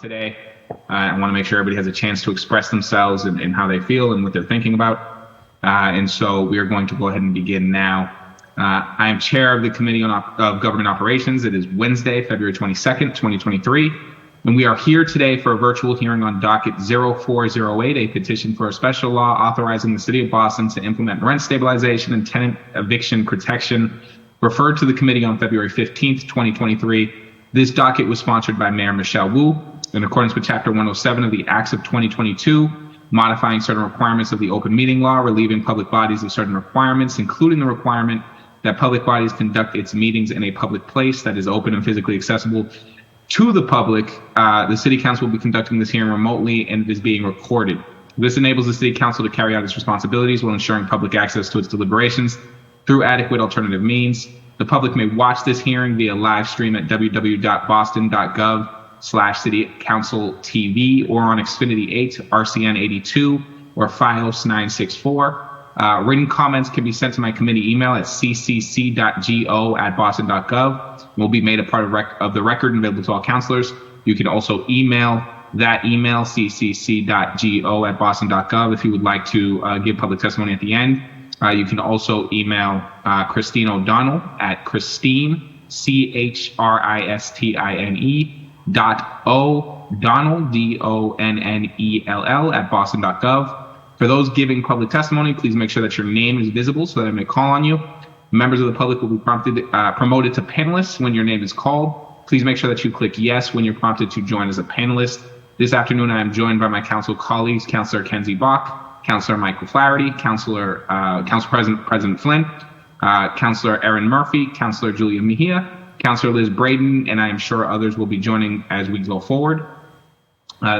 today. I want to make sure everybody has a chance to express themselves and how they feel and what they're thinking about. And so we are going to go ahead and begin now. I am chair of the Committee of Government Operations. It is Wednesday, February 22nd, 2023. And we are here today for a virtual hearing on docket 0408, a petition for a special law authorizing the City of Boston to implement rent stabilization and tenant eviction protection, referred to the committee on February 15th, 2023. This docket was sponsored by Mayor Michelle Wu in accordance with Chapter 107 of the Acts of 2022, modifying certain requirements of the open meeting law, relieving public bodies of certain requirements, including the requirement that public bodies conduct its meetings in a public place that is open and physically accessible to the public. The City Council will be conducting this hearing remotely and it is being recorded. This enables the City Council to carry out its responsibilities while ensuring public access to its deliberations through adequate alternative means. The public may watch this hearing via live stream at www.boston.gov/citycounciltv or on Xfinity 8, RCN 82, or FiOS 964. Written comments can be sent to my committee email at ccc.go@boston.gov. Will be made a part of the record and available to all councilors. You can also email that email, ccc.go@boston.gov, if you would like to give public testimony at the end. You can also email Christine O'Donnell at Christine, CHRISTINE .O'Donnell, DONNELL at boston.gov. For those giving public testimony, please make sure that your name is visible so that I may call on you. Members of the public will be promoted to panelists when your name is called. Please make sure that you click yes when you're prompted to join as a panelist. This afternoon, I am joined by my council colleagues, Councilor Kenzie Bach, Councilor Michael Flaherty, Council President Flynn, Councilor Erin Murphy, Councilor Julia Mejia, Councilor Liz Braden, and I am sure others will be joining as we go forward.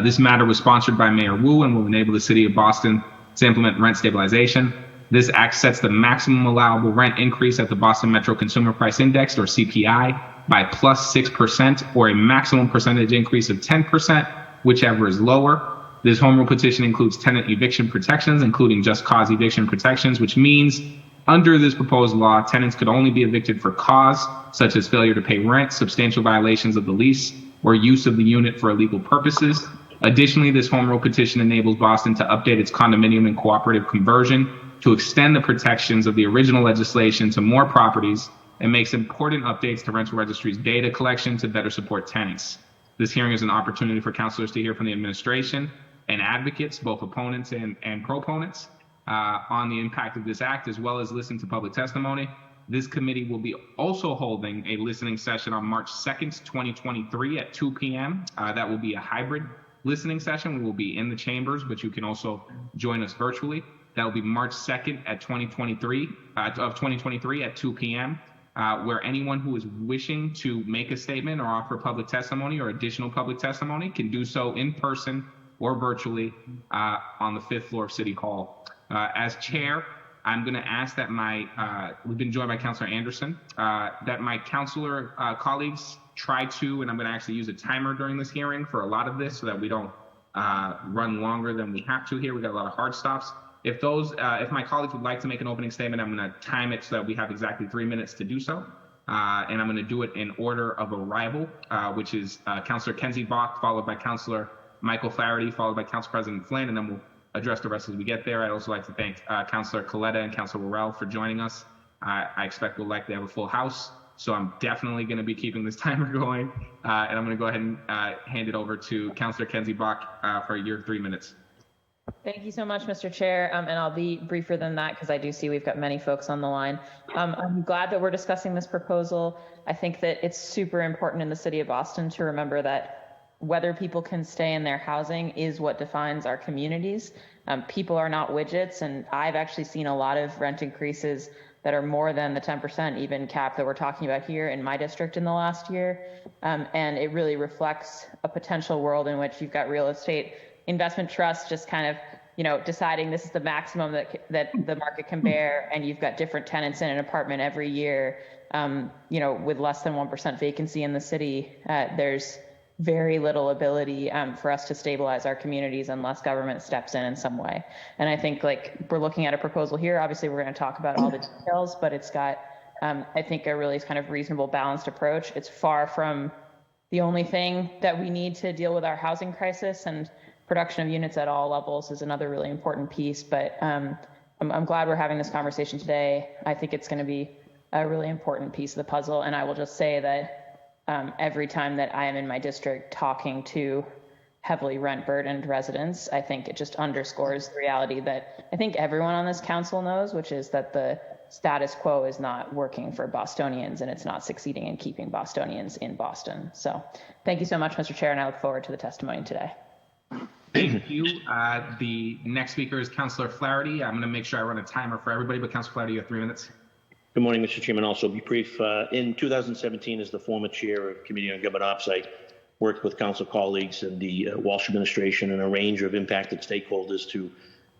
This matter was sponsored by Mayor Wu and will enable the City of Boston to implement rent stabilization. This act sets the maximum allowable rent increase at the Boston Metro Consumer Price Index, or CPI, by plus 6% or a maximum percentage increase of 10%, whichever is lower. This home rule petition includes tenant eviction protections, including just cause eviction protections, which means under this proposed law, tenants could only be evicted for cause, such as failure to pay rent, substantial violations of the lease, or use of the unit for illegal purposes. Additionally, this home rule petition enables Boston to update its condominium and cooperative conversion to extend the protections of the original legislation to more properties and makes important updates to rental registry's data collection to better support tenants. This hearing is an opportunity for councilors to hear from the administration and advocates, both opponents and proponents, on the impact of this act, as well as listen to public testimony. This committee will be also holding a listening session on March 2nd, 2023 at 2 p.m. That will be a hybrid listening session. We will be in the chambers, but you can also join us virtually. That will be March 2nd at 2023 at 2 p.m. Where anyone who is wishing to make a statement or offer public testimony or additional public testimony can do so in person or virtually on the 5th floor of City Hall. As chair, I'm going to ask that we've been joined by Councilor Anderson, that my councilor colleagues try to, and I'm going to actually use a timer during this hearing for a lot of this so that we don't run longer than we have to here. We got a lot of hard stops. If my colleagues would like to make an opening statement, I'm going to time it so that we have exactly 3 minutes to do so. And I'm going to do it in order of arrival, which is Councilor Kenzie Bach, followed by Councilor Michael Flaherty, followed by Council President Flynn, and then we'll address the rest as we get there. I'd also like to thank Councilor Coletta and Councilor Worrell for joining us. I expect we'll likely have a full house, so I'm definitely going to be keeping this timer going. And I'm going to go ahead and hand it over to Councilor Kenzie Bach for your 3 minutes. Thank you so much, Mr. Chair, and I'll be briefer than that because I do see we've got many folks on the line. I'm glad that we're discussing this proposal. I think that it's super important in the city of Boston to remember that whether people can stay in their housing is what defines our communities. People are not widgets, and I've actually seen a lot of rent increases that are more than the 10% even cap that we're talking about here in my district in the last year. And it really reflects a potential world in which you've got real estate investment trusts just kind of, deciding this is the maximum that the market can bear, and you've got different tenants in an apartment every year. With less than 1% vacancy in the city, there's very little ability for us to stabilize our communities unless government steps in some way. And I think we're looking at a proposal here. Obviously, we're going to talk about all the details, but it's got, I think, a really kind of reasonable, balanced approach. It's far from the only thing that we need to deal with our housing crisis, and production of units at all levels is another really important piece. But I'm glad we're having this conversation today. I think it's going to be a really important piece of the puzzle. And I will just say that every time that I am in my district talking to heavily rent burdened residents, I think it just underscores the reality that I think everyone on this council knows, which is that the status quo is not working for Bostonians, and it's not succeeding in keeping Bostonians in Boston. So thank you so much, Mr. Chair, and I look forward to the testimony today. Thank you. The next speaker is Councillor Flaherty. I'm going to make sure I run a timer for everybody, but Councillor Flaherty, you have 3 minutes. Good morning, Mr. Chairman. Also be brief. In 2017, as the former chair of Committee on Government Oversight, worked with council colleagues and the Walsh administration and a range of impacted stakeholders to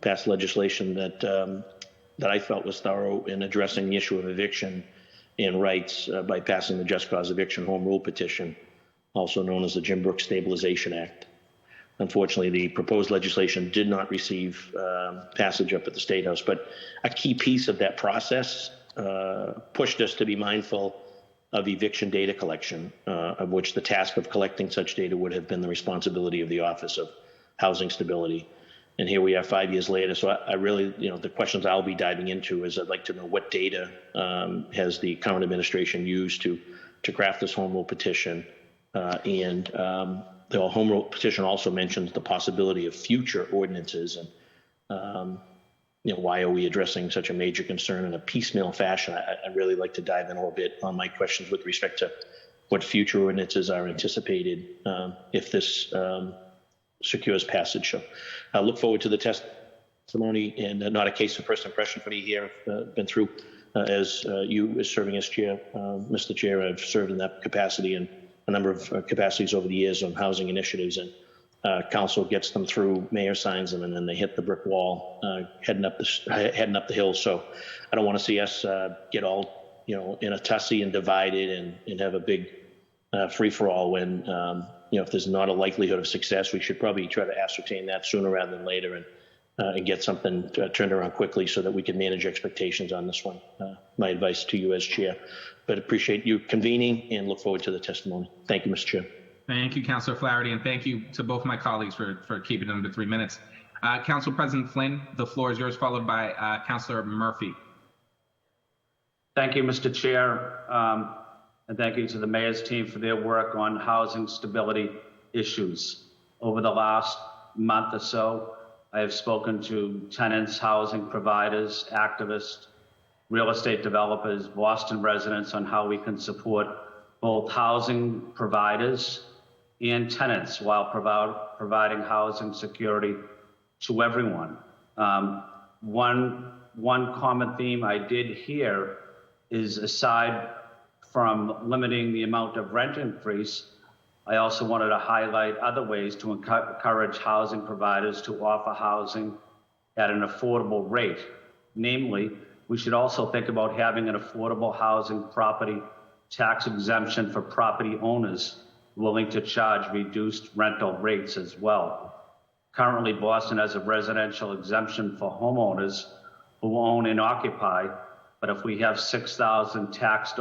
pass legislation that I felt was thorough in addressing the issue of eviction and rights by passing the Just Cause Eviction Home Rule Petition, also known as the Jim Brooks Stabilization Act. Unfortunately, the proposed legislation did not receive passage up at the State House, but a key piece of that process pushed us to be mindful of eviction data collection, of which the task of collecting such data would have been the responsibility of the Office of Housing Stability. And here we are 5 years later. So I really, the questions I'll be diving into is I'd like to know what data has the current administration used to craft this home rule petition, and the home rule petition also mentions the possibility of future ordinances, and why are we addressing such a major concern in a piecemeal fashion? I'd really like to dive in a little bit on my questions with respect to what future ordinances are anticipated if this secures passage. So I look forward to the testimony, and not a case of first impression for me here. I've been through, as you as serving as chair, Mr. Chair, I've served in that capacity and a number of capacities over the years on housing initiatives, and council gets them through, mayor signs them, and then they hit the brick wall heading up the hill. So I don't want to see us get all in a tussle and divided and have a big free for all when if there's not a likelihood of success. We should probably try to ascertain that sooner rather than later, and get something turned around quickly so that we can manage expectations on this one. My advice to you as chair, but appreciate you convening and look forward to the testimony. Thank you, Mr. Chair. Thank you, Councillor Flaherty, and thank you to both my colleagues for keeping them to 3 minutes. Council President Flynn, the floor is yours, followed by Councillor Murphy. Thank you, Mr. Chair, and thank you to the mayor's team for their work on housing stability issues. Over the last month or so, I have spoken to tenants, housing providers, activists, real estate developers, Boston residents on how we can support both housing providers and tenants while providing housing security to everyone. One common theme I did hear is, aside from limiting the amount of rent increase, I also wanted to highlight other ways to encourage housing providers to offer housing at an affordable rate. Namely, we should also think about having an affordable housing property tax exemption for property owners willing to charge reduced rental rates as well. Currently, Boston has a residential exemption for homeowners who own and occupy, but if we have 6,000 tax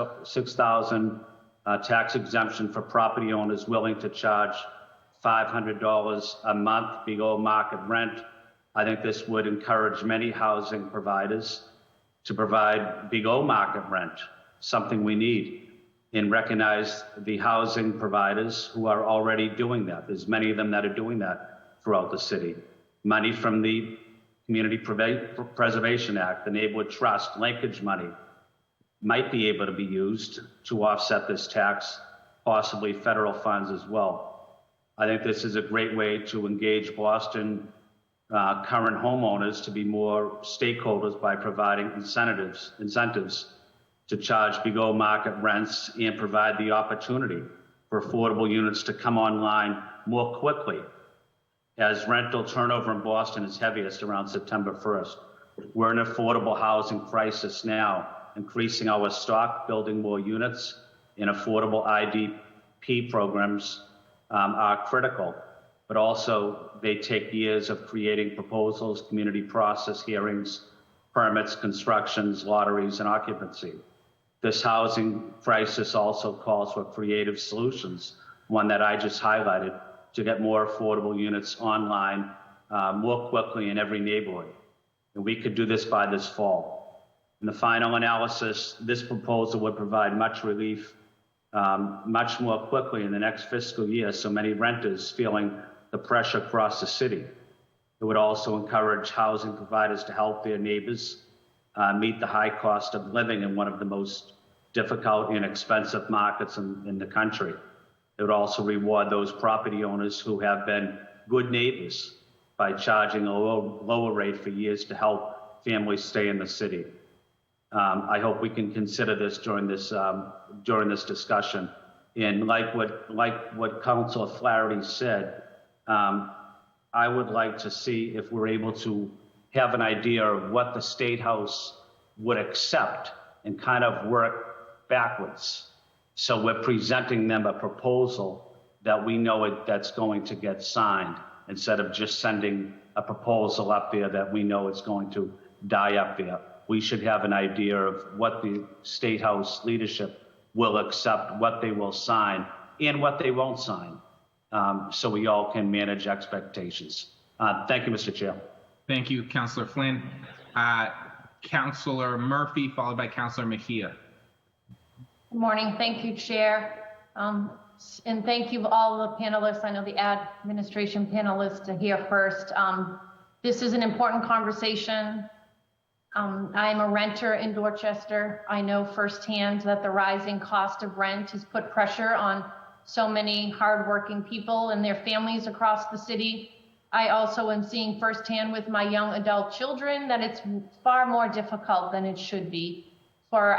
exemption for property owners willing to charge $500 a month below market rent, I think this would encourage many housing providers to provide below market rent, something we need, and recognize the housing providers who are already doing that. There's many of them that are doing that throughout the city. Money from the Community Preservation Act, the Neighborhood Trust, linkage money might be able to be used to offset this tax, possibly federal funds as well. I think this is a great way to engage Boston current homeowners to be more stakeholders by providing incentives to charge below market rents and provide the opportunity for affordable units to come online more quickly, as rental turnover in Boston is heaviest around September 1st. We're in an affordable housing crisis now. Increasing our stock, building more units, and affordable IDP programs are critical, but also they take years of creating proposals, community process hearings, permits, constructions, lotteries, and occupancy. This housing crisis also calls for creative solutions one that I just highlighted, to get more affordable units online more quickly in every neighborhood. And we could do this by this fall. In the final analysis, this proposal would provide much relief much more quickly in the next fiscal year, so many renters feeling the pressure across the city. It would also encourage housing providers to help their neighbors meet the high cost of living in one of the most difficult and expensive markets in the country. It would also reward those property owners who have been good neighbors by charging a lower rate for years to help families stay in the city. I hope we can consider this during this discussion. And like what Councilor Flaherty said, I would like to see if we're able to have an idea of what the State House would accept and kind of work backwards. So we're presenting them a proposal that we know that's going to get signed, instead of just sending a proposal up there that we know it's going to die up there. We should have an idea of what the State House leadership will accept, what they will sign, and what they won't sign, so we all can manage expectations. Thank you, Mr. Chair. Thank you, Councilor Flynn. Councilor Murphy, followed by Councilor Mejia. Good morning. Thank you, Chair. And thank you all the panelists. I know the administration panelists are here first. This is an important conversation. I am a renter in Dorchester. I know firsthand that the rising cost of rent has put pressure on so many hardworking people and their families across the city. I also am seeing firsthand with my young adult children that it's far more difficult than it should be for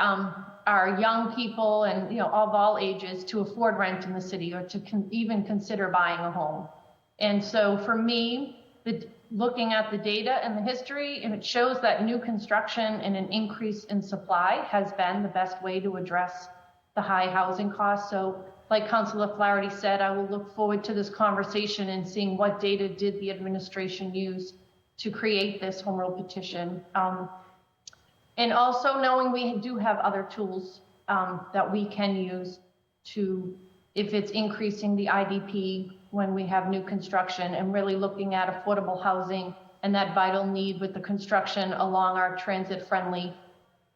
our young people and of all ages to afford rent in the city, or to even consider buying a home. And so for me, looking at the data and the history, and it shows that new construction and an increase in supply has been the best way to address the high housing costs. So like Councilor Flaherty said, I will look forward to this conversation and seeing what data did the administration use to create this home rule petition. And also knowing we do have other tools that we can use to, if it's increasing the IDP when we have new construction, and really looking at affordable housing and that vital need with the construction along our transit-friendly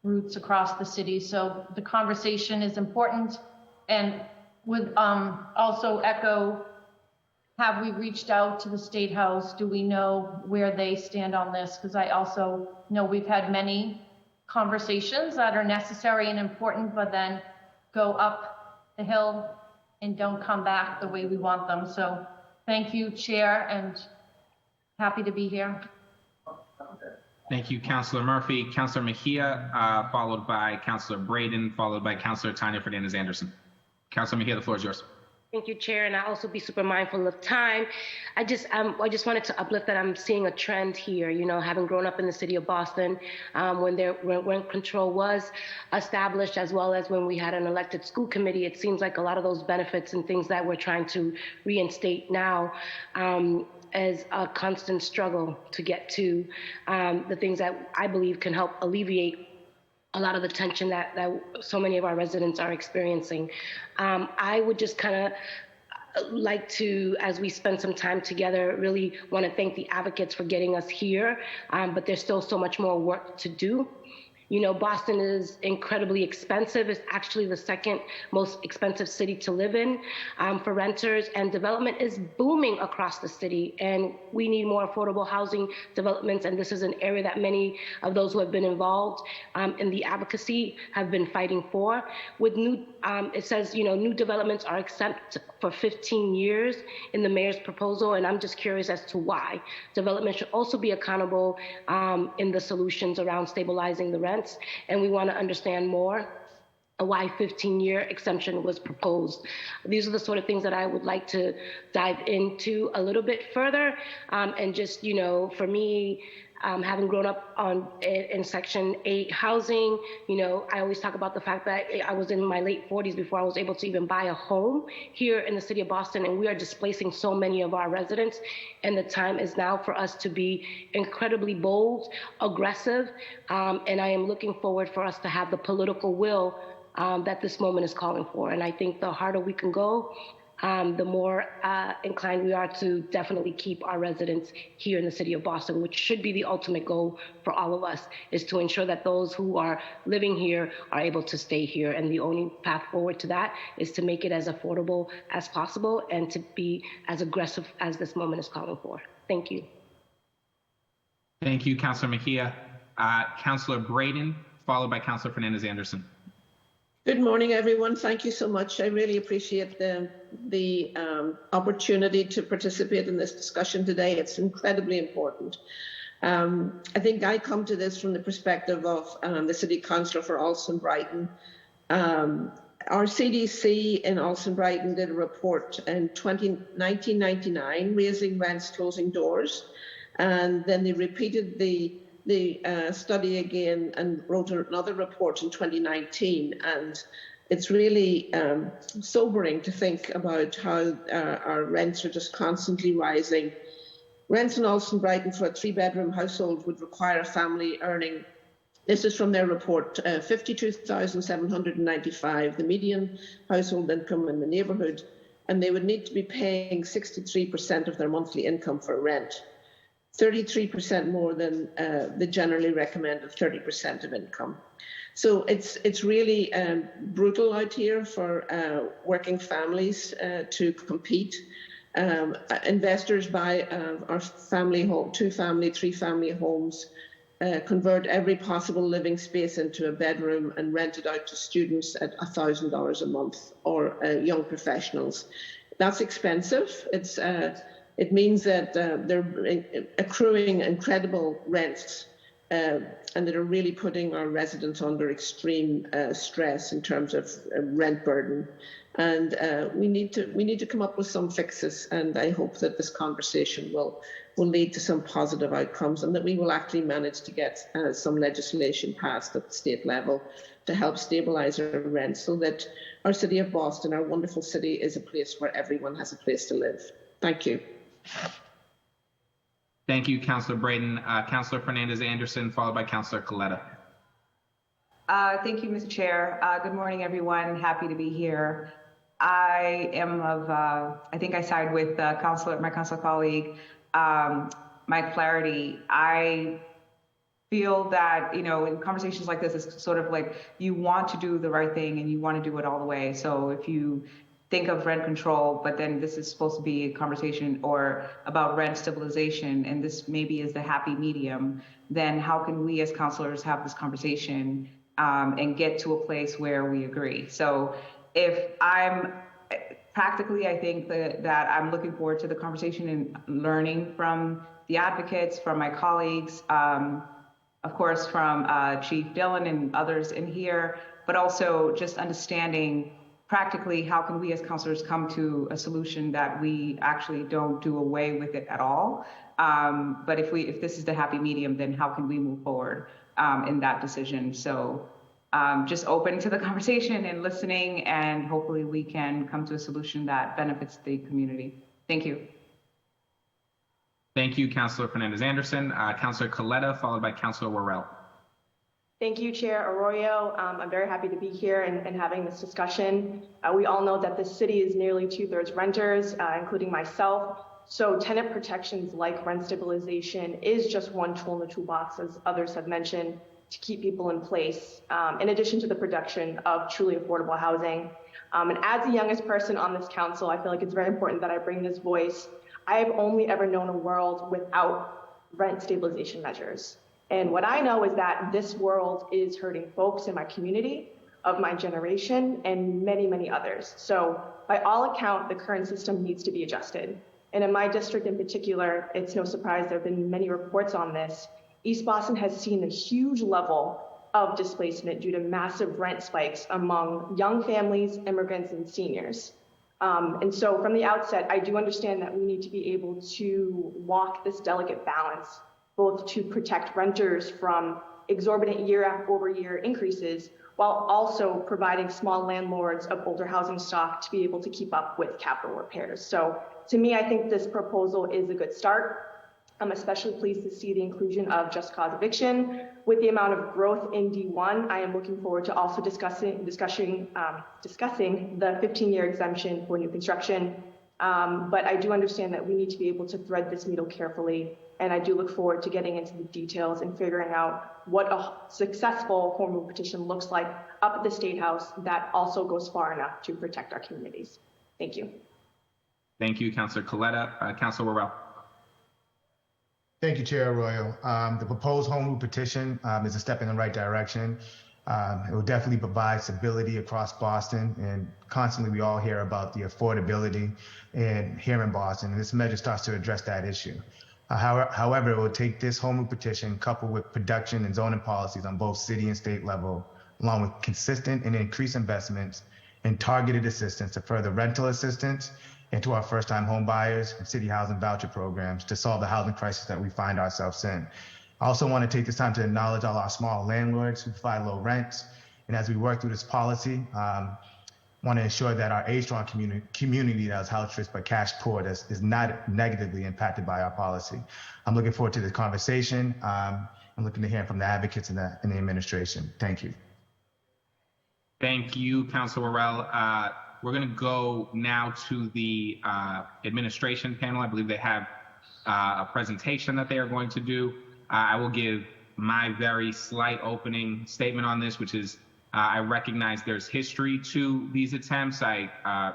routes across the city. So the conversation is important, and would also echo, have we reached out to the State House? Do we know where they stand on this? Because I also know we've had many conversations that are necessary and important, but then go up the hill and don't come back the way we want them. So thank you, Chair, and happy to be here. Thank you, Councilor Murphy. Councilor Mejia, followed by Councilor Braden, followed by Councilor Tanya Fernandez-Anderson. Councilor Mejia, the floor is yours. Thank you, Chair, and I'll also be super mindful of time. I just wanted to uplift that I'm seeing a trend here. Having grown up in the city of Boston, when rent control was established, as well as when we had an elected school committee, it seems like a lot of those benefits and things that we're trying to reinstate now as a constant struggle to get to the things that I believe can help alleviate a lot of the tension that so many of our residents are experiencing. I would just kind of like to, as we spend some time together, really want to thank the advocates for getting us here, but there's still so much more work to do. Boston is incredibly expensive. It's actually the second most expensive city to live in for renters, and development is booming across the city, and we need more affordable housing developments, and this is an area that many of those who have been involved in the advocacy have been fighting for. With it says, new developments are exempt for 15 years in the mayor's proposal, and I'm just curious as to why. Development should also be accountable in the solutions around stabilizing the rents, and we want to understand more why 15-year exemption was proposed. These are the sort of things that I would like to dive into a little bit further, and just, for me, having grown up in Section 8 housing, I always talk about the fact that I was in my late 40s before I was able to even buy a home here in the city of Boston, and we are displacing so many of our residents, and the time is now for us to be incredibly bold, aggressive, and I am looking forward for us to have the political will that this moment is calling for. And I think the harder we can go, the more inclined we are to definitely keep our residents here in the city of Boston, which should be the ultimate goal for all of us, is to ensure that those who are living here are able to stay here. And the only path forward to that is to make it as affordable as possible and to be as aggressive as this moment is calling for. Thank you. Thank you, Councillor Mejia. Councillor Braden, followed by Councillor Fernandez-Anderson. Good morning, everyone. Thank you so much. I really appreciate the opportunity to participate in this discussion today. It's incredibly important. I think I come to this from the perspective of the City Councillor for Alston Brighton. Our CDC in Alston Brighton did a report in 1999, raising rents, closing doors, and then they repeated the study again and wrote another report in 2019. And it's really sobering to think about how our rents are just constantly rising. Rents in Alston Brighton for a 3-bedroom household would require a family earning, this is from their report, 52,795, the median household income in the neighbourhood, and they would need to be paying 63% of their monthly income for rent. 33% more than the generally recommended 30% of income. So it's really brutal out here for working families to compete. Investors buy our family home, 2-family, 3-family homes, convert every possible living space into a bedroom and rent it out to students at $1,000 a month or young professionals. That's expensive. It means that they're accruing incredible rents and that are really putting our residents under extreme stress in terms of rent burden. And we need to come up with some fixes. And I hope that this conversation will lead to some positive outcomes and that we will actually manage to get some legislation passed at the state level to help stabilise our rents so that our city of Boston, our wonderful city, is a place where everyone has a place to live. Thank you. Thank you, Councillor Braden. Councillor Fernandez-Anderson, followed by Councillor Coletta. Thank you, Mr. Chair. Good morning, everyone. Happy to be here. I am I think I side with my councillor colleague, Mike Flaherty. I feel that, in conversations like this, it's sort of like you want to do the right thing and you want to do it all the way. So if you think of rent control, but then this is supposed to be a conversation or about rent stabilization, and this maybe is the happy medium, then how can we as councillors have this conversation and get to a place where we agree? So if practically, I think that I'm looking forward to the conversation and learning from the advocates, from my colleagues, of course, from Chief Dillon and others in here, but also just understanding practically how can we as councillors come to a solution that we actually don't do away with it at all. But if this is the happy medium, then how can we move forward in that decision? So just open to the conversation and listening, and hopefully we can come to a solution that benefits the community. Thank you. Thank you, Councillor Fernandez-Anderson. Councillor Coletta, followed by Councillor Worrell. Thank you, Chair Arroyo. I'm very happy to be here and having this discussion. We all know that this city is nearly 2/3 renters, including myself. So tenant protections like rent stabilization is just one tool in the toolbox, as others have mentioned, to keep people in place, in addition to the production of truly affordable housing. And as the youngest person on this council, I feel like it's very important that I bring this voice. I have only ever known a world without rent stabilization measures. And what I know is that this world is hurting folks in my community, of my generation, and many, many others. So by all account, the current system needs to be adjusted. And in my district in particular, it's no surprise there have been many reports on this. East Boston has seen a huge level of displacement due to massive rent spikes among young families, immigrants, and seniors. And so from the outset, I do understand that we need to be able to walk this delicate balance, both to protect renters from exorbitant year-over-year increases, while also providing small landlords of older housing stock to be able to keep up with capital repairs. So to me, I think this proposal is a good start. I'm especially pleased to see the inclusion of just cause eviction. With the amount of growth in D1, I am looking forward to also discussing the 15-year exemption for new construction. But I do understand that we need to be able to thread this needle carefully, and I do look forward to getting into the details and figuring out what a successful home rule petition looks like up at the State House that also goes far enough to protect our communities. Thank you. Thank you, Councilor Coletta. Councilor Worrell. Thank you, Chair Arroyo. The proposed home rule petition is a step in the right direction. It will definitely provide stability across Boston, and constantly we all hear about the affordability here in Boston, and this measure starts to address that issue. However, it will take this home rule petition coupled with production and zoning policies on both city and state level, along with consistent and increased investments and targeted assistance to further rental assistance and to our first-time home buyers and city housing voucher programs to solve the housing crisis that we find ourselves in. I also want to take this time to acknowledge all our small landlords who provide low rents. And as we work through this policy, want to ensure that our age-strong community that is house rich but cash poor is not negatively impacted by our policy. I'm looking forward to this conversation. I'm looking to hear from the advocates in the administration. Thank you. Thank you, Councilor Worrell. We're going to go now to the administration panel. I believe they have a presentation that they are going to do. I will give my very slight opening statement on this, which is I recognize there's history to these attempts. I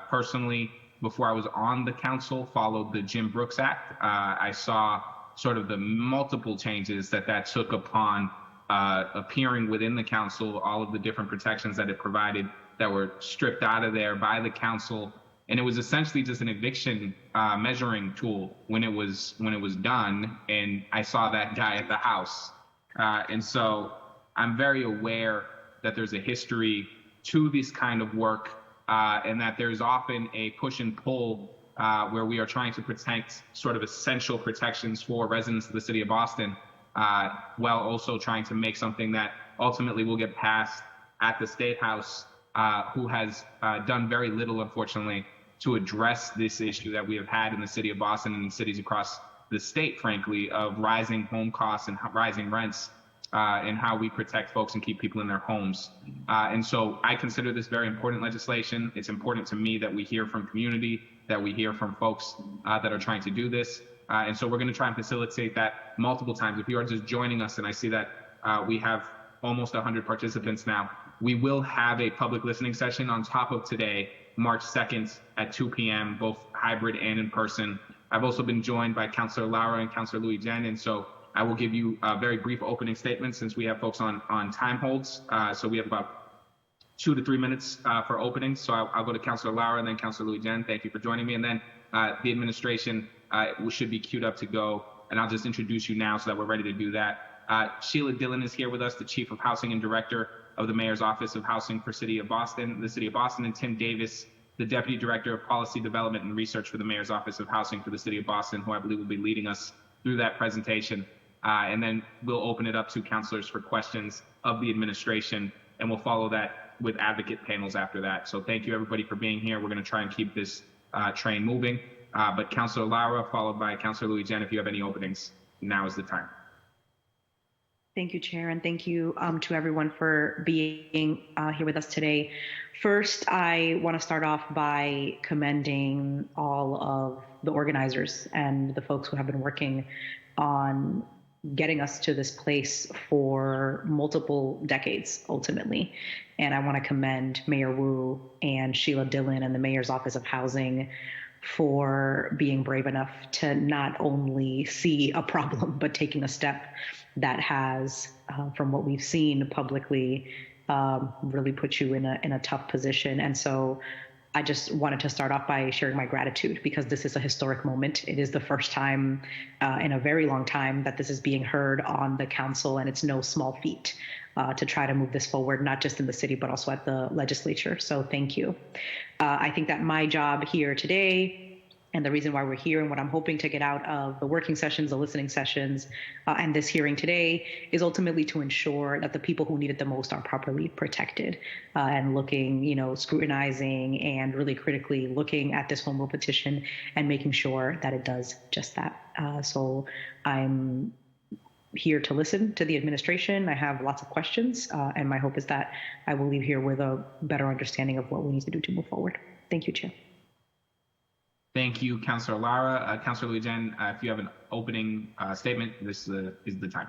personally, before I was on the council, followed the Jim Brooks Act. I saw sort of the multiple changes that took upon appearing within the council, all of the different protections that it provided that were stripped out of there by the council. And it was essentially just an eviction measuring tool when it was done. And I saw that guy at the house. And so I'm very aware that there's a history to this kind of work and that there's often a push and pull where we are trying to protect sort of essential protections for residents of the city of Boston while also trying to make something that ultimately will get passed at the State House, who has done very little, unfortunately, to address this issue that we have had in the city of Boston and in cities across the state, frankly, of rising home costs and rising rents and how we protect folks and keep people in their homes. And so I consider this very important legislation. It's important to me that we hear from community, that we hear from folks that are trying to do this. And so we're going to try and facilitate that multiple times. If you are just joining us, and I see that we have almost 100 participants now, we will have a public listening session on top of today, March 2nd at 2 p.m., both hybrid and in person. I've also been joined by Councilor Lara and Councilor Louis Jen, and so I will give you a very brief opening statement since we have folks on time holds. So we have about 2 to 3 minutes for openings. So I'll go to Councilor Lara and then Councilor Louis Jen. Thank you for joining me. And then the administration should be queued up to go. And I'll just introduce you now so that we're ready to do that. Sheila Dillon is here with us, the Chief of Housing and Director of the Mayor's Office of Housing for the City of Boston, and Tim Davis, the Deputy Director of Policy Development and Research for the Mayor's Office of Housing for the City of Boston, who I believe will be leading us through that presentation. And then we'll open it up to councilors for questions of the administration, and we'll follow that with advocate panels after that. So thank you, everybody, for being here. We're going to try and keep this train moving. But Councilor Lara, followed by Councilor Louis Jen, if you have any openings, now is the time. Thank you, Chair, and thank you to everyone for being here with us today. First, I want to start off by commending all of the organizers and the folks who have been working on getting us to this place for multiple decades, ultimately. And I want to commend Mayor Wu and Sheila Dillon and the Mayor's Office of Housing for being brave enough to not only see a problem, but taking a step that has, from what we've seen publicly, really put you in a tough position. And so I just wanted to start off by sharing my gratitude, because this is a historic moment. It is the first time in a very long time that this is being heard on the council, and it's no small feat to try to move this forward, not just in the city, but also at the legislature. So thank you. I think that my job here today And the reason why we're here and what I'm hoping to get out of the working sessions, the listening sessions, and this hearing today is ultimately to ensure that the people who need it the most are properly protected, and looking, scrutinizing and really critically looking at this home rule petition and making sure that it does just that. So I'm here to listen to the administration. I have lots of questions, and my hope is that I will leave here with a better understanding of what we need to do to move forward. Thank you, Chair. Thank you, Councillor Lara. Councillor Lujan, if you have an opening statement, this is the time.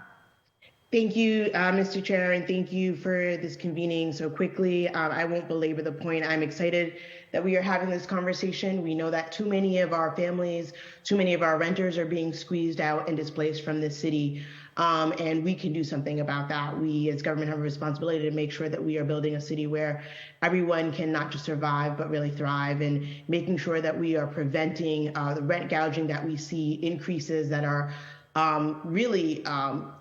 Thank you, Mr. Chair, and thank you for this convening so quickly. I won't belabor the point. I'm excited that we are having this conversation. We know that too many of our families, too many of our renters are being squeezed out and displaced from this city. And we can do something about that. We as government have a responsibility to make sure that we are building a city where everyone can not just survive, but really thrive, and making sure that we are preventing the rent gouging that we see, increases that are really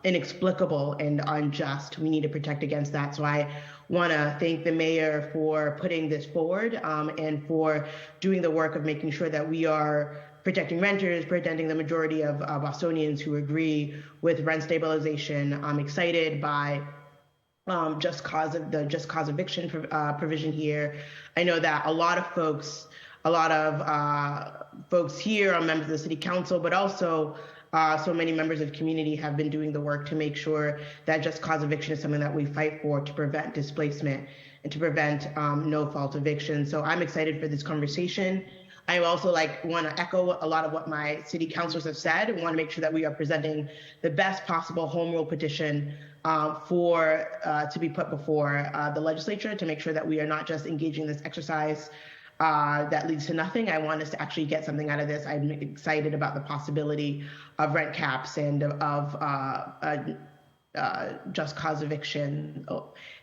inexplicable and unjust. We need to protect against that. So I want to thank the mayor for putting this forward and for doing the work of making sure that we are protecting renters, protecting the majority of Bostonians who agree with rent stabilization. I'm excited by the just cause eviction provision here. I know that a lot of folks here are members of the city council, but also so many members of the community have been doing the work to make sure that just cause eviction is something that we fight for to prevent displacement and to prevent no-fault eviction. So I'm excited for this conversation. I also want to echo a lot of what my city councilors have said and want to make sure that we are presenting the best possible home rule petition to be put before the legislature, to make sure that we are not just engaging this exercise that leads to nothing. I want us to actually get something out of this. I'm excited about the possibility of rent caps and of just cause eviction.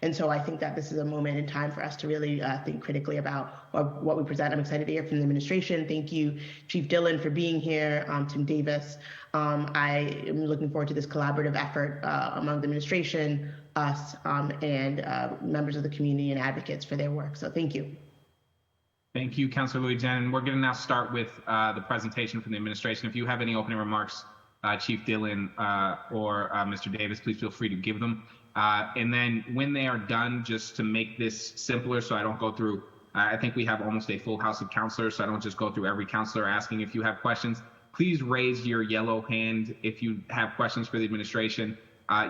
And so I think that this is a moment in time for us to really think critically about what we present. I'm excited to hear from the administration. Thank you, Chief Dillon, for being here, Tim Davis. I am looking forward to this collaborative effort among the administration, us, and members of the community and advocates for their work. So thank you. Thank you, Councillor Louis-Jean. We're going to now start with the presentation from the administration. If you have any opening remarks, Chief Dillon or Mr. Davis, please feel free to give them. And then when they are done, just to make this simpler so I don't go through, I think we have almost a full house of councilors, so I don't just go through every councilor asking if you have questions. Please raise your yellow hand if you have questions for the administration,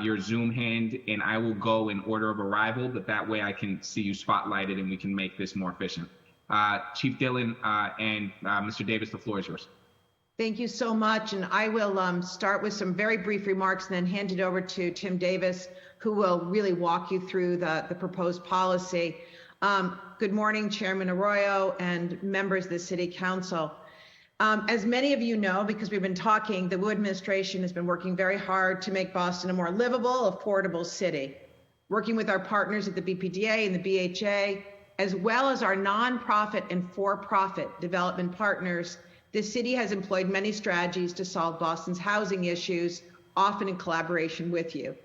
your Zoom hand, and I will go in order of arrival, but that way I can see you spotlighted and we can make this more efficient. Chief Dillon and Mr. Davis, the floor is yours. Thank you so much. And I will start with some very brief remarks and then hand it over to Tim Davis, who will really walk you through the proposed policy. Good morning, Chairman Arroyo and members of the City Council. As many of you know, because we've been talking, the Wu administration has been working very hard to make Boston a more livable, affordable city. Working with our partners at the BPDA and the BHA, as well as our nonprofit and for-profit development partners, the city has employed many strategies to solve Boston's housing issues, often in collaboration with you.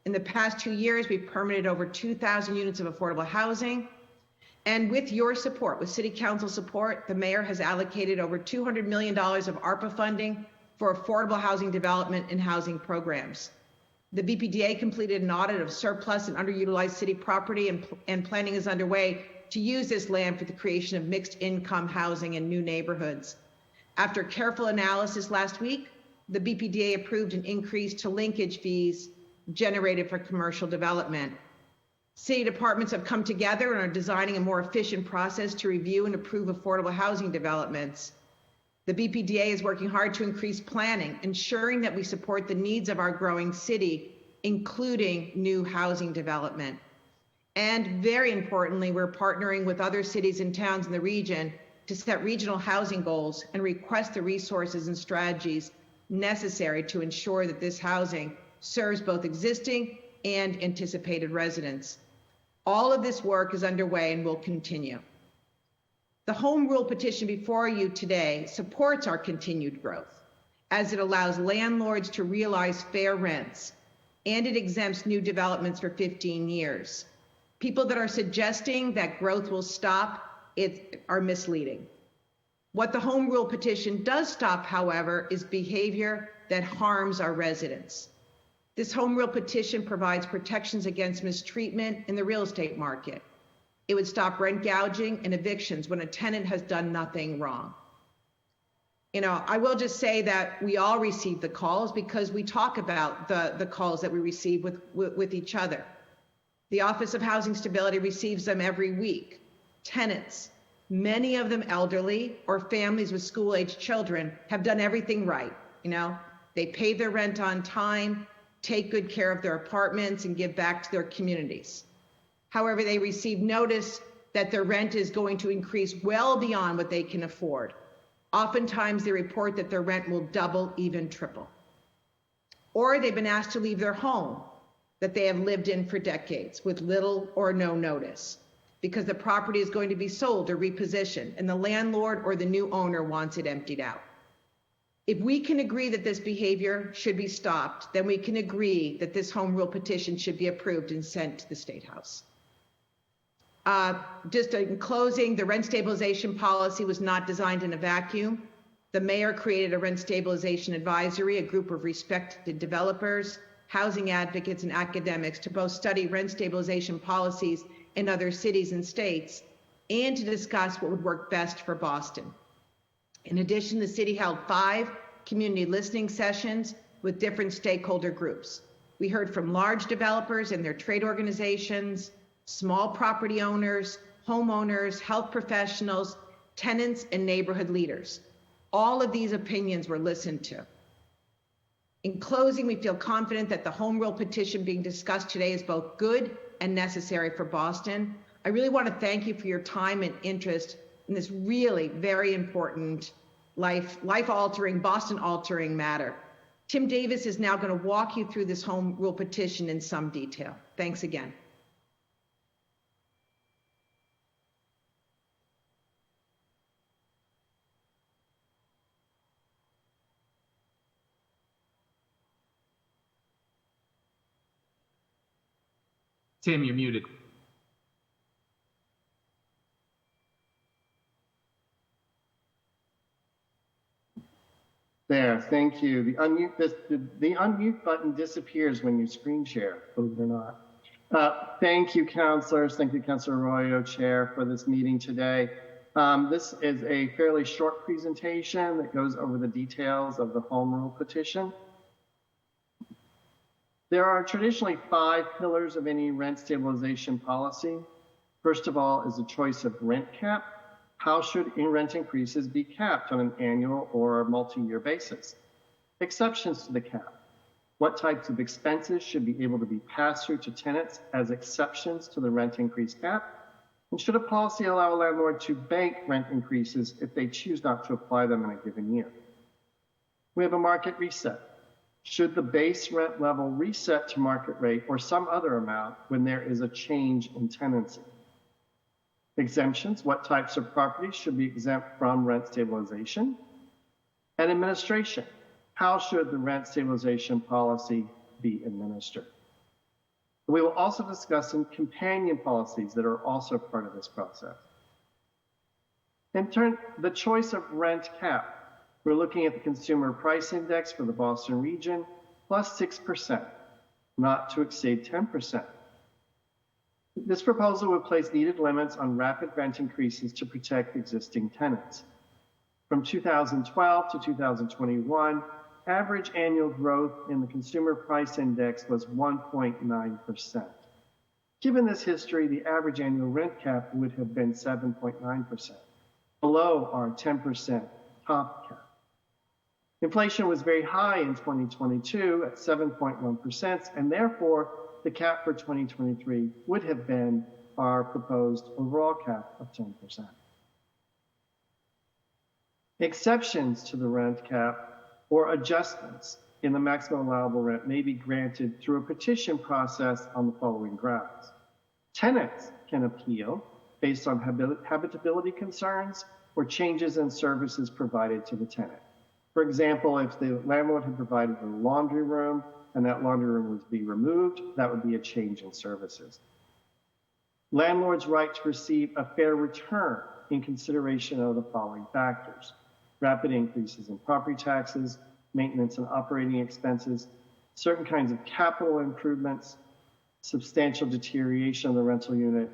In the past 2 years, we've permitted over 2,000 units of affordable housing. And with your support, with City Council support, the mayor has allocated over $200 million of ARPA funding for affordable housing development and housing programs. The BPDA completed an audit of surplus and underutilized city property, and planning is underway to use this land for the creation of mixed income housing in new neighborhoods. After careful analysis last week, the BPDA approved an increase to linkage fees generated for commercial development. City departments have come together and are designing a more efficient process to review and approve affordable housing developments. The BPDA is working hard to increase planning, ensuring that we support the needs of our growing city, including new housing development. And very importantly, we're partnering with other cities and towns in the region to set regional housing goals and request the resources and strategies necessary to ensure that this housing serves both existing and anticipated residents. All of this work is underway and will continue. The home rule petition before you today supports our continued growth, as it allows landlords to realize fair rents, and it exempts new developments for 15 years. People that are suggesting that growth will stop are misleading. What the home rule petition does stop, however, is behavior that harms our residents. This home rule petition provides protections against mistreatment in the real estate market. It would stop rent gouging and evictions when a tenant has done nothing wrong. I will just say that we all receive the calls because we talk about the calls that we receive with each other. The Office of Housing Stability receives them every week. Tenants, many of them elderly or families with school-aged children, have done everything right. They pay their rent on time, take good care of their apartments, and give back to their communities. However, they receive notice that their rent is going to increase well beyond what they can afford. Oftentimes, they report that their rent will double, even triple. Or they've been asked to leave their home that they have lived in for decades with little or no notice because the property is going to be sold or repositioned and the landlord or the new owner wants it emptied out. If we can agree that this behavior should be stopped, then we can agree that this home rule petition should be approved and sent to the State House. Just in closing, the rent stabilization policy was not designed in a vacuum. The mayor created a rent stabilization advisory, a group of respected developers, housing advocates, and academics to both study rent stabilization policies in other cities and states and to discuss what would work best for Boston. In addition, the city held 5 community listening sessions with different stakeholder groups. We heard from large developers and their trade organizations, small property owners, homeowners, health professionals, tenants, and neighborhood leaders. All of these opinions were listened to. In closing, we feel confident that the home rule petition being discussed today is both good and necessary for Boston. I really want to thank you for your time and interest in this really very important life-altering, Boston-altering matter. Tim Davis is now going to walk you through this home rule petition in some detail. Thanks again. Tim, you're muted. There, thank you. The unmute button disappears when you screen share, believe it or not. Thank you, councilors. Thank you, Councilor Arroyo, Chair, for this meeting today. This is a fairly short presentation that goes over the details of the home rule petition. There are traditionally 5 pillars of any rent stabilization policy. First of all is the choice of rent cap. How should rent increases be capped on an annual or multi-year basis? Exceptions to the cap. What types of expenses should be able to be passed through to tenants as exceptions to the rent increase cap? And should a policy allow a landlord to bank rent increases if they choose not to apply them in a given year? We have a market reset. Should the base rent level reset to market rate or some other amount when there is a change in tenancy? Exemptions, what types of properties should be exempt from rent stabilization? And administration, how should the rent stabilization policy be administered? We will also discuss some companion policies that are also part of this process. In turn, the choice of rent cap. We're looking at the consumer price index for the Boston region, plus 6%, not to exceed 10%. This proposal would place needed limits on rapid rent increases to protect existing tenants. From 2012 to 2021, average annual growth in the consumer price index was 1.9%. Given this history, the average annual rent cap would have been 7.9%, below our 10% top cap. Inflation was very high in 2022 at 7.1%, and therefore the cap for 2023 would have been our proposed overall cap of 10%. Exceptions to the rent cap or adjustments in the maximum allowable rent may be granted through a petition process on the following grounds. Tenants can appeal based on habitability concerns or changes in services provided to the tenant. For example, if the landlord had provided a laundry room and that laundry room was to be removed, that would be a change in services. Landlord's right to receive a fair return in consideration of the following factors: rapid increases in property taxes, maintenance and operating expenses, certain kinds of capital improvements, substantial deterioration of the rental unit,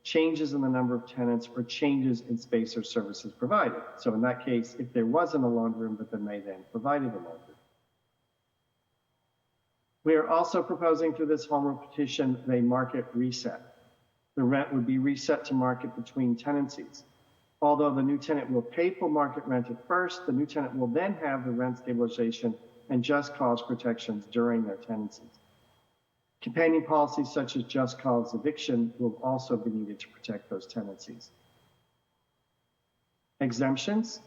changes in the number of tenants, or changes in space or services provided. So in that case, if there wasn't a laundry room, but then they then provided a laundry room. We are also proposing through this home rule petition a market reset. The rent would be reset to market between tenancies. Although the new tenant will pay full market rent at first, the new tenant will then have the rent stabilization and just cause protections during their tenancies. Companion policies such as just cause eviction will also be needed to protect those tenancies. Exemptions.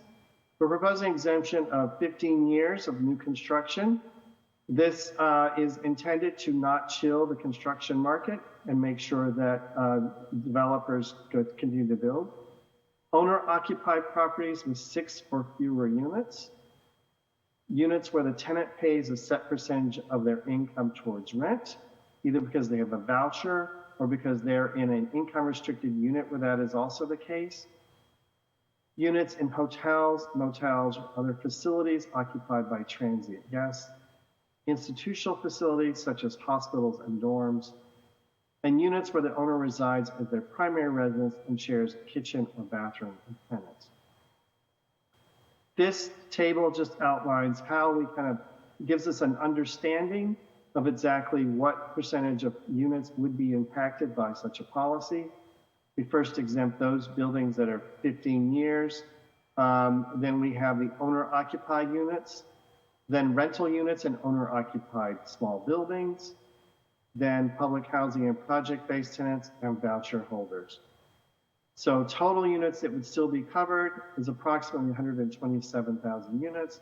We're proposing exemption of 15 years of new construction. This is intended to not chill the construction market and make sure that developers continue to build. Owner-occupied properties with 6 or fewer units. Units where the tenant pays a set percentage of their income towards rent, either because they have a voucher or because they're in an income-restricted unit where that is also the case. Units in hotels, motels, or other facilities occupied by transient guests. Institutional facilities such as hospitals and dorms, and units where the owner resides as their primary residence and shares a kitchen or bathroom with tenants. This table just outlines how we gives us an understanding of exactly what percentage of units would be impacted by such a policy. We first exempt those buildings that are 15 years. Then we have the owner-occupied units, then rental units and owner-occupied small buildings, then public housing and project-based tenants and voucher holders. So total units that would still be covered is approximately 127,000 units,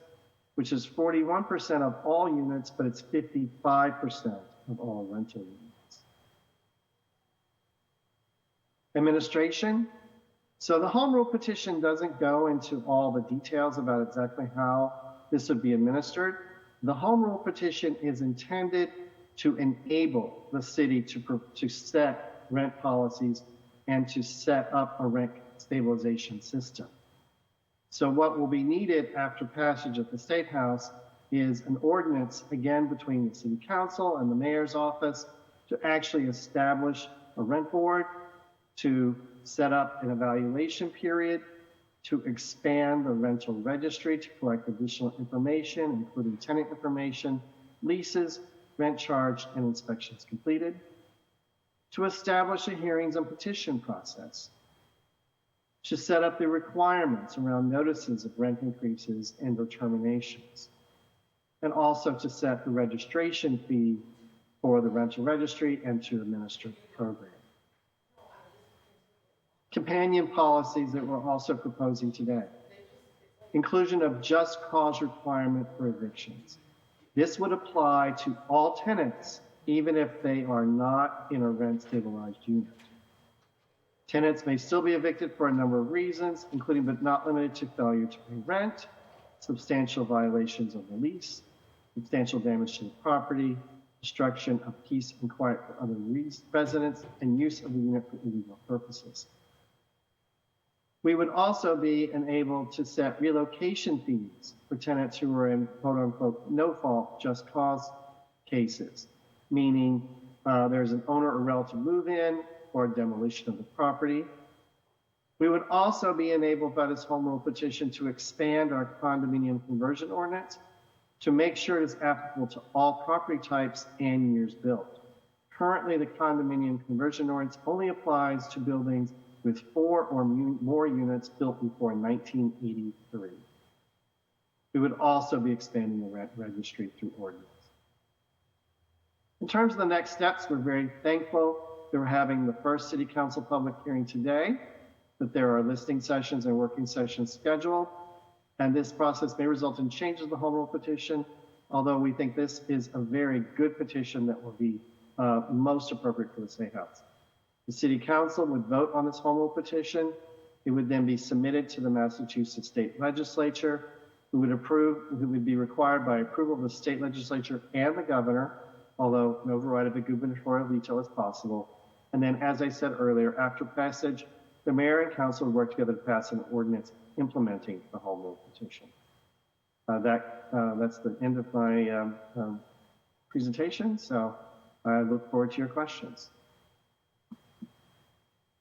which is 41% of all units, but it's 55% of all rental units. Administration. So the home rule petition doesn't go into all the details about exactly how this would be administered. The home rule petition is intended to enable the city to set rent policies and to set up a rent stabilization system. So what will be needed after passage at the State House is an ordinance, again, between the City Council and the Mayor's office to actually establish a rent board, to set up an evaluation period, to expand the rental registry to collect additional information, including tenant information, leases, rent charge, and inspections completed, to establish a hearings and petition process, to set up the requirements around notices of rent increases and or terminations, and also to set the registration fee for the rental registry and to administer the program. Companion policies that we're also proposing today. Inclusion of just cause requirement for evictions. This would apply to all tenants, even if they are not in a rent stabilized unit. Tenants may still be evicted for a number of reasons, including but not limited to failure to pay rent, substantial violations of the lease, substantial damage to the property, destruction of peace and quiet for other residents, and use of the unit for illegal purposes. We would also be enabled to set relocation fees for tenants who are in quote-unquote no-fault just cause cases, meaning there's an owner or relative move-in or demolition of the property. We would also be enabled by this home rule petition to expand our condominium conversion ordinance to make sure it is applicable to all property types and years built. Currently, the condominium conversion ordinance only applies to buildings with 4 or more units built before 1983. We would also be expanding the rent registry through ordinance. In terms of the next steps, we're very thankful that we're having the first City Council public hearing today, that there are listening sessions and working sessions scheduled, and this process may result in changes to the home rule petition, although we think this is a very good petition that will be most appropriate for the State House. The City Council would vote on this home rule petition. It would then be submitted to the Massachusetts State Legislature, who would be required by approval of the state legislature and the governor, although an override of a gubernatorial veto is possible. And then, as I said earlier, after passage, the mayor and council would work together to pass an ordinance implementing the home rule petition. That's the end of my presentation, so I look forward to your questions.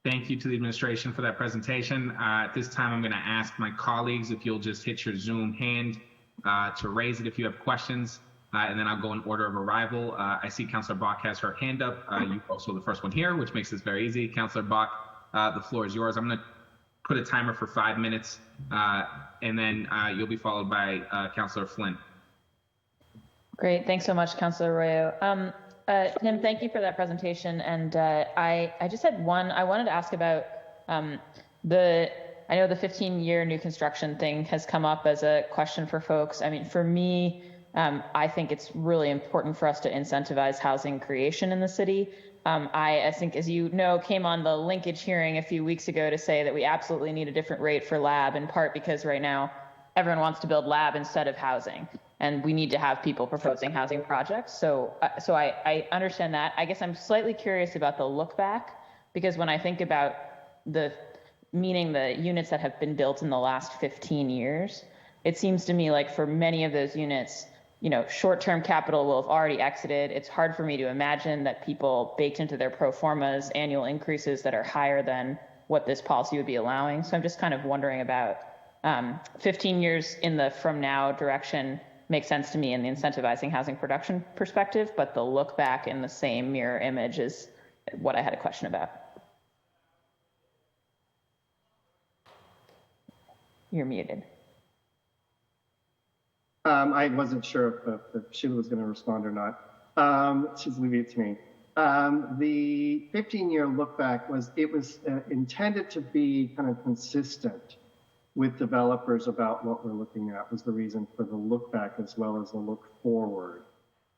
Thank you to the administration for that presentation. At this time, I'm going to ask my colleagues if you'll just hit your Zoom hand to raise it if you have questions, and then I'll go in order of arrival. I see Councillor Bach has her hand up. You're also the first one here, which makes this very easy. Councillor Bach, the floor is yours. I'm going to put a timer for 5 minutes, and then you'll be followed by Councillor Flynn. Great. Thanks so much, Councillor Arroyo. Tim, thank you for that presentation. And I just had one, I wanted to ask about I know the 15-year new construction thing has come up as a question for folks. I mean, for me, I think it's really important for us to incentivize housing creation in the city. I think, as you know, came on the linkage hearing a few weeks ago to say that we absolutely need a different rate for lab, in part because right now everyone wants to build lab instead of housing. And we need to have people proposing housing projects. So I understand that. I guess I'm slightly curious about the look back, because when I think about the units that have been built in the last 15 years, it seems to me like for many of those units, short-term capital will have already exited. It's hard for me to imagine that people baked into their pro formas annual increases that are higher than what this policy would be allowing. So I'm just kind of wondering about 15 years in the from now direction makes sense to me in the incentivizing housing production perspective, but the look back in the same mirror image is what I had a question about. You're muted. I wasn't sure if Sheila was going to respond or not. She's leaving it to me. The 15-year look back was intended to be kind of consistent with developers about what we're looking at, was the reason for the look back as well as the look forward.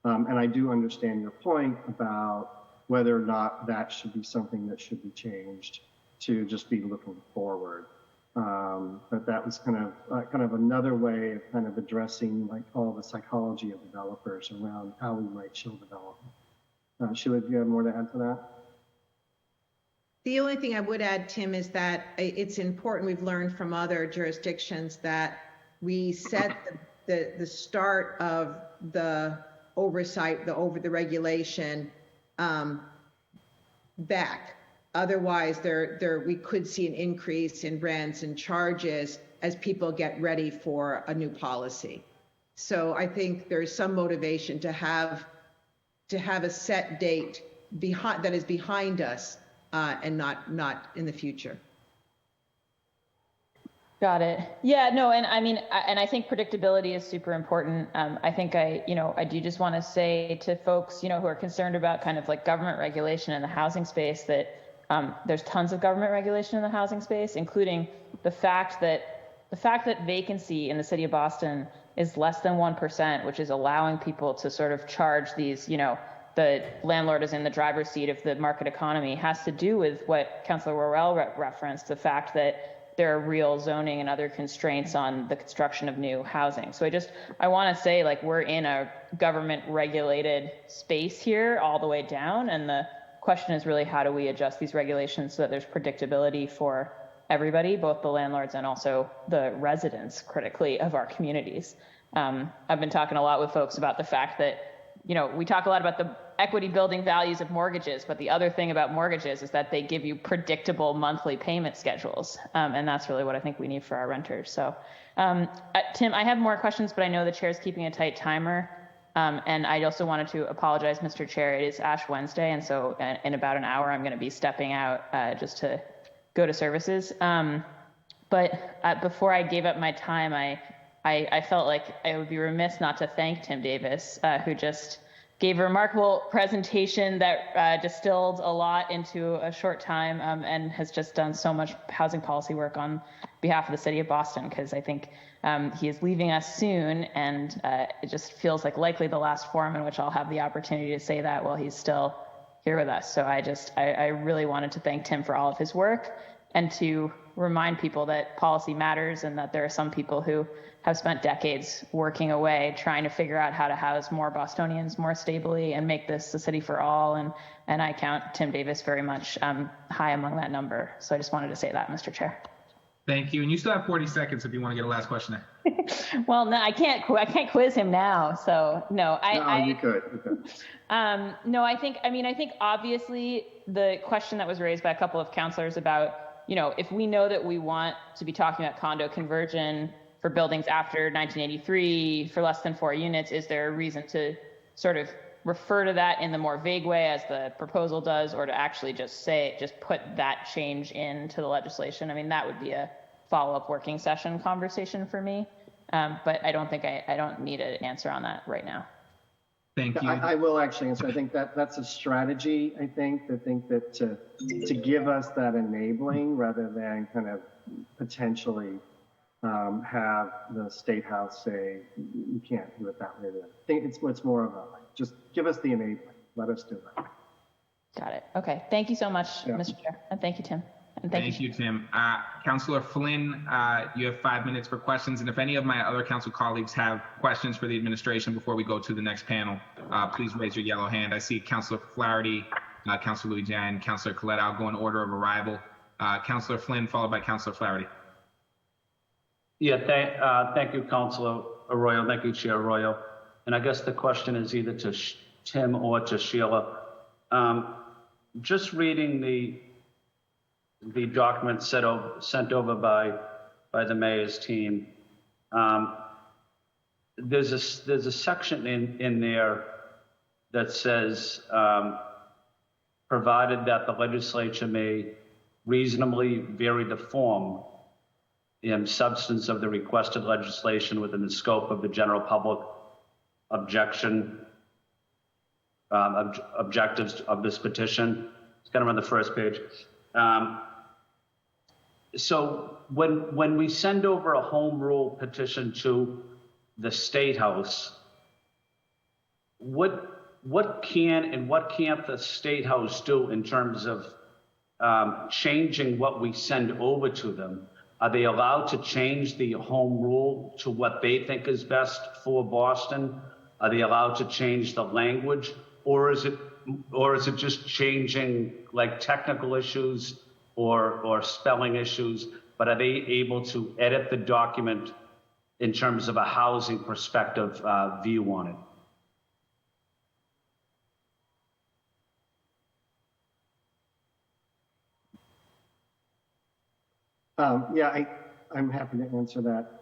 And I do understand your point about whether or not that should be something that should be changed to just be looking forward. But that was kind of another way of kind of addressing like all the psychology of developers around how we might show development. Sheila, do you have more to add to that? The only thing I would add, Tim, is that it's important, we've learned from other jurisdictions, that we set the start of the oversight, the regulation back. Otherwise, we could see an increase in rents and charges as people get ready for a new policy. So I think there's some motivation to have a set date that is behind us. And not in the future. Got it. Yeah, no, and I mean, I think predictability is super important. I think I do just want to say to folks, who are concerned about kind of like government regulation in the housing space that there's tons of government regulation in the housing space, including the fact that vacancy in the city of Boston is less than 1%, which is allowing people to sort of charge these, the landlord is in the driver's seat of the market economy, has to do with what Councillor Worrell referenced, the fact that there are real zoning and other constraints on the construction of new housing. So I want to say, like, we're in a government regulated space here all the way down. And the question is really, how do we adjust these regulations so that there's predictability for everybody, both the landlords and also the residents, critically, of our communities. I've been talking a lot with folks about the fact that we talk a lot about the equity building values of mortgages, but the other thing about mortgages is that they give you predictable monthly payment schedules. And that's really what I think we need for our renters. So, Tim, I have more questions, but I know the chair is keeping a tight timer. And I also wanted to apologize, Mr. Chair. It is Ash Wednesday. And so in about an hour, I'm going to be stepping out just to go to services. But before I gave up my time, I felt like I would be remiss not to thank Tim Davis, who just gave a remarkable presentation that distilled a lot into a short time and has just done so much housing policy work on behalf of the city of Boston, because I think he is leaving us soon, and it just feels like likely the last forum in which I'll have the opportunity to say that while he's still here with us. So I really wanted to thank Tim for all of his work, and to remind people that policy matters and that there are some people who have spent decades working away trying to figure out how to house more Bostonians more stably and make this a city for all. And I count Tim Davis very much high among that number. So I just wanted to say that, Mr. Chair. Thank you. And you still have 40 seconds if you want to get a last question in. Well, no, I can't quiz him now. So no, You could. no, I think obviously the question that was raised by a couple of counselors about, if we know that we want to be talking about condo conversion for buildings after 1983 for less than 4 units, is there a reason to sort of refer to that in the more vague way as the proposal does, or to actually just put that change into the legislation? I mean, that would be a follow-up working session conversation for me. But I don't think I don't need an answer on that right now. Thank you. I will actually answer. I think that's a strategy. I think that to give us that enabling rather than kind of potentially have the State House say you can't do it that way. I think it's more of a just give us the enabling. Let us do it. Got it. Okay. Thank you so much, Mr. Chair, and thank you, Tim. And thank you, Tim. Councillor Flynn, you have 5 minutes for questions. And if any of my other council colleagues have questions for the administration before we go to the next panel, please raise your yellow hand. I see Councillor Flaherty, Councillor Louisiana, Councillor Collette. I'll go in order of arrival. Councillor Flynn, followed by Councillor Flaherty. Yeah, thank you, Councillor Arroyo. Thank you, Chair Arroyo. And I guess the question is either to Tim or to Sheila. Just reading the document sent over by the mayor's team. There's a section in there that says, provided that the legislature may reasonably vary the form and substance of the requested legislation within the scope of the general public objectives of this petition. It's kind of on the first page. So when we send over a home rule petition to the State House, what can and what can't the State House do in terms of changing what we send over to them? Are they allowed to change the home rule to what they think is best for Boston? Are they allowed to change the language, or is it just changing like technical issues or spelling issues? But are they able to edit the document in terms of a housing perspective view on it? I'm happy to answer that.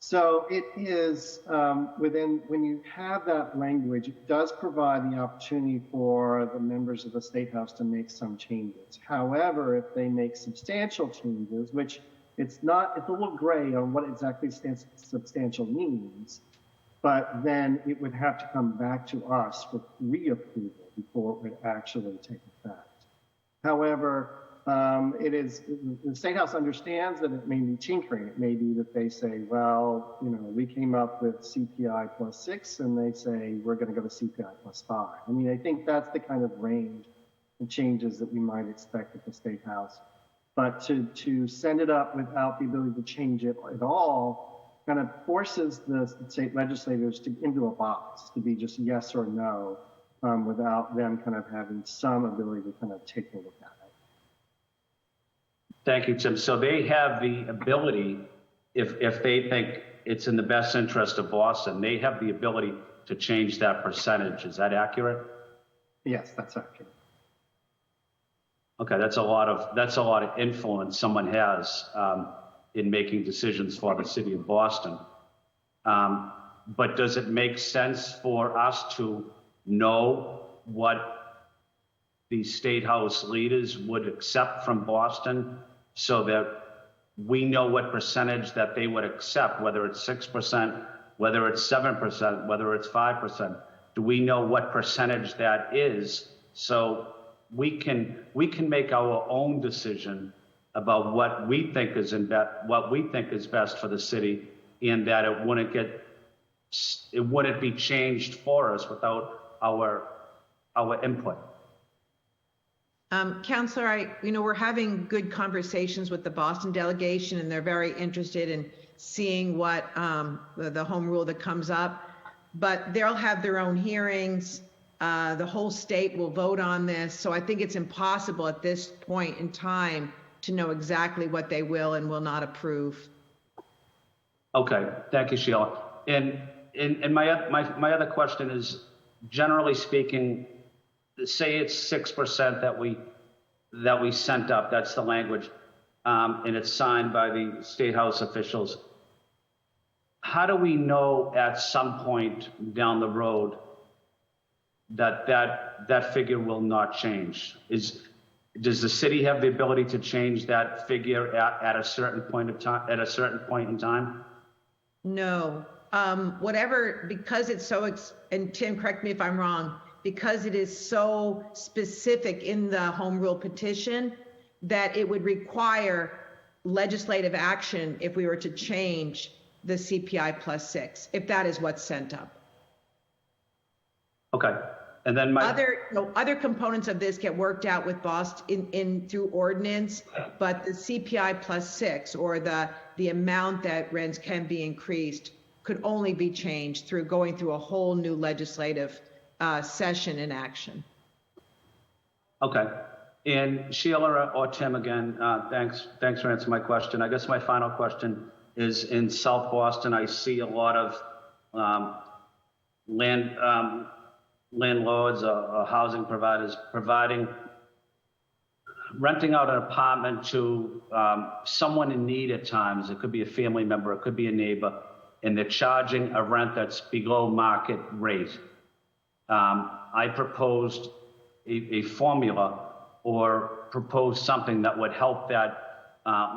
So it is when you have that language, it does provide the opportunity for the members of the State House to make some changes. However, if they make substantial changes, which it's a little gray on what exactly substantial means, but then it would have to come back to us for reapproval before it would actually take effect. However, the State House understands that it may be tinkering. It may be that they say, well, we came up with CPI +6, and they say we're going to go to CPI +5. I mean, I think that's the kind of range of changes that we might expect at the State House. But to send it up without the ability to change it at all kind of forces the state legislators into a box to be just yes or no, without them kind of having some ability to kind of take a look at it. Thank you, Tim. So they have the ability, if they think it's in the best interest of Boston, they have the ability to change that percentage. Is that accurate? Yes, that's accurate. Okay, that's a lot of influence someone has in making decisions for the city of Boston. But does it make sense for us to know what the State House leaders would accept from Boston, so that we know what percentage that they would accept, whether it's 6%, whether it's 7%, whether it's 5%? Do we know what percentage that is, so we can make our own decision about what we think is best for the city, and that it wouldn't be changed for us without our input? Counselor, we're having good conversations with the Boston delegation, and they're very interested in seeing what the home rule that comes up. But they'll have their own hearings. The whole state will vote on this. So I think it's impossible at this point in time to know exactly what they will and will not approve. Okay, thank you, Sheila. And my other question is, generally speaking, say it's 6% that we sent up. That's the language, and it's signed by the State House officials. How do we know at some point down the road that figure will not change? Does the city have the ability to change that figure at a certain point of time, at a certain point in time? No. Because it's so, and Tim, correct me if I'm wrong, because it is so specific in the home rule petition that it would require legislative action if we were to change the CPI +6, if that is what's sent up. Okay. And then other components of this get worked out with Boston through ordinance, but the CPI +6, or the amount that rents can be increased, could only be changed through going through a whole new legislative session and action. Okay. And Sheila or Tim, again, thanks for answering my question. I guess my final question is, in South Boston, I see a lot of landlords or housing providers renting out an apartment to someone in need at times. It could be a family member, it could be a neighbor, and they're charging a rent that's below market rate. I proposed a formula, or proposed something that would help that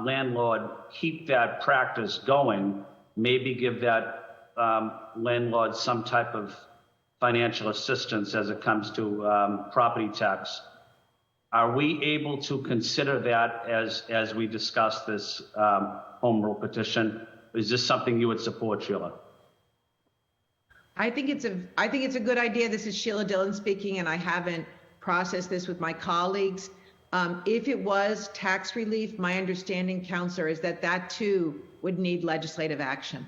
landlord keep that practice going, maybe give that landlord some type of financial assistance as it comes to property tax. Are we able to consider that as we discuss this home rule petition? Is this something you would support, Sheila? I think it's a good idea. This is Sheila Dillon speaking, and I haven't processed this with my colleagues. If it was tax relief, my understanding, Counselor, is that too would need legislative action.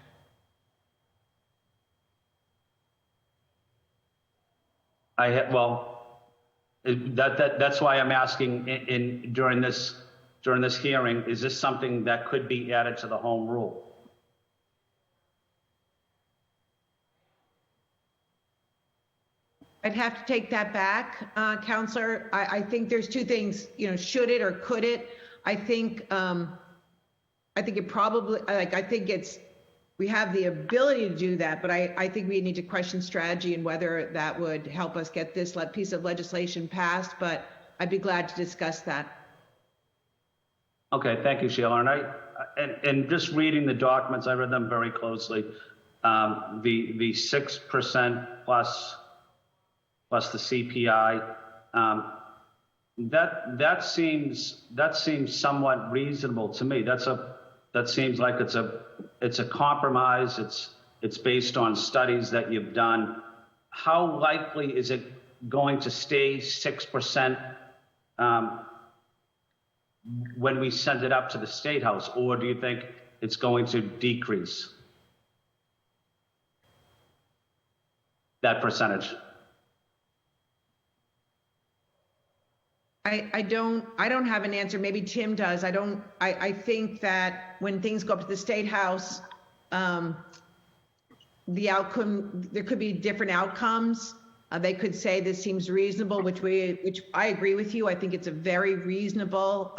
That's why I'm asking during this hearing, is this something that could be added to the home rule? I'd have to take that back, Counselor. I think there's two things, should it or could it? I think it probably, we have the ability to do that, but I think we need to question strategy and whether that would help us get this piece of legislation passed, but I'd be glad to discuss that. Okay, thank you, Sheila. And just reading the documents, I read them very closely. The 6% plus the CPI, that seems somewhat reasonable to me. That seems like it's a compromise. It's based on studies that you've done. How likely is it going to stay 6% when we send it up to the State House, or do you think it's going to decrease that percentage? I don't have an answer. Maybe Tim does. I think that when things go up to the State House, the outcome, there could be different outcomes. They could say this seems reasonable, which I agree with you. I think it's a very reasonable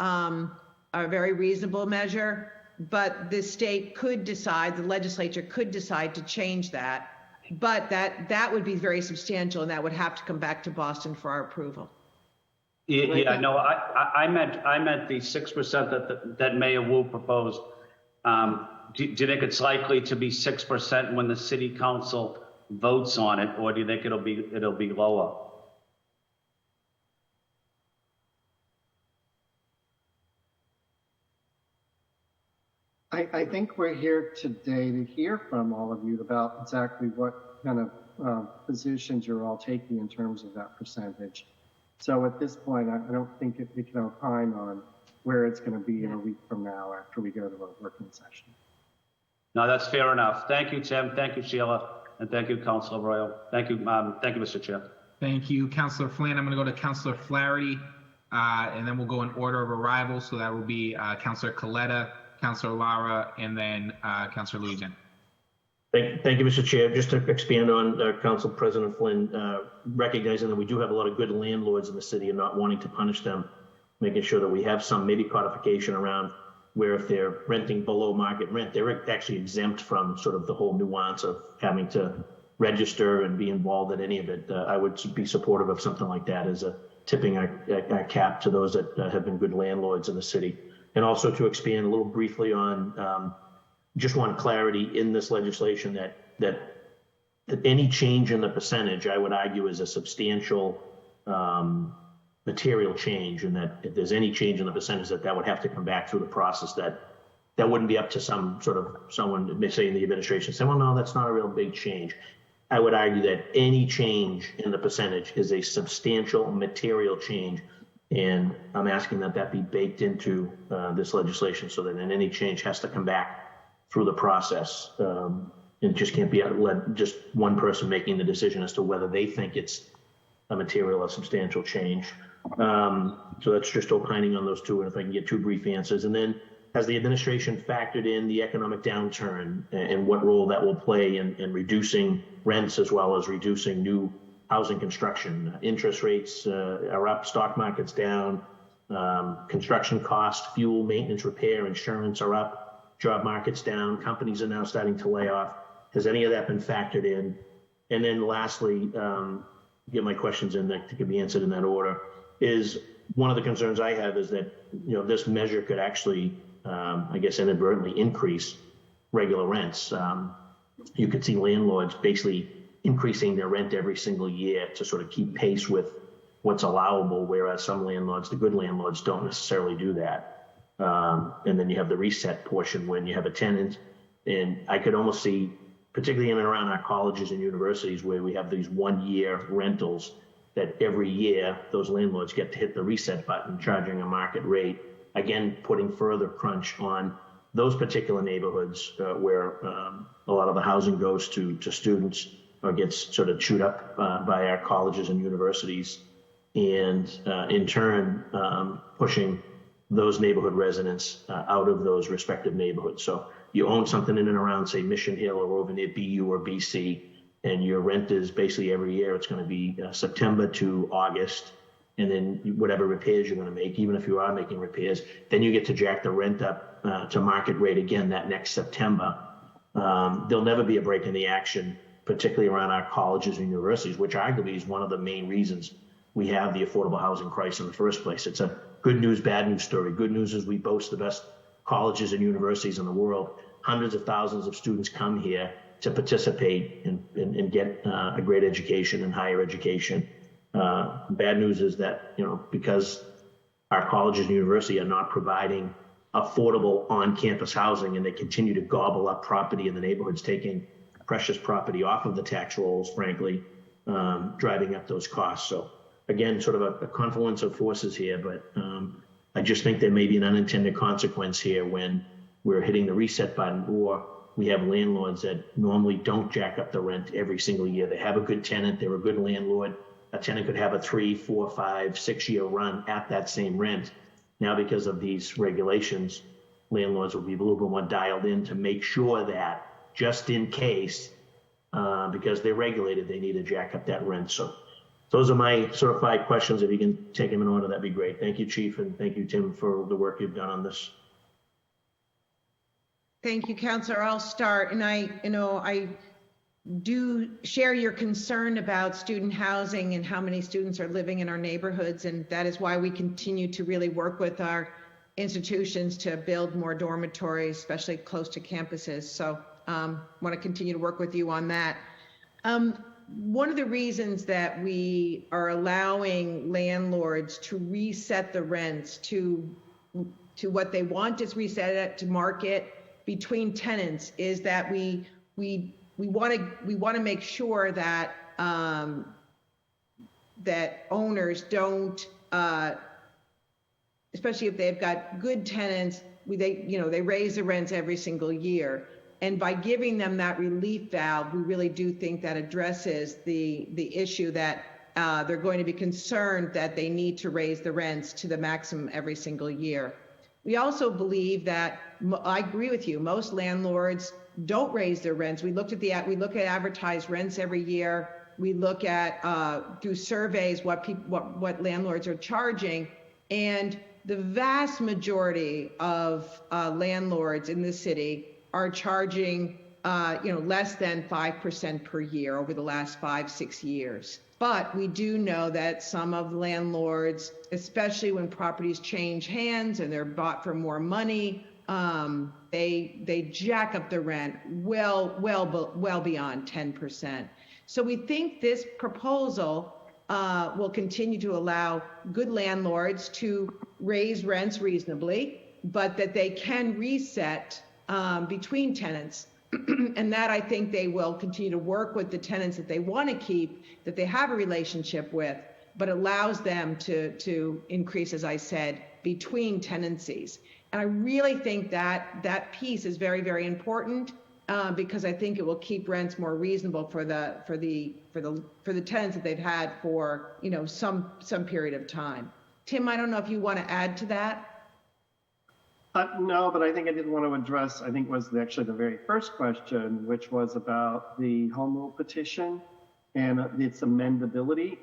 measure, but the state could decide, the legislature could decide to change that, but that would be very substantial, and that would have to come back to Boston for our approval. Yeah, no, I meant the 6% that Mayor Wu proposed. Do you think it's likely to be 6% when the City Council votes on it, or do you think it'll be lower? I think we're here today to hear from all of you about exactly what kind of positions you're all taking in terms of that percentage. So at this point, I don't think we can opine on where it's going to be in a week from now after we go to a working session. No, that's fair enough. Thank you, Tim. Thank you, Sheila. And thank you, Councilor Royal. Thank you, Mr. Chair. Thank you, Councilor Flynn. I'm going to go to Councilor Flaherty, and then we'll go in order of arrival. So that will be Councilor Coletta, Councilor Lara, and then Councilor Louisiana. Thank you, Mr. Chair. Just to expand on Council President Flynn, recognizing that we do have a lot of good landlords in the city and not wanting to punish them, making sure that we have some maybe codification around where if they're renting below market rent, they're actually exempt from sort of the whole nuance of having to register and be involved in any of it. I would be supportive of something like that as a tipping our cap to those that have been good landlords in the city. And also to expand a little briefly on just want clarity in this legislation that any change in the percentage, I would argue, is a substantial material change, and that if there's any change in the percentage, that would have to come back through the process. That wouldn't be up to someone may say in the administration say, well, no, that's not a real big change. I would argue that any change in the percentage is a substantial material change, and I'm asking that be baked into this legislation so that any change has to come back through the process. It just can't be just one person making the decision as to whether they think it's a material or substantial change. So that's just opining on those two, and if I can get two brief answers. And then, has the administration factored in the economic downturn and what role that will play in reducing rents as well as reducing new housing construction? Interest rates are up, stock market's down, construction costs, fuel, maintenance, repair, insurance are up, job market's down, companies are now starting to lay off. Has any of that been factored in? And then lastly, get my questions in that can be answered in that order, is one of the concerns I have is that, this measure could actually, I guess, inadvertently increase regular rents. You could see landlords basically increasing their rent every single year to sort of keep pace with what's allowable, whereas some landlords, the good landlords, don't necessarily do that. And then you have the reset portion when you have a tenant, and I could almost see, particularly in and around our colleges and universities where we have these 1 year rentals, that every year those landlords get to hit the reset button, charging a market rate, again, putting further crunch on those particular neighborhoods where a lot of the housing goes to students or gets sort of chewed up by our colleges and universities, and in turn pushing those neighborhood residents out of those respective neighborhoods. So you own something in and around, say, Mission Hill or over near BU or BC, and your rent is basically every year, it's going to be September to August, and then whatever repairs you're going to make, even if you are making repairs, then you get to jack the rent up to market rate again that next September. There'll never be a break in the action, particularly around our colleges and universities, which arguably is one of the main reasons we have the affordable housing crisis in the first place. It's a good news, bad news story. Good news is we boast the best colleges and universities in the world. Hundreds of thousands of students come here to participate and get a great education and higher education. Bad news is that, because our colleges and university are not providing affordable on-campus housing, and they continue to gobble up property in the neighborhoods, taking precious property off of the tax rolls, frankly, driving up those costs. So again, sort of a confluence of forces here, but I just think there may be an unintended consequence here when we're hitting the reset button, or we have landlords that normally don't jack up the rent every single year. They have a good tenant, they're a good landlord. A tenant could have a 3, 4, 5, 6 year run at that same rent. Now, because of these regulations, landlords will be a little bit more dialed in to make sure that just in case, because they're regulated, they need to jack up that rent. So those are my sort of 5 questions. If you can take them in order, that'd be great. Thank you, Chief, and thank you, Tim, for the work you've done on this. Thank you, Councilor. I'll start, and I do share your concern about student housing and how many students are living in our neighborhoods, and that is why we continue to really work with our institutions to build more dormitories, especially close to campuses. So want to continue to work with you on that. One of the reasons that we are allowing landlords to reset the rents to what they want is reset it to market between tenants is that we want to make sure that that owners don't, especially if they've got good tenants, they raise the rents every single year. And by giving them that relief valve, we really do think that addresses the issue that they're going to be concerned that they need to raise the rents to the maximum every single year. We also believe that, I agree with you, most landlords don't raise their rents. We look at advertised rents every year. We look at through surveys what landlords are charging, and the vast majority of landlords in the city are charging less than 5% per year over the last 5-6 years. But we do know that some of the landlords, especially when properties change hands and they're bought for more money, they jack up the rent well beyond 10%. So we think this proposal will continue to allow good landlords to raise rents reasonably, but that they can reset between tenants. And that I think they will continue to work with the tenants that they want to keep, that they have a relationship with, but allows them to increase, as I said, between tenancies. And I really think that piece is very, very important because I think it will keep rents more reasonable for the tenants that they've had for some period of time. Tim, I don't know if you want to add to that. No, but I think I did want to address, I think was actually the very first question, which was about the home rule petition and its amendability.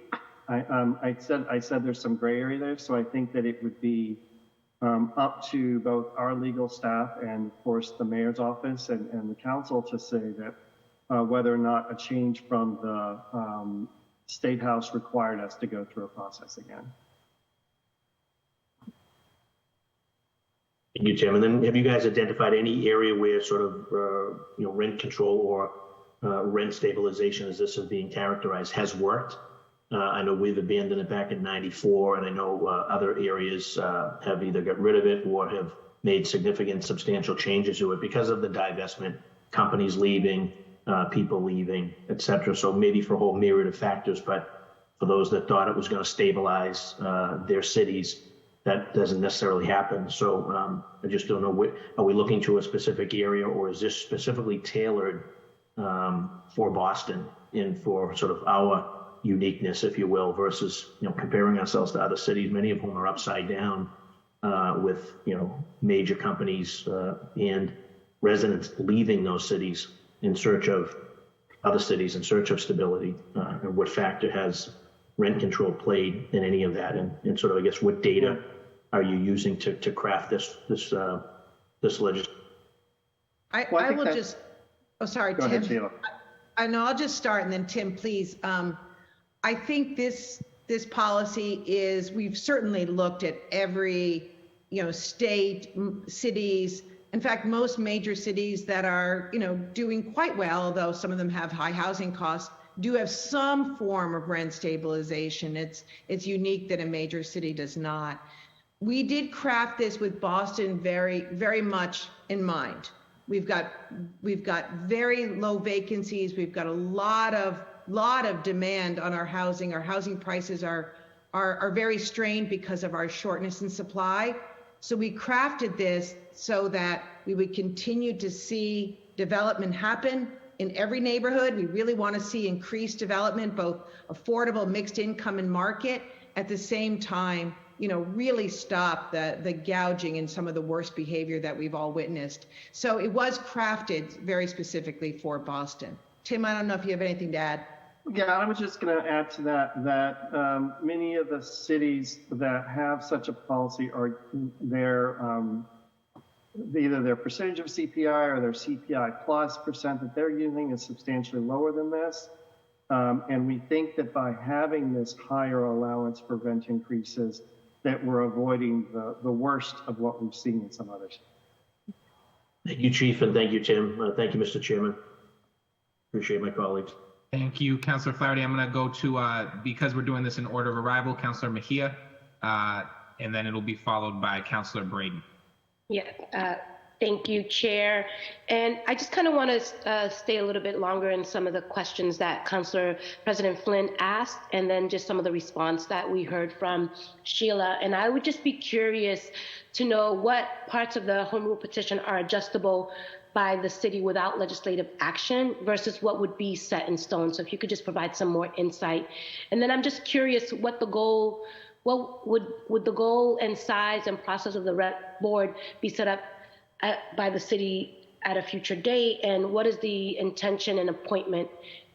I said there's some gray area there, so I think that it would be up to both our legal staff and, of course, the mayor's office and the council to say that whether or not a change from the State House required us to go through a process again. Thank you, Tim. And then have you guys identified any area where sort of, rent control or rent stabilization, as this is being characterized, has worked? I know we've abandoned it back in '94, and I know other areas have either got rid of it or have made significant, substantial changes to it because of the divestment, companies leaving, people leaving, et cetera. So maybe for a whole myriad of factors, but for those that thought it was going to stabilize their cities, that doesn't necessarily happen. So I just don't know, are we looking to a specific area, or is this specifically tailored for Boston and for sort of our uniqueness, if you will, versus, comparing ourselves to other cities, many of whom are upside down with, major companies and residents leaving those cities in search of other cities, in search of stability, and what factor has rent control played in any of that? And sort of, I guess, what data are you using to craft this legislation? I will just, sorry, Go Tim. ahead, Sheila. I know, I'll just start, and then Tim, please. I think this policy is, we've certainly looked at every, state, cities. In fact, most major cities that are, doing quite well, though some of them have high housing costs, do have some form of rent stabilization. It's unique that a major city does not. We did craft this with Boston very, very much in mind. We've got very low vacancies. We've got a lot of demand on our housing. Our housing prices are very strained because of our shortness in supply. So we crafted this so that we would continue to see development happen in every neighborhood. We really want to see increased development, both affordable, mixed income, and market. At the same time, really stop the gouging and some of the worst behavior that we've all witnessed. So it was crafted very specifically for Boston. Tim, I don't know if you have anything to add. Yeah, I was just going to add to that many of the cities that have such a policy are either their percentage of CPI or their CPI plus percent that they're using is substantially lower than this. And we think that by having this higher allowance for rent increases, that we're avoiding the worst of what we've seen in some others. Thank you, Chief, and thank you, Tim. Thank you, Mr. Chairman. Appreciate my colleagues. Thank you, Councilor Flaherty. I'm going to go to, because we're doing this in order of arrival, Councilor Mejia, and then it'll be followed by Councilor Braden. Yeah, Thank you, Chair. And I just kind of want to stay a little bit longer in some of the questions that Councilor President Flynn asked, and then just some of the response that we heard from Sheila. And I would just be curious to know what parts of the home rule petition are adjustable by the city without legislative action versus what would be set in stone. So if you could just provide some more insight. And then I'm just curious what the goal, what would the goal and size and process of the rep board be set up by the city at a future date, and what is the intention and appointment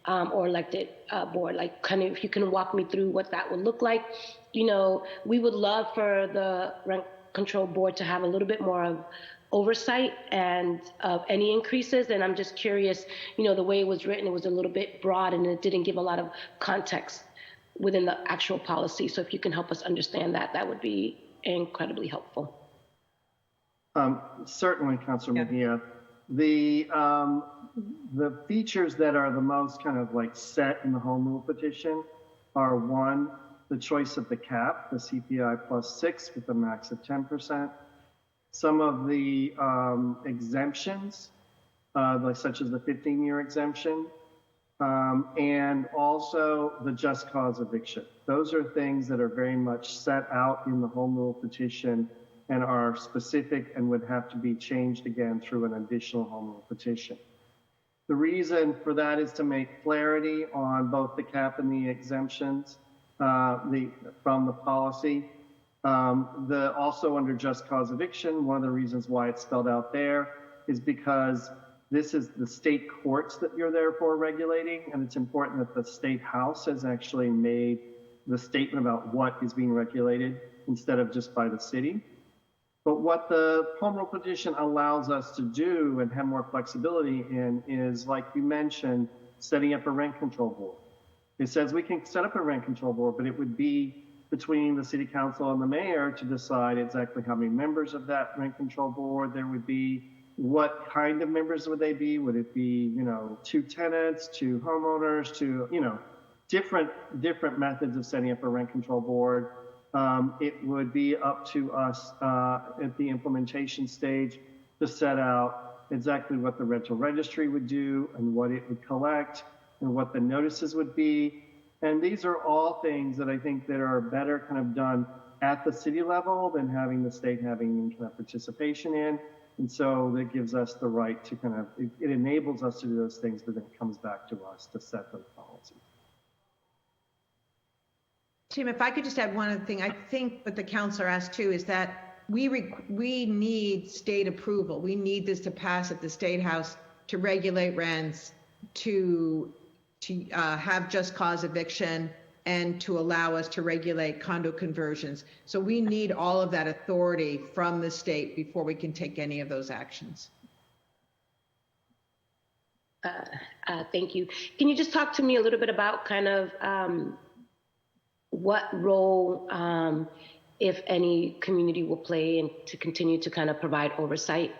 or elected board? Like, kind of, if you can walk me through what that would look like. You know, we would love for the rent control board to have a little bit more of oversight and of any increases. And I'm just curious, you know, the way it was written, it was a little bit broad and it didn't give a lot of context within the actual policy. So if you can help us understand that, that would be incredibly helpful. Certainly, Councilor Mejia. The features that are the most kind of like set in the home rule petition are, one, the choice of the cap, the CPI +6 with a max of 10%. Some of the exemptions, like such as the 15-year exemption, and also the just cause eviction. Those are things that are very much set out in the home rule petition and are specific and would have to be changed again through an additional home rule petition. The reason for that is to make clarity on both the cap and the exemptions from the policy. Also under just cause eviction, one of the reasons why it's spelled out there is because this is the state courts that you're therefore regulating, and it's important that the state house has actually made the statement about what is being regulated instead of just by the city. But what the home rule petition allows us to do and have more flexibility in is, like you mentioned, setting up a rent control board. It says we can set up a rent control board, but it would be between the city council and the mayor to decide exactly how many members of that rent control board there would be, what kind of members would they be? Would it be, you know, 2 tenants, 2 homeowners, 2, you know, different methods of setting up a rent control board. It would be up to us at the implementation stage to set out exactly what the rental registry would do and what it would collect and what the notices would be. And these are all things that I think that are better kind of done at the city level than having the state having kind of participation in. And so that gives us the right to kind of, it enables us to do those things, but then it comes back to us to set those policies. Tim, if I could just add one other thing, I think what the counselor asked too is that we need state approval. We need this to pass at the State House to regulate rents, to have just cause eviction, and to allow us to regulate condo conversions. So we need all of that authority from the state before we can take any of those actions. Thank you. Can you just talk to me a little bit about kind of what role, if any, community will play and to continue to kind of provide oversight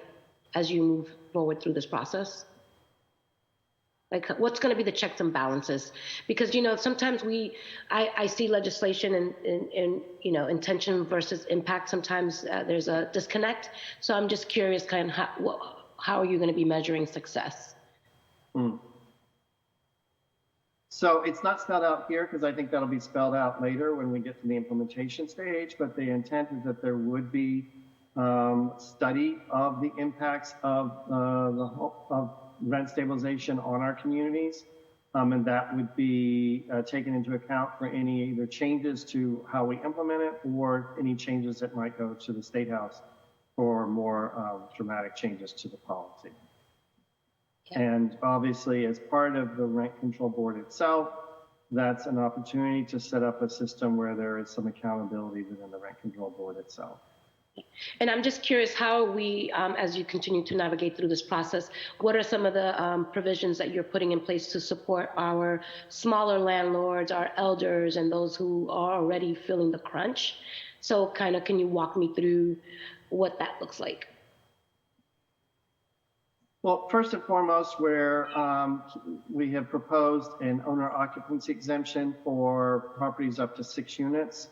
as you move forward through this process? Like, what's going to be the checks and balances? Because, you know, sometimes I see legislation and you know, intention versus impact. Sometimes there's a disconnect. So I'm just curious, kind of how are you going to be measuring success? So it's not spelled out here because I think that'll be spelled out later when we get to the implementation stage. But the intent is that there would be study of the impacts of rent stabilization on our communities, and that would be taken into account for any either changes to how we implement it or any changes that might go to the State House for more dramatic changes to the policy. Yeah. And obviously, as part of the rent control board itself, that's an opportunity to set up a system where there is some accountability within the rent control board itself. And I'm just curious, how are we, as you continue to navigate through this process, what are some of the provisions that you're putting in place to support our smaller landlords, our elders, and those who are already feeling the crunch? So kind of, can you walk me through what that looks like? Well, first and foremost, where we have proposed an owner occupancy exemption for properties up to 6 units.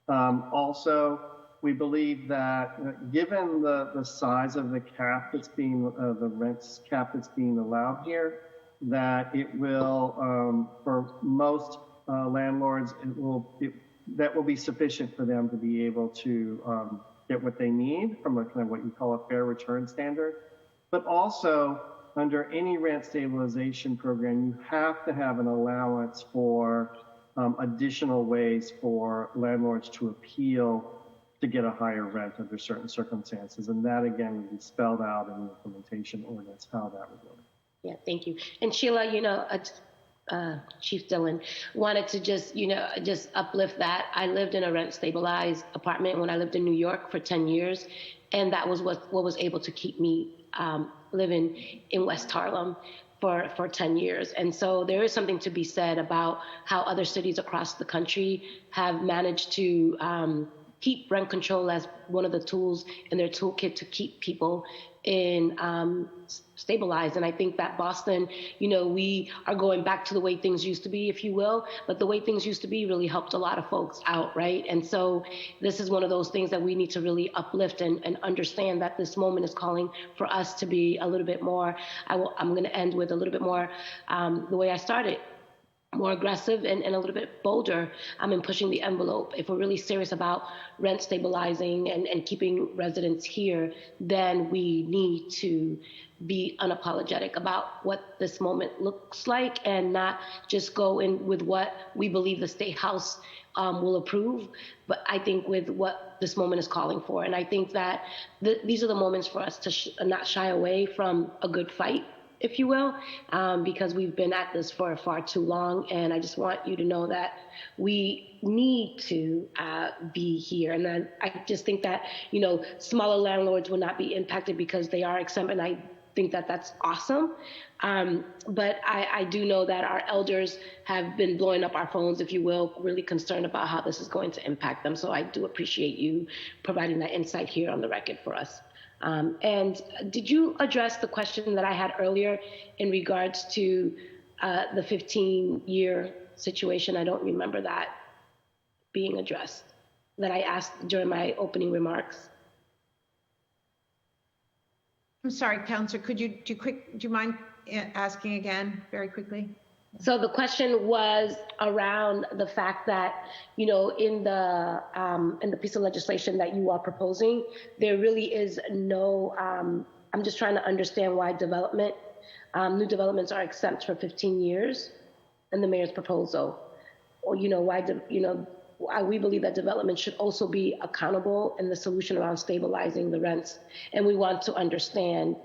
Also, we believe that given the size of the cap that's being, the rents cap that's being allowed here, that it will, for most landlords, that will be sufficient for them to be able to get what they need from a kind of what you call a fair return standard. But also, under any rent stabilization program, you have to have an allowance for additional ways for landlords to appeal to get a higher rent under certain circumstances. And that, again, would be spelled out in the implementation ordinance, how that would work. Yeah, thank you. And Sheila, Chief Dillon, wanted to just uplift that. I lived in a rent stabilized apartment when I lived in New York for 10 years. And that was what was able to keep me living in West Harlem for 10 years. And so there is something to be said about how other cities across the country have managed to keep rent control as one of the tools in their toolkit to keep people in stabilized. And I think that Boston, we are going back to the way things used to be, if you will, but the way things used to be really helped a lot of folks out, right? And so this is one of those things that we need to really uplift and understand that this moment is calling for us to be a little bit more, I'm going to end with a little bit more the way I started, more aggressive and a little bit bolder in pushing the envelope. If we're really serious about rent stabilizing and keeping residents here, then we need to be unapologetic about what this moment looks like and not just go in with what we believe the State House will approve, but I think with what this moment is calling for. And I think that these are the moments for us to not shy away from a good fight, if you will, because we've been at this for far too long. And I just want you to know that we need to be here. And then I just think that, smaller landlords will not be impacted because they are exempt. And I think that that's awesome. But I do know that our elders have been blowing up our phones, if you will, really concerned about how this is going to impact them. So I do appreciate you providing that insight here on the record for us. And did you address the question that I had earlier in regards to the 15-year situation? I don't remember that being addressed, that I asked during my opening remarks. I'm sorry, Counselor, do you mind asking again very quickly? So the question was around the fact that, in the piece of legislation that you are proposing, there really is no, I'm just trying to understand why new developments are exempt for 15 years in the mayor's proposal. Or, why we believe that development should also be accountable in the solution around stabilizing the rents. And we want to understand,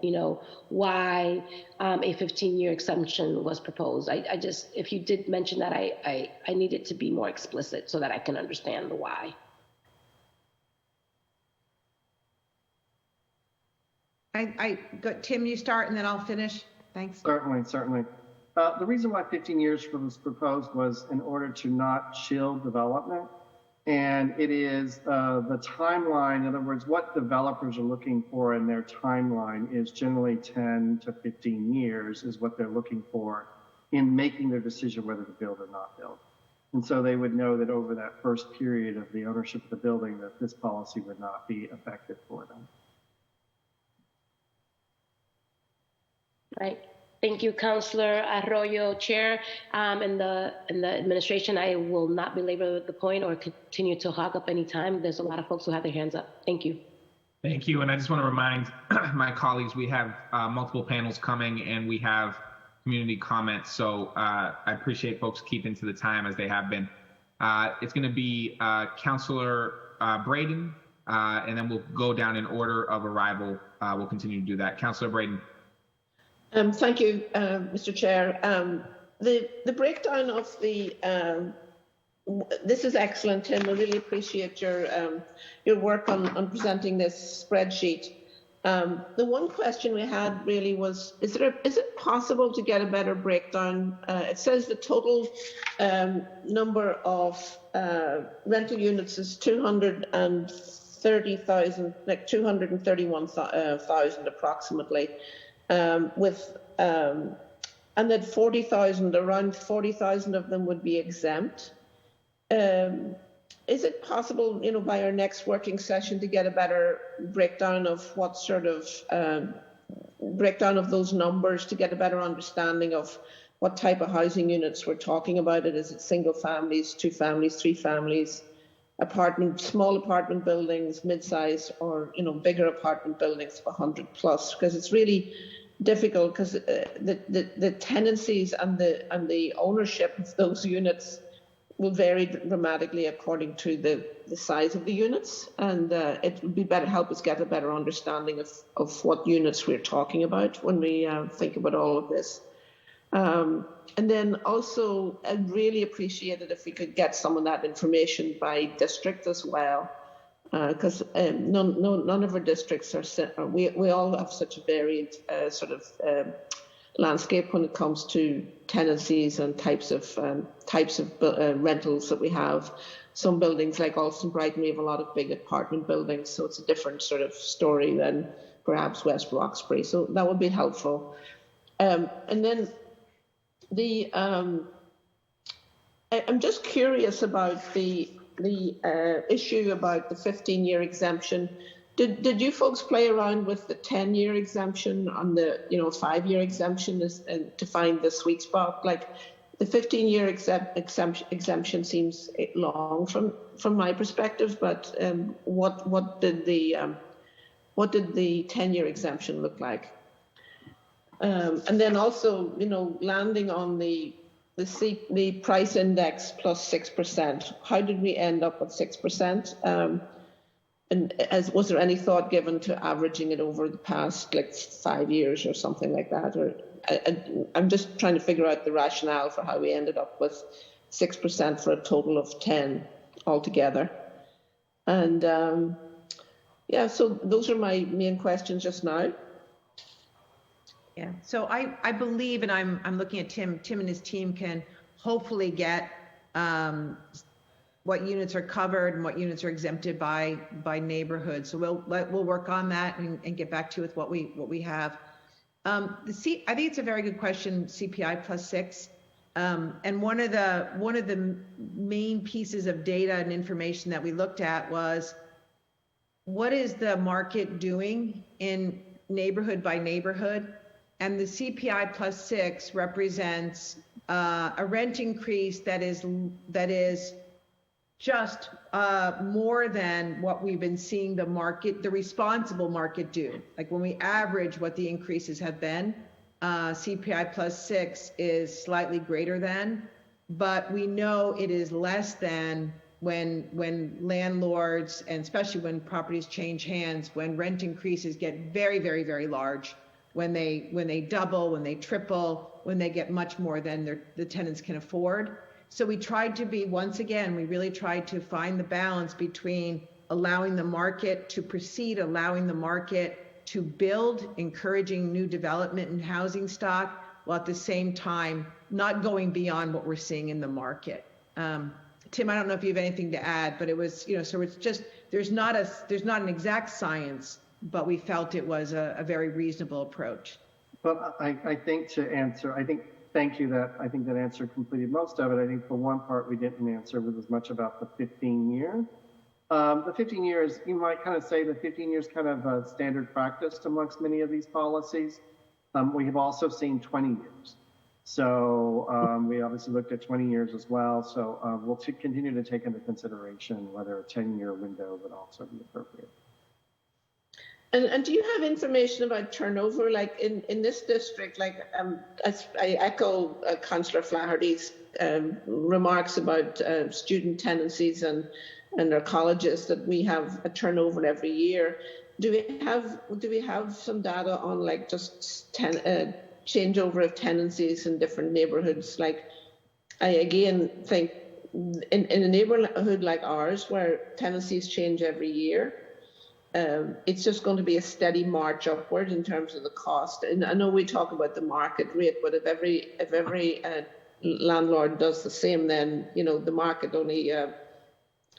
why a 15-year exemption was proposed. I just, if you did mention that, I need it to be more explicit so that I can understand the why. Tim, you start and then I'll finish. Thanks. Certainly. The reason why 15 years was proposed was in order to not chill development. And it is the timeline, in other words, what developers are looking for in their timeline is generally 10 to 15 years is what they're looking for in making their decision whether to build or not build. And so they would know that over that first period of the ownership of the building that this policy would not be effective for them. Right. Thank you, Councillor Arroyo, Chair. In the administration, I will not belabor the point or continue to hog up any time. There's a lot of folks who have their hands up. Thank you. Thank you. And I just want to remind my colleagues, we have multiple panels coming and we have community comments. So I appreciate folks keeping to the time as they have been. It's going to be Councillor Braden, and then we'll go down in order of arrival. We'll continue to do that. Councillor Braden. Thank you, Mr. Chair. The breakdown of the this is excellent, Tim. I really appreciate your work on presenting this spreadsheet. The one question we had really was: is it possible to get a better breakdown? It says the total number of rental units is 230,000, like 231,000 approximately. And that 40,000, around 40,000 of them would be exempt. is it possible, by our next working session to get a better breakdown of what sort of breakdown of those numbers, to get a better understanding of what type of housing units we're talking about? Is it single families, 2 families, 3 families, small apartment buildings, mid-size, or bigger apartment buildings of 100 plus? Because it's really difficult, because the tenancies and the ownership of those units will vary dramatically according to the size of the units, and it would be better, help us get a better understanding of what units we're talking about when we think about all of this. And then also, I'd really appreciate it if we could get some of that information by district as well, because none of our districts are. We all have such a varied sort of landscape when it comes to tenancies and types of rentals that we have. Some buildings like Alston Brighton, we have a lot of big apartment buildings, so it's a different sort of story than perhaps West Roxbury. So that would be helpful. And then I'm just curious about the issue about the 15-year exemption. Did you folks play around with the 10-year exemption on the 5-year exemption to find the sweet spot? Like, the 15-year exemption seems long from my perspective, but what did the 10-year exemption look like? And then also, landing on the price index plus 6%. How did we end up at 6%? And was there any thought given to averaging it over the past 5 years or something like that? Or I'm just trying to figure out the rationale for how we ended up with 6% for a total of 10 altogether. And so those are my main questions just now. Yeah, so I believe, and I'm looking at Tim and his team can hopefully get what units are covered and what units are exempted by neighborhood. So we'll work on that and get back to you with what we have. I think it's a very good question, CPI plus 6. And one of the main pieces of data and information that we looked at was, what is the market doing in neighborhood by neighborhood? And the CPI plus 6 represents a rent increase that is just more than what we've been seeing the responsible market do. Like, when we average what the increases have been, CPI plus 6 is slightly greater than, but we know it is less than when landlords, and especially when properties change hands, when rent increases get very, very, very large, when they double, when they triple, when they get much more than the tenants can afford. So we tried to we really tried to find the balance between allowing the market to proceed, allowing the market to build, encouraging new development and housing stock, while at the same time not going beyond what we're seeing in the market. Tim, I don't know if you have anything to add, but it was, so it's just, there's not an exact science, but we felt it was a very reasonable approach. But I think thank you, I think that answer completed most of it. I think the one part we didn't answer was as much about the 15 year. The 15 years, you might kind of say the 15 years kind of a standard practice amongst many of these policies. We have also seen 20 years. So we obviously looked at 20 years as well. So we'll continue to take into consideration whether a 10-year window would also be appropriate. And do you have information about turnover, like in this district? Like, I echo Councillor Flaherty's remarks about student tenancies and our colleges, that we have a turnover every year. Do we have some data on, like, just changeover of tenancies in different neighbourhoods? Like, I again think in a neighbourhood like ours, where tenancies change every year, it's just going to be a steady march upward in terms of the cost. And I know we talk about the market rate, but if every landlord does the same, then the market only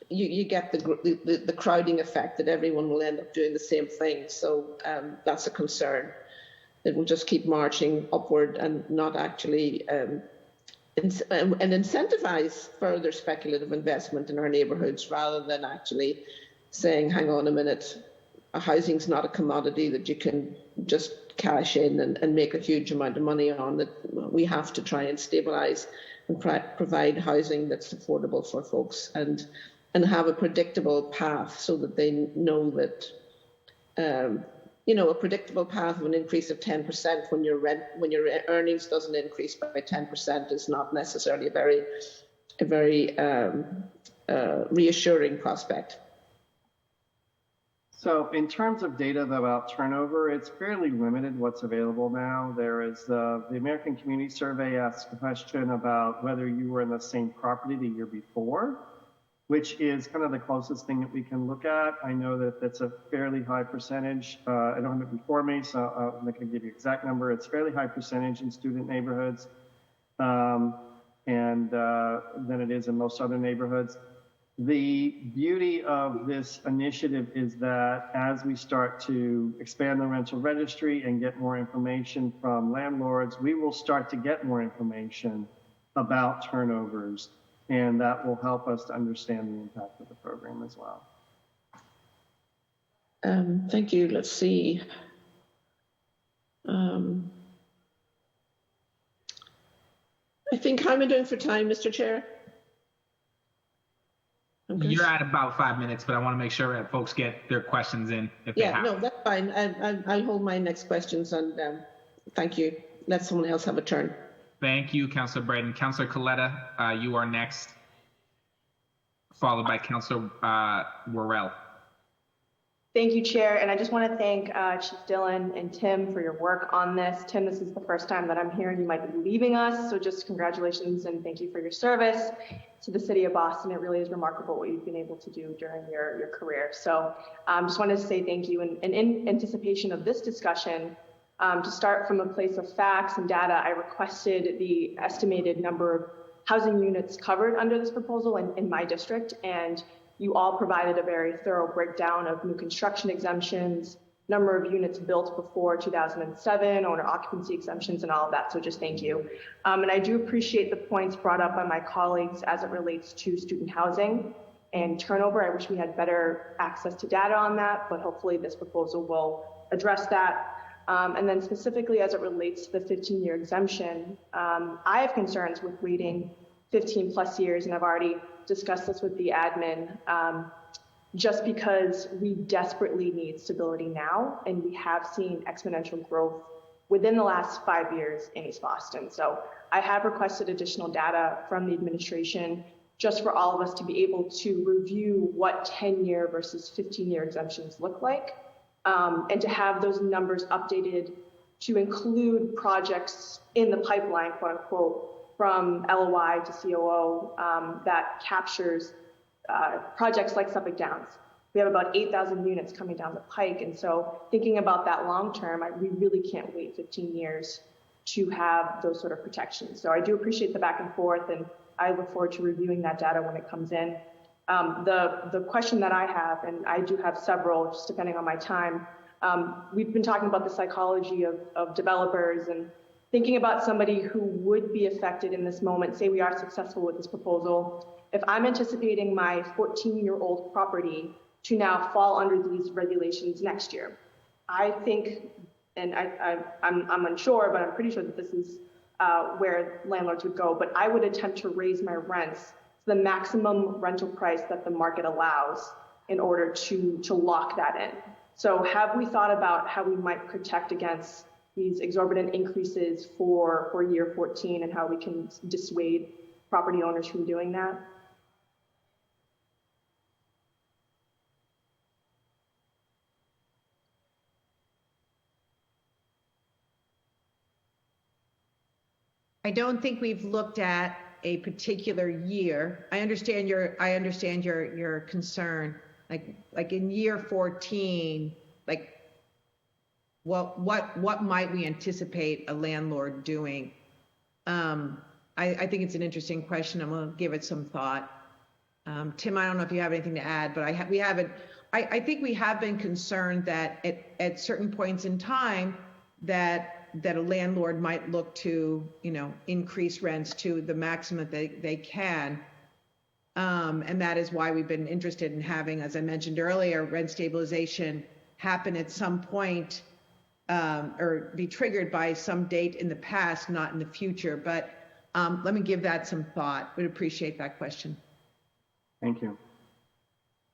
you get the crowding effect, that everyone will end up doing the same thing. So that's a concern. It will just keep marching upward and not actually and incentivize further speculative investment in our neighbourhoods rather than actually saying, hang on a minute, housing's not a commodity that you can just cash in and make a huge amount of money on. That we have to try and stabilise and provide housing that's affordable for folks and have a predictable path so that they know that a predictable path of an increase of 10% when your earnings doesn't increase by 10% is not necessarily a very reassuring prospect. So in terms of data about turnover, it's fairly limited what's available now. There is the American Community Survey asks a question about whether you were in the same property the year before, which is kind of the closest thing that we can look at. I know that that's a fairly high percentage. I don't have it before me, so I'm not going to give you the exact number. It's fairly high percentage in student neighborhoods than it is in most other neighborhoods. The beauty of this initiative is that as we start to expand the rental registry and get more information from landlords, we will start to get more information about turnovers, and that will help us to understand the impact of the program as well. Thank you. Let's see. I think, how am I doing for time, Mr. Chair? You're at about 5 minutes, but I want to make sure that folks get their questions in if they have. No, that's fine. I'll hold my next questions, and thank you. Let someone else have a turn. Thank you, Councillor Braden. Councillor Coletta, you are next, followed by Councillor Worrell. Thank you, Chair. And I just want to thank Chief Dillon and Tim for your work on this. Tim, this is the first time that I'm hearing you might be leaving us. So just congratulations and thank you for your service to the city of Boston. It really is remarkable what you've been able to do during your career. So just wanted to say thank you. And in anticipation of this discussion, to start from a place of facts and data, I requested the estimated number of housing units covered under this proposal in my district. And you all provided a very thorough breakdown of new construction exemptions, number of units built before 2007, owner occupancy exemptions, and all of that. So just thank you. And I do appreciate the points brought up by my colleagues as it relates to student housing and turnover. I wish we had better access to data on that, but hopefully this proposal will address that. And then specifically as it relates to the 15-year exemption, I have concerns with waiting 15 plus years, and I've already discussed this with the admin, just because we desperately need stability now, and we have seen exponential growth within the last 5 years in East Boston. So I have requested additional data from the administration just for all of us to be able to review what 10-year versus 15-year exemptions look like, and to have those numbers updated to include projects in the pipeline, quote unquote, from LOI to COO that captures projects like Suffolk Downs. We have about 8,000 units coming down the pike. And so thinking about that long term, we really can't wait 15 years to have those sort of protections. So I do appreciate the back and forth, and I look forward to reviewing that data when it comes in. The question that I have, and I do have several, just depending on my time, we've been talking about the psychology of developers and thinking about somebody who would be affected in this moment. Say we are successful with this proposal. If I'm anticipating my 14-year-old property to now fall under these regulations next year, I think, and I'm unsure, but I'm pretty sure that this is where landlords would go, but I would attempt to raise my rents to the maximum rental price that the market allows in order to lock that in. So have we thought about how we might protect against these exorbitant increases for year 14 and how we can dissuade property owners from doing that? I don't think we've looked at a particular year. I understand your concern. Like in year 14, like what might we anticipate a landlord doing? I think it's an interesting question. I'm going to give it some thought. Tim, I don't know if you have anything to add, but I think we have been concerned that at certain points in time that that a landlord might look to, increase rents to the maximum they can. And that is why we've been interested in having, as I mentioned earlier, rent stabilization happen at some point, or be triggered by some date in the past, not in the future. But let me give that some thought. Would appreciate that question. Thank you.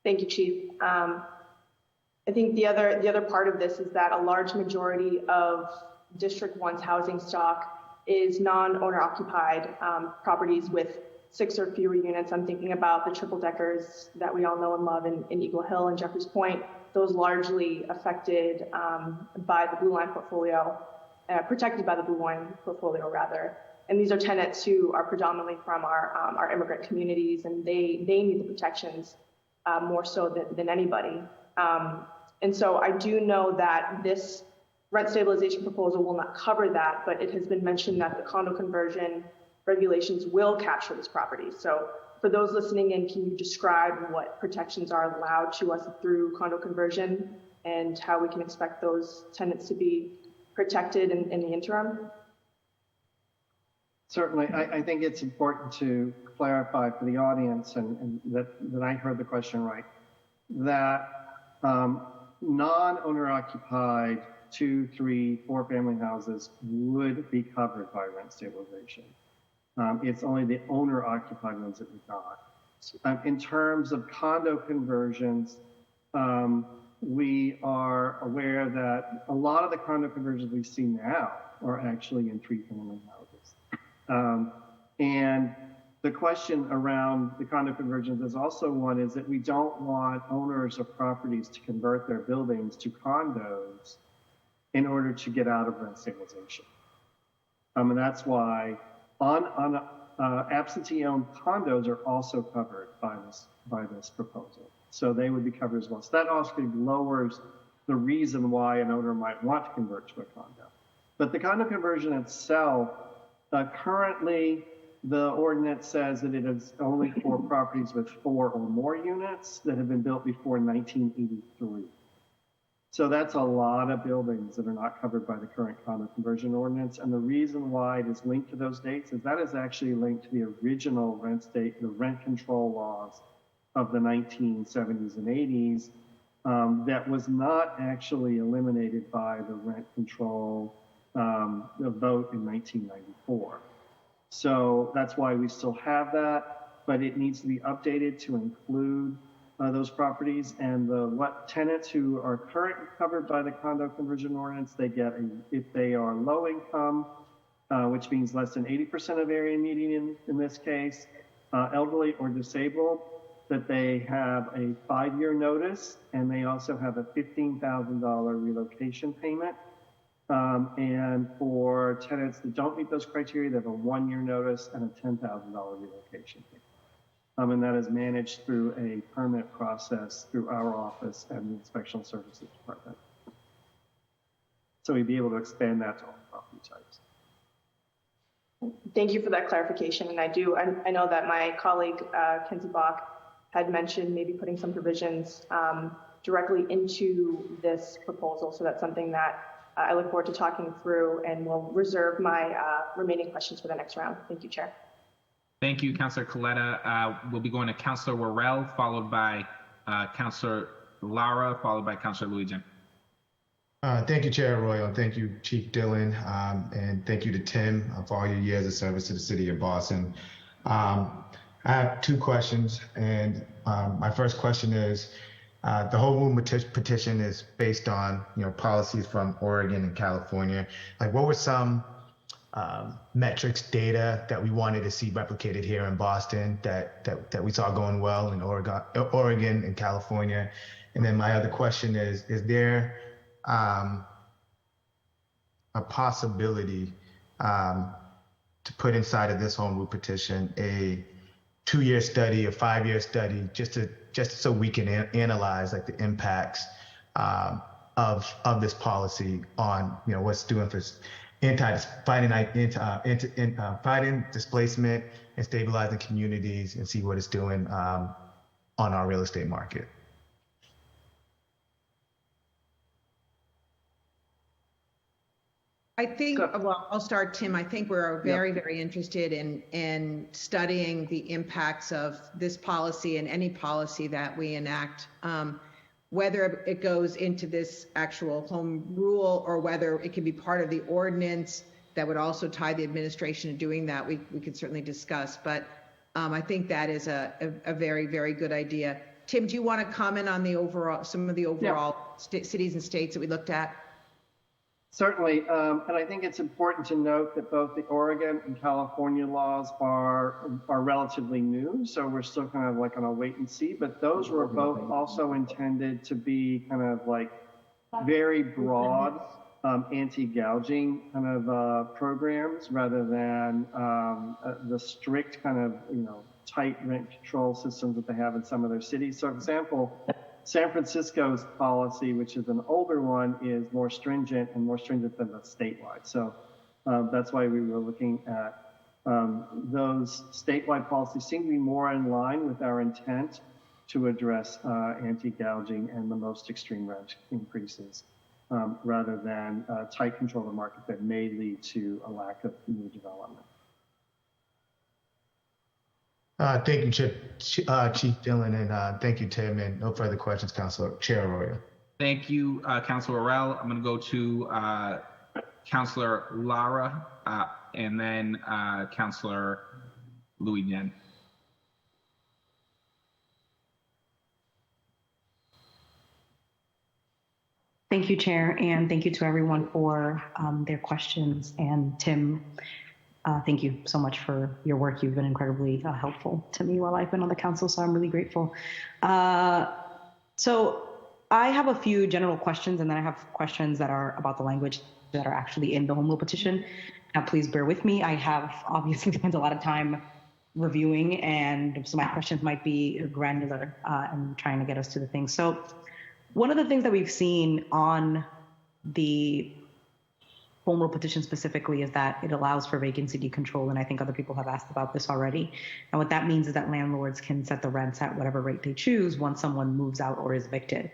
Thank you, Chief. I think the other part of this is that a large majority of District 1's housing stock is non-owner occupied properties with 6 or fewer units. I'm thinking about the triple deckers that we all know and love in Eagle Hill and Jeffers Point, those largely affected by the Blue Line portfolio, protected by the Blue Line portfolio rather. And these are tenants who are predominantly from our immigrant communities, and they need the protections more so than anybody. And so I do know that this rent stabilization proposal will not cover that, but it has been mentioned that the condo conversion regulations will capture this property. So for those listening in, can you describe what protections are allowed to us through condo conversion and how we can expect those tenants to be protected in the interim? Certainly, I think it's important to clarify for the audience and that I heard the question right, that non-owner occupied 2, 3, 4 family houses would be covered by rent stabilization. It's only the owner occupied ones that would not. In terms of condo conversions, we are aware that a lot of the condo conversions we see now are actually in 3 family houses. And the question around the condo conversions is also one is that we don't want owners of properties to convert their buildings to condos in order to get out of rent stabilization. And that's why absentee-owned condos are also covered by this proposal. So they would be covered as well. So that also lowers the reason why an owner might want to convert to a condo. But the condo conversion itself, currently the ordinance says that it is only for properties with 4 or more units that have been built before 1983. So that's a lot of buildings that are not covered by the current condo conversion ordinance. And the reason why it is linked to those dates is that is actually linked to the original the rent control laws of the 1970s and 80s that was not actually eliminated by the rent control vote in 1994. So that's why we still have that, but it needs to be updated to include those properties. And what tenants who are currently covered by the condo conversion ordinance, they get if they are low income, which means less than 80% of area median in this case, elderly or disabled, that they have a 5-year notice, and they also have a $15,000 relocation payment. And for tenants that don't meet those criteria, they have a 1-year notice and a $10,000 relocation payment. And that is managed through a permit process through our office and the Inspection Services Department. So we'd be able to expand that to all property types. Thank you for that clarification. And I know that my colleague, Kenzie Bach, had mentioned maybe putting some provisions directly into this proposal. So that's something that I look forward to talking through, and will reserve my remaining questions for the next round. Thank you, Chair. Thank you, Councilor Coletta. We'll be going to Councilor Worrell, followed by Councilor Lara, followed by Councilor Louisiana. Thank you, Chair Arroyo. Thank you, Chief Dillon. And thank you to Tim for all your years of service to the city of Boston. I have 2 questions. And my first question is, the whole movement petition is based on, policies from Oregon and California. Like, what were some metrics, data that we wanted to see replicated here in Boston that we saw going well in Oregon and California? And then my other question is there a possibility to put inside of this home rule petition a 2-year study, a 5-year study, just so we can analyze like the impacts of this policy on what's doing for fighting displacement and stabilizing communities, and see what it's doing on our real estate market. I think, well, I'll start, Tim. I think we're very, very interested in studying the impacts of this policy and any policy that we enact, whether it goes into this actual home rule or whether it can be part of the ordinance that would also tie the administration to doing that. We could certainly discuss, but I think that is a very, very good idea. Tim, do you want to comment on some of the overall cities and states that we looked at? Certainly, and I think it's important to note that both the Oregon and California laws are relatively new, so we're still kind of like on a wait and see, but those were both also intended to be kind of like very broad anti-gouging kind of programs rather than the strict kind of, tight rent control systems that they have in some of their cities. So, for example, San Francisco's policy, which is an older one, is more stringent than the statewide. So that's why we were looking at those statewide policies seem to be more in line with our intent to address anti-gouging and the most extreme rent increases rather than tight control of the market that may lead to a lack of new development. Thank you, Chief Dillon, and thank you, Tim, and no further questions, Chair Arroyo. Thank you, Councilor Orell. I'm going to go to Councilor Lara and then Councilor Louis Yen. Thank you, Chair, and thank you to everyone for their questions. And Tim, thank you so much for your work. You've been incredibly helpful to me while I've been on the council, so I'm really grateful. So I have a few general questions, and then I have questions that are about the language that are actually in the home rule petition. Now, please bear with me. I have obviously spent a lot of time reviewing, and so my questions might be granular and trying to get us to the things. So one of the things that we've seen on the home rule petition specifically is that it allows for vacancy decontrol, and I think other people have asked about this already. And what that means is that landlords can set the rents at whatever rate they choose once someone moves out or is evicted.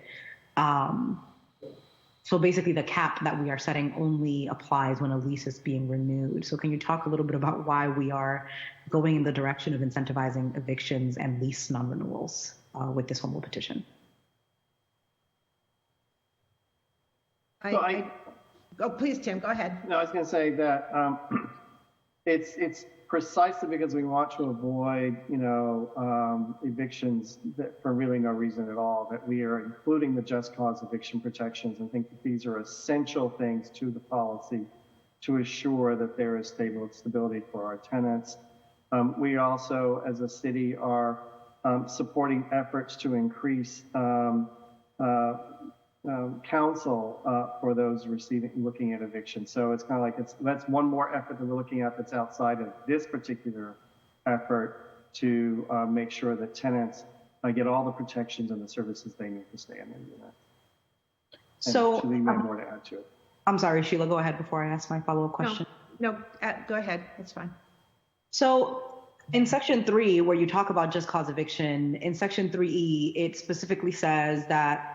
So basically the cap that we are setting only applies when a lease is being renewed. So can you talk a little bit about why we are going in the direction of incentivizing evictions and lease non-renewals with this home rule petition? Oh, please, Tim, go ahead. No, I was going to say that it's precisely because we want to avoid, evictions for really no reason at all, that we are including the just cause eviction protections and think that these are essential things to the policy to assure that there is stability for our tenants. We also, as a city, are supporting efforts to increase counsel for those looking at eviction. So it's kind of like that's one more effort that we're looking at that's outside of this particular effort to make sure that tenants get all the protections and the services they need to stay in their unit. So Sheila, you have more to add to it. I'm sorry, Sheila, go ahead before I ask my follow-up question. No, go ahead. That's fine. So in Section 3, where you talk about just cause eviction, in Section 3E, it specifically says that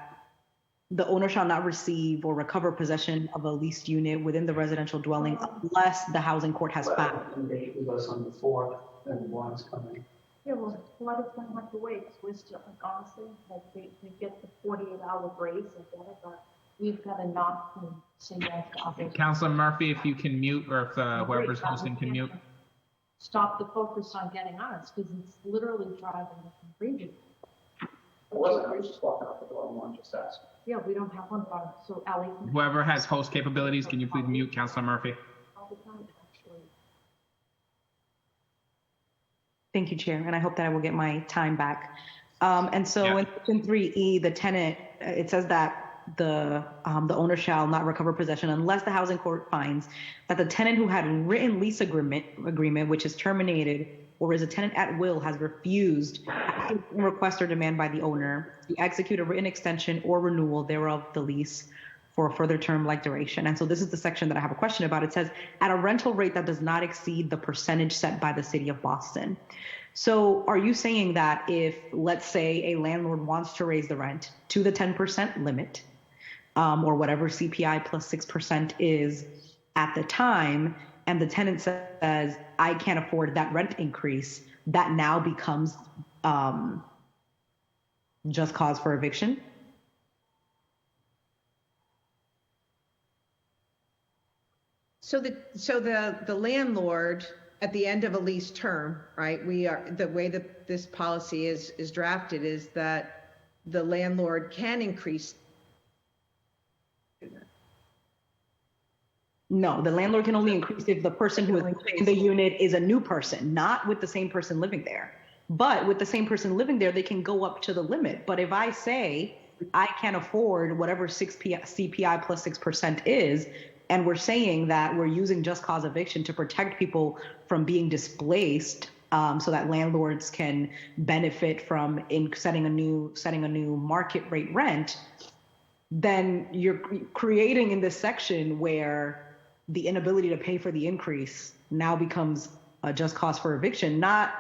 the owner shall not receive or recover possession of a leased unit within the residential dwelling unless the housing court has found. It was on the 4th and one's coming. Yeah, well, a lot of them have to wait. We're still, like, honestly, like they get the 48-hour grace and whatever. We've got to knock and say yes to others. Councilor Murphy, if you can mute, or if whoever's hosting can mute. Stop the focus on getting us, because it's literally driving the region. It wasn't. I was just walking out the door and one just asked. Yeah, we don't have one bar. So Allie. Whoever has host capabilities, can you please mute Councilor Murphy? All the time, actually. Thank you, Chair, and I hope that I will get my time back. And so in Section 3E, the tenant, it says that the owner shall not recover possession unless the housing court finds that the tenant who had written lease agreement which is terminated or is a tenant at will has refused a request or demand by the owner to execute a written extension or renewal thereof the lease for a further term like duration. And so this is the section that I have a question about. It says at a rental rate that does not exceed the percentage set by the city of Boston. So are you saying that if, let's say, a landlord wants to raise the rent to the 10% limit or whatever CPI plus 6% is at the time, and the tenant says, I can't afford that rent increase, that now becomes just cause for eviction? So the landlord at the end of a lease term, right? The way that this policy is drafted is that the landlord can increase. No, the landlord can only increase if the person who is in the unit is a new person, not with the same person living there. But with the same person living there, they can go up to the limit. But if I say I can't afford whatever CPI plus 6% is, and we're saying that we're using just cause eviction to protect people from being displaced, so that landlords can benefit from setting a new market rate rent, then you're creating in this section where the inability to pay for the increase now becomes a just cause for eviction. Not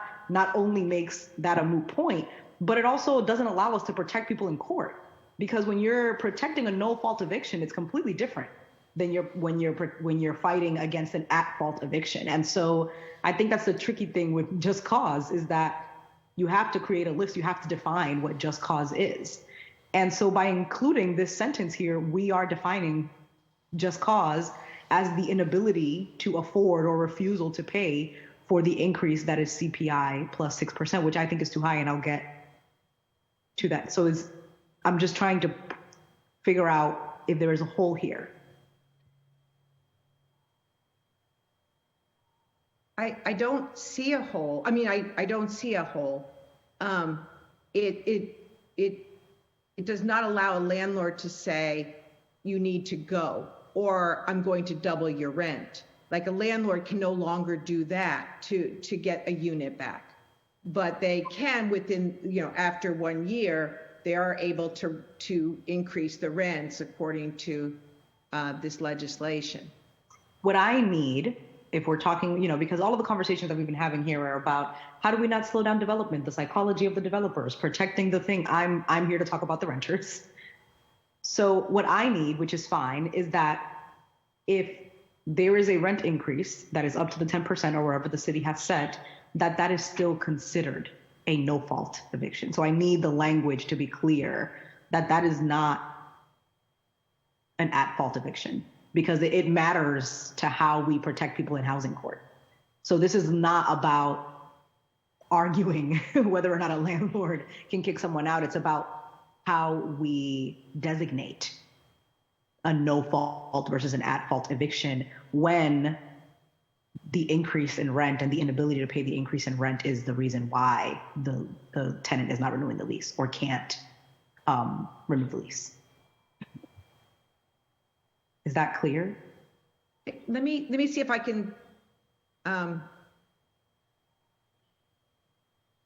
only makes that a moot point, but it also doesn't allow us to protect people in court. Because when you're protecting a no-fault eviction, it's completely different than when you're fighting against an at-fault eviction. And so I think that's the tricky thing with just cause, is that you have to create a list, you have to define what just cause is. And so by including this sentence here, we are defining just cause as the inability to afford or refusal to pay for the increase that is CPI plus 6%, which I think is too high, and I'll get to that. So I'm just trying to figure out if there is a hole here. I don't see a hole. I mean, I don't see a hole. It does not allow a landlord to say you need to go, or I'm going to double your rent. Like, a landlord can no longer do that to get a unit back, but they can within, after 1 year, they are able to increase the rents according to this legislation. What I need, if we're talking, because all of the conversations that we've been having here are about how do we not slow down development, the psychology of the developers, protecting the thing. I'm here to talk about the renters. So what I need, which is fine, is that if there is a rent increase that is up to the 10% or wherever the city has set, that is still considered a no-fault eviction. So I need the language to be clear that is not an at-fault eviction, because it matters to how we protect people in housing court. So this is not about arguing whether or not a landlord can kick someone out. It's about how we designate a no-fault versus an at-fault eviction when the increase in rent and the inability to pay the increase in rent is the reason why the tenant is not renewing the lease or can't renew the lease. Is that clear? Let me see if I can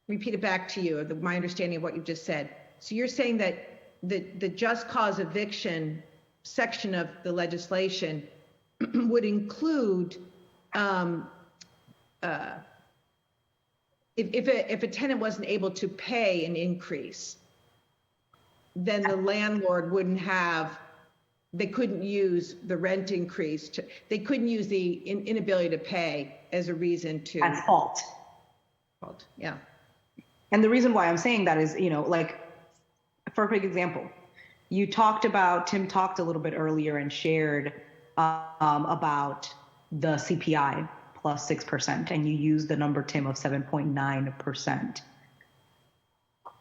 repeat it back to you, my understanding of what you just said. So you're saying that the just cause eviction section of the legislation would include if a tenant wasn't able to pay an increase, then the landlord they couldn't use the rent increase they couldn't use the inability to pay as a reason to. At fault. Yeah. And the reason why I'm saying that is, like, for a quick example, Tim talked a little bit earlier and shared about the CPI plus 6%, and you used the number, Tim, of 7.9%.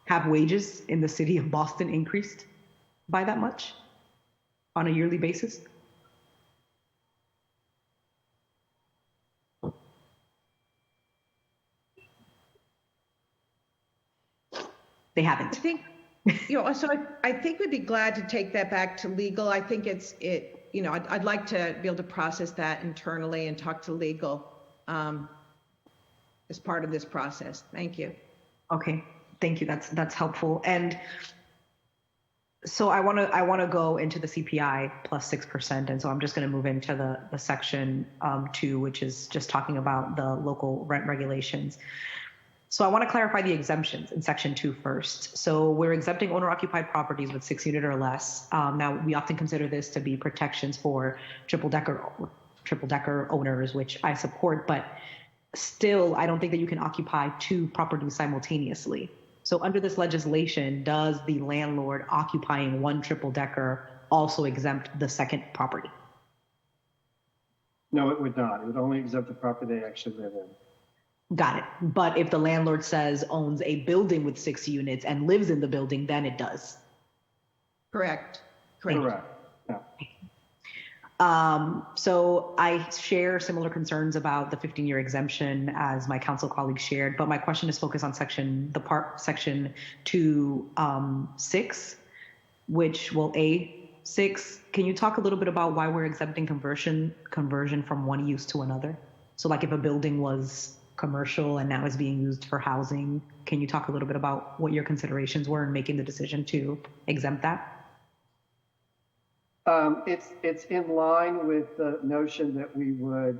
Have wages in the city of Boston increased by that much on a yearly basis? They haven't. I think, so I think we'd be glad to take that back to legal. I think I'd like to be able to process that internally and talk to legal as part of this process. Thank you. Okay, thank you. That's helpful. And so I want to go into the CPI plus 6%, and so I'm just going to move into the section 2, which is just talking about the local rent regulations. So I want to clarify the exemptions in section 2 first. So we're exempting owner-occupied properties with 6 units or less. Now, we often consider this to be protections for triple-decker triple decker owners, which I support, but still, I don't think that you can occupy two properties simultaneously. So under this legislation, does the landlord occupying one triple decker also exempt the second property? No, it would not. It would only exempt the property they actually live in. Got it. But if the landlord says owns a building with 6 units and lives in the building, then it does. Correct. Correct. Yeah. So I share similar concerns about the 15-year exemption as my council colleagues shared, but my question is focused on section 2(6), which will A6. Can you talk a little bit about why we're exempting conversion from one use to another? So like if a building was commercial and now is being used for housing, can you talk a little bit about what your considerations were in making the decision to exempt that? It's in line with the notion that we would,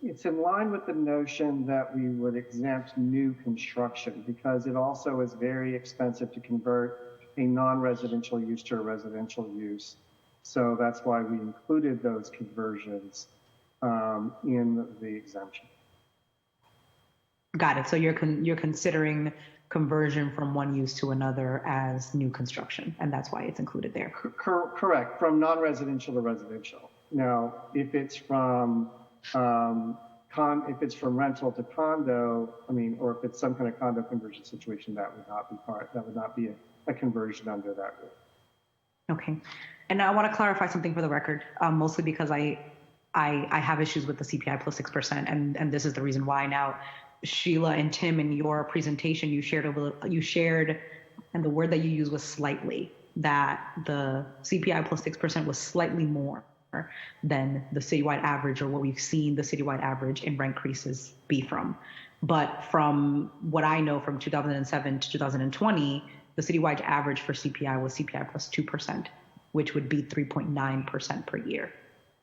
it's in line with the notion that we would exempt new construction because it also is very expensive to convert a non-residential use to a residential use. So that's why we included those conversions in the exemption. Got it. So you're considering conversion from one use to another as new construction, and that's why it's included there. Correct, from non-residential to residential. Now, if it's from rental to condo, or if it's some kind of condo conversion situation, that would not be a conversion under that rule. Okay, and now I want to clarify something for the record, mostly because I have issues with the CPI plus 6%, and this is the reason why. Now, Sheila and Tim, in your presentation, you shared, and the word that you used was slightly, that the CPI plus 6% was slightly more than the citywide average, or what we've seen the citywide average in rent increases be from. But from what I know, from 2007 to 2020, the citywide average for CPI was CPI plus 2%, which would be 3.9% per year.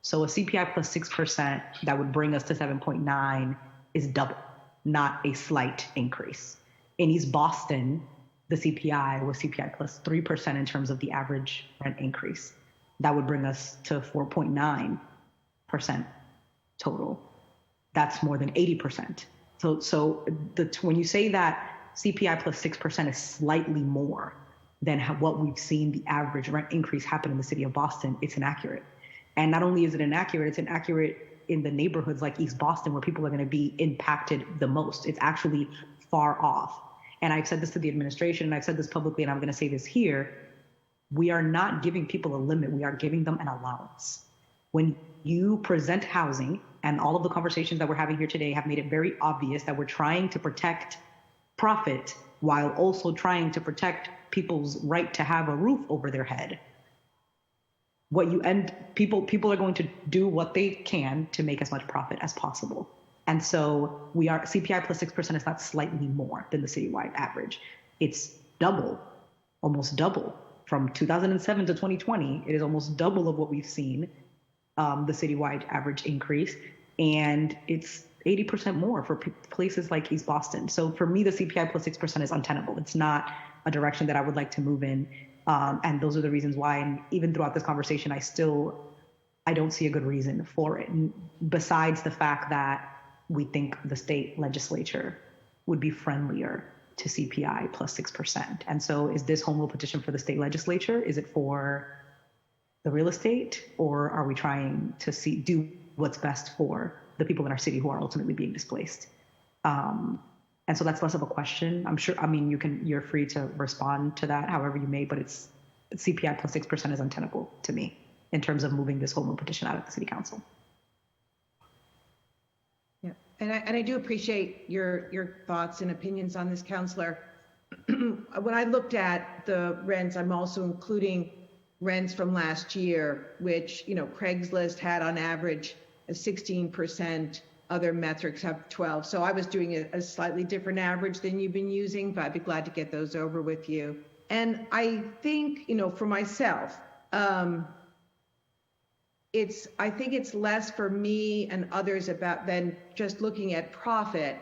So a CPI plus 6% that would bring us to 7.9 is double, not a slight increase. In East Boston, the CPI was CPI plus 3% in terms of the average rent increase. That would bring us to 4.9% total. That's more than 80%. So when you say that CPI plus 6% is slightly more than what we've seen the average rent increase happen in the city of Boston, it's inaccurate. And not only is it inaccurate, it's inaccurate in the neighborhoods like East Boston where people are going to be impacted the most. It's actually far off. And I've said this to the administration, and I've said this publicly, and I'm going to say this here. We are not giving people a limit. We are giving them an allowance. When you present housing, and all of the conversations that we're having here today have made it very obvious that we're trying to protect profit while also trying to protect people's right to have a roof over their head. People are going to do what they can to make as much profit as possible. And so CPI plus 6% is not slightly more than the citywide average. It's double, almost double. From 2007 to 2020, it is almost double of what we've seen, the citywide average increase. And it's 80% more for places like East Boston. So for me, the CPI plus 6% is untenable. It's not a direction that I would like to move in. And those are the reasons why, and even throughout this conversation, I don't see a good reason for it. And besides the fact that we think the state legislature would be friendlier to CPI plus 6%. And so is this home rule petition for the state legislature? Is it for the real estate, or are we trying to do what's best for the people in our city who are ultimately being displaced? And so that's less of a question. I'm sure, you're free to respond to that however you may, but CPI plus 6% is untenable to me in terms of moving this home rule petition out of the city council. Yeah, and I do appreciate your thoughts and opinions on this, Councillor. When I looked at the rents, I'm also including rents from last year, which, Craigslist had on average a 16%, other metrics have 12. So I was doing a slightly different average than you've been using, but I'd be glad to get those over with you. And I think, for myself, I think it's less for me and others than just looking at profit,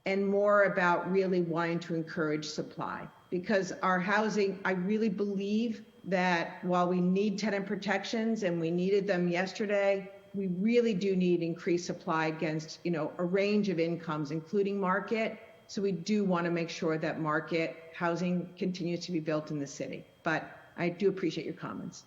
and more about really wanting to encourage supply. because our housing, I really believe that while we need tenant protections and we needed them yesterday, we really do need increased supply against, a range of incomes, including market. So we do want to make sure that market housing continues to be built in the city. But I do appreciate your comments.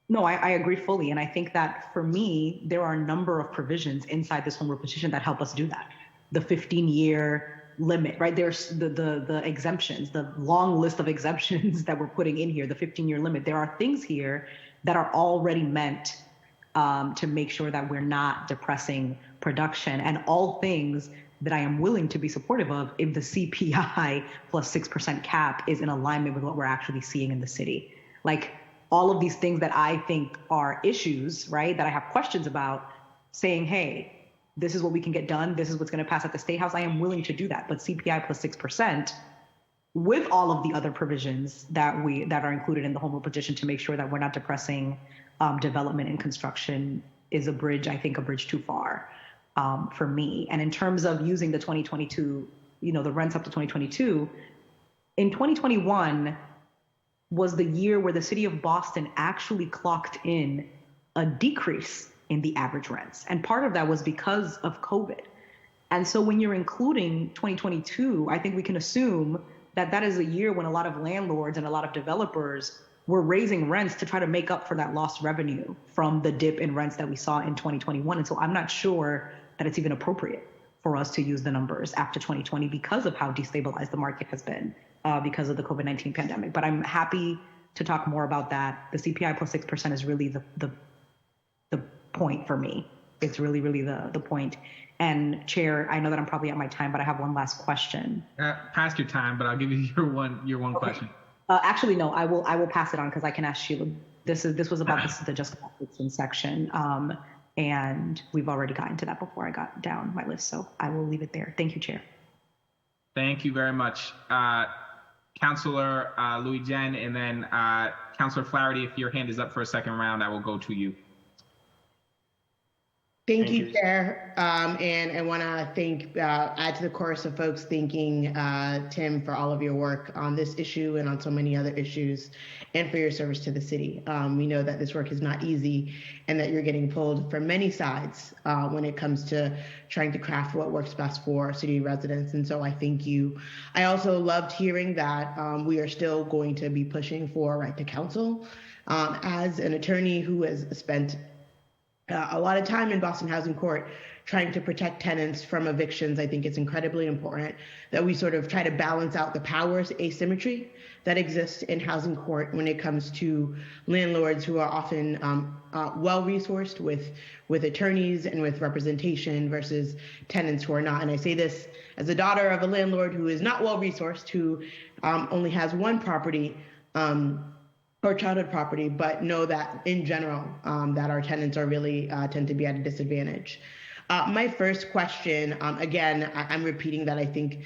No, I agree fully. And I think that for me, there are a number of provisions inside this home rule petition that help us do that. The 15-year limit, right? There's the exemptions, the long list of exemptions that we're putting in here, the 15-year limit. There are things here that are already meant to make sure that we're not depressing production, and all things that I am willing to be supportive of if the CPI plus 6% cap is in alignment with what we're actually seeing in the city. Like all of these things that I think are issues, right, that I have questions about, saying, hey, this is what we can get done, this is what's going to pass at the State House, I am willing to do that. But CPI plus 6% with all of the other provisions that are included in the home rule petition to make sure that we're not depressing development and construction is a bridge too far for me. And in terms of using the 2022, the rents up to 2022, in 2021 was the year where the city of Boston actually clocked in a decrease in the average rents. And part of that was because of COVID. And so when you're including 2022, I think we can assume that that is a year when a lot of landlords and a lot of developers were raising rents to try to make up for that lost revenue from the dip in rents that we saw in 2021. And so I'm not sure that it's even appropriate for us to use the numbers after 2020 because of how destabilized the market has been because of the COVID-19 pandemic. But I'm happy to talk more about that. The CPI plus 6% is really the point for me. It's really, really the point. And Chair, I know that I'm probably at my time, but I have one last question. Past your time, but I'll give you your one question. Actually, no, I will pass it on because I can ask Sheila. This was about the just eviction section, and we've already gotten to that before I got down my list, so I will leave it there. Thank you, Chair. Thank you very much, Councilor Louis Jen, and then Councilor Flaherty. If your hand is up for a second round, I will go to you. Thank you, Chair. And I want to add to the chorus of folks thanking Tim for all of your work on this issue and on so many other issues, and for your service to the city. We know that this work is not easy and that you're getting pulled from many sides when it comes to trying to craft what works best for city residents. And so I thank you. I also loved hearing that we are still going to be pushing for right to counsel. As an attorney who has spent a lot of time in Boston Housing Court trying to protect tenants from evictions, I think it's incredibly important that we sort of try to balance out the powers asymmetry that exists in housing court when it comes to landlords who are often well-resourced with attorneys and with representation versus tenants who are not. And I say this as a daughter of a landlord who is not well-resourced, who only has one property, or childhood property, but know that in general, that our tenants are really tend to be at a disadvantage. My first question, again, I'm repeating that I think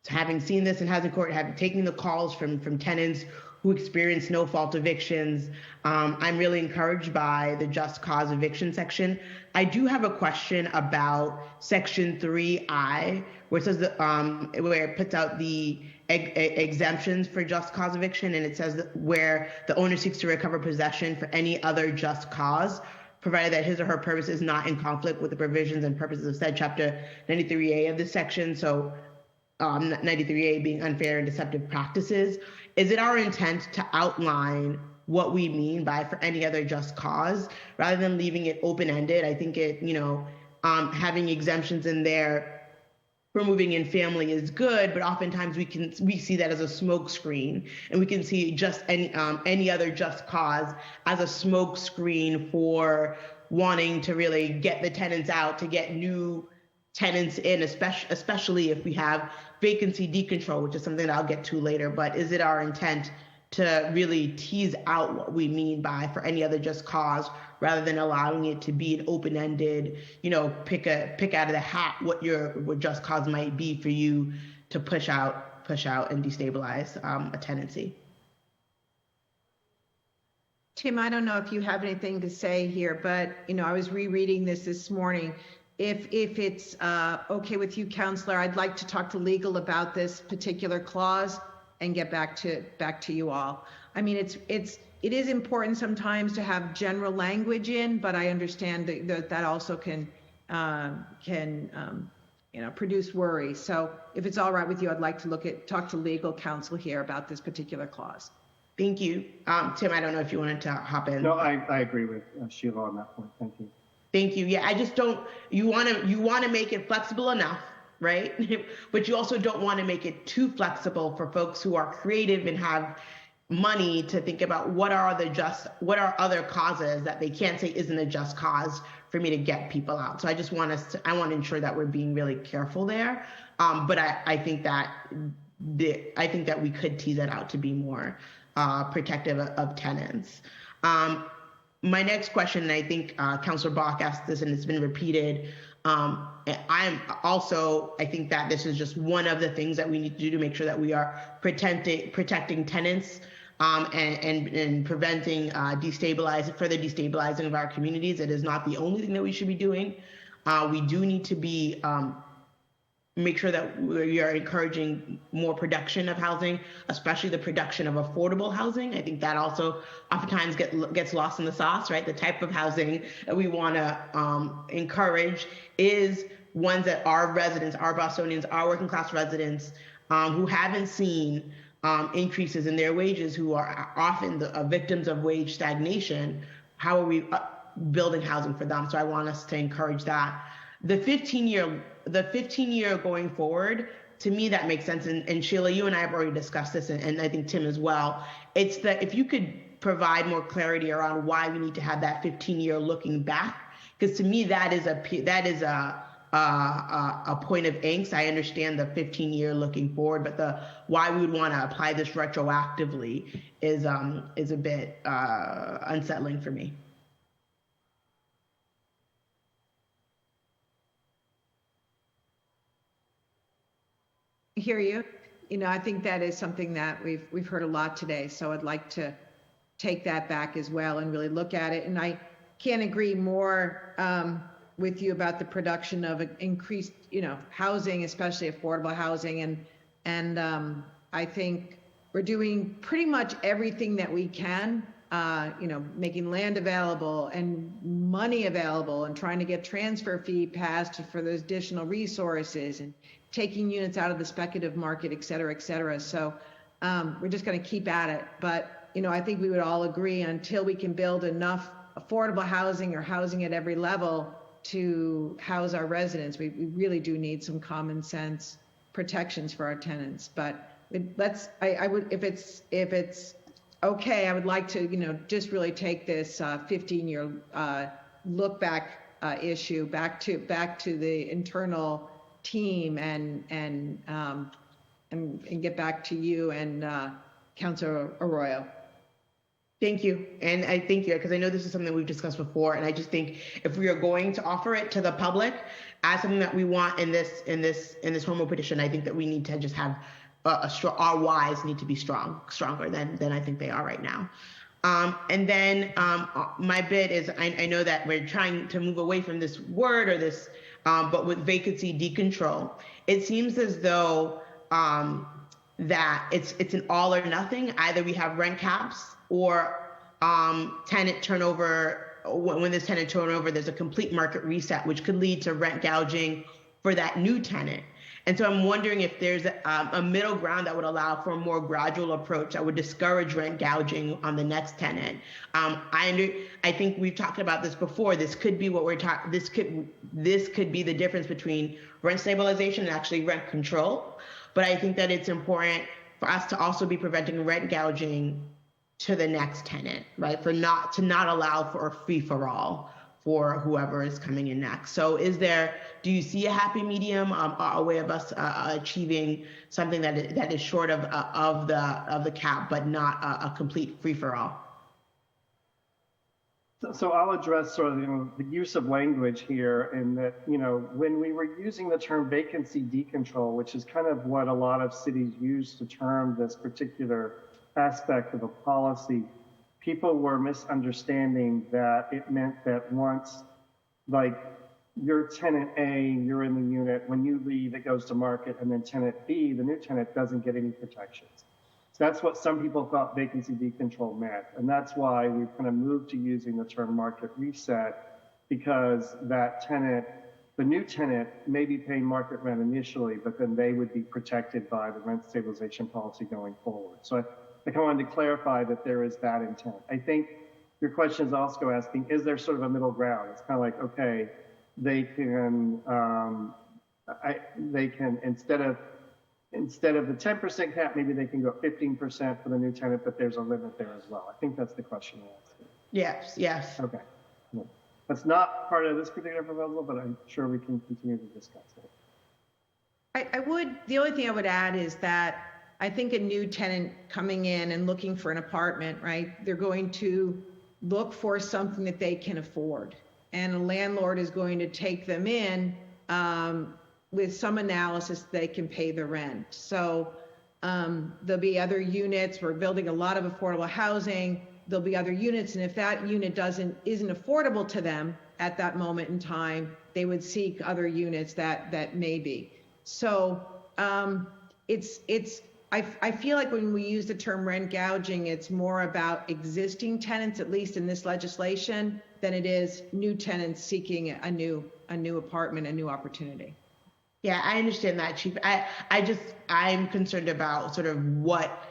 having seen this in housing court, taking the calls from tenants who experience no fault evictions, I'm really encouraged by the just cause eviction section. I do have a question about section 3I, where it says that, where it puts out the exemptions for just cause eviction, and it says that where the owner seeks to recover possession for any other just cause, provided that his or her purpose is not in conflict with the provisions and purposes of said chapter 93A of this section. So 93A being unfair and deceptive practices. Is it our intent to outline what we mean by for any other just cause rather than leaving it open-ended? I think it, having exemptions in there for moving in family is good, but oftentimes we see that as a smoke screen, and we can see just any other just cause as a smoke screen for wanting to really get the tenants out, to get new tenants in, especially if we have vacancy decontrol, which is something that I'll get to later. But is it our intent to really tease out what we mean by for any other just cause, rather than allowing it to be an open-ended, pick out of the hat what just cause might be for you to push out and destabilize a tenancy? Tim, I don't know if you have anything to say here, but I was rereading this morning. if it's okay with you, Counselor, I'd like to talk to legal about this particular clause and get back to you all. I mean, it is important sometimes to have general language in, but I understand that also can produce worry. So if it's all right with you, I'd like to talk to legal counsel here about this particular clause. Thank you. Tim, I don't know if you wanted to hop in. No, I agree with Sheila on that point. Thank you. Thank you. Yeah, I just don't, you want to make it flexible enough, right? But you also don't want to make it too flexible for folks who are creative and have money to think about what are other causes that they can't say isn't a just cause for me to get people out. So I just want I want to ensure that we're being really careful there. But I think that we could tease that out to be more protective of tenants. My next question, and I think Councilor Bach asked this and it's been repeated. I think that this is just one of the things that we need to do to make sure that we are protecting tenants and preventing further destabilizing of our communities. It is not the only thing that we should be doing. We do need to be make sure that we are encouraging more production of housing, especially the production of affordable housing. I think that also oftentimes gets lost in the sauce, right? The type of housing that we want to encourage is ones that our residents, our Bostonians, our working class residents who haven't seen increases in their wages, who are often the victims of wage stagnation. How are we building housing for them? So I want us to encourage that. The 15-year going forward, to me, that makes sense. And Sheila, you and I have already discussed this, and I think Tim as well. It's that if you could provide more clarity around why we need to have that 15-year looking back, because to me that is a point of angst. I understand the 15-year looking forward, but the why we would want to apply this retroactively is a bit unsettling for me. Hear you. I think that is something that we've heard a lot today. So I'd like to take that back as well and really look at it. And I can't agree more with you about the production of increased, housing, especially affordable housing. And I think we're doing pretty much everything that we can, making land available and money available and trying to get transfer fee passed for those additional resources and taking units out of the speculative market, et cetera, et cetera. So we're just going to keep at it. But, I think we would all agree until we can build enough affordable housing or housing at every level to house our residents, we really do need some common sense protections for our tenants. But I would, if it's okay, I would like to, just really take this 15-year look back issue back to the internal team and get back to you and Councilor Arroyo. Thank you. And I thank you because I know this is something we've discussed before. And I just think if we are going to offer it to the public as something that we want in this home rule petition, I think that we need to just have our whys need to be stronger than I think they are right now. And then my bit is I know that we're trying to move away from this word or this, but with vacancy decontrol, it seems as though that it's an all or nothing. Either we have rent caps or tenant turnover. When there's tenant turnover, there's a complete market reset, which could lead to rent gouging for that new tenant. And so I'm wondering if there's a middle ground that would allow for a more gradual approach that would discourage rent gouging on the next tenant. I think we've talked about this before. This could be what we're talking. This could be the difference between rent stabilization and actually rent control. But I think that it's important for us to also be preventing rent gouging to the next tenant, right? To not allow for a free for all for whoever is coming in next. So do you see a happy medium, a way of us achieving something that is short of the cap, but not a complete free for all? So I'll address sort of the use of language here, in that, when we were using the term vacancy decontrol, which is kind of what a lot of cities use to term this particular aspect of a policy, people were misunderstanding that it meant that once, like, you're tenant A, you're in the unit. When you leave, it goes to market, and then tenant B, the new tenant, doesn't get any protections. So that's what some people thought vacancy decontrol meant. And that's why we've kind of moved to using the term market reset, because that tenant, the new tenant, may be paying market rent initially, but then they would be protected by the rent stabilization policy going forward. So I kind of wanted to clarify that there is that intent. I think your question is also asking, is there sort of a middle ground? It's kind of like, okay, they can instead of the 10% cap, maybe they can go 15% for the new tenant, but there's a limit there as well. I think that's the question you're asking. Yes, yes. Okay. That's not part of this particular proposal, but I'm sure we can continue to discuss it. The only thing I would add is that I think a new tenant coming in and looking for an apartment, right, they're going to look for something that they can afford. And a landlord is going to take them in with some analysis they can pay the rent. So there'll be other units. We're building a lot of affordable housing. There'll be other units, and if that unit isn't affordable to them at that moment in time, they would seek other units that may be. So I feel like when we use the term rent gouging, it's more about existing tenants, at least in this legislation, than it is new tenants seeking a new apartment, a new opportunity. Yeah, I understand that, Chief. I'm concerned about sort of what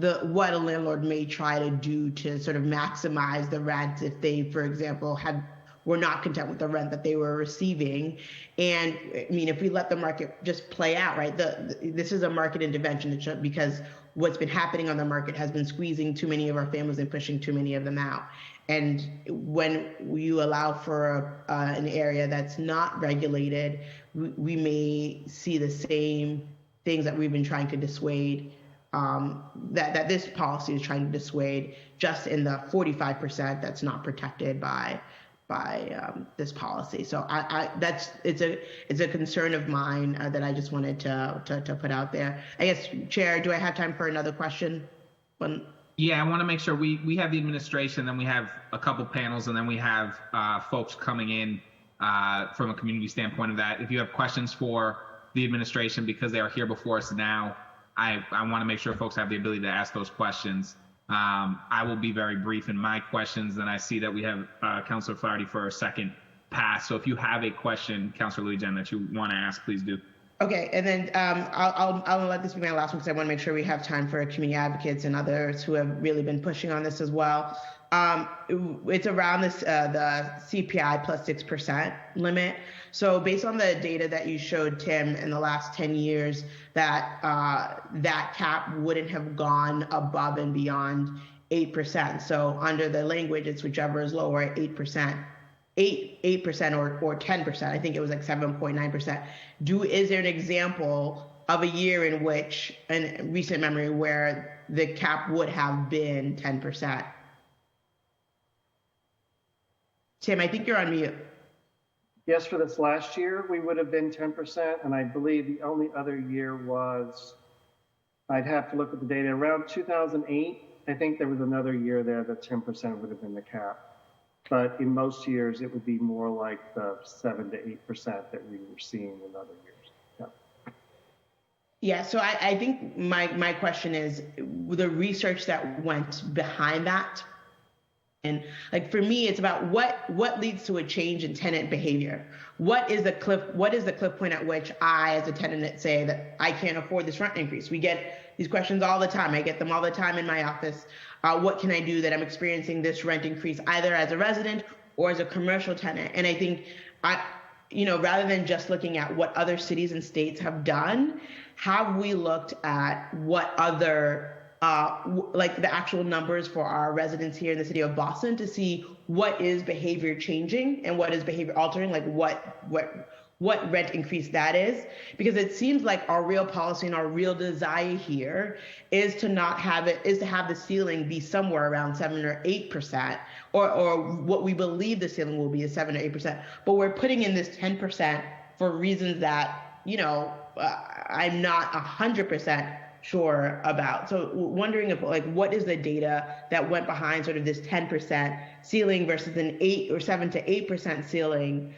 a landlord may try to do to sort of maximize the rent if they, for example, were not content with the rent that they were receiving. And I mean, if we let the market just play out, right? This is a market intervention because what's been happening on the market has been squeezing too many of our families and pushing too many of them out. And when you allow for an area that's not regulated, we may see the same things that we've been trying to dissuade, that this policy is trying to dissuade, just in the 45% that's not protected by this policy. So it's a concern of mine that I just wanted to put out there. I guess, Chair, do I have time for another question? Yeah, I want to make sure we have the administration, then we have a couple panels, and then we have folks coming in from a community standpoint of that. If you have questions for the administration, because they are here before us now, I want to make sure folks have the ability to ask those questions. I will be very brief in my questions, and I see that we have Councilor Flaherty for a second pass. So if you have a question, Councilor Louis-Jean, that you want to ask, please do. Okay, and then I'll let this be my last one because I want to make sure we have time for community advocates and others who have really been pushing on this as well. It's around this the CPI plus 6% limit. So based on the data that you showed, Tim, in the last 10 years, that cap wouldn't have gone above and beyond 8%. So under the language, it's whichever is lower at 8%. 8% or 10%. I think it was like 7.9%. Is there an example of a year in which, in recent memory, where the cap would have been 10%? Tim, I think you're on mute. Yes, for this last year, we would have been 10%. And I believe the only other year was, I'd have to look at the data, around 2008. I think there was another year there that 10% would have been the cap. But in most years, it would be more like the 7 to 8% that we were seeing in other years. Yeah, so I think my question is the research that went behind that. And like for me, it's about what leads to a change in tenant behavior. What is the cliff point at which I, as a tenant, say that I can't afford this rent increase? We get these questions all the time. I get them all the time in my office. What can I do that I'm experiencing this rent increase, either as a resident or as a commercial tenant? And I think rather than just looking at what other cities and states have done, have we looked at what other like the actual numbers for our residents here in the city of Boston to see what is behavior changing and what is behavior altering, like what rent increase that is? Because it seems like our real policy and our real desire here is to have the ceiling be somewhere around 7 or 8%, or what we believe the ceiling will be is 7 or 8%. But we're putting in this 10% for reasons that, I'm not 100% sure about. So wondering if what is the data that went behind sort of this 10% ceiling versus an 8 or 7 to 8% ceiling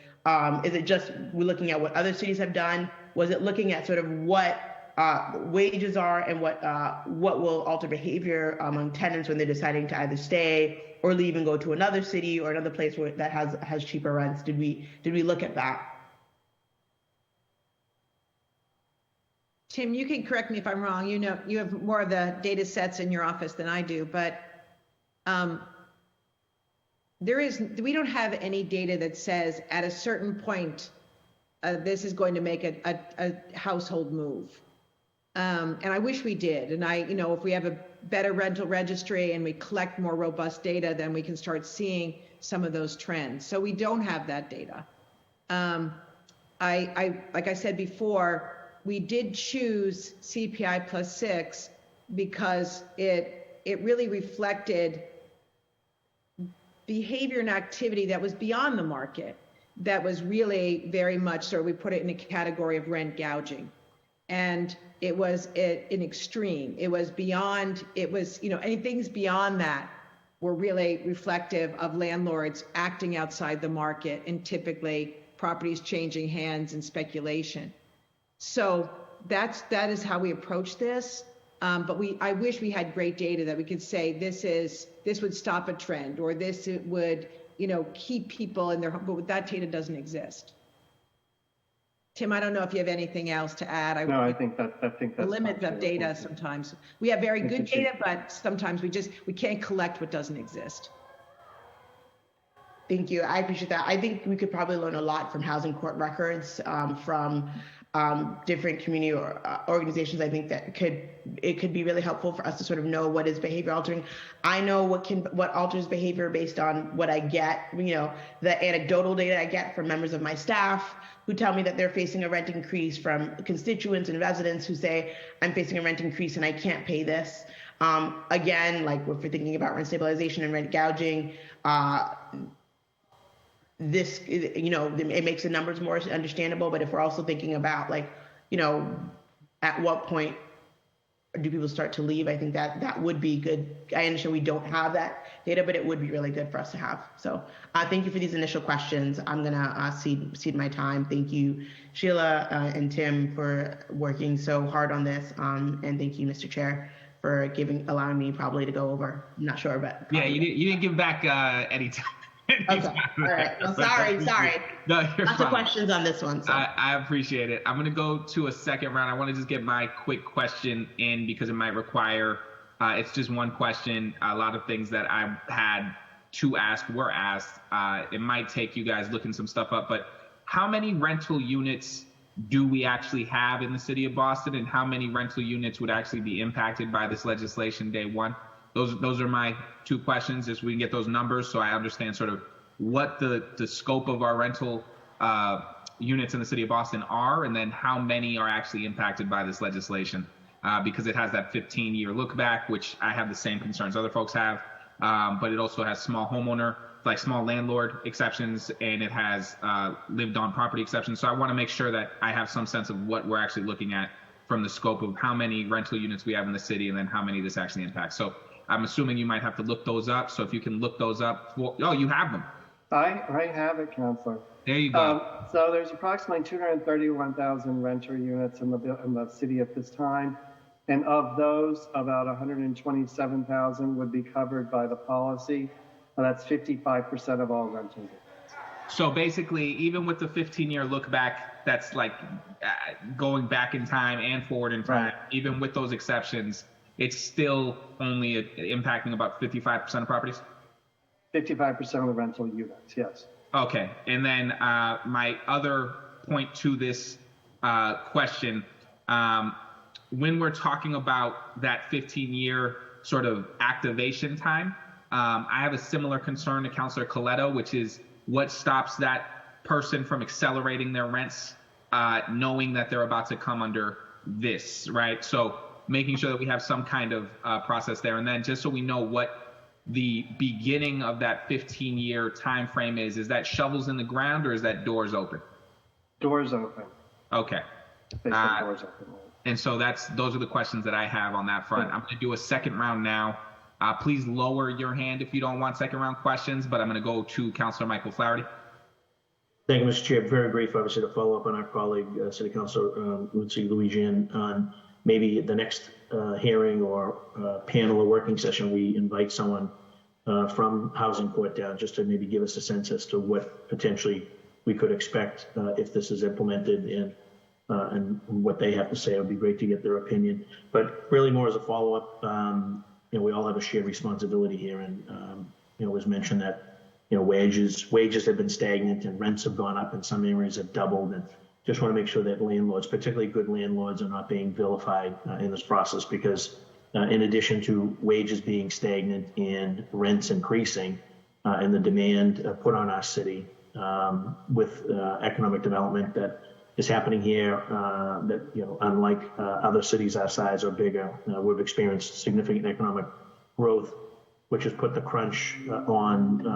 Is it just we're looking at what other cities have done? Was it looking at sort of what wages are and what will alter behavior among tenants when they're deciding to either stay or leave and go to another city or another place where that has cheaper rents? Did we look at that? Tim, you can correct me if I'm wrong. You know, you have more of the data sets in your office than I do, but we don't have any data that says at a certain point, this is going to make a household move. And I wish we did. And if we have a better rental registry and we collect more robust data, then we can start seeing some of those trends. So we don't have that data. Like I said before, we did choose CPI +6 because it really reflected behavior and activity that was beyond the market, that was really very much, so we put it in a category of rent gouging. And it was an extreme. It was beyond, any things beyond that were really reflective of landlords acting outside the market and typically properties changing hands and speculation. So that is how we approach this. But I wish we had great data that we could say this would stop a trend, or this would keep people in their home, but that data doesn't exist. Tim, I don't know if you have anything else to add. I think that's the limits of data sometimes. We have very good data, but sometimes we can't collect what doesn't exist. Thank you. I appreciate that. I think we could probably learn a lot from housing court records, from different community organizations. I think that it could be really helpful for us to sort of know what is behavior altering. I know what alters behavior based on what I get, the anecdotal data I get from members of my staff who tell me that they're facing a rent increase, from constituents and residents who say, I'm facing a rent increase and I can't pay this. Again, like if we're thinking about rent stabilization and rent gouging, this, it makes the numbers more understandable. But if we're also thinking about at what point do people start to leave, I think that would be good. I understand we don't have that data, but it would be really good for us to have. So thank you for these initial questions. I'm gonna cede my time. Thank you, Sheila and Tim, for working so hard on this. And thank you, Mr. Chair, for allowing me probably to go over. I'm not sure, but yeah, you didn't give back any time. Okay. All right. Well, sorry. No, you're Lots fine. of questions on this one. So. I appreciate it. I'm going to go to a second round. I want to just get my quick question in because it might require, it's just one question. A lot of things that I had to ask were asked. It might take you guys looking some stuff up, but how many rental units do we actually have in the city of Boston, and how many rental units would actually be impacted by this legislation day one? Those are my two questions, just so we can get those numbers so I understand sort of what the scope of our rental units in the city of Boston are, and then how many are actually impacted by this legislation, because it has that 15-year look back, which I have the same concerns other folks have, but it also has small homeowner, like small landlord exceptions, and it has lived on property exceptions. So I want to make sure that I have some sense of what we're actually looking at from the scope of how many rental units we have in the city and then how many this actually impacts. So I'm assuming you might have to look those up. So if you can look those up. You have them. I have it, Counselor. There you go. So there's approximately 231,000 renter units in the city at this time. And of those, about 127,000 would be covered by the policy. That's 55% of all rental units. So basically, even with the 15-year look back, that's like going back in time and forward in time, right. Even with those exceptions, it's still only impacting about 55% of properties? 55% of the rental units, yes. Okay. And then my other point to this question, when we're talking about that 15-year sort of activation time, I have a similar concern to Councilor Coletto, which is what stops that person from accelerating their rents, knowing that they're about to come under this, right? So making sure that we have some kind of process there. And then just so we know what the beginning of that 15-year time frame is that shovels in the ground or is that doors open? Doors open. Okay. Doors open. And so those are the questions that I have on that front. I'm going to do a second round now. Please lower your hand if you don't want second round questions, but I'm going to go to Councilor Michael Flaherty. Thank you, Mr. Chair. Very brief, obviously, to follow up on our colleague, City Councilor Lindsay Louisian, on maybe the next hearing or panel or working session, we invite someone from Housing Court down just to maybe give us a sense as to what potentially we could expect if this is implemented and what they have to say. It would be great to get their opinion. But really more as a follow-up, we all have a shared responsibility here. And, it was mentioned that wages have been stagnant and rents have gone up, and some areas have doubled. And just want to make sure that landlords, particularly good landlords, are not being vilified in this process, because in addition to wages being stagnant and rents increasing and the demand put on our city with economic development that is happening here, that unlike other cities our size or bigger, we've experienced significant economic growth, which has put the crunch on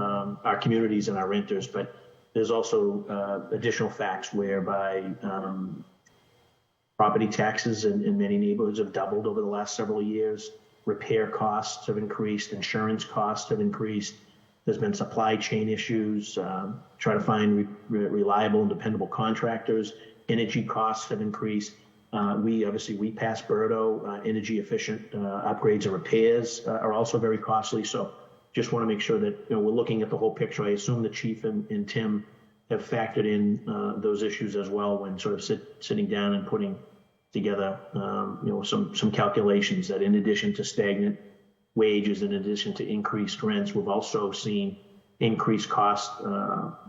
our communities and our renters. But there's also additional facts whereby property taxes in many neighborhoods have doubled over the last several years. Repair costs have increased. Insurance costs have increased. There's been supply chain issues. Try to find reliable and dependable contractors. Energy costs have increased. We pass Berto. Energy efficient upgrades and repairs are also very costly. So just want to make sure that we're looking at the whole picture. I assume the chief and Tim have factored in those issues as well when sort of sitting down and putting together some calculations that in addition to stagnant wages, in addition to increased rents, we've also seen increased costs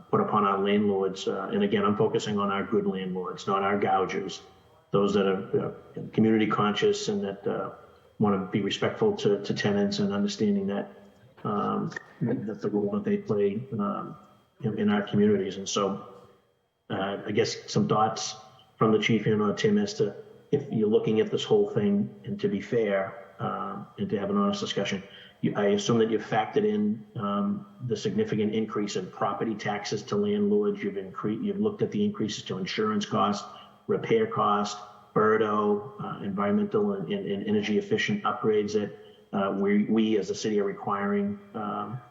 put upon our landlords. And again, I'm focusing on our good landlords, not our gougers. Those that are community conscious and that want to be respectful to tenants and understanding that that's the role that they play in our communities. And so I guess some thoughts from the chief and Tim as to if you're looking at this whole thing, and to be fair and to have an honest discussion, I assume that you've factored in the significant increase in property taxes to landlords. You've looked at the increases to insurance costs, repair costs, Berto, environmental and energy efficient upgrades that we as a city are requiring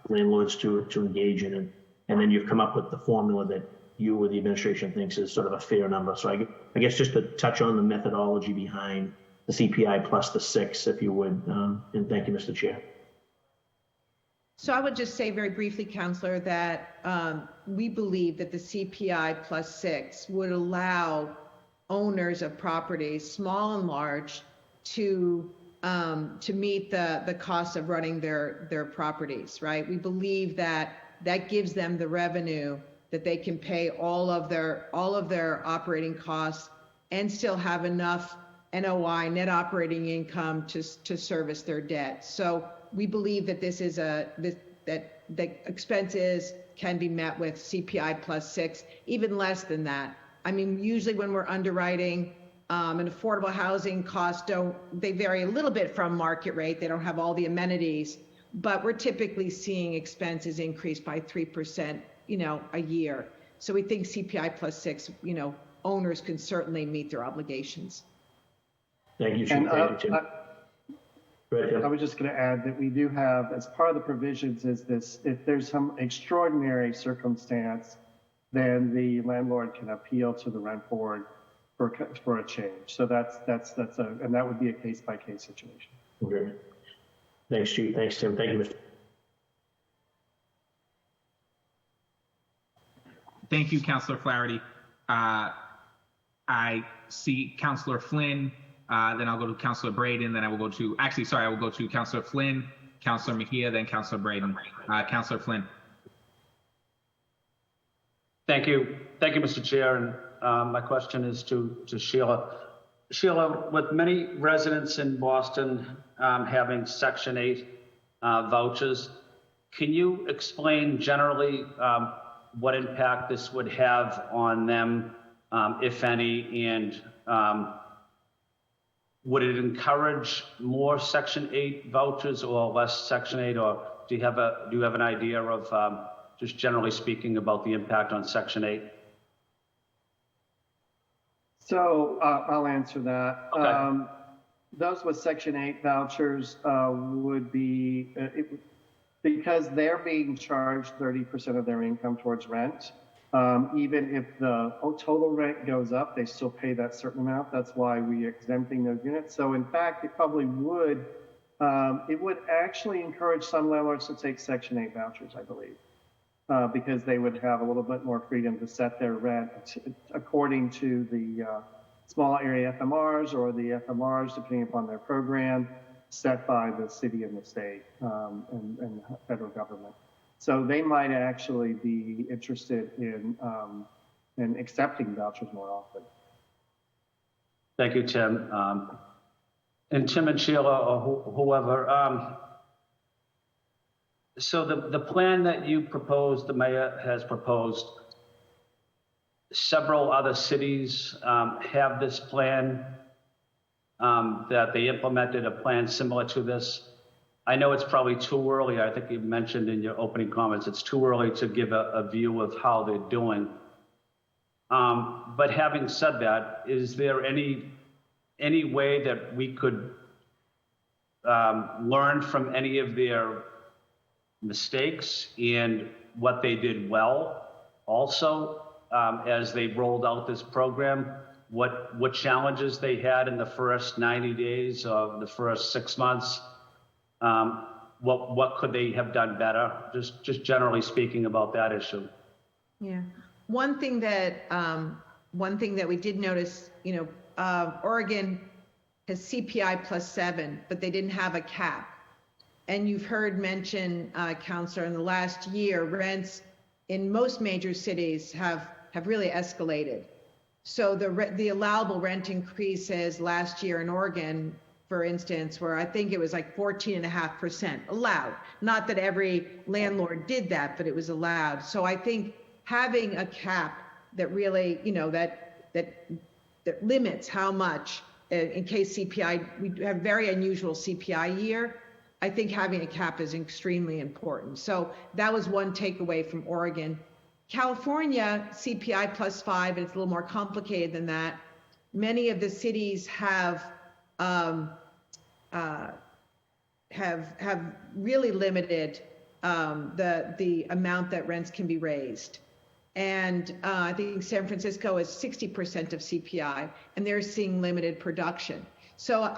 landlords to engage in. And then you've come up with the formula that you or the administration thinks is sort of a fair number. So I guess just to touch on the methodology behind the CPI plus the 6, if you would. And thank you, Mr. Chair. So I would just say very briefly, Councillor, that we believe that the CPI plus 6 would allow owners of properties, small and large, to meet the cost of running their properties, right? We believe that gives them the revenue that they can pay all of their operating costs and still have enough NOI, net operating income, to service their debt. So we believe that this is that the expenses can be met with CPI plus 6, even less than that. I mean, usually when we're underwriting an affordable housing cost, they vary a little bit from market rate. They don't have all the amenities, but we're typically seeing expenses increase by 3%, a year. So we think CPI plus 6, owners can certainly meet their obligations. Thank you, Chief. Thank you, Tim. I was just going to add that we do have, as part of the provisions, is this: if there's some extraordinary circumstance, then the landlord can appeal to the rent board for a change. So and that would be a case by case situation. Okay. Thanks, Chief. Thanks, Tim. Thank you, Mr. Thank you, Councillor Flaherty. I see Councillor Flynn. Then I'll go to Councillor Braden. Then I will go to, I will go to Councillor Flynn, Councillor Mejia, then Councillor Braden. Councillor Flynn. Thank you, Mr. Chair. And my question is to Sheila. Sheila, with many residents in Boston having Section 8 vouchers, can you explain generally what impact this would have on them, if any, and would it encourage more Section 8 vouchers or less Section 8, or do you have an idea of just generally speaking about the impact on Section 8? So I'll answer that. Okay. Those with Section 8 vouchers would be, because they're being charged 30% of their income towards rent, Even if the total rent goes up, they still pay that certain amount. That's why we're exempting those units. So in fact, it probably would, it would actually encourage some landlords to take Section 8 vouchers, I believe, because they would have a little bit more freedom to set their rent according to the small area FMRs or the FMRs, depending upon their program, set by the city and the state and the federal government. So they might actually be interested in accepting vouchers more often. Thank you, Tim. And Tim and Sheila or whoever. So the plan that you proposed, the mayor has proposed, several other cities have this plan, that they implemented a plan similar to this. I know it's probably too early. I think you mentioned in your opening comments, it's too early to give a view of how they're doing. But having said that, is there any way that we could learn from any of their mistakes and what they did well also as they rolled out this program? What challenges they had in the first 90 days or the first 6 months? What could they have done better? Just generally speaking about that issue. Yeah. One thing that we did notice, Oregon has CPI +7, but they didn't have a cap. And you've heard mention, Counselor, in the last year, rents in most major cities have really escalated. So the allowable rent increases last year in Oregon, for instance, where I think it was like 14.5% allowed. Not that every landlord did that, but it was allowed. So I think having a cap that really, that limits how much, in case CPI, we have very unusual CPI year. I think having a cap is extremely important. So that was one takeaway from Oregon. California, CPI +5, and it's a little more complicated than that. Many of the cities have really limited the amount that rents can be raised. And I think San Francisco is 60% of CPI, and they're seeing limited production. So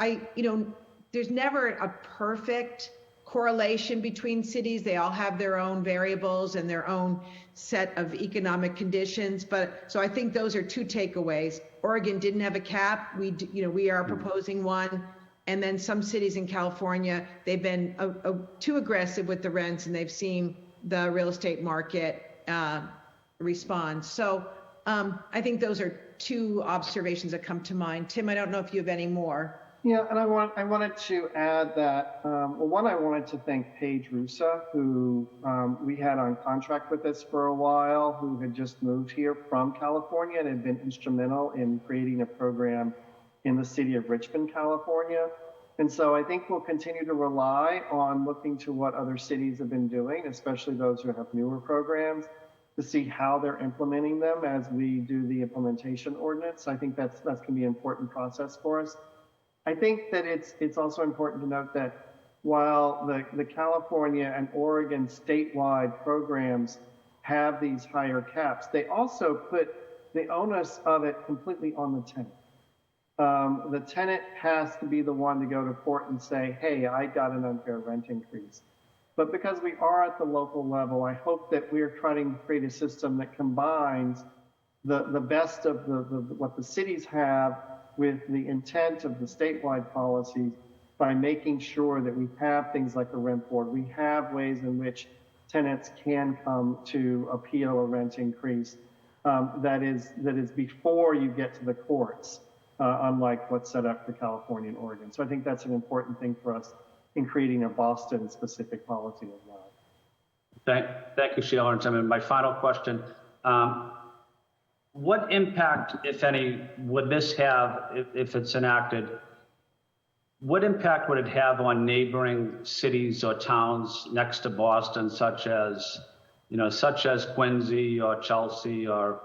there's never a perfect correlation between cities. They all have their own variables and their own set of economic conditions. So I think those are two takeaways. Oregon didn't have a cap. We are proposing one. And then some cities in California, they've been too aggressive with the rents, and they've seen the real estate market respond. So I think those are two observations that come to mind. Tim, I don't know if you have any more. Yeah, and I wanted to add that, one, I wanted to thank Paige Russa, who we had on contract with us for a while, who had just moved here from California and had been instrumental in creating a program in the city of Richmond, California. And so I think we'll continue to rely on looking to what other cities have been doing, especially those who have newer programs, to see how they're implementing them as we do the implementation ordinance. I think that's going to be an important process for us. I think that it's also important to note that while the California and Oregon statewide programs have these higher caps, they also put the onus of it completely on the tenant. The tenant has to be the one to go to court and say, hey, I got an unfair rent increase. But because we are at the local level, I hope that we're trying to create a system that combines the best of what the cities have with the intent of the statewide policies by making sure that we have things like a rent board. We have ways in which tenants can come to appeal a rent increase that is before you get to the courts, unlike what's set up for California and Oregon. So I think that's an important thing for us in creating a Boston-specific policy as well. Thank you, Sheila and Tim. And my final question. What impact, if any, would this have if it's enacted? What impact would it have on neighboring cities or towns next to Boston, such as Quincy or Chelsea or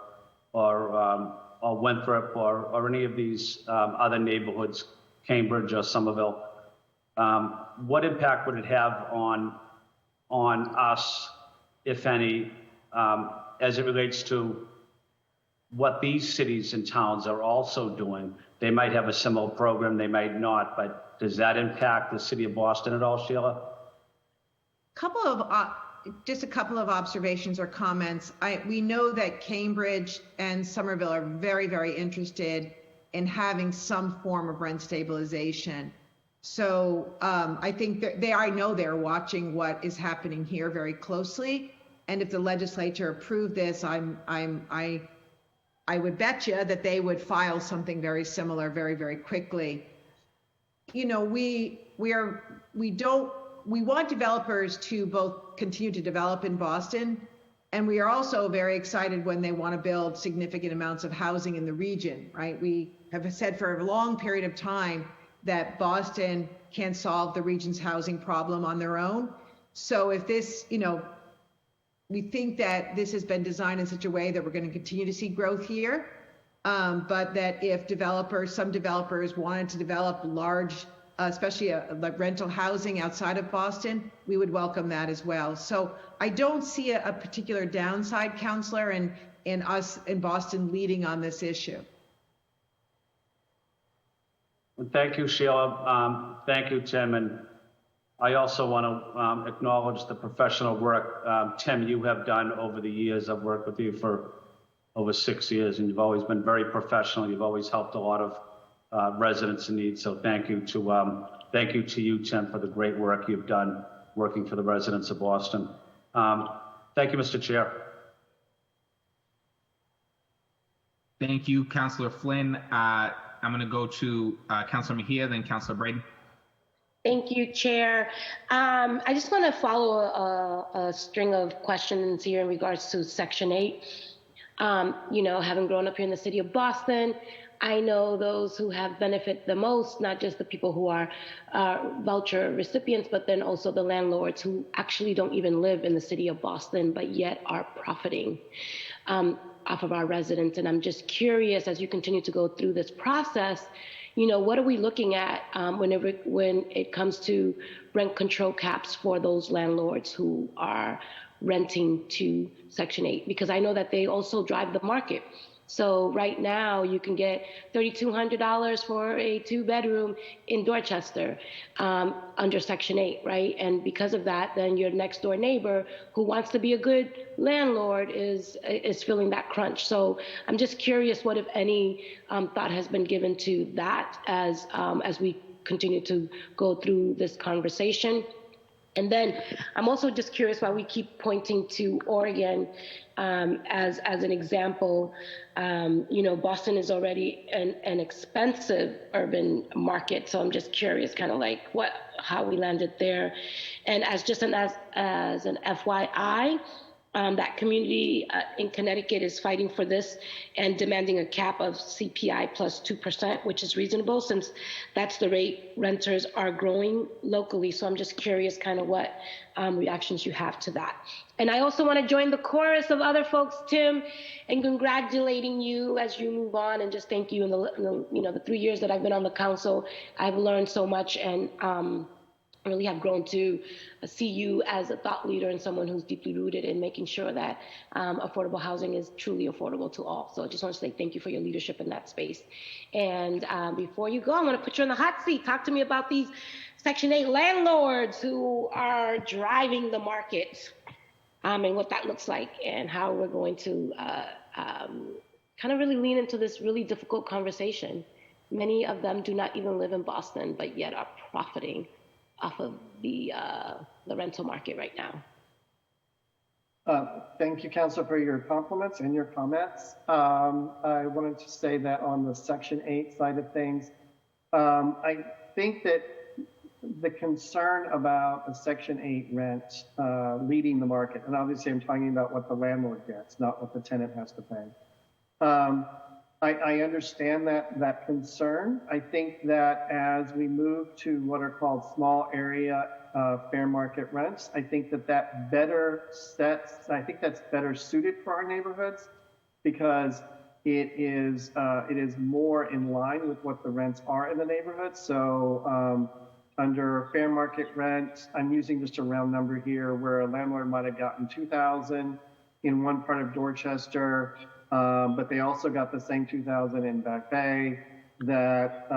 Winthrop or any of these other neighborhoods, Cambridge or Somerville? What impact would it have on us, if any, as it relates to what these cities and towns are also doing. They might have a similar program, they might not, but does that impact the city of Boston at all, Sheila? Just a couple of observations or comments. We know that Cambridge and Somerville are very, very interested in having some form of rent stabilization. So I think I know they're watching what is happening here very closely. And if the legislature approved this, I would bet you that they would file something very similar very, very quickly. You know, we want developers to both continue to develop in Boston, and we are also very excited when they want to build significant amounts of housing in the region, right? We have said for a long period of time that Boston can't solve the region's housing problem on their own. So if this, you know, we think that this has been designed in such a way that we're going to continue to see growth here, but that if some developers wanted to develop large, especially like rental housing outside of Boston, we would welcome that as well. So I don't see a particular downside, Councillor, in us in Boston leading on this issue. Well, thank you, Sheila. Thank you, Tim. And I also want to acknowledge the professional work, Tim, you have done over the years. I've worked with you for over 6 years, and you've always been very professional. You've always helped a lot of residents in need. So thank you to you, Tim, for the great work you've done working for the residents of Boston. Thank you, Mr. Chair. Thank you, Councillor Flynn. I'm going to go to Councillor Mejia, then Councillor Braden. Thank you, Chair. I just want to follow a string of questions here in regards to Section 8. You know, having grown up here in the city of Boston, I know those who have benefited the most, not just the people who are voucher recipients, but then also the landlords who actually don't even live in the city of Boston, but yet are profiting off of our residents. And I'm just curious, as you continue to go through this process, you know, what are we looking at when it comes to rent control caps for those landlords who are renting to Section 8? Because I know that they also drive the market. So right now you can get $3,200 for a 2-bedroom in Dorchester under Section 8, right? And because of that, then your next door neighbor who wants to be a good landlord is feeling that crunch. So I'm just curious what, if any, thought has been given to that as we continue to go through this conversation. And then I'm also just curious why we keep pointing to Oregon as an example. You know, Boston is already an expensive urban market, so I'm just curious, kind of like how we landed there. And as an FYI, that community in Connecticut is fighting for this and demanding a cap of CPI plus 2%, which is reasonable since that's the rate renters are growing locally. So I'm just curious kind of what reactions you have to that. And I also want to join the chorus of other folks, Tim, in congratulating you as you move on, and just thank you. In the 3 years that I've been on the council, I've learned so much, and really have grown to see you as a thought leader and someone who's deeply rooted in making sure that affordable housing is truly affordable to all. So I just want to say thank you for your leadership in that space. And before you go, I want to put you on the hot seat. Talk to me about these Section 8 landlords who are driving the market, and what that looks like, and how we're going to kind of really lean into this really difficult conversation. Many of them do not even live in Boston, but yet are profiting off of the rental market right now. Thank you, Councilor, for your compliments and your comments. I wanted to say that on the Section 8 side of things, I think that the concern about a Section 8 rent leading the market, and obviously I'm talking about what the landlord gets, not what the tenant has to pay. I understand that concern. I think that as we move to what are called small area fair market rents, I think that's better suited for our neighborhoods, because it is more in line with what the rents are in the neighborhood. So under fair market rent, I'm using just a round number here, where a landlord might have gotten $2,000, in one part of Dorchester, but they also got the same 2,000 in Back Bay. That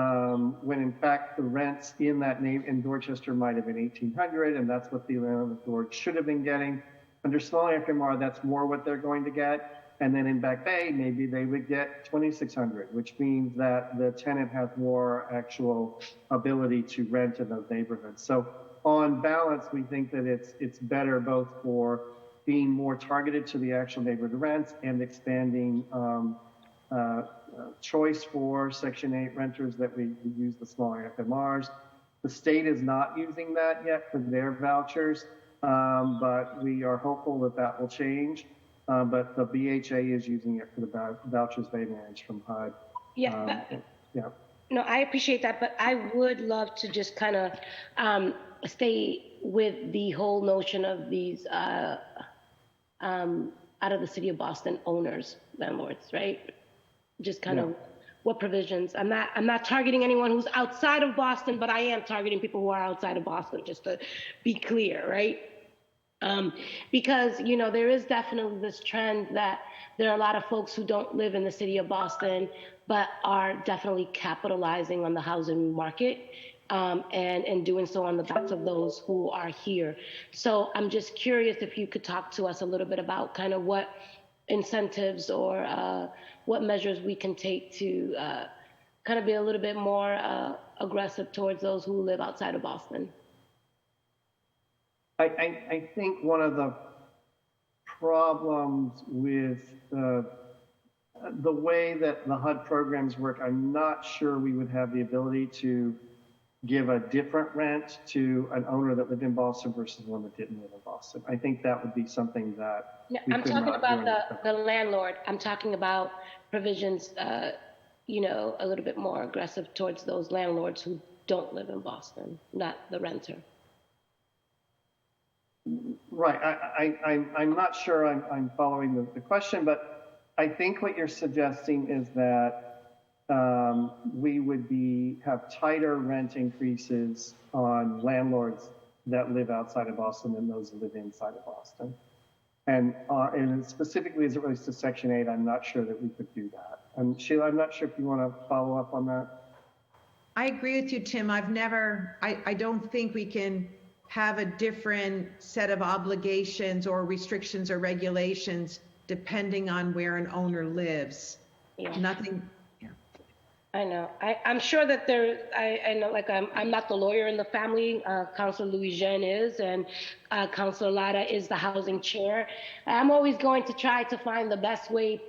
when in fact the rents in that name in Dorchester might have been 1,800, and that's what the landlord should have been getting. Under small FMR, that's more what they're going to get. And then in Back Bay, maybe they would get 2,600, which means that the tenant has more actual ability to rent in those neighborhoods. So on balance, we think that it's better both for being more targeted to the actual neighborhood rents and expanding choice for Section 8 renters that we use the smaller FMRs. The state is not using that yet for their vouchers, but we are hopeful that that will change. But the BHA is using it for the vouchers they manage from HUD. Yeah. Yeah. No, I appreciate that, but I would love to just kind of stay with the whole notion of these out of the city of Boston owners, landlords, right? Just kind of what provisions. I'm not targeting anyone who's outside of Boston, but I am targeting people who are outside of Boston, just to be clear, right? Because, you know, there is definitely this trend that there are a lot of folks who don't live in the city of Boston, but are definitely capitalizing on the housing market and doing so on the backs of those who are here. So I'm just curious if you could talk to us a little bit about kind of what incentives or what measures we can take to kind of be a little bit more aggressive towards those who live outside of Boston. I think one of the problems with the way that the HUD programs work, I'm not sure we would have the ability to give a different rent to an owner that lived in Boston versus one that didn't live in Boston. I think that would be something that I'm talking about the landlord. I'm talking about provisions, you know, a little bit more aggressive towards those landlords who don't live in Boston, not the renter. Right. I'm not sure I'm following the question, but I think what you're suggesting is that we would have tighter rent increases on landlords that live outside of Boston than those that live inside of Boston. And specifically as it relates to Section 8, I'm not sure that we could do that. And Sheila, I'm not sure if you want to follow up on that. I agree with you, Tim. I don't think we can have a different set of obligations or restrictions or regulations depending on where an owner lives. Yeah. Nothing. Yeah. I know. I'm sure that I know, like, I'm not the lawyer in the family. Councilor Louis-Jean is, and Councilor Lara is the housing chair. I'm always going to try to find the best way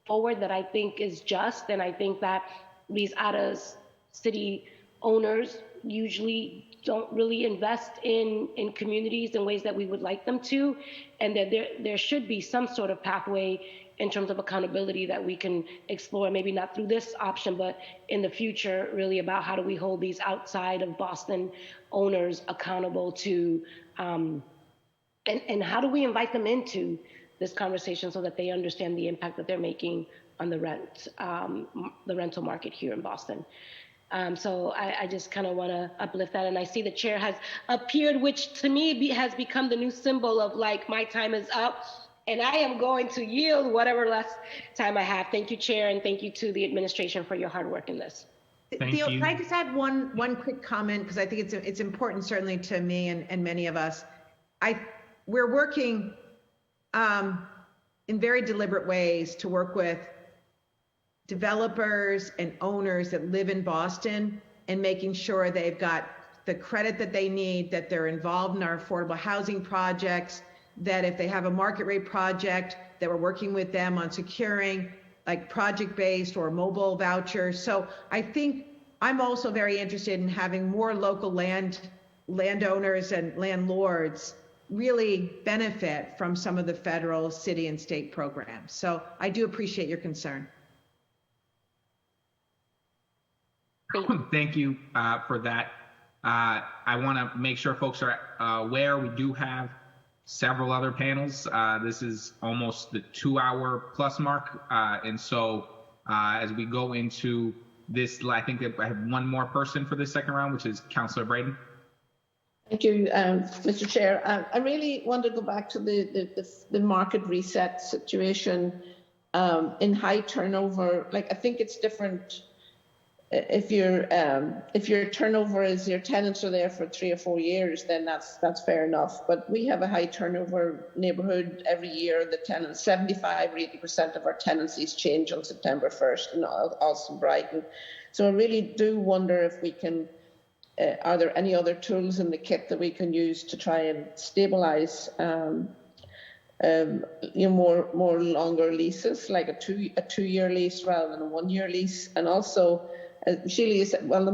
forward that I think is just, and I think that these out-of-city owners usually don't really invest in communities in ways that we would like them to, and that there should be some sort of pathway in terms of accountability that we can explore, maybe not through this option, but in the future, really about how do we hold these outside of Boston owners accountable to, and how do we invite them into this conversation so that they understand the impact that they're making on the rental market here in Boston. So I just kind of want to uplift that. And I see the chair has appeared, which to me has become the new symbol of, like, my time is up and I am going to yield whatever less time I have. Thank you, Chair, and thank you to the administration for your hard work in this. Theo, can I just add one quick comment? Because I think it's important, certainly to me and many of us. We're working in very deliberate ways to work with developers and owners that live in Boston and making sure they've got the credit that they need, that they're involved in our affordable housing projects, that if they have a market rate project, that we're working with them on securing like project-based or mobile vouchers. So I think I'm also very interested in having more local landowners and landlords really benefit from some of the federal, city, and state programs. So I do appreciate your concern. Thank you for that. I want to make sure folks are aware we do have several other panels. This is almost the 2-hour plus mark. And so as we go into this, I think that I have one more person for this second round, which is Councilor Braden. Thank you, Mr. Chair. I really want to go back to the market reset situation in high turnover. Like, I think it's different if your turnover is your tenants are there for 3 or 4 years, then that's fair enough. But we have a high turnover neighbourhood every year. The tenants, 75 or 80% of our tenancies change on September 1st, and also Brighton. So I really do wonder if we can. Are there any other tools in the kit that we can use to try and stabilise, more longer leases, like a two-year lease rather than a 1-year lease, and also. Sheila said, well, the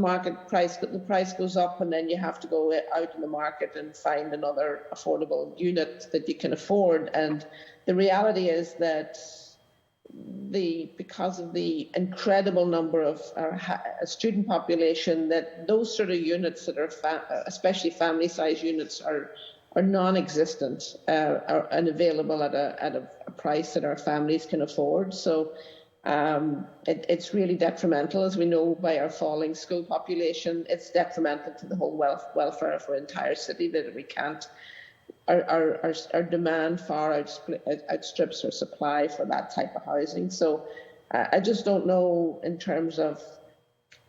price goes up, and then you have to go out in the market and find another affordable unit that you can afford. And the reality is that because of the incredible number of our student population, that those sort of units that are especially family-size units are non-existent and available at a price that our families can afford. So. It's really detrimental, as we know by our falling school population. It's detrimental to the whole welfare of our entire city that we can't. Our demand far outstrips our supply for that type of housing. So I just don't know in terms of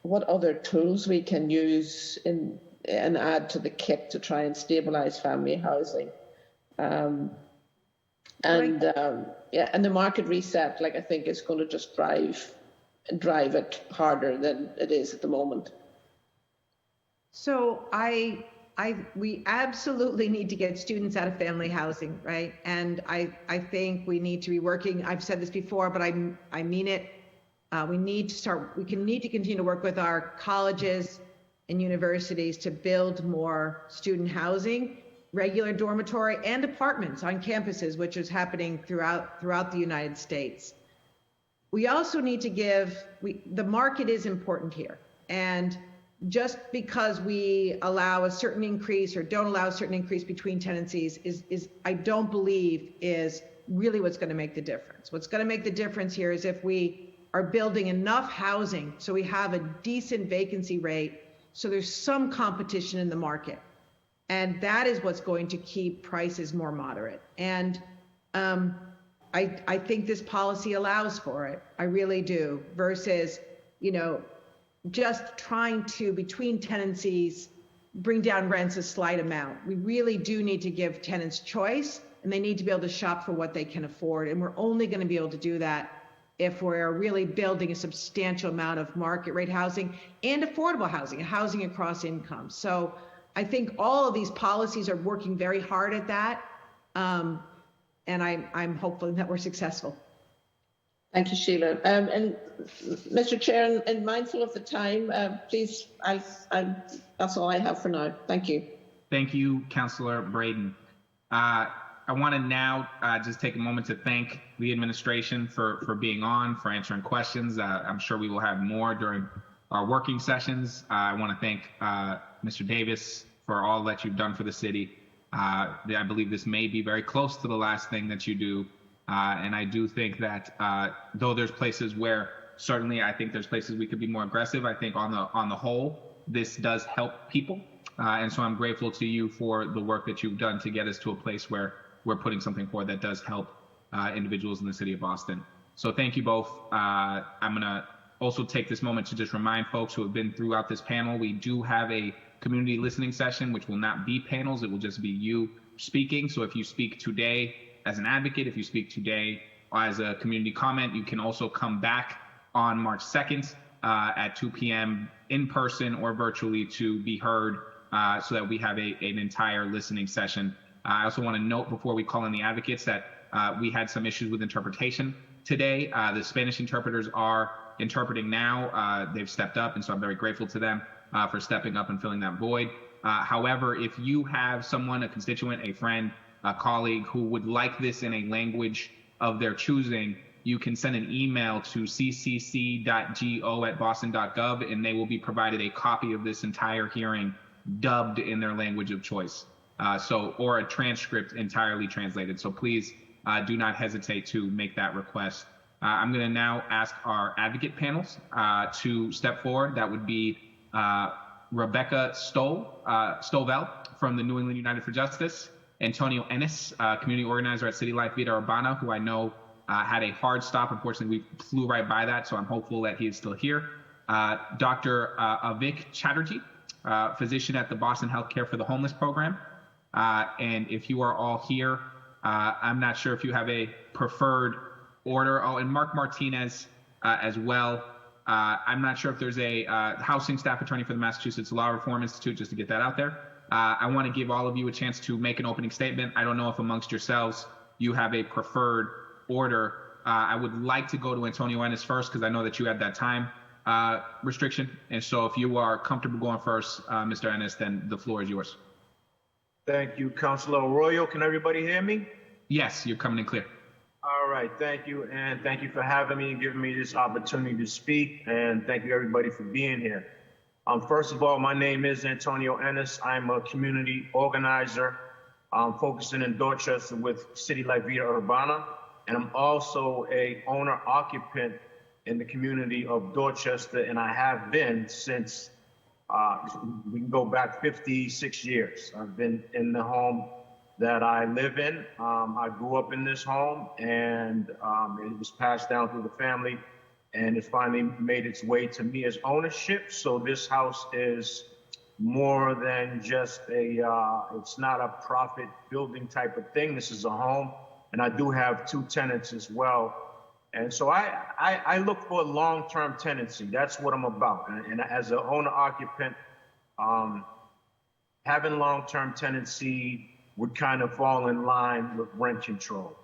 what other tools we can use and add to the kit to try and stabilise family housing. And the market reset, I think, is going to just drive it harder than it is at the moment. So we absolutely need to get students out of family housing, right? And I think we need to be working. I've said this before, but I mean it. We need to continue to work with our colleges and universities to build more student housing, regular dormitory and apartments on campuses, which is happening throughout the United States. We also need to the market is important here. And just because we allow a certain increase or don't allow a certain increase between tenancies is I don't believe is really what's going to make the difference. What's going to make the difference here is if we are building enough housing so we have a decent vacancy rate, so there's some competition in the market. And that is what's going to keep prices more moderate. And I think this policy allows for it. I really do. Versus, just trying to, between tenancies, bring down rents a slight amount. We really do need to give tenants choice, and they need to be able to shop for what they can afford. And we're only going to be able to do that if we're really building a substantial amount of market rate housing and affordable housing across incomes. So I think all of these policies are working very hard at that, and I'm hopeful that we're successful. Thank you, Sheila. And Mr. Chair, and mindful of the time, please, that's all I have for now. Thank you. Thank you, Councillor Braden. I want to now just take a moment to thank the administration for being on, for answering questions. I'm sure we will have more during our working sessions. I want to thank Mr. Davis for all that you've done for the city. I believe this may be very close to the last thing that you do. And I do think that though there's places where certainly I think there's places we could be more aggressive, I think on the whole, this does help people. And so I'm grateful to you for the work that you've done to get us to a place where we're putting something forward that does help individuals in the city of Boston. So thank you both. I'm going to also take this moment to just remind folks who have been throughout this panel, we do have a community listening session, which will not be panels. It will just be you speaking. So if you speak today as an advocate, if you speak today as a community comment, you can also come back on March 2nd at 2 p.m. in person or virtually to be heard so that we have an entire listening session. I also want to note before we call in the advocates that we had some issues with interpretation today. The Spanish interpreters are interpreting now. They've stepped up, and so I'm very grateful to them for stepping up and filling that void. However, if you have someone, a constituent, a friend, a colleague who would like this in a language of their choosing, you can send an email to ccc.go@boston.gov, and they will be provided a copy of this entire hearing dubbed in their language of choice. Or a transcript entirely translated. So please do not hesitate to make that request. I'm going to now ask our advocate panels to step forward. That would be Rebecca Stovell from the New England United for Justice, Antonio Ennis, community organizer at City Life Vida Urbana, who I know had a hard stop. Unfortunately, we flew right by that, so I'm hopeful that he is still here. Dr. Avik Chatterjee, physician at the Boston Healthcare for the Homeless program. And if you are all here, I'm not sure if you have a preferred order. Oh, and Mark Martinez as well. I'm not sure if there's a housing staff attorney for the Massachusetts Law Reform Institute, just to get that out there. I want to give all of you a chance to make an opening statement. I don't know if amongst yourselves you have a preferred order. I would like to go to Antonio Ennis first because I know that you had that time restriction. And so if you are comfortable going first, Mr. Ennis, then the floor is yours. Thank you, Councilor Arroyo. Can everybody hear me? Yes, you're coming in clear. All right, thank you. And thank you for having me and giving me this opportunity to speak. And thank you everybody for being here. First of all, my name is Antonio Ennis. I'm a community organizer focusing in Dorchester with City Life Vida Urbana. And I'm also a owner occupant in the community of Dorchester. And I have been since, we can go back 56 years. I've been in the home that I live in. I grew up in this home and it was passed down through the family and it finally made its way to me as ownership. So this house is more than just it's not a profit building type of thing. This is a home and I do have 2 tenants as well. And so I look for long-term tenancy. That's what I'm about. And as an owner occupant, having long-term tenancy would kind of fall in line with rent control.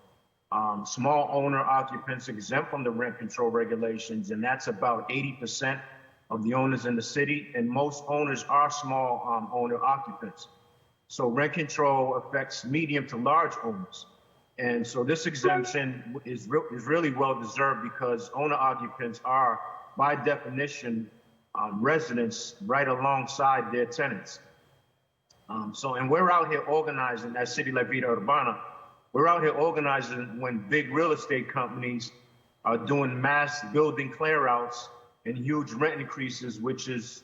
Small owner occupants exempt from the rent control regulations, and that's about 80% of the owners in the city, and most owners are small owner occupants. So rent control affects medium to large owners. And so this exemption is really well deserved because owner occupants are, by definition, residents right alongside their tenants. And we're out here organizing at City Life Vida Urbana. We're out here organizing when big real estate companies are doing mass building clearouts and huge rent increases, which is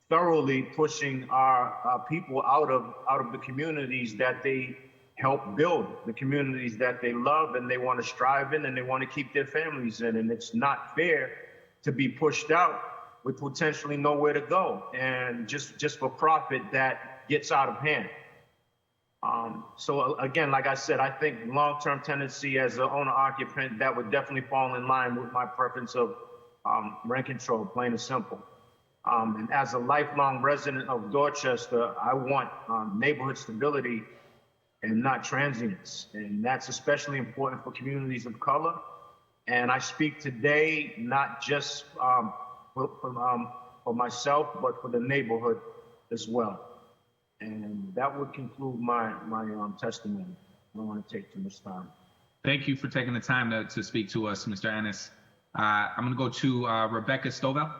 thoroughly pushing our people out of the communities that they help build, the communities that they love and they want to strive in and they want to keep their families in. And it's not fair to be pushed out with potentially nowhere to go and just for profit that gets out of hand. So again, like I said, I think long-term tenancy as an owner occupant, that would definitely fall in line with my preference of rent control, plain and simple. And as a lifelong resident of Dorchester, I want neighborhood stability and not transience. And that's especially important for communities of color. And I speak today, not just for myself, but for the neighborhood as well. And that would conclude my testimony. I don't want to take too much time. Thank you for taking the time to speak to us, Mr. Ennis. I'm going to go to Rebecca Stovall.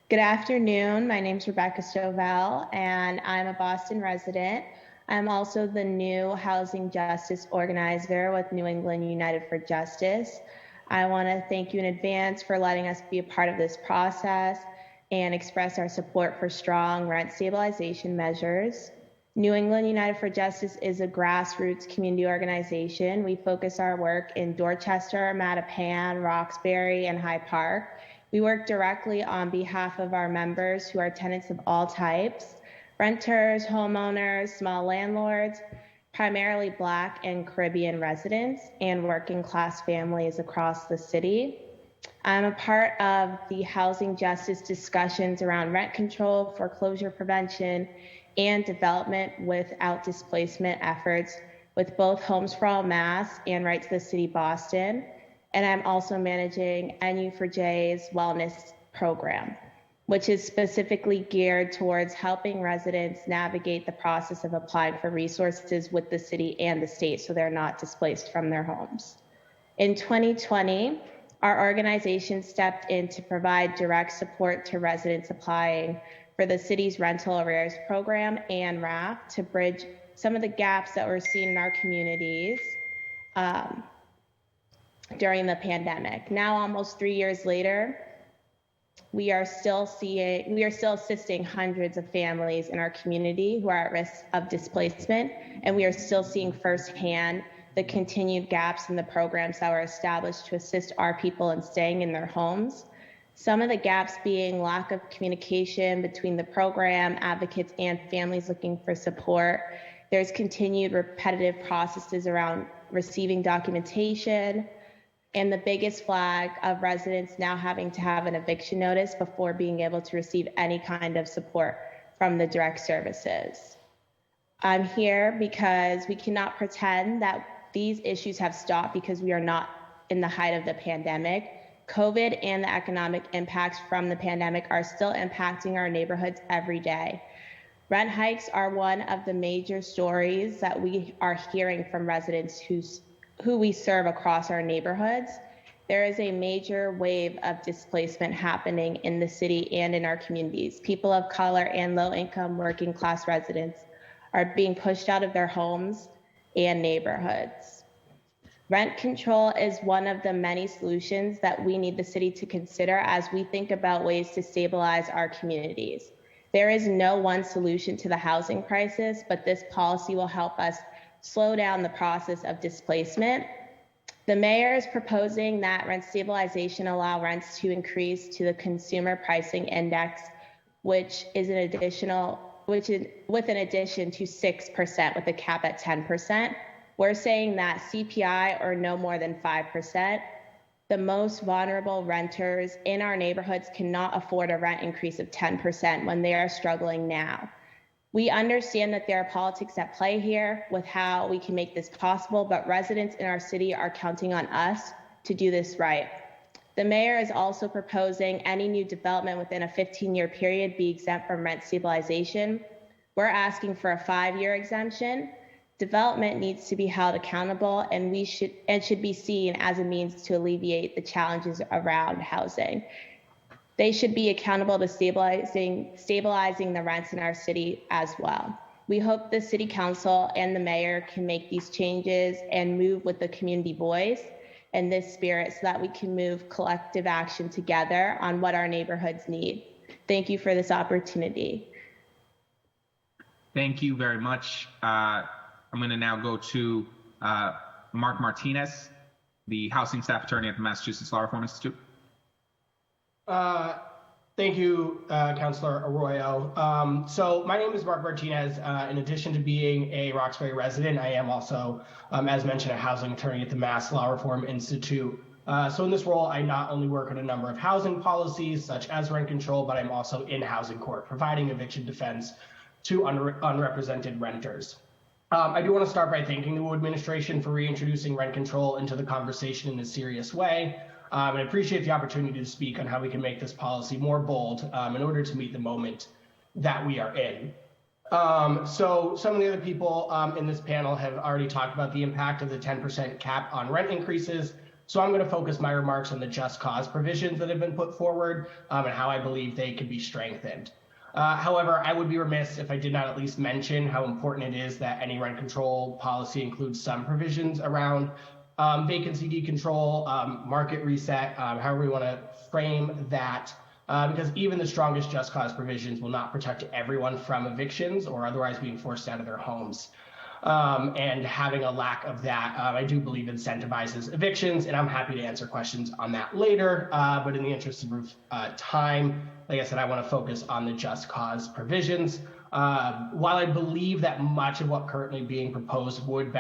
Good afternoon. My name is Rebecca Stovall, and I'm a Boston resident. I'm also the new housing justice organizer with New England United for Justice. I want to thank you in advance for letting us be a part of this process and express our support for strong rent stabilization measures. New England United for Justice is a grassroots community organization. We focus our work in Dorchester, Mattapan, Roxbury, and Hyde Park. We work directly on behalf of our members who are tenants of all types, renters, homeowners, small landlords, primarily Black and Caribbean residents, and working class families across the city. I'm a part of the housing justice discussions around rent control, foreclosure prevention, and development without displacement efforts with both Homes for All Mass and Right to the City Boston. And I'm also managing NU4J's wellness program, which is specifically geared towards helping residents navigate the process of applying for resources with the city and the state so they're not displaced from their homes. In 2020, our organization stepped in to provide direct support to residents applying for the city's rental arrears program and RAP to bridge some of the gaps that we're seeing in our communities during the pandemic. Now, almost 3 years later, we are still assisting hundreds of families in our community who are at risk of displacement, and we are still seeing firsthand the continued gaps in the programs that were established to assist our people in staying in their homes. Some of the gaps being lack of communication between the program, advocates, and families looking for support. There's continued repetitive processes around receiving documentation, and the biggest flag of residents now having to have an eviction notice before being able to receive any kind of support from the direct services. I'm here because we cannot pretend that these issues have stopped because we are not in the height of the pandemic. COVID and the economic impacts from the pandemic are still impacting our neighborhoods every day. Rent hikes are one of the major stories that we are hearing from residents who we serve across our neighborhoods. There is a major wave of displacement happening in the city and in our communities. People of color and low-income working class residents are being pushed out of their homes and neighborhoods. Rent control is one of the many solutions that we need the city to consider as we think about ways to stabilize our communities. There is no one solution to the housing crisis, but this policy will help us slow down the process of displacement. The mayor is proposing that rent stabilization allow rents to increase to the consumer pricing index, with an addition to 6% with a cap at 10%. We're saying that CPI or no more than 5%. The most vulnerable renters in our neighborhoods cannot afford a rent increase of 10% when they are struggling now. We understand that there are politics at play here with how we can make this possible, but residents in our city are counting on us to do this right. The mayor is also proposing any new development within a 15-year period be exempt from rent stabilization. We're asking for a 5-year exemption. Development needs to be held accountable, and should be seen as a means to alleviate the challenges around housing. They should be accountable to stabilizing the rents in our city as well. We hope the city council and the mayor can make these changes and move with the community voice and this spirit so that we can move collective action together on what our neighborhoods need. Thank you for this opportunity. Thank you very much. I'm going to now go to Mark Martinez, the housing staff attorney at the Massachusetts Law Reform Institute. Thank you, Councilor Arroyo. So my name is Mark Martinez. In addition to being a Roxbury resident, I am also, as mentioned, a housing attorney at the Mass Law Reform Institute. So in this role, I not only work on a number of housing policies, such as rent control, but I'm also in housing court, providing eviction defense to unrepresented renters. I do want to start by thanking the Wu administration for reintroducing rent control into the conversation in a serious way. And I appreciate the opportunity to speak on how we can make this policy more bold in order to meet the moment that we are in. So some of the other people in this panel have already talked about the impact of the 10% cap on rent increases. So I'm going to focus my remarks on the just cause provisions that have been put forward and how I believe they could be strengthened. However, I would be remiss if I did not at least mention how important it is that any rent control policy includes some provisions around vacancy decontrol, market reset, however we want to frame that, because even the strongest just cause provisions will not protect everyone from evictions or otherwise being forced out of their homes. And having a lack of that, I do believe incentivizes evictions, and I'm happy to answer questions on that later. But in the interest of time, like I said, I want to focus on the just cause provisions. While I believe that much of what currently being proposed would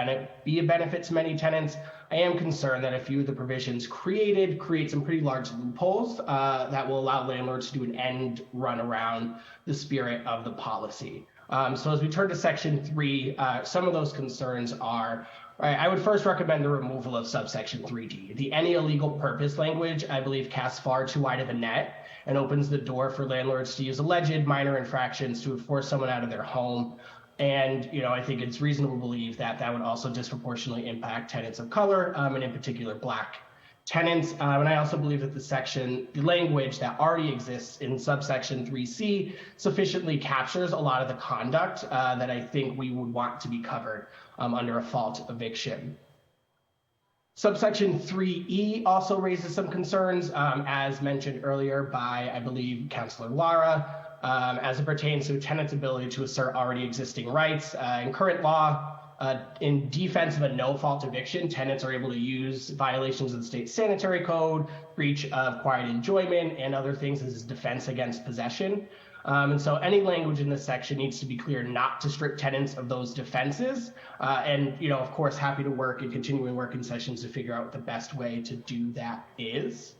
be a benefit to many tenants, I am concerned that a few of the provisions create some pretty large loopholes that will allow landlords to do an end run around the spirit of the policy. So as we turn to Section 3, some of those concerns are, I would first recommend the removal of subsection 3D. The any illegal purpose language, I believe, casts far too wide of a net and opens the door for landlords to use alleged minor infractions to force someone out of their home. And, I think it's reasonable to believe that that would also disproportionately impact tenants of color, and in particular, Black tenants. And I also believe that the language that already exists in subsection 3C sufficiently captures a lot of the conduct that I think we would want to be covered under a fault eviction. Subsection 3E also raises some concerns, as mentioned earlier by, I believe, Councilor Lara, as it pertains to a tenant's ability to assert already existing rights. In current law, in defense of a no-fault eviction, tenants are able to use violations of the state sanitary code, breach of quiet enjoyment, and other things as defense against possession. And so any language in this section needs to be clear not to strip tenants of those defenses. And, of course, happy to work and continuing working sessions to figure out what the best way to do that is.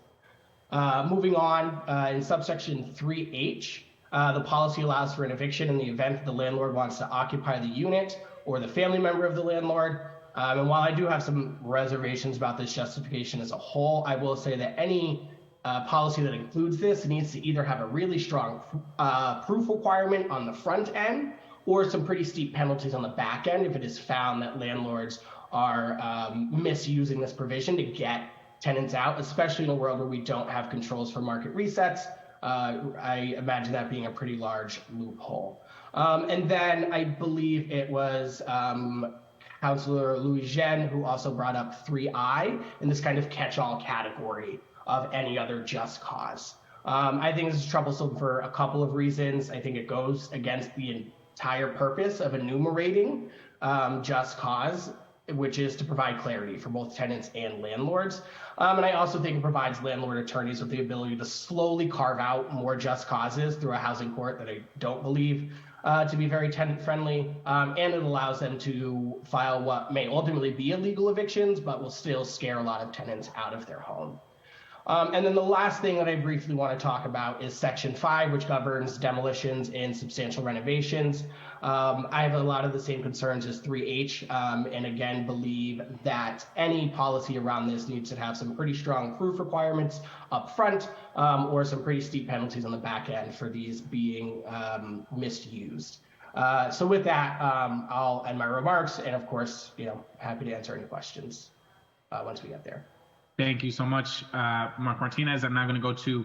Moving on, in subsection 3H, the policy allows for an eviction in the event that the landlord wants to occupy the unit or the family member of the landlord. And while I do have some reservations about this justification as a whole, I will say that any policy that includes this needs to either have a really strong proof requirement on the front end or some pretty steep penalties on the back end if it is found that landlords are misusing this provision to get tenants out, especially in a world where we don't have controls for market resets. I imagine that being a pretty large loophole. And then I believe it was Councilor Louis-Jean who also brought up 3I in this kind of catch-all category of any other just cause. I think this is troublesome for a couple of reasons. I think it goes against the entire purpose of enumerating just cause, which is to provide clarity for both tenants and landlords. And I also think it provides landlord attorneys with the ability to slowly carve out more just causes through a housing court that I don't believe to be very tenant friendly. And it allows them to file what may ultimately be illegal evictions, but will still scare a lot of tenants out of their home. And then the last thing that I briefly want to talk about is Section 5, which governs demolitions and substantial renovations. I have a lot of the same concerns as 3H, and again, believe that any policy around this needs to have some pretty strong proof requirements up front, or some pretty steep penalties on the back end for these being misused. So with that, I'll end my remarks, and of course, happy to answer any questions once we get there. Thank you so much, Mark Martinez. I'm now going to go to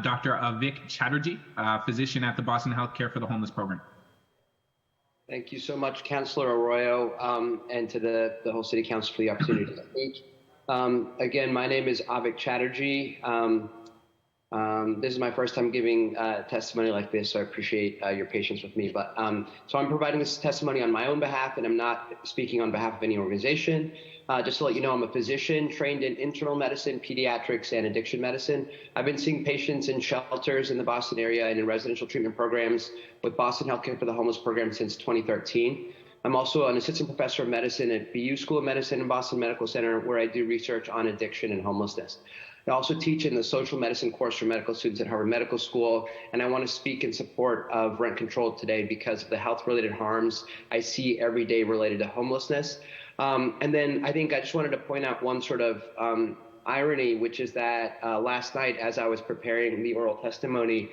Dr. Avik Chatterjee, physician at the Boston Healthcare for the Homeless Program. Thank you so much, Councilor Arroyo, and to the whole City Council for the opportunity to speak. Again, my name is Avik Chatterjee. This is my first time giving testimony like this, so I appreciate your patience with me. But so I'm providing this testimony on my own behalf, and I'm not speaking on behalf of any organization. Just to let you know, I'm a physician trained in internal medicine, pediatrics, and addiction medicine. I've been seeing patients in shelters in the Boston area and in residential treatment programs with Boston Healthcare for the Homeless Program since 2013. I'm also an assistant professor of medicine at BU School of Medicine and Boston Medical Center, where I do research on addiction and homelessness. I also teach in the social medicine course for medical students at Harvard Medical School, and I want to speak in support of rent control today because of the health-related harms I see every day related to homelessness. And then I think I just wanted to point out one sort of irony, which is that last night, as I was preparing the oral testimony,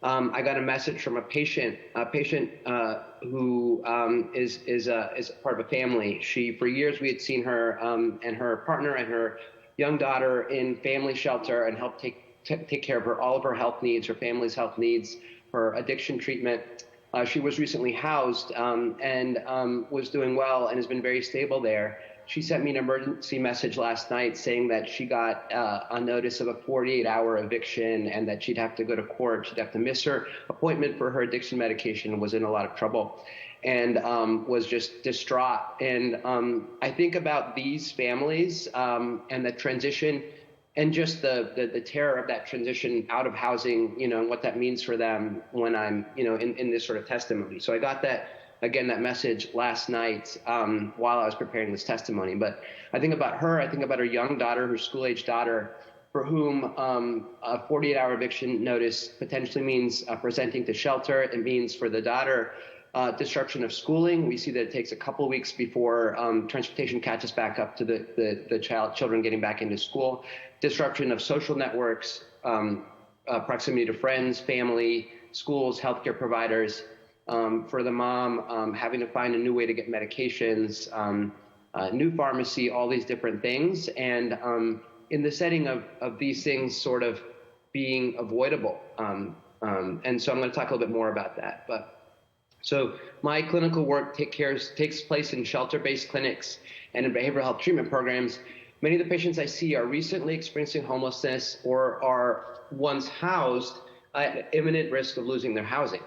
I got a message from a patient who is part of a family. For years, we had seen her and her partner and her young daughter in family shelter and helped take care of all of her health needs, her family's health needs, her addiction treatment. She was recently housed and was doing well and has been very stable there. She sent me an emergency message last night saying that she got a notice of a 48-hour eviction and that she'd have to go to court. She'd have to miss her appointment for her addiction medication and was in a lot of trouble and was just distraught. And I think about these families and the transition and just the terror of that transition out of housing, and what that means for them when I'm, in this sort of testimony. So I got that message last night while I was preparing this testimony. But I think about her, I think about her young daughter, her school-age daughter, for whom a 48-hour eviction notice potentially means presenting to shelter. It means for the daughter disruption of schooling. We see that it takes a couple of weeks before transportation catches back up to the children getting back into school. Disruption of social networks, proximity to friends, family, schools, healthcare providers. For the mom, having to find a new way to get medications, new pharmacy, all these different things. And in the setting of these things sort of being avoidable. And so I'm going to talk a little bit more about that. So my clinical work takes place in shelter-based clinics and in behavioral health treatment programs. Many of the patients I see are recently experiencing homelessness or are once housed at imminent risk of losing their housing.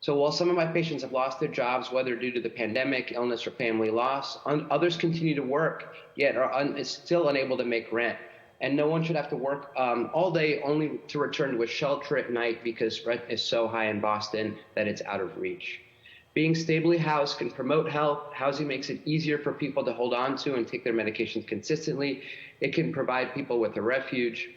So while some of my patients have lost their jobs, whether due to the pandemic, illness, or family loss, others continue to work, yet are still unable to make rent. And no one should have to work all day only to return to a shelter at night because rent is so high in Boston that it's out of reach. Being stably housed can promote health. Housing makes it easier for people to hold on to and take their medications consistently. It can provide people with a refuge,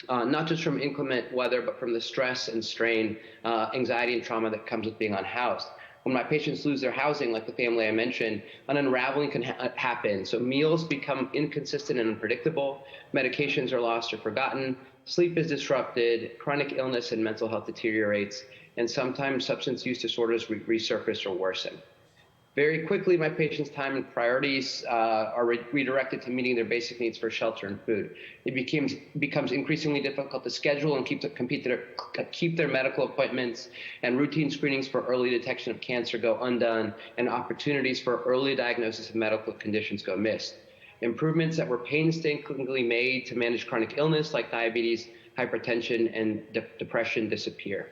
not just from inclement weather, but from the stress and strain, anxiety and trauma that comes with being unhoused. When my patients lose their housing, like the family I mentioned, an unraveling can happen. So meals become inconsistent and unpredictable, medications are lost or forgotten, sleep is disrupted, chronic illness and mental health deteriorates, and sometimes substance use disorders resurface or worsen. Very quickly, my patients' time and priorities are redirected to meeting their basic needs for shelter and food. It becomes increasingly difficult to schedule and keep their medical appointments, and routine screenings for early detection of cancer go undone, and opportunities for early diagnosis of medical conditions go missed. Improvements that were painstakingly made to manage chronic illness like diabetes, hypertension, and depression disappear.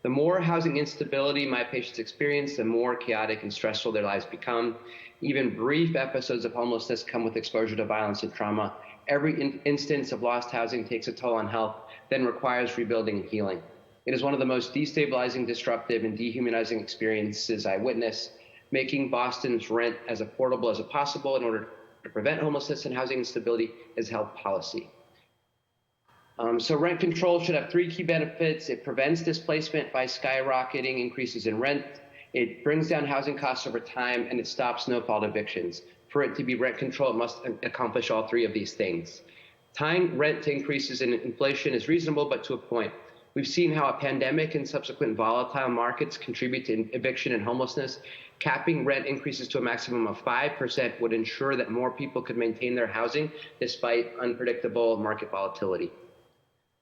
The more housing instability my patients experience, the more chaotic and stressful their lives become. Even brief episodes of homelessness come with exposure to violence and trauma. Every instance of lost housing takes a toll on health, then requires rebuilding and healing. It is one of the most destabilizing, disruptive, and dehumanizing experiences I witness. Making Boston's rent as affordable as possible in order to prevent homelessness and housing instability is health policy. So rent control should have three key benefits. It prevents displacement by skyrocketing increases in rent. It brings down housing costs over time, and it stops no-fault evictions. For it to be rent control, it must accomplish all three of these things. Tying rent to increases in inflation is reasonable, but to a point. We've seen how a pandemic and subsequent volatile markets contribute to eviction and homelessness. Capping rent increases to a maximum of 5% would ensure that more people could maintain their housing despite unpredictable market volatility.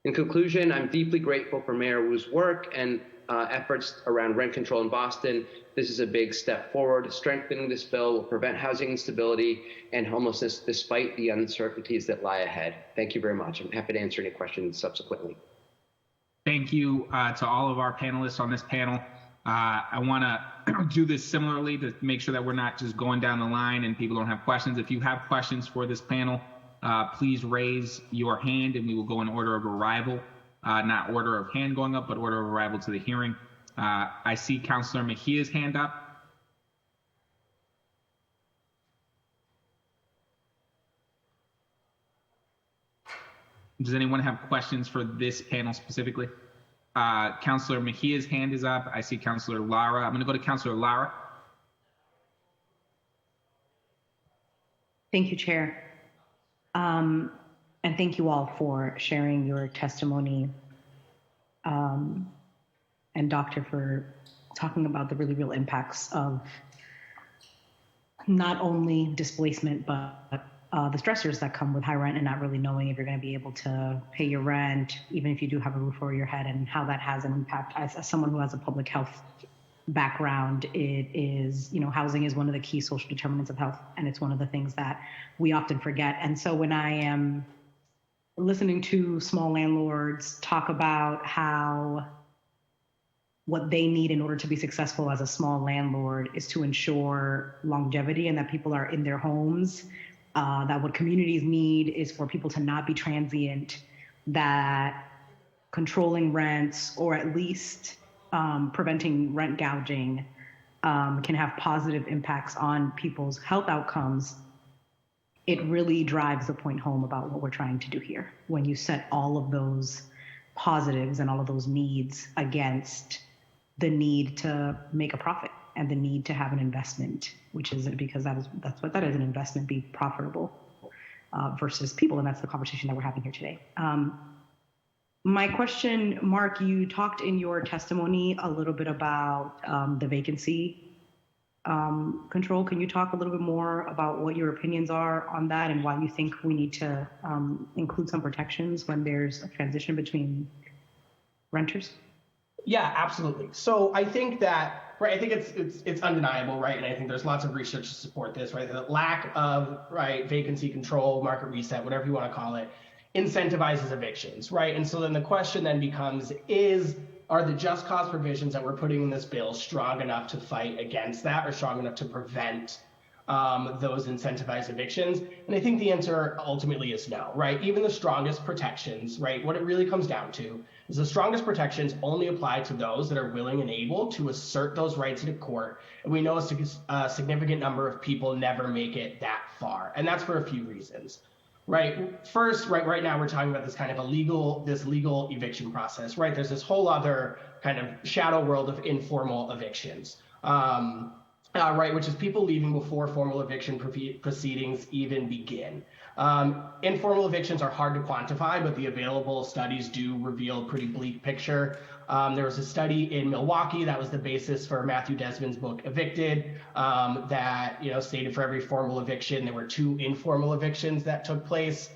In conclusion, I'm deeply grateful for Mayor Wu's work and efforts around rent control in Boston. This is a big step forward. Strengthening this bill will prevent housing instability and homelessness despite the uncertainties that lie ahead. Thank you very much. I'm happy to answer any questions subsequently. Thank you to all of our panelists on this panel. I want to do this similarly to make sure that we're not just going down the line and people don't have questions. If you have questions for this panel, please raise your hand and we will go in order of arrival, not order of hand going up, but order of arrival to the hearing. I see Councilor Mejia's hand up. Does anyone have questions for this panel specifically? Councilor Mejia's hand is up. I see Councilor Lara. I'm going to go to Councilor Lara. Thank you, Chair. And thank you all for sharing your testimony, and Doctor for talking about the really real impacts of not only displacement, but the stressors that come with high rent and not really knowing if you're going to be able to pay your rent, even if you do have a roof over your head, and how that has an impact. As someone who has a public health background, it is, housing is one of the key social determinants of health, and it's one of the things that we often forget. And so when I am listening to small landlords talk about how what they need in order to be successful as a small landlord is to ensure longevity and that people are in their homes, that what communities need is for people to not be transient, that controlling rents or at least preventing rent gouging can have positive impacts on people's health outcomes. It really drives the point home about what we're trying to do here. When you set all of those positives and all of those needs against the need to make a profit and the need to have an investment, which is because that's what that is, an investment, be profitable versus people. And that's the conversation that we're having here today. My question, Mark, you talked in your testimony a little bit about the vacancy control. Can you talk a little bit more about what your opinions are on that and why you think we need to include some protections when there's a transition between renters? Yeah, absolutely. So I think that right, I think it's undeniable, right, and I think there's lots of research to support this, right, the lack of, right, vacancy control, market reset, whatever you want to call it, incentivizes evictions, right, and so then the question then becomes, are the just cause provisions that we're putting in this bill strong enough to fight against that, or strong enough to prevent those incentivized evictions? And I think the answer ultimately is no, right? Even the strongest protections, right? What it really comes down to is the strongest protections only apply to those that are willing and able to assert those rights into court. And we know a significant number of people never make it that far. And that's for a few reasons. Right. First, right now we're talking about this kind of legal eviction process, right? There's this whole other kind of shadow world of informal evictions. Right, which is people leaving before formal eviction proceedings even begin. Informal evictions are hard to quantify, but the available studies do reveal a pretty bleak picture. There was a study in Milwaukee that was the basis for Matthew Desmond's book Evicted, that stated for every formal eviction there were 2 informal evictions that took place.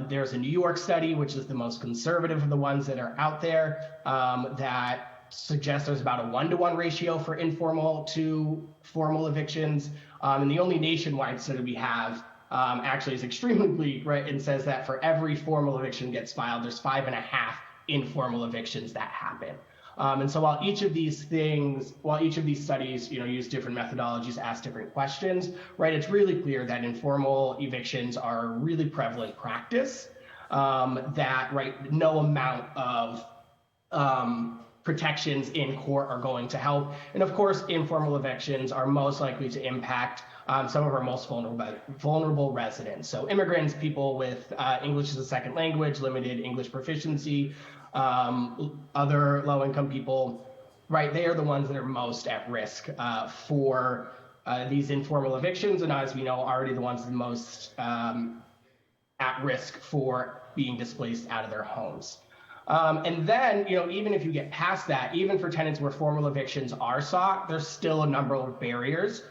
There's a New York study, which is the most conservative of the ones that are out there, that suggests there's about a 1-to-1 ratio for informal to formal evictions. And the only nationwide study we have actually is extremely bleak, right? And says that for every formal eviction gets filed, there's 5.5 informal evictions that happen. And so while each of these studies, use different methodologies, ask different questions, right? It's really clear that informal evictions are a really prevalent practice, that, right, no amount of protections in court are going to help. And of course, informal evictions are most likely to impact some of our most vulnerable residents. So immigrants, people with English as a second language, limited English proficiency, other low-income people, right? They are the ones that are most at risk for these informal evictions, and as we know, already the ones the most at risk for being displaced out of their homes. And then, even if you get past that, even for tenants where formal evictions are sought, there's still a number of barriers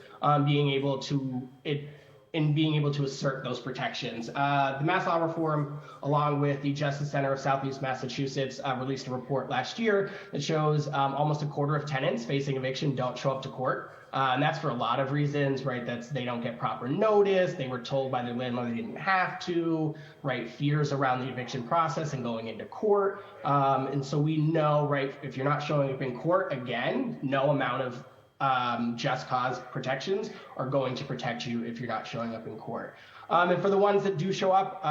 being able to assert those protections. The Mass Law Reform, along with the Justice Center of Southeast Massachusetts, released a report last year that shows almost a quarter of tenants facing eviction don't show up to court. And that's for a lot of reasons, right? They don't get proper notice. They were told by their landlord they didn't have to, right? Fears around the eviction process and going into court. And so we know, right, if you're not showing up in court, again, no amount of just cause protections are going to protect you if you're not showing up in court. And for the ones that do show up,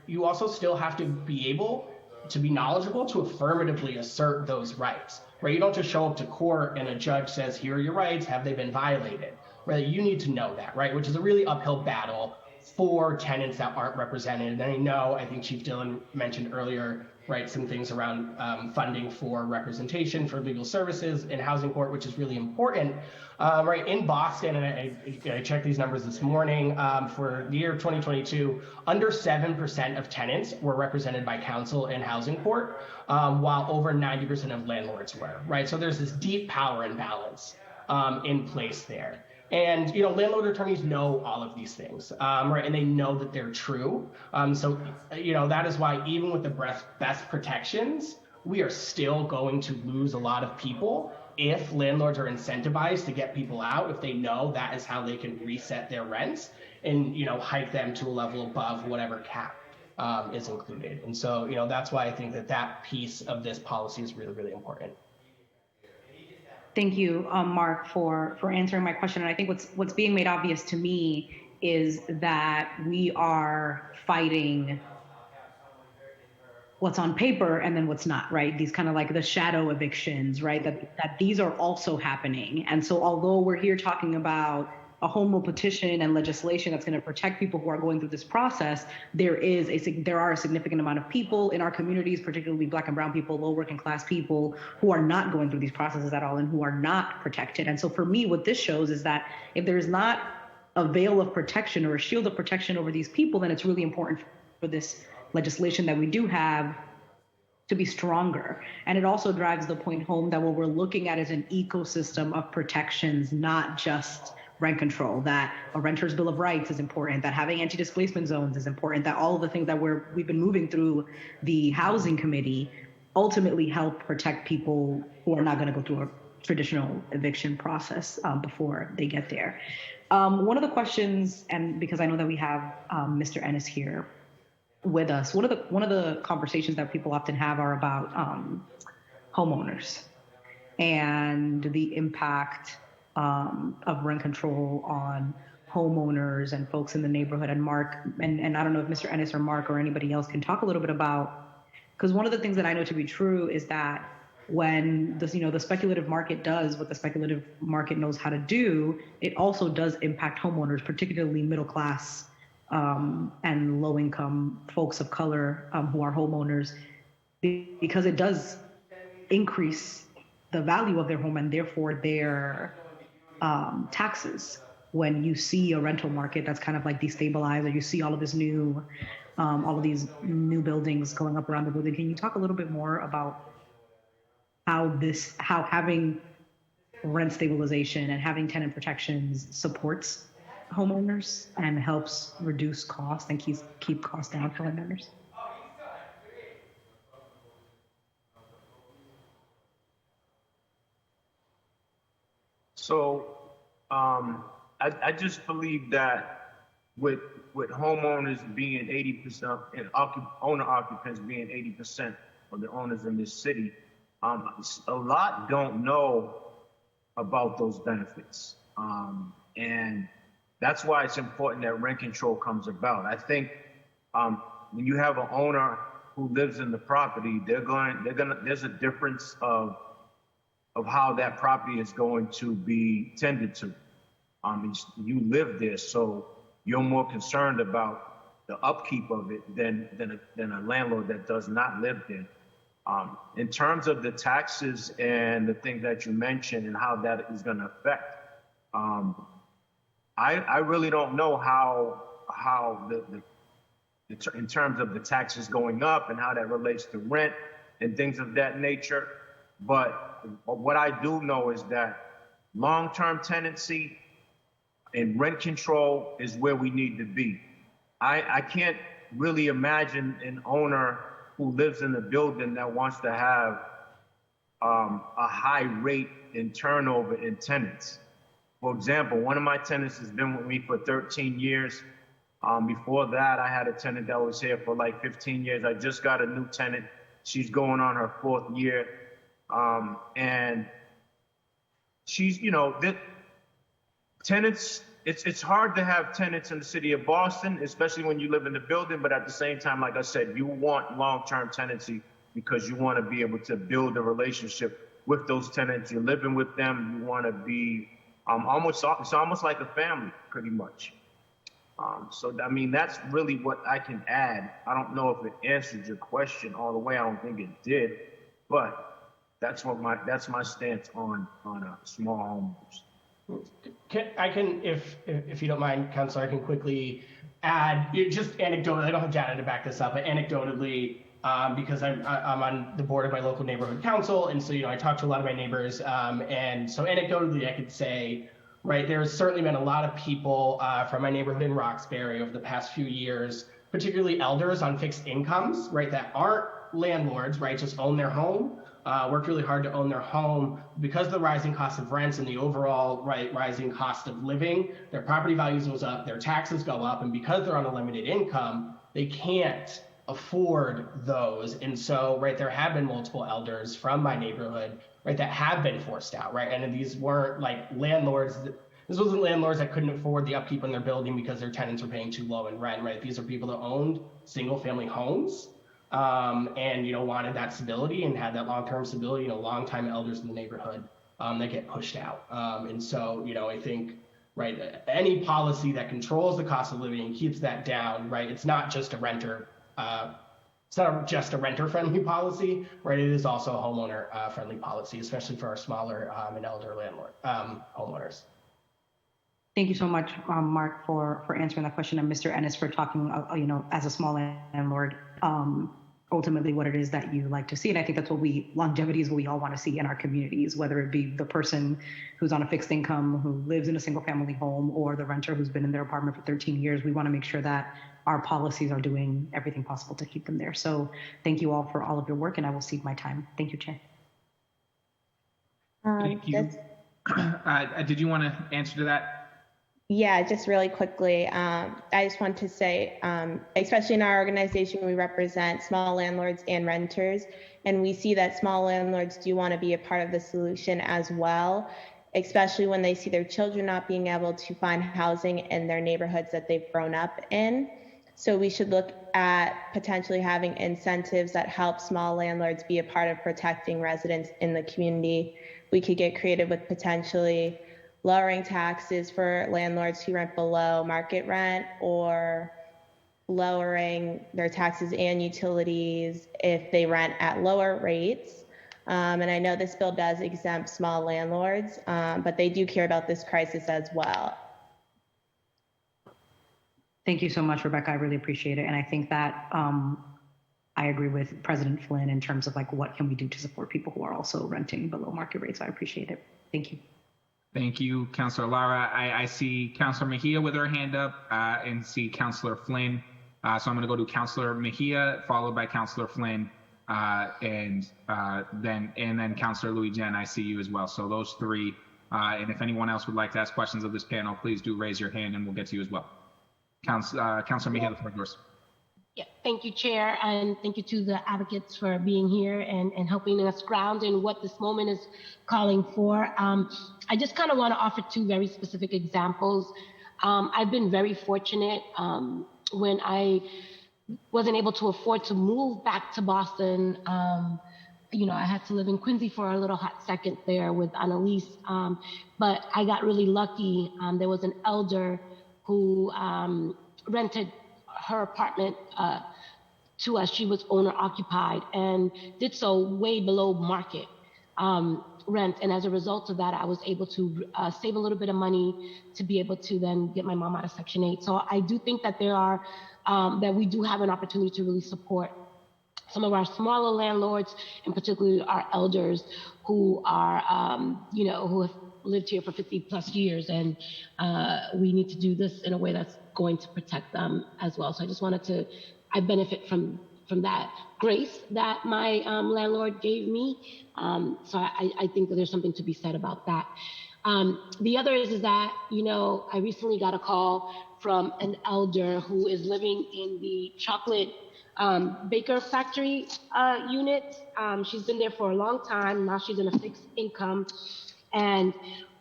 you also still have to be able to be knowledgeable to affirmatively assert those rights, right? You don't just show up to court and a judge says, here are your rights, have they been violated, right? You need to know that, right? Which is a really uphill battle for tenants that aren't represented. And I think Chief Dillon mentioned earlier, right, some things around funding for representation for legal services in housing court, which is really important. Right, in Boston, and I checked these numbers this morning, for the year 2022, under 7% of tenants were represented by counsel in housing court, while over 90% of landlords were, right? So there's this deep power imbalance in place there. And, landlord attorneys know all of these things, right? And they know that they're true. So, that is why even with the best protections, we are still going to lose a lot of people if landlords are incentivized to get people out, if they know that is how they can reset their rents and, hike them to a level above whatever cap is included. And so, that's why I think that piece of this policy is really, really important. Thank you, Mark, for answering my question. And I think what's being made obvious to me is that we are fighting what's on paper and then what's not, right? These kind of like the shadow evictions, right? That these are also happening. And so although we're here talking about a home rule petition and legislation that's going to protect people who are going through this process, there are a significant amount of people in our communities, particularly Black and brown people, low working class people, who are not going through these processes at all and who are not protected. And so for me, what this shows is that if there's not a veil of protection or a shield of protection over these people, then it's really important for this legislation that we do have to be stronger. And it also drives the point home that what we're looking at is an ecosystem of protections, not just rent control, that a renter's bill of rights is important, that having anti-displacement zones is important, that all of the things that we've been moving through the housing committee ultimately help protect people who are not going to go through traditional eviction process before they get there. One of the questions, and because I know that we have Mr. Ennis here with us, one of the conversations that people often have are about homeowners and the impact of rent control on homeowners and folks in the neighborhood. And Mark, and I don't know if Mr. Ennis or Mark or anybody else can talk a little bit about, because one of the things that I know to be true is that when the speculative market does what the speculative market knows how to do, it also does impact homeowners, particularly middle class and low income folks of color who are homeowners, because it does increase the value of their home and therefore their taxes. When you see a rental market that's kind of like destabilized, or you see all of these new buildings going up around the building, can you talk a little bit more about how having rent stabilization and having tenant protections supports homeowners and helps reduce costs and keep costs down for homeowners? So I just believe that with homeowners being 80% and owner occupants being 80% of the owners in this city, a lot don't know about those benefits. And that's why it's important that rent control comes about. I think when you have an owner who lives in the property, there's a difference of how that property is going to be tended to. You live there, so you're more concerned about the upkeep of it than a landlord that does not live there. In terms of the taxes and the things that you mentioned and how that is going to affect, I really don't know how in terms of the taxes going up and how that relates to rent and things of that nature. But what I do know is that long-term tenancy and rent control is where we need to be. I can't really imagine an owner who lives in a building that wants to have a high rate in turnover in tenants. For example, one of my tenants has been with me for 13 years. Before that, I had a tenant that was here for like 15 years. I just got a new tenant. She's going on her 4th year. And she's, tenants, it's hard to have tenants in the city of Boston, especially when you live in the building. But at the same time, like I said, you want long-term tenancy because you want to be able to build a relationship with those tenants. You're living with them. You want to be it's almost like a family, pretty much. So, I mean, that's really what I can add. I don't know if it answered your question all the way. I don't think it did, but that's my stance on small homes. I can, if you don't mind, Councilor, I can quickly add, just anecdotally, I don't have data to back this up, but anecdotally, because I'm on the board of my local neighborhood council, and so, I talk to a lot of my neighbors, and so anecdotally, I could say, right, there's certainly been a lot of people from my neighborhood in Roxbury over the past few years, particularly elders on fixed incomes, right, that aren't landlords, right, just own their home, worked really hard to own their home. Because of the rising cost of rents and the overall rising cost of living, their property values goes up, their taxes go up, and because they're on a limited income, they can't afford those. And so, right, there have been multiple elders from my neighborhood, right, that have been forced out, right? And these weren't like landlords. This wasn't landlords that couldn't afford the upkeep on their building because their tenants were paying too low in rent, right? These are people that owned single family homes and, wanted that stability and had that long-term stability, long-time elders in the neighborhood that get pushed out. And so, I think, right, any policy that controls the cost of living and keeps that down, right, it's not just a renter, it's not just a renter-friendly policy, right, it is also a homeowner-friendly policy, especially for our smaller and elder homeowners. Thank you so much, Mark, for answering that question, and Mr. Ennis for talking, as a small landlord, ultimately what it is that you like to see. And I think that's longevity is what we all want to see in our communities, whether it be the person who's on a fixed income, who lives in a single family home, or the renter who's been in their apartment for 13 years. We want to make sure that our policies are doing everything possible to keep them there. So thank you all for all of your work, and I will cede my time. Thank you, Chair. Thank you. Did you want to answer to that? Yeah, just really quickly, I just want to say, especially in our organization, we represent small landlords and renters, and we see that small landlords do want to be a part of the solution as well, especially when they see their children not being able to find housing in their neighborhoods that they've grown up in. So we should look at potentially having incentives that help small landlords be a part of protecting residents in the community. We could get creative with potentially lowering taxes for landlords who rent below market rent, or lowering their taxes and utilities if they rent at lower rates. And I know this bill does exempt small landlords, but they do care about this crisis as well. Thank you so much, Rebecca. I really appreciate it. And I think that I agree with President Flynn in terms of like, what can we do to support people who are also renting below market rates? I appreciate it. Thank you. Thank you, Councilor Lara. I see Councilor Mejia with her hand up and see Councilor Flynn. So I'm going to go to Councilor Mejia, followed by Councilor Flynn, and then Councilor Louis Jen. I see you as well. So those three. And if anyone else would like to ask questions of this panel, please do raise your hand and we'll get to you as well. Councilor Mejia, the floor is yours. Yeah, thank you, Chair, and thank you to the advocates for being here and helping us ground in what this moment is calling for. I just kind of want to offer two very specific examples. I've been very fortunate when I wasn't able to afford to move back to Boston. I had to live in Quincy for a little hot second there with Annalise, but I got really lucky. There was an elder who rented her apartment to us. She was owner occupied and did so way below market rent. And as a result of that, I was able to save a little bit of money to be able to then get my mom out of Section 8. So I do think that that we do have an opportunity to really support some of our smaller landlords, and particularly our elders who are, who have lived here for 50 plus years. And we need to do this in a way that's going to protect them as well. So I just wanted I benefit from that grace that my landlord gave me. So I think that there's something to be said about that. The other is that, I recently got a call from an elder who is living in the chocolate baker factory unit. She's been there for a long time. Now she's in a fixed income, and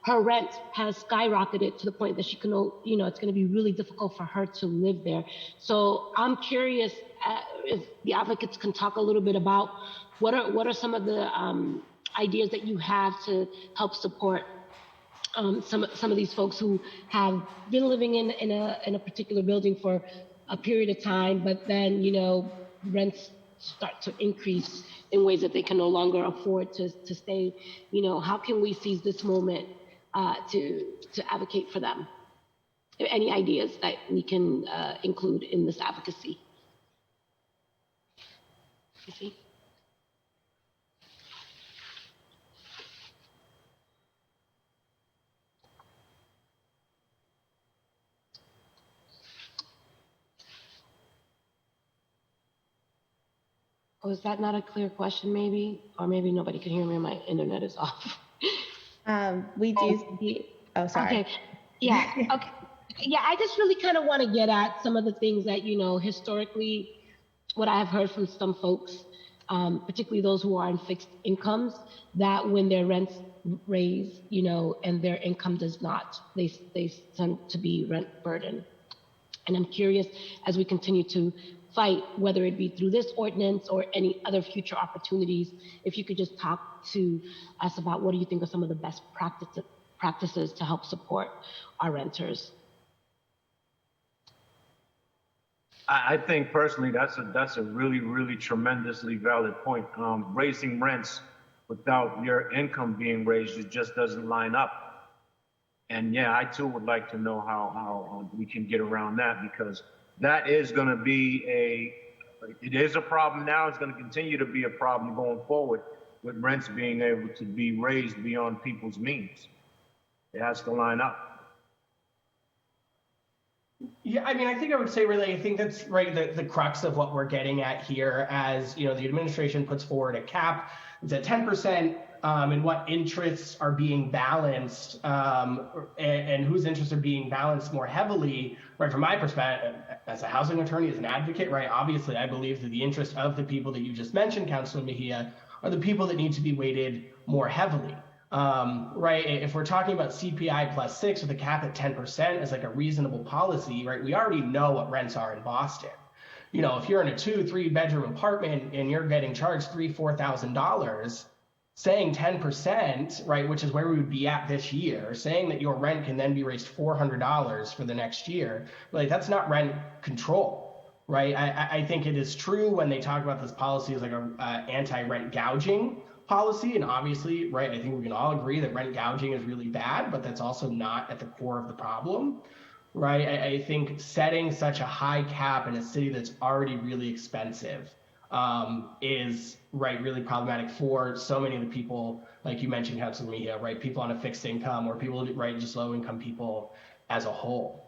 her rent has skyrocketed to the point that she can, it's going to be really difficult for her to live there. So I'm curious if the advocates can talk a little bit about what are some of the ideas that you have to help support some of these folks who have been living in a particular building for a period of time, but then rents start to increase in ways that they can no longer afford to stay. How can we seize this moment to advocate for them? Any ideas that we can include in this advocacy? Oh, is that not a clear question, maybe? Or maybe nobody can hear me and my internet is off. We do see, oh, sorry. Okay, yeah, okay. Yeah, I just really kind of want to get at some of the things that, historically, what I have heard from some folks, particularly those who are on fixed incomes, that when their rents raise, and their income does not, they tend to be rent burden. And I'm curious, as we continue to fight, whether it be through this ordinance or any other future opportunities, if you could just talk to us about what do you think are some of the best practices to help support our renters. I think personally that's a really, really tremendously valid point. Raising rents without your income being raised, it just doesn't line up. And yeah, I too would like to know how we can get around that, because that is going to be it is a problem now. It's going to continue to be a problem going forward, with rents being able to be raised beyond people's means. It has to line up. Yeah, I think I would say really, I think that's right, the crux of what we're getting at here, as the administration puts forward a cap. It's at 10%. and what interests are being balanced, and whose interests are being balanced more heavily, right? From my perspective, as a housing attorney, as an advocate, right? Obviously, I believe that the interest of the people that you just mentioned, Councilor Mejia, are the people that need to be weighted more heavily. Right? If we're talking about CPI plus 6 with a cap at 10% as like a reasonable policy, right? We already know what rents are in Boston. You know, if you're in a 2-3 bedroom apartment and you're getting charged $3,000-$4,000, saying 10%, right, which is where we would be at this year, saying that your rent can then be raised $400 for the next year, like that's not rent control, right? I think it is true when they talk about this policy as like a anti-rent gouging policy, and obviously, right, I think we can all agree that rent gouging is really bad, but that's also not at the core of the problem. Right, I think setting such a high cap in a city that's already really expensive is right really problematic for so many of the people, like you mentioned, Councilor Mejia, right? People on a fixed income or people, right, just low income people as a whole.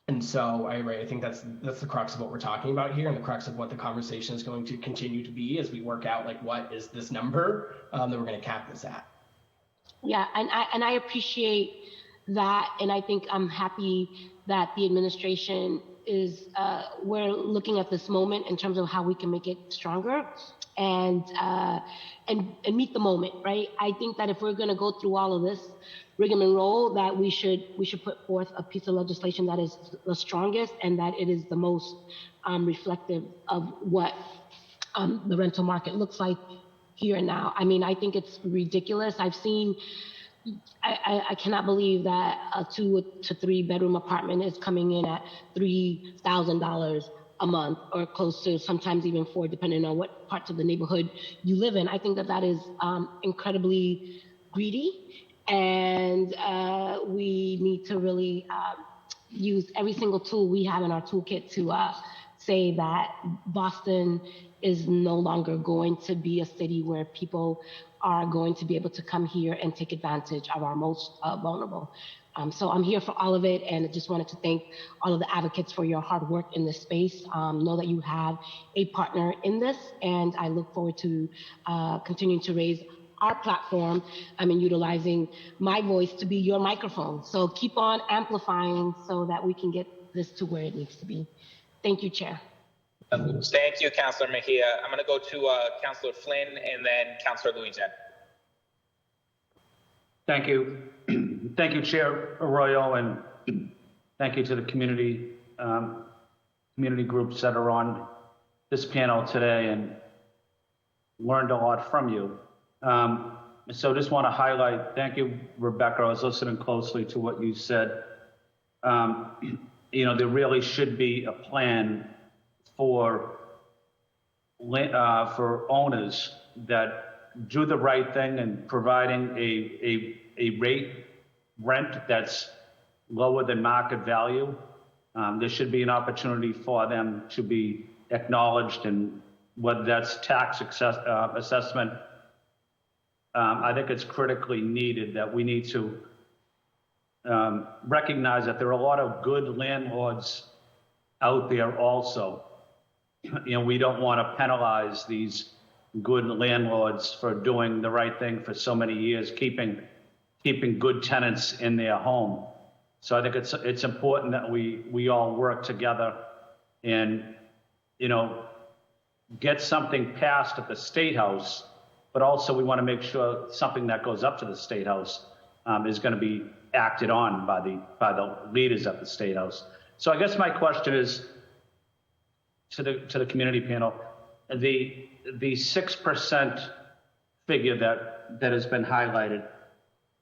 And so I think that's the crux of what we're talking about here, and the crux of what the conversation is going to continue to be as we work out like what is this number that we're going to cap this at. Yeah, and I appreciate that, and I think I'm happy that the administration is we're looking at this moment in terms of how we can make it stronger and meet the moment, right? I think that if we're going to go through all of this rigmarole, that we should put forth a piece of legislation that is the strongest and that it is the most reflective of what the rental market looks like here and now. I mean, I think it's ridiculous. I cannot believe that a 2 to 3 bedroom apartment is coming in at $3,000 a month, or close to sometimes even 4, depending on what parts of the neighborhood you live in. I think that is incredibly greedy, and we need to really use every single tool we have in our toolkit to say that Boston is no longer going to be a city where people are going to be able to come here and take advantage of our most vulnerable. So I'm here for all of it, and I just wanted to thank all of the advocates for your hard work in this space. Know that you have a partner in this, and I look forward to continuing to raise our platform and utilizing my voice to be your microphone. So keep on amplifying so that we can get this to where it needs to be. Thank you, Chair. Thank you, Councilor Mejia. I'm going to go to Councilor Flynn and then Councilor Louisiana. Thank you. Thank you, Chair Arroyo, and thank you to the community groups that are on this panel today, and learned a lot from you. So just want to highlight, thank you, Rebecca. I was listening closely to what you said. You know, there really should be a plan for owners that do the right thing and providing a rent that's lower than market value. There should be an opportunity for them to be acknowledged, and whether that's tax assessment. I think it's critically needed that we need to recognize that there are a lot of good landlords out there also. You know, we don't want to penalize these good landlords for doing the right thing for so many years, keeping good tenants in their home. So I think it's important that we all work together and, you know, get something passed at the State House, but also we want to make sure something that goes up to the State House is going to be acted on by the leaders at the State House. So I guess my question is to the community panel, the 6% figure that has been highlighted,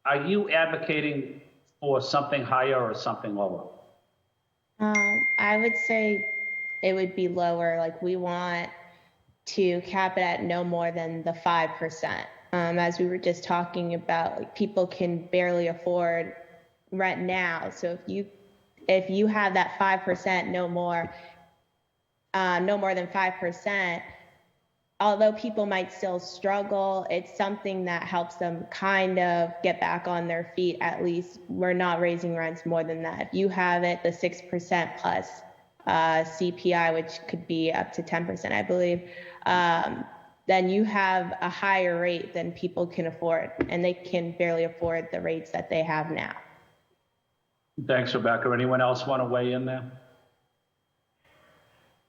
are you advocating for something higher or something lower? I would say it would be lower. Like, we want to cap it at no more than the 5%. As we were just talking about, like, people can barely afford rent now. So if you have that 5%, no more than 5%, although people might still struggle, it's something that helps them kind of get back on their feet. At least we're not raising rents more than that. If you have it, the 6% plus CPI, which could be up to 10%, I believe, then you have a higher rate than people can afford, and they can barely afford the rates that they have now. Thanks, Rebecca. Anyone else want to weigh in there?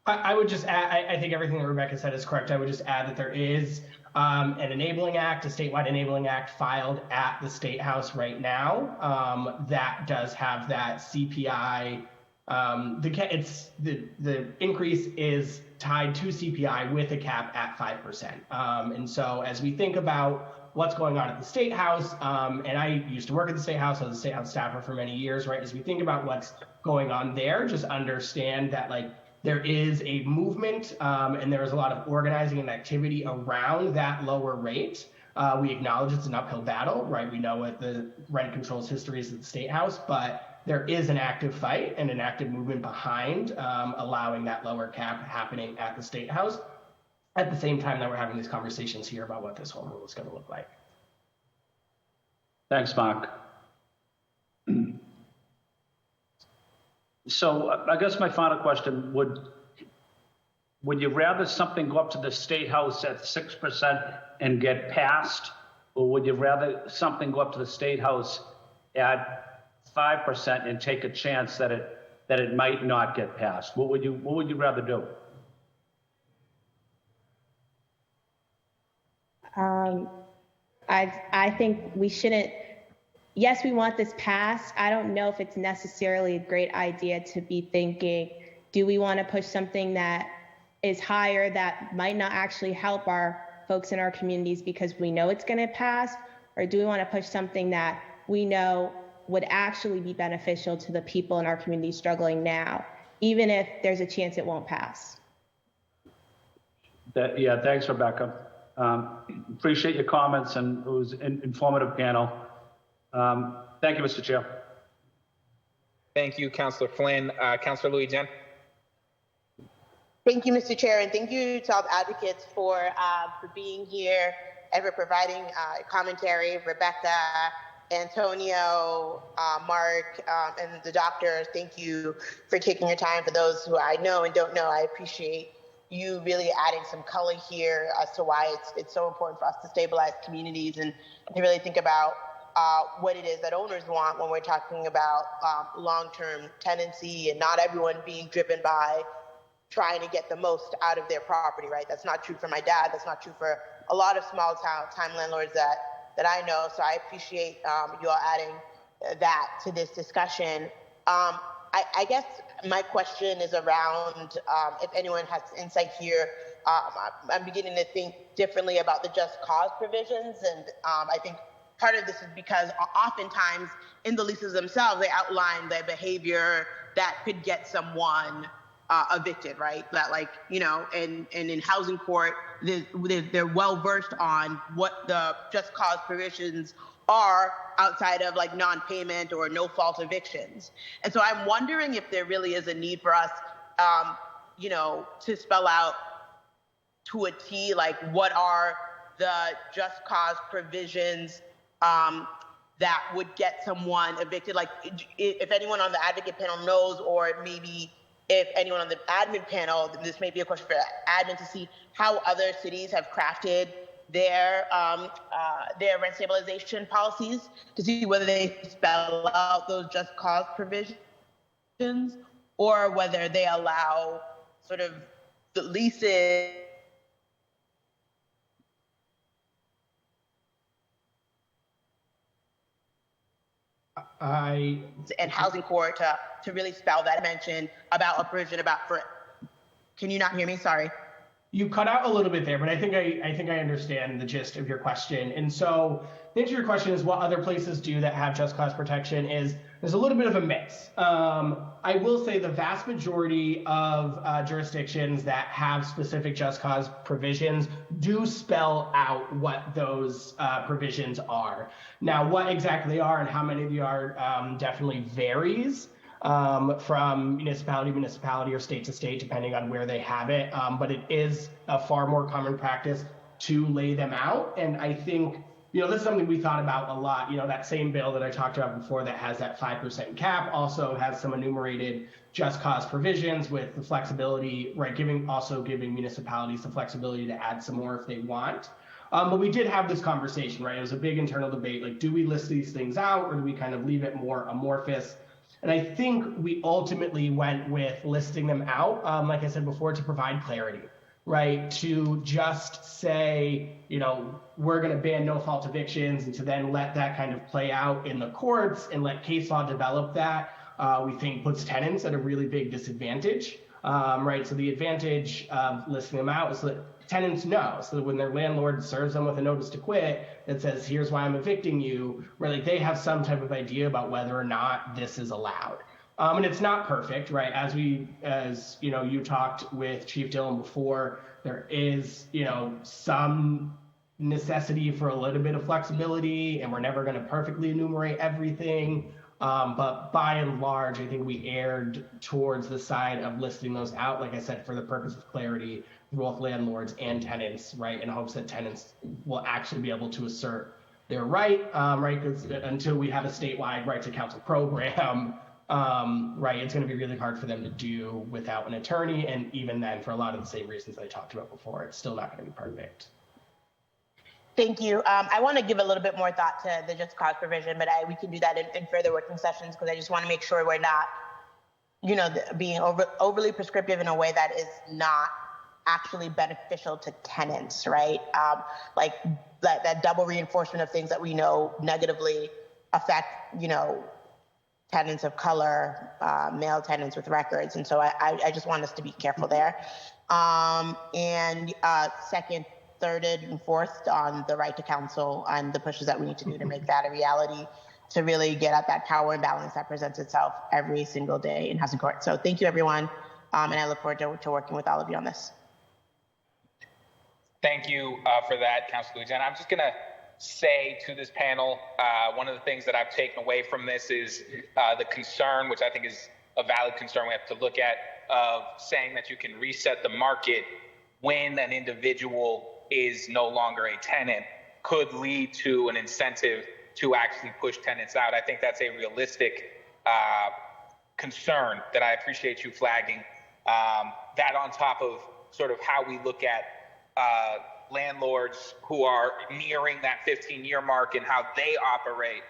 I would just add, I think everything that Rebecca said is correct. I would just add that there is an enabling act, a statewide enabling act filed at the State House right now that does have that CPI. The increase is tied to CPI with a cap at 5%. And so as we think about what's going on at the State House, and I used to work at the State House, I was a State House staffer for many years, right? As we think about what's going on there, just understand that there is a movement and there is a lot of organizing and activity around that lower rate. We acknowledge it's an uphill battle, right? We know what the rent controls history is at the State House, but there is an active fight and an active movement behind allowing that lower cap happening at the State House at the same time that we're having these conversations here about what this home rule is going to look like. Thanks, Mark. So I guess my final question would you rather something go up to the State House at 6% and get passed, or would you rather something go up to the State House at 5% and take a chance that it might not get passed? What would you rather do? I think we shouldn't. Yes, we want this passed. I don't know if it's necessarily a great idea to be thinking, do we want to push something that is higher that might not actually help our folks in our communities because we know it's going to pass? Or do we want to push something that we know would actually be beneficial to the people in our community struggling now, even if there's a chance it won't pass? Yeah, thanks, Rebecca. Appreciate your comments, and it was an informative panel. Thank you, Mr. Chair. Thank you, Councillor Flynn. Councillor Louis Jen. Thank you, Mr. Chair, and thank you to all the advocates for being here and for providing commentary. Rebecca, Antonio, Mark, and the doctor, thank you for taking your time. For those who I know and don't know, I appreciate you really adding some color here as to why it's so important for us to stabilize communities and to really think about what it is that owners want when we're talking about long-term tenancy, and not everyone being driven by trying to get the most out of their property, right? That's not true for my dad. That's not true for a lot of small time landlords that I know. So I appreciate you all adding that to this discussion. I guess my question is around if anyone has insight here. I'm beginning to think differently about the just cause provisions, and I think part of this is because oftentimes in the leases themselves, they outline the behavior that could get someone evicted, right? That, like, you know, and in housing court, they're well versed on what the just cause provisions are outside of like non-payment or no fault evictions. And so I'm wondering if there really is a need for us, you know, to spell out to a T, like what are the just cause provisions that would get someone evicted. Like if anyone on the advocate panel knows, or maybe if anyone on the admin panel, this may be a question for admin to see how other cities have crafted their rent stabilization policies, to see whether they spell out those just cause provisions or whether they allow sort of the leases and housing court to really spell that. I mentioned about a provision about for. Can you not hear me? Sorry. You cut out a little bit there, but I think I understand the gist of your question. And so the answer to your question is what other places do that have just cause protection is there's a little bit of a mix. I will say the vast majority of jurisdictions that have specific just cause provisions do spell out what those provisions are. Now, what exactly they are and how many they are definitely varies from municipality to municipality or state to state, depending on where they have it. But it is a far more common practice to lay them out. And I think this is something we thought about a lot. That same bill that I talked about before that has that 5% cap also has some enumerated just cause provisions with the flexibility, right? Giving municipalities the flexibility to add some more if they want. But we did have this conversation, right? It was a big internal debate. Like, do we list these things out or do we kind of leave it more amorphous? And I think we ultimately went with listing them out, like I said before, to provide clarity, right? To just say, we're going to ban no-fault evictions, and to then let that kind of play out in the courts and let case law develop that, we think puts tenants at a really big disadvantage, right? So the advantage of listing them out is that tenants know, so that when their landlord serves them with a notice to quit that says, here's why I'm evicting you, right? Like, they have some type of idea about whether or not this is allowed. And it's not perfect, right? As you talked with Chief Dillon before, there is, some necessity for a little bit of flexibility, and we're never going to perfectly enumerate everything. But by and large, I think we erred towards the side of listing those out, like I said, for the purpose of clarity for both landlords and tenants, right? In hopes that tenants will actually be able to assert their right, right? Because until we have a statewide right to counsel program, right, it's going to be really hard for them to do without an attorney. And even then, for a lot of the same reasons I talked about before, it's still not going to be perfect. Thank you. I want to give a little bit more thought to the just cause provision, but we can do that in further working sessions, because I just want to make sure we're not, being overly prescriptive in a way that is not actually beneficial to tenants, right? Like that double reinforcement of things that we know negatively affect, tenants of color, male tenants with records. And so I just want us to be careful there. And second, thirded, and fourth on the right to counsel and the pushes that we need to do to make that a reality, to really get at that power imbalance that presents itself every single day in housing court. So thank you, everyone. And I look forward to working with all of you on this. Thank you for that, Councilor Louisiana. I'm just going to say to this panel, one of the things that I've taken away from this is the concern, which I think is a valid concern we have to look at, of saying that you can reset the market when an individual is no longer a tenant could lead to an incentive to actually push tenants out. I think that's a realistic concern that I appreciate you flagging. That on top of sort of how we look at landlords who are nearing that 15-year mark and how they operate,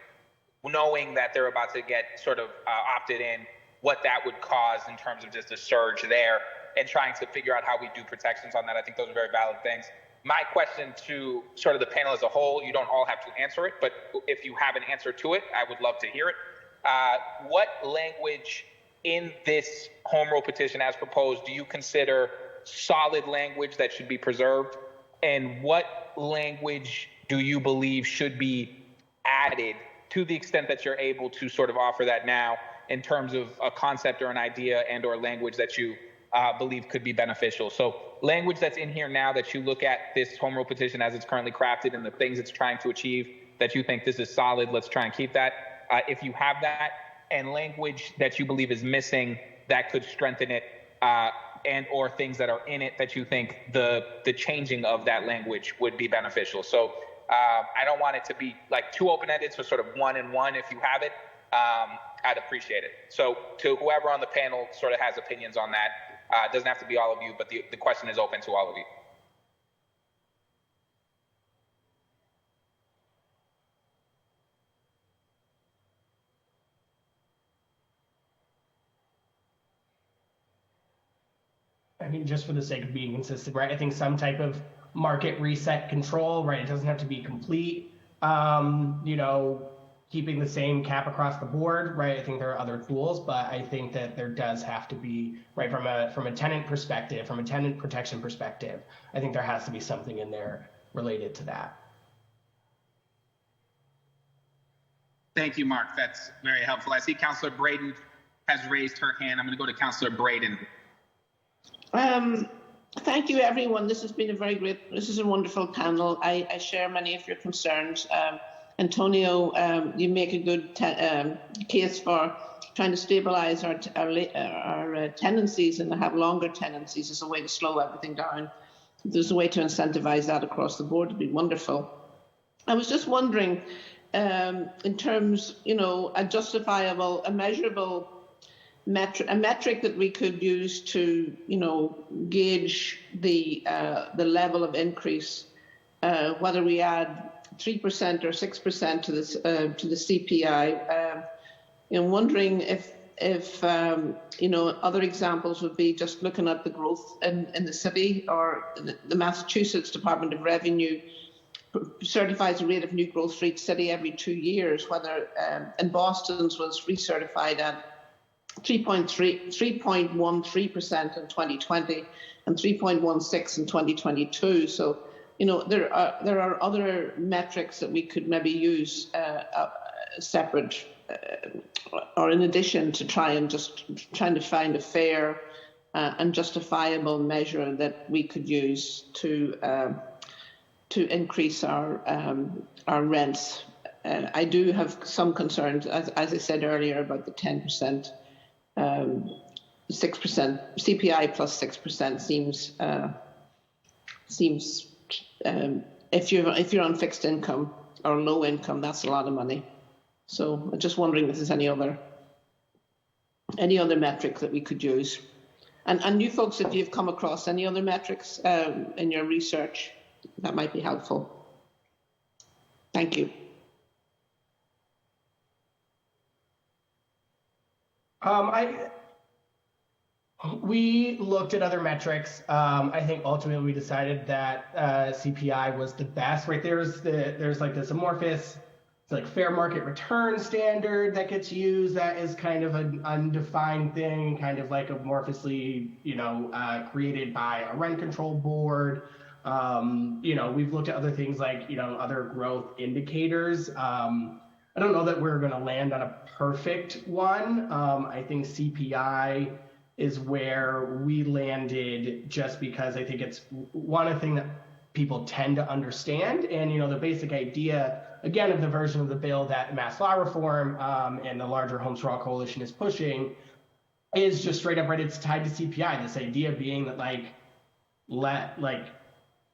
knowing that they're about to get sort of opted in, what that would cause in terms of just a surge there, and trying to figure out how we do protections on that. I think those are very valid things. My question to sort of the panel as a whole, you don't all have to answer it, but if you have an answer to it, I would love to hear it. What language in this home rule petition as proposed do you consider solid language that should be preserved? And what language do you believe should be added, to the extent that you're able to sort of offer that now, in terms of a concept or an idea and or language that you believe could be beneficial? So language that's in here now that you look at this home rule petition as it's currently crafted and the things it's trying to achieve that you think this is solid, let's try and keep that. If you have that, and language that you believe is missing that could strengthen it, and or things that are in it that you think the changing of that language would be beneficial. So I don't want it to be like too open-ended, so sort of one and one. If you have it, I'd appreciate it. So to whoever on the panel sort of has opinions on that, it doesn't have to be all of you, but the question is open to all of you. I mean, just for the sake of being consistent, right? I think some type of market reset control, right? It doesn't have to be complete, keeping the same cap across the board, right? I think there are other tools, but I think that there does have to be, right, from a tenant perspective, from a tenant protection perspective, I think there has to be something in there related to that. Thank you, Mark. That's very helpful. I see Councilor Braden has raised her hand. I'm going to go to Councilor Braden. Thank you, everyone. This has been this is a wonderful panel. I share many of your concerns. Antonio, you make a good case for trying to stabilize our tenancies and have longer tenancies as a way to slow everything down. If there's a way to incentivize that across the board, it'd be wonderful. I was just wondering, in terms, a justifiable, a measurable metric, a metric that we could use to, gauge the level of increase, whether we add 3% or 6% to this to the CPI. Wondering if other examples would be just looking at the growth in the city, or the Massachusetts Department of Revenue certifies a rate of new growth for each city every 2 years, whether and Boston's was recertified at 3.13% in 2020 and 3.16 in 2022. So, there are other metrics that we could maybe use separate or in addition to trying to find a fair and justifiable measure that we could use to increase our rents. I do have some concerns, as I said earlier, about the 10%, 6% CPI plus 6% seems if you're on fixed income or low income, that's a lot of money. So I'm just wondering if there's any other metrics that we could use. And you folks, if you've come across any other metrics in your research, that might be helpful. Thank you. We looked at other metrics. I think ultimately we decided that CPI was the best. Right, there's like this amorphous, like fair market return standard that gets used. That is kind of an undefined thing, kind of like amorphously, created by a rent control board. We've looked at other things like, other growth indicators. I don't know that we're going to land on a perfect one. I think CPI is where we landed, just because I think it's one thing that people tend to understand. And, the basic idea, again, of the version of the bill that Mass Law Reform and the larger Homes for All Coalition is pushing is just straight up, right, it's tied to CPI. This idea being that,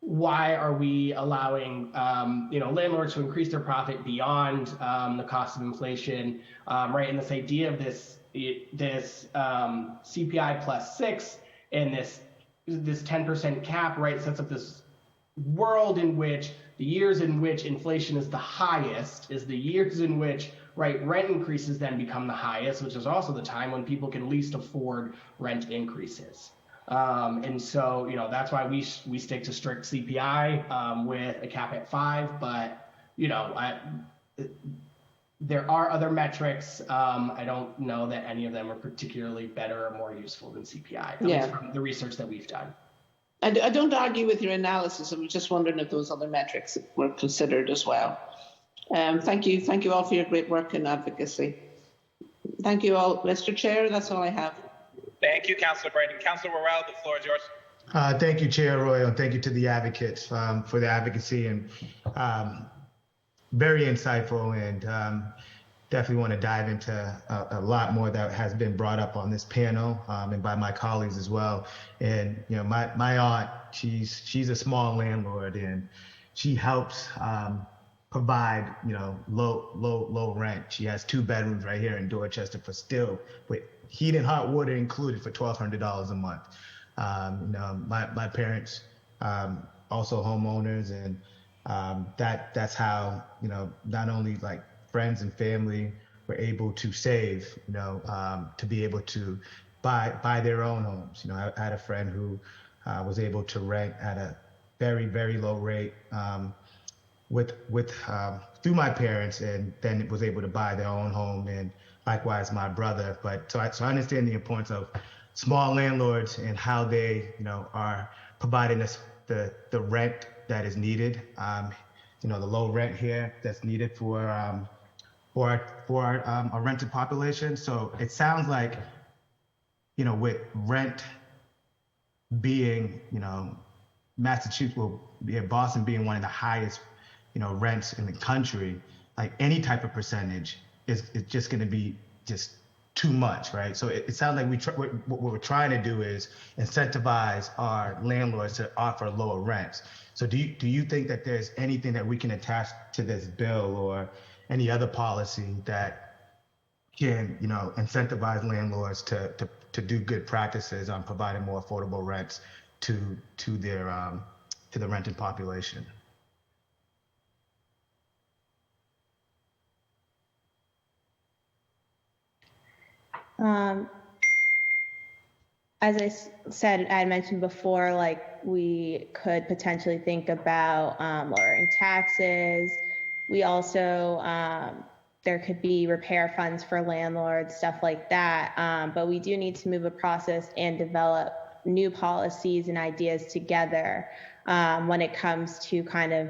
why are we allowing landlords to increase their profit beyond the cost of inflation, right? And this idea of this CPI plus 6 and this 10% cap, right, sets up this world in which the years in which inflation is the highest is the years in which, right, rent increases then become the highest, which is also the time when people can least afford rent increases. And so, that's why we stick to strict CPI with a cap at 5. But, there are other metrics. I don't know that any of them are particularly better or more useful than CPI, at least from the research that we've done. I don't argue with your analysis. I was just wondering if those other metrics were considered as well. Thank you all for your great work in advocacy. Thank you all, Mr. Chair. That's all I have. Thank you, Councillor Brayden. Councillor Worrell, the floor is yours. Thank you, Chair Arroyo, and thank you to the advocates for the advocacy, and very insightful, and definitely want to dive into a lot more that has been brought up on this panel and by my colleagues as well. And my aunt, she's a small landlord, and she helps provide low rent. She has 2 bedrooms right here in Dorchester with heat and hot water included for $1,200 a month. My parents also homeowners, and that's how not only like friends and family were able to save, to be able to buy their own homes. I had a friend who was able to rent at a very, very low rate through my parents, and then was able to buy their own home, and likewise my brother. But so I understand the importance of small landlords and how they are providing us the rent that is needed. The low rent here that's needed for a rented population. So it sounds like, with rent being, Massachusetts Boston being one of the highest, rents in the country, like any type of percentage is just going to be just too much, right? So it sounds like what we're trying to do is incentivize our landlords to offer lower rents. So do you think that there's anything that we can attach to this bill or any other policy that can, incentivize landlords to do good practices on providing more affordable rents to the rented population? As I said, I had mentioned before, like we could potentially think about lowering taxes. We also, there could be repair funds for landlords, stuff like that. But we do need to move a process and develop new policies and ideas together when it comes to kind of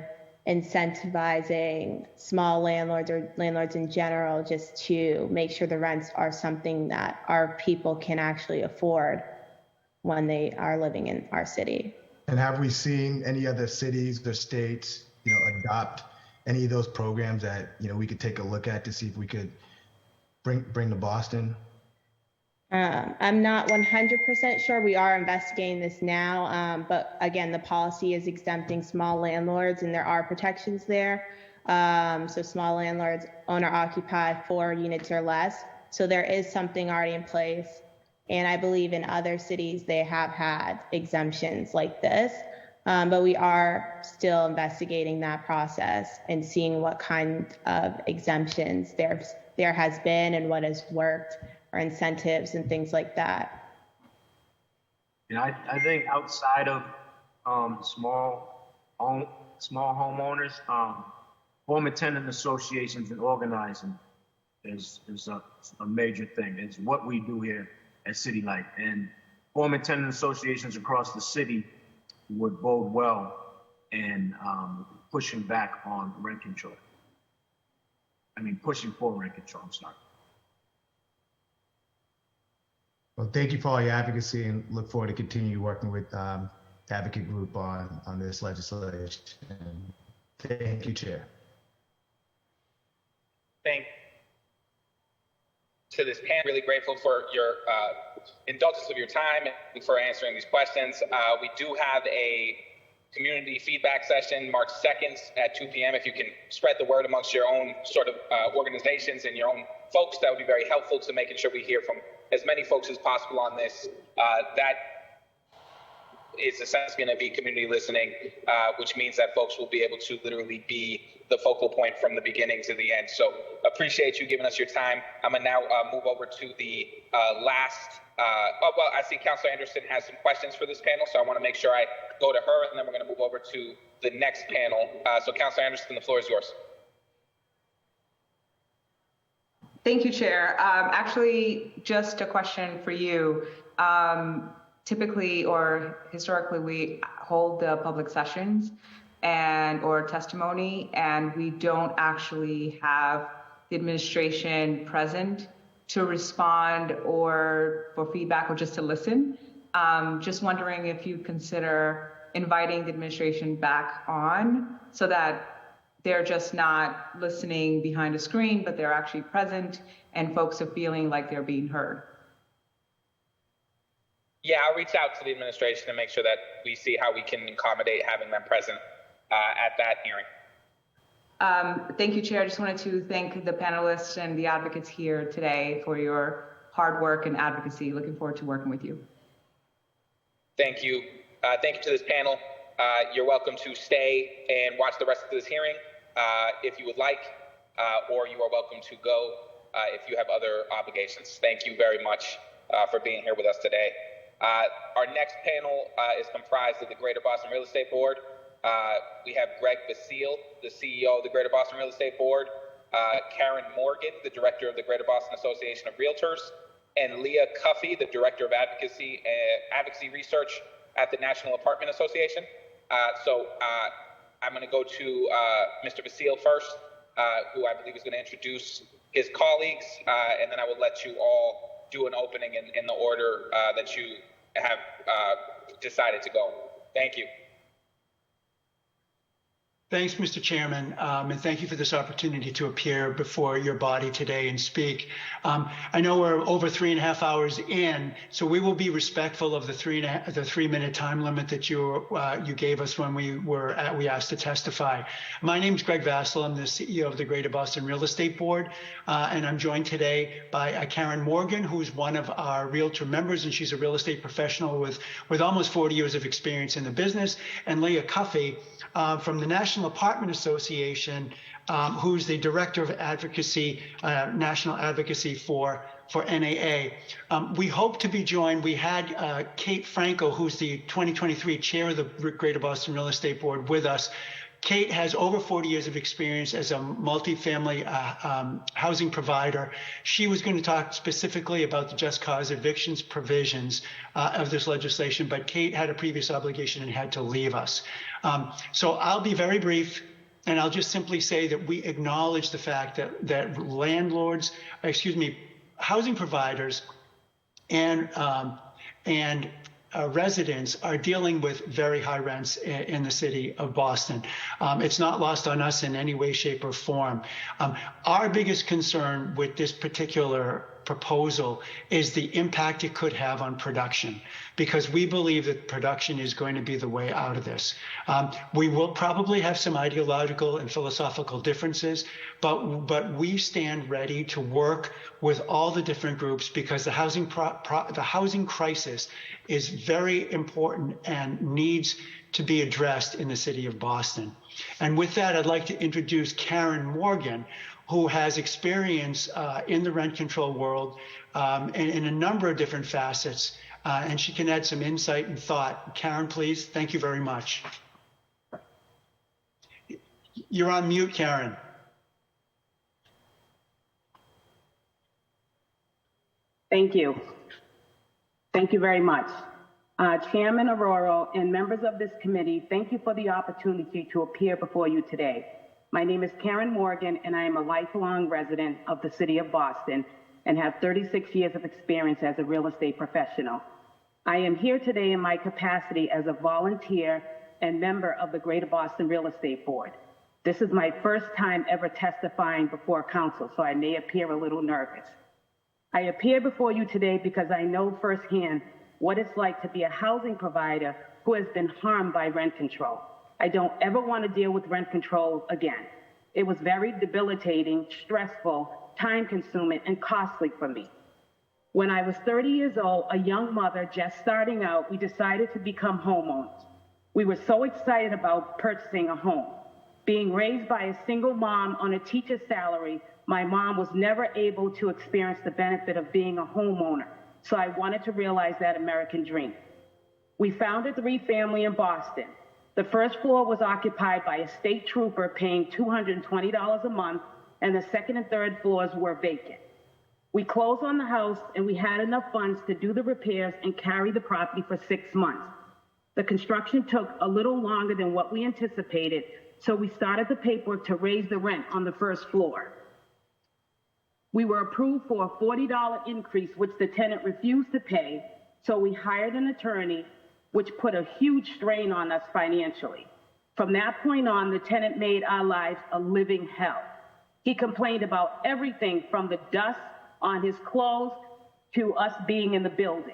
incentivizing small landlords or landlords in general, just to make sure the rents are something that our people can actually afford when they are living in our city. And have we seen any other cities or states, adopt any of those programs that, we could take a look at to see if we could bring to Boston? I'm not 100% sure. We are investigating this now, but again, the policy is exempting small landlords, and there are protections there. So small landlords, owner occupied 4 units or less. So there is something already in place. And I believe in other cities, they have had exemptions like this. But we are still investigating that process and seeing what kind of exemptions there has been and what has worked, or incentives and things like that. Yeah, I think outside of small homeowners, former tenant associations and organizing is a major thing. It's what we do here at City Light, and former tenant associations across the city would bode well in pushing back on rent control. Pushing for rent control, I'm sorry. Well, thank you for all your advocacy, and look forward to continue working with the advocate group on this legislation. Thank you, Chair. Thank to this panel. Really grateful for your indulgence of your time and for answering these questions. We do have a community feedback session March 2nd at 2 p.m. If you can spread the word amongst your own sort of organizations and your own folks, that would be very helpful to making sure we hear from as many folks as possible on this. That is essentially going to be community listening, which means that folks will be able to literally be the focal point from the beginning to the end. So appreciate you giving us your time. I'm going to now move over to the last. I see Councilor Anderson has some questions for this panel, so I want to make sure I go to her, and then we're going to move over to the next panel. So Councilor Anderson, the floor is yours. Thank you, Chair. Actually, just a question for you. Typically or historically, we hold the public sessions or testimony, and we don't actually have the administration present to respond or for feedback or just to listen. Just wondering if you consider inviting the administration back on so that they're just not listening behind a screen, but they're actually present and folks are feeling like they're being heard. Yeah, I'll reach out to the administration and make sure that we see how we can accommodate having them present at that hearing. Thank you, Chair. I just wanted to thank the panelists and the advocates here today for your hard work and advocacy. Looking forward to working with you. Thank you. Thank you to this panel. You're welcome to stay and watch the rest of this hearing if you would like, or you are welcome to go if you have other obligations. Thank you very much for being here with us today. Our next panel is comprised of the Greater Boston Real Estate Board. We have Greg Basile, the CEO of the Greater Boston Real Estate Board, Karen Morgan, the Director of the Greater Boston Association of Realtors, and Leah Cuffey, the Director of Advocacy Research at the National Apartment Association. So I'm going to go to Mr. Basile first, who I believe is going to introduce his colleagues, and then I will let you all do an opening in the order that you have decided to go. Thank you. Thanks, Mr. Chairman, and thank you for this opportunity to appear before your body today and speak. I know we're over 3.5 hours in, so we will be respectful of the 3-minute time limit that you gave us when we asked to testify. My name is Greg Vassal. I'm the CEO of the Greater Boston Real Estate Board, and I'm joined today by Karen Morgan, who's one of our Realtor members, and she's a real estate professional with almost 40 years of experience in the business, and Leah Cuffey from the National Apartment Association, who's the Director of Advocacy, National Advocacy for NAA. We hope to be joined. We had Kate Franco, who's the 2023 Chair of the Greater Boston Real Estate Board, with us. Kate has over 40 years of experience as a multifamily housing provider. She was going to talk specifically about the just cause evictions provisions of this legislation, but Kate had a previous obligation and had to leave us. So I'll be very brief, and I'll just simply say that we acknowledge the fact that housing providers and residents are dealing with very high rents in the city of Boston. It's not lost on us in any way, shape, or form. Our biggest concern with this particular proposal is the impact it could have on production, because we believe that production is going to be the way out of this. We will probably have some ideological and philosophical differences, but we stand ready to work with all the different groups, because the housing crisis is very important and needs to be addressed in the city of Boston. And with that, I'd like to introduce Karen Morgan, who has experience in the rent control world in a number of different facets, and she can add some insight and thought. Karen, please. Thank you very much. You're on mute, Karen. Thank you. Thank you very much. Chairman Arroyo and members of this committee, thank you for the opportunity to appear before you today. My name is Karen Morgan, and I am a lifelong resident of the city of Boston and have 36 years of experience as a real estate professional. I am here today in my capacity as a volunteer and member of the Greater Boston Real Estate Board. This is my first time ever testifying before council, so I may appear a little nervous. I appear before you today because I know firsthand what it's like to be a housing provider who has been harmed by rent control. I don't ever want to deal with rent control again. It was very debilitating, stressful, time-consuming, and costly for me. When I was 30 years old, a young mother just starting out, we decided to become homeowners. We were so excited about purchasing a home. Being raised by a single mom on a teacher's salary, my mom was never able to experience the benefit of being a homeowner, so I wanted to realize that American dream. We found a 3-family in Boston. The first floor was occupied by a state trooper paying $220 a month, and the second and third floors were vacant. We closed on the house, and we had enough funds to do the repairs and carry the property for 6 months. The construction took a little longer than what we anticipated, so we started the paperwork to raise the rent on the first floor. We were approved for a $40 increase, which the tenant refused to pay, so we hired an attorney, which put a huge strain on us financially. From that point on, the tenant made our lives a living hell. He complained about everything from the dust on his clothes to us being in the building.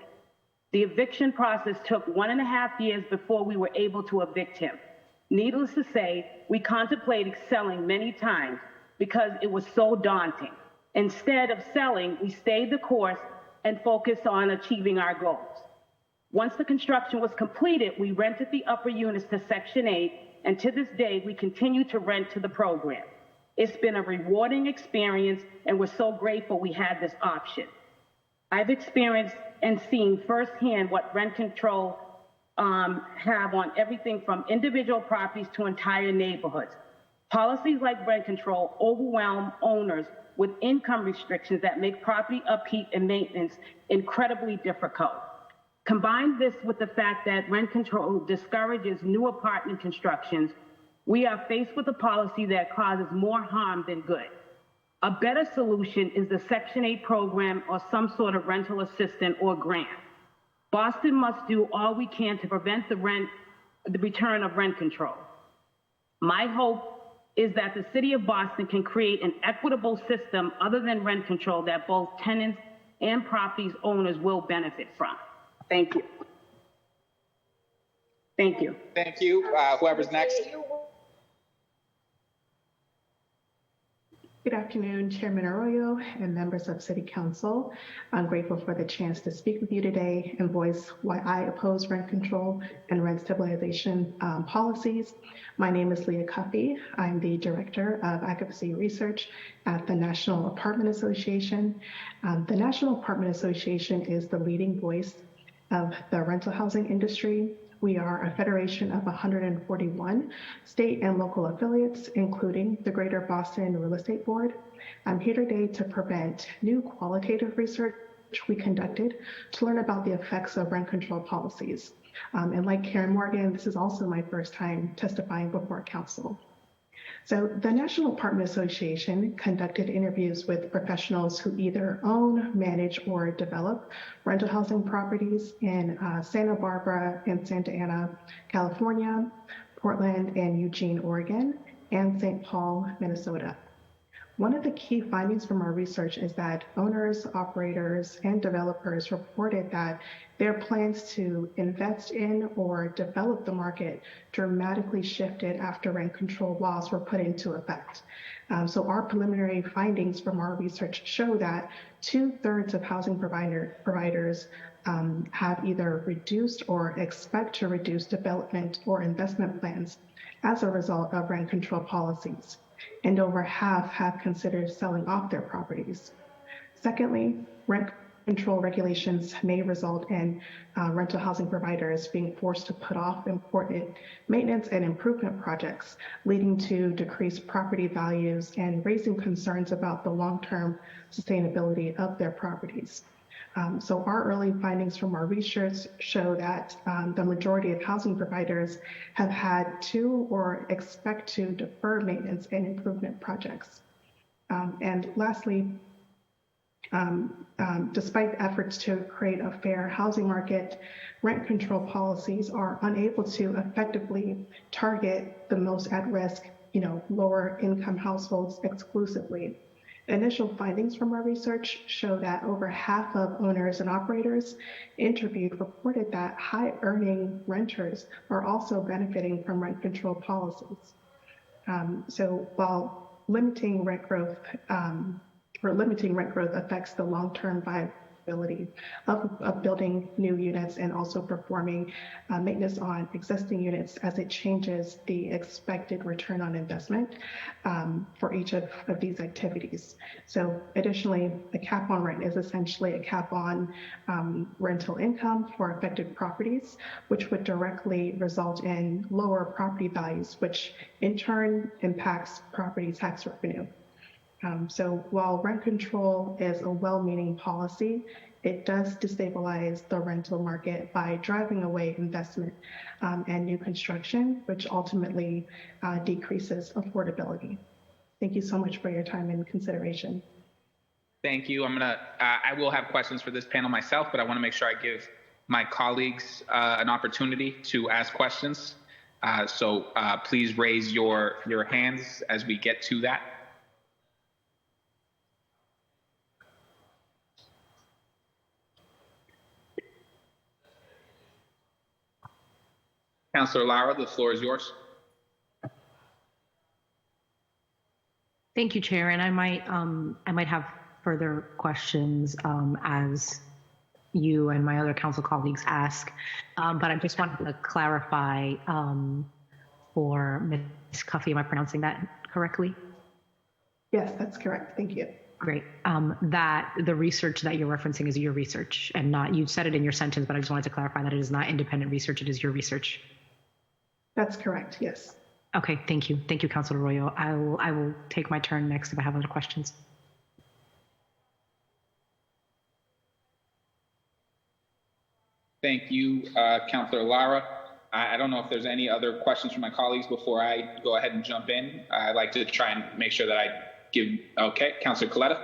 The eviction process took 1.5 years before we were able to evict him. Needless to say, we contemplated selling many times because it was so daunting. Instead of selling, we stayed the course and focused on achieving our goals. Once the construction was completed, we rented the upper units to Section 8, and to this day, we continue to rent to the program. It's been a rewarding experience, and we're so grateful we had this option. I've experienced and seen firsthand what rent control have on everything from individual properties to entire neighborhoods. Policies like rent control overwhelm owners with income restrictions that make property upkeep and maintenance incredibly difficult. Combine this with the fact that rent control discourages new apartment constructions, we are faced with a policy that causes more harm than good. A better solution is the Section 8 program or some sort of rental assistance or grant. Boston must do all we can to prevent the return of rent control. My hope is that the city of Boston can create an equitable system other than rent control that both tenants and properties owners will benefit from. Thank you. Thank you. Thank you. Whoever's next. Good afternoon, Chairman Arroyo and members of City Council. I'm grateful for the chance to speak with you today and voice why I oppose rent control and rent stabilization policies. My name is Leah Cuffey. I'm the Director of Advocacy Research at the National Apartment Association. The National Apartment Association is the leading voice of the rental housing industry. We are a federation of 141 state and local affiliates, including the Greater Boston Real Estate Board. I'm here today to present new qualitative research we conducted to learn about the effects of rent control policies. And like Karen Morgan, this is also my first time testifying before council. So the National Apartment Association conducted interviews with professionals who either own, manage, or develop rental housing properties in Santa Barbara and Santa Ana, California, Portland and Eugene, Oregon, and St. Paul, Minnesota. One of the key findings from our research is that owners, operators, and developers reported that their plans to invest in or develop the market dramatically shifted after rent control laws were put into effect. So our preliminary findings from our research show that 2/3 of housing providers have either reduced or expect to reduce development or investment plans as a result of rent control policies, and over half have considered selling off their properties. Secondly, rent control regulations may result in rental housing providers being forced to put off important maintenance and improvement projects, leading to decreased property values and raising concerns about the long-term sustainability of their properties. So our early findings from our research show that the majority of housing providers have had to or expect to defer maintenance and improvement projects. And lastly, despite efforts to create a fair housing market, rent control policies are unable to effectively target the most at risk, lower income households exclusively. Initial findings from our research show that over half of owners and operators interviewed reported that high-earning renters are also benefiting from rent control policies. So while limiting rent growth affects the long-term viability of building new units and also performing maintenance on existing units as it changes the expected return on investment for each of these activities. So additionally, a cap on rent is essentially a cap on rental income for affected properties, which would directly result in lower property values, which in turn impacts property tax revenue. So while rent control is a well-meaning policy, it does destabilize the rental market by driving away investment and new construction, which ultimately decreases affordability. Thank you so much for your time and consideration. Thank you. I will have questions for this panel myself, but I want to make sure I give my colleagues an opportunity to ask questions. So please raise your hands as we get to that. Councilor Lara, the floor is yours. Thank you, Chair. And I might have further questions as you and my other council colleagues ask, but I just wanted to clarify for Ms. Cuffey, am I pronouncing that correctly? Yes, that's correct. Thank you. Great. That the research that you're referencing is your research and not, you said it in your sentence, but I just wanted to clarify that it is not independent research, it is your research. That's correct, yes. Okay, thank you. Thank you, Councilor Arroyo. I will take my turn next if I have other questions. Thank you, Councilor Lara. I don't know if there's any other questions from my colleagues before I go ahead and jump in. I'd like to try and make sure that I give, okay, Councilor Coletta.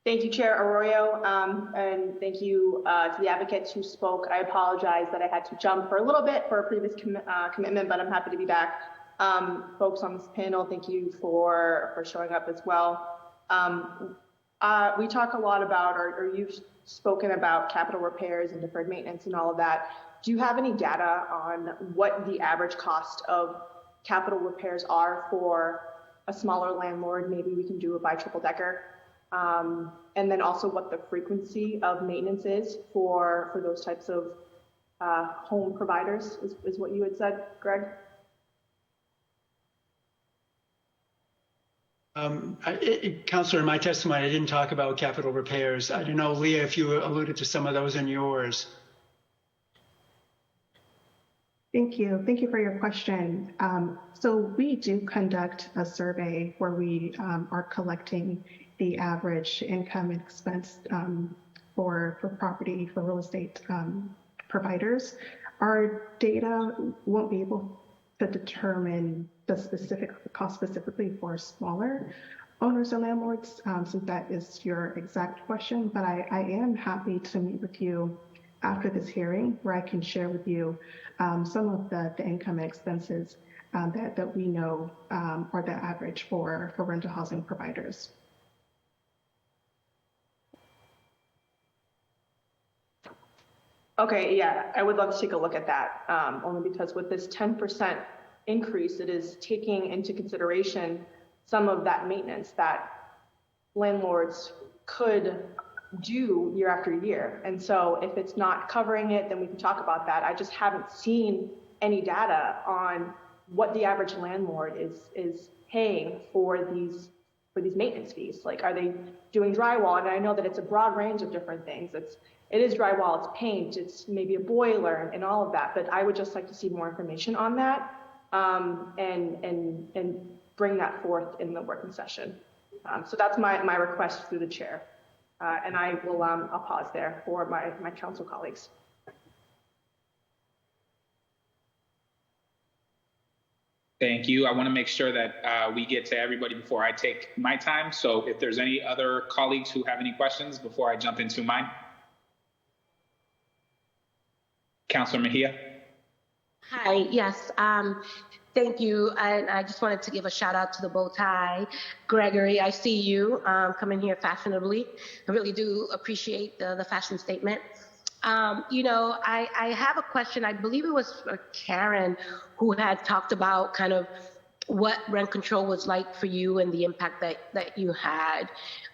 Thank you, Chair Arroyo, and thank you to the advocates who spoke. I apologize that I had to jump for a little bit for a previous commitment, but I'm happy to be back. Folks on this panel, thank you for showing up as well. We talk a lot about, or you've spoken about capital repairs and deferred maintenance and all of that. Do you have any data on what the average cost of capital repairs are for a smaller landlord? Maybe we can do a triple decker. And then also what the frequency of maintenance is for those types of home providers is what you had said, Greg? Counselor, in my testimony, I didn't talk about capital repairs. I don't know, Leah, if you alluded to some of those in yours. Thank you. Thank you for your question. So we do conduct a survey where we are collecting the average income and expense for property, for real estate providers. Our data won't be able to determine the specific cost specifically for smaller owners and landlords, since that is your exact question, but I am happy to meet with you after this hearing where I can share with you some of the income and expenses that we know are the average for rental housing providers. Okay, yeah, I would love to take a look at that, only because with this 10% increase, it is taking into consideration some of that maintenance that landlords could do year after year. And so if it's not covering it, then we can talk about that. I just haven't seen any data on what the average landlord is paying for these maintenance fees. Like, are they doing drywall? And I know that it's a broad range of different things. It is drywall, it's paint, it's maybe a boiler and all of that, but I would just like to see more information on that and bring that forth in the working session. So that's my request through the chair. And I will, I'll pause there for my council colleagues. Thank you. I want to make sure that we get to everybody before I take my time. So if there's any other colleagues who have any questions before I jump into mine. Councilor Mejia. Hi, yes, thank you. And I just wanted to give a shout out to the bow tie. Gregory, I see you coming here fashionably. I really do appreciate the fashion statement. You know, I have a question. I believe it was Karen who had talked about kind of what rent control was like for you and the impact that you had.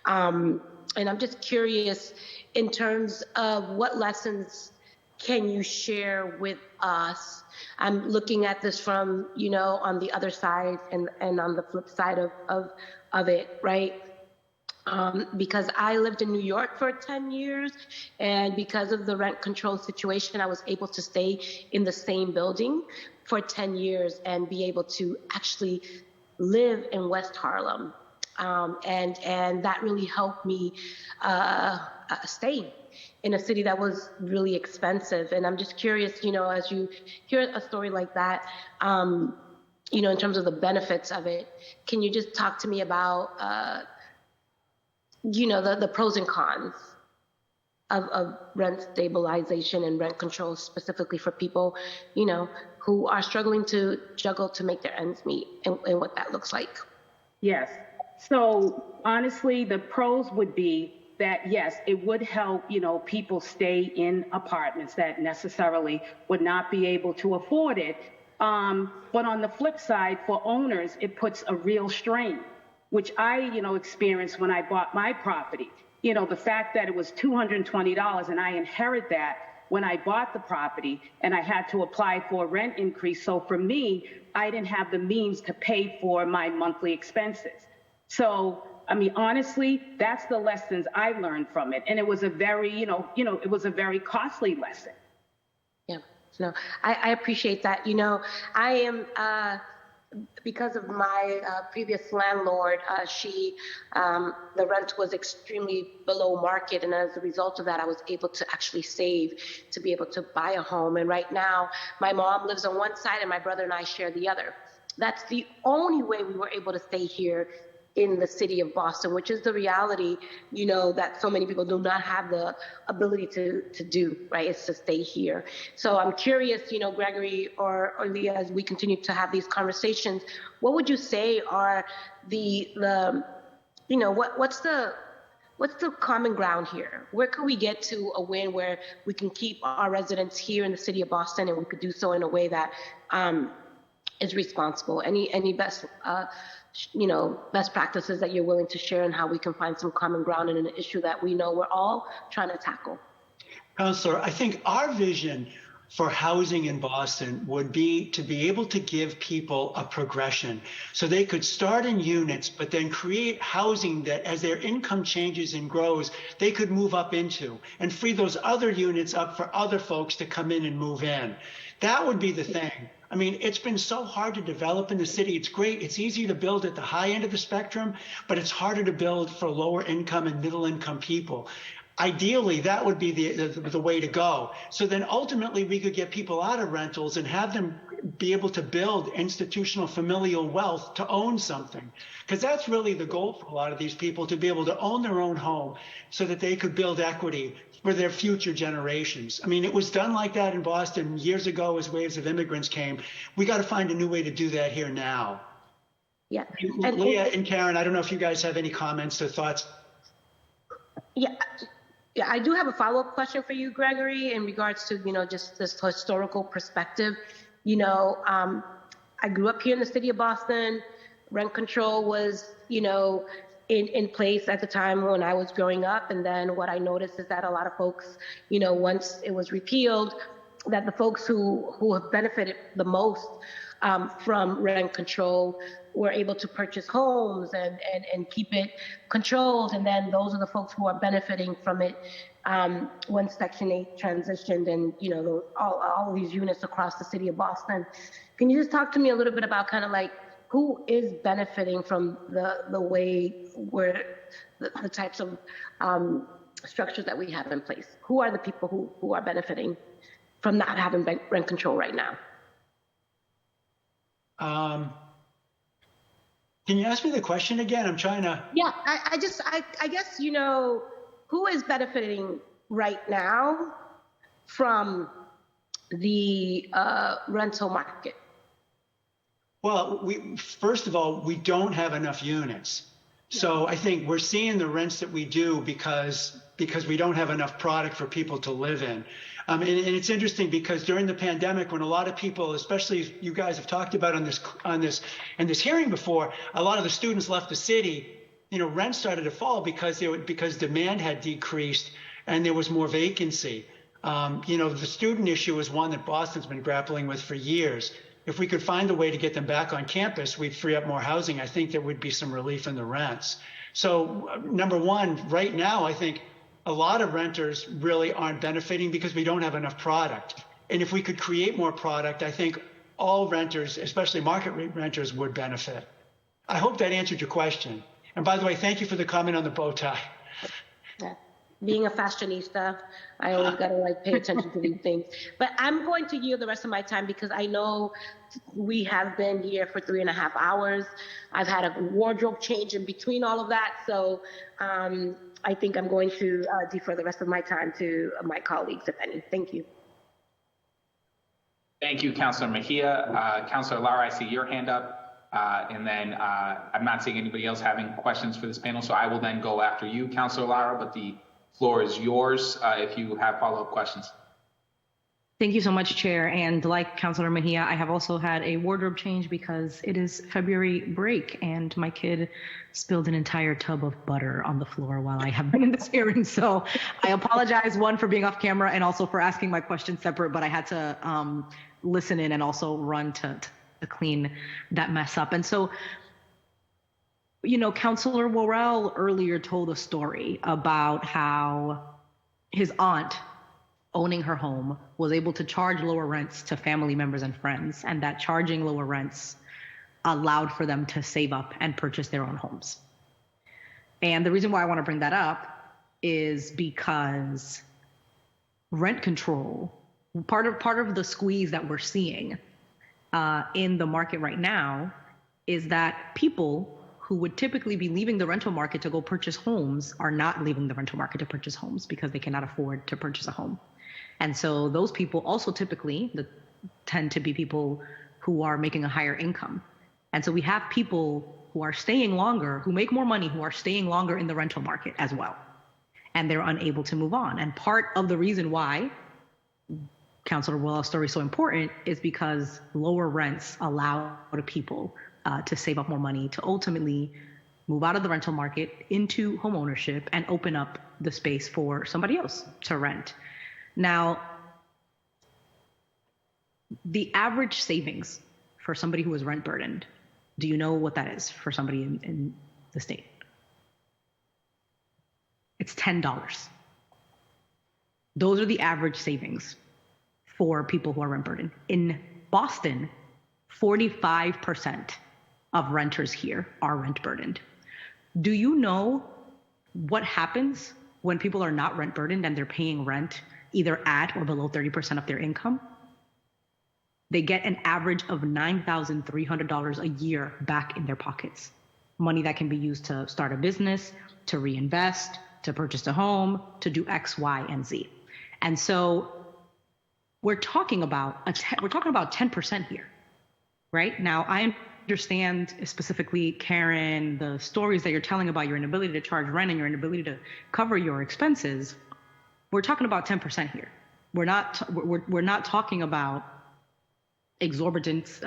And I'm just curious in terms of what lessons can you share with us? I'm looking at this from, you know, on the other side and on the flip side of it, right? Because I lived in New York for 10 years, and because of the rent control situation, I was able to stay in the same building for 10 years and be able to actually live in West Harlem. And that really helped me stay in a city that was really expensive. And I'm just curious, you know, as you hear a story like that, you know, in terms of the benefits of it, can you just talk to me about, you know, the pros and cons of rent stabilization and rent control specifically for people, you know, who are struggling to juggle to make their ends meet and what that looks like? Yes. So honestly, the pros would be that, yes, it would help, you know, people stay in apartments that necessarily would not be able to afford it. But on the flip side, for owners, it puts a real strain, which I, you know, experienced when I bought my property. You know, the fact that it was $220 and I inherited that when I bought the property and I had to apply for a rent increase. So for me, I didn't have the means to pay for my monthly expenses. So I mean, honestly, that's the lessons I learned from it. And it was a very, you know, it was a very costly lesson. Yeah, no, I appreciate that. You know, I am, because of my previous landlord, the rent was extremely below market. And as a result of that, I was able to actually save to be able to buy a home. And right now, my mom lives on one side and my brother and I share the other. That's the only way we were able to stay here in the city of Boston, which is the reality, you know, that so many people do not have the ability to do, right? It's to stay here. So I'm curious, you know, Gregory or Leah, as we continue to have these conversations, what would you say are the you know, what's the common ground here? Where could we get to a win where we can keep our residents here in the city of Boston, and we could do so in a way that is responsible? Any best, you know, best practices that you're willing to share, and how we can find some common ground in an issue that we know we're all trying to tackle? Counselor, I think our vision for housing in Boston would be to be able to give people a progression, so they could start in units, but then create housing that as their income changes and grows, they could move up into, and free those other units up for other folks to come in and move in. That would be the thing. I mean, it's been so hard to develop in the city. It's great. It's easy to build at the high end of the spectrum, but it's harder to build for lower income and middle income people. Ideally, that would be the way to go. So then ultimately we could get people out of rentals and have them be able to build institutional familial wealth to own something. Because that's really the goal for a lot of these people, to be able to own their own home so that they could build equity for their future generations. I mean, it was done like that in Boston years ago as waves of immigrants came. We got to find a new way to do that here now. Yeah. Leah and Karen, I don't know if you guys have any comments or thoughts. Yeah, I do have a follow-up question for you, Gregory, in regards to, you know, just this historical perspective. You know, I grew up here in the city of Boston. Rent control was, you know, in place at the time when I was growing up. And then what I noticed is that a lot of folks, you know, once it was repealed, that the folks who have benefited the most from rent control were able to purchase homes and keep it controlled. And then those are the folks who are benefiting from it when Section 8 transitioned, and, you know, all of these units across the city of Boston. Can you just talk to me a little bit about kind of like who is benefiting from the way where the types of structures that we have in place? Who are the people who are benefiting from not having rent control right now? Can you ask me the question again? I'm trying to. Yeah, I guess, you know, who is benefiting right now from the rental market? Well, first of all, we don't have enough units. So I think we're seeing the rents that we do because we don't have enough product for people to live in. And it's interesting because during the pandemic, when a lot of people, especially you guys have talked about in this hearing before, a lot of the students left the city. You know, rent started to fall because demand had decreased and there was more vacancy. You know, the student issue is one that Boston's been grappling with for years. If we could find a way to get them back on campus, we'd free up more housing. I think there would be some relief in the rents. So number one, right now, I think a lot of renters really aren't benefiting because we don't have enough product. And if we could create more product, I think all renters, especially market rate renters, would benefit. I hope that answered your question. And by the way, thank you for the comment on the bow tie. Yeah. Being a fashionista, I always got to like pay attention to these things. But I'm going to yield the rest of my time because I know we have been here for 3.5 hours. I've had a wardrobe change in between all of that. So I think I'm going to defer the rest of my time to my colleagues, if any. Thank you. Thank you, Councilor Mejia. Councilor Lara, I see your hand up. And then I'm not seeing anybody else having questions for this panel, so I will then go after you, Councilor Lara, but the floor is yours if you have follow-up questions. Thank you so much, Chair. And like Councilor Mejia, I have also had a wardrobe change because it is February break and my kid spilled an entire tub of butter on the floor while I have been in this hearing. So I apologize, one, for being off camera and also for asking my question separate, but I had to listen in and also run to clean that mess up. And so, you know, Councilor Worrell earlier told a story about how his aunt, owning her home, was able to charge lower rents to family members and friends, and that charging lower rents allowed for them to save up and purchase their own homes. And the reason why I want to bring that up is because rent control, part of the squeeze that we're seeing in the market right now is that people who would typically be leaving the rental market to go purchase homes are not leaving the rental market to purchase homes because they cannot afford to purchase a home. And so those people also typically tend to be people who are making a higher income. And so we have people who are staying longer, who make more money, who are staying longer in the rental market as well. And they're unable to move on. And part of the reason why Councilor Willow's story is so important is because lower rents allow people to save up more money to ultimately move out of the rental market into home ownership and open up the space for somebody else to rent. Now, the average savings for somebody who is rent burdened, do you know what that is for somebody in the state? It's $10. Those are the average savings for people who are rent burdened. In Boston, 45% of renters here are rent burdened. Do you know what happens when people are not rent burdened and they're paying rent either at or below 30% of their income? They get an average of $9,300 a year back in their pockets. Money that can be used to start a business, to reinvest, to purchase a home, to do X, Y, and Z. And so we're talking about 10% here, right? Now, I understand specifically, Karen, the stories that you're telling about your inability to charge rent and your inability to cover your expenses. We're talking about 10% here. We're not talking about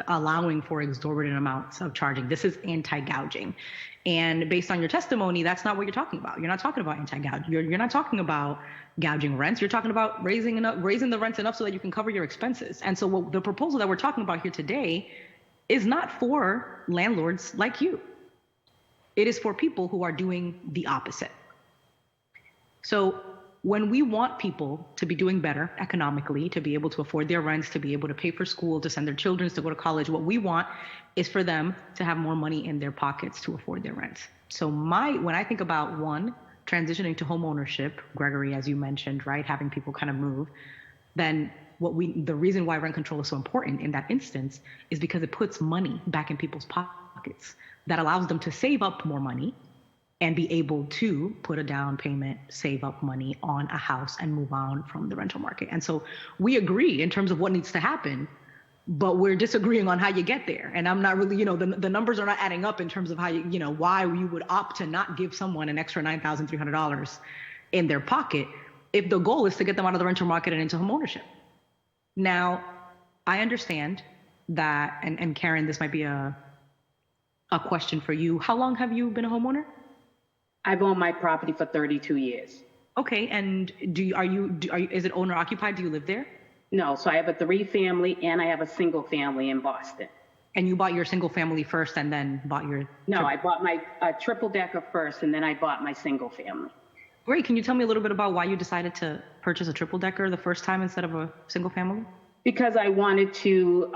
allowing for exorbitant amounts of charging. This is anti-gouging. And based on your testimony, that's not what you're talking about. You're not talking about anti-gouging. You're not talking about gouging rents. You're talking about raising the rents enough so that you can cover your expenses. And so the proposal that we're talking about here today is not for landlords like you. It is for people who are doing the opposite. So when we want people to be doing better economically, to be able to afford their rents, to be able to pay for school, to send their children to go to college, what we want is for them to have more money in their pockets to afford their rents. So when I think about transitioning to home ownership, Gregory, as you mentioned, right, having people kind of move, then the reason why rent control is so important in that instance is because it puts money back in people's pockets that allows them to save up more money and be able to put a down payment, save up money on a house and move on from the rental market. And so we agree in terms of what needs to happen, but we're disagreeing on how you get there. And I'm not really, the numbers are not adding up in terms of how why you would opt to not give someone an extra $9,300 in their pocket if the goal is to get them out of the rental market and into home ownership. Now, I understand that, and Karen, this might be a question for you. How long have you been a homeowner? I've owned my property for 32 years. Okay, and is it owner occupied? Do you live there? No, so I have a 3-family and I have a single family in Boston. And you bought your single family first and then bought your... No, I bought my triple decker first and then I bought my single family. Great, can you tell me a little bit about why you decided to purchase a triple decker the first time instead of a single family? Because I wanted to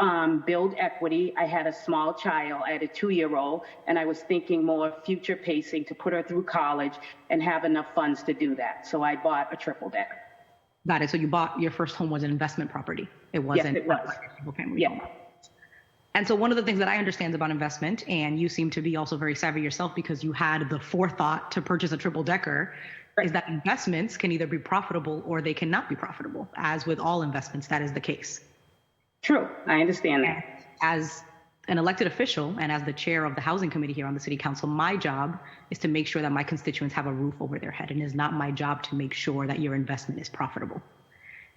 build equity. I had a small child. I had a 2-year-old, and I was thinking more future pacing to put her through college and have enough funds to do that. So I bought a triple decker. Got it. So you bought your first home was an investment property. It wasn't. Yes, it was. A single family yeah. home. And so one of the things that I understand about investment, and you seem to be also very savvy yourself because you had the forethought to purchase a triple decker, is that investments can either be profitable or they cannot be profitable. As with all investments, that is the case. True, I understand that. As an elected official and as the chair of the housing committee here on the city council, my job is to make sure that my constituents have a roof over their head, and it is not my job to make sure that your investment is profitable.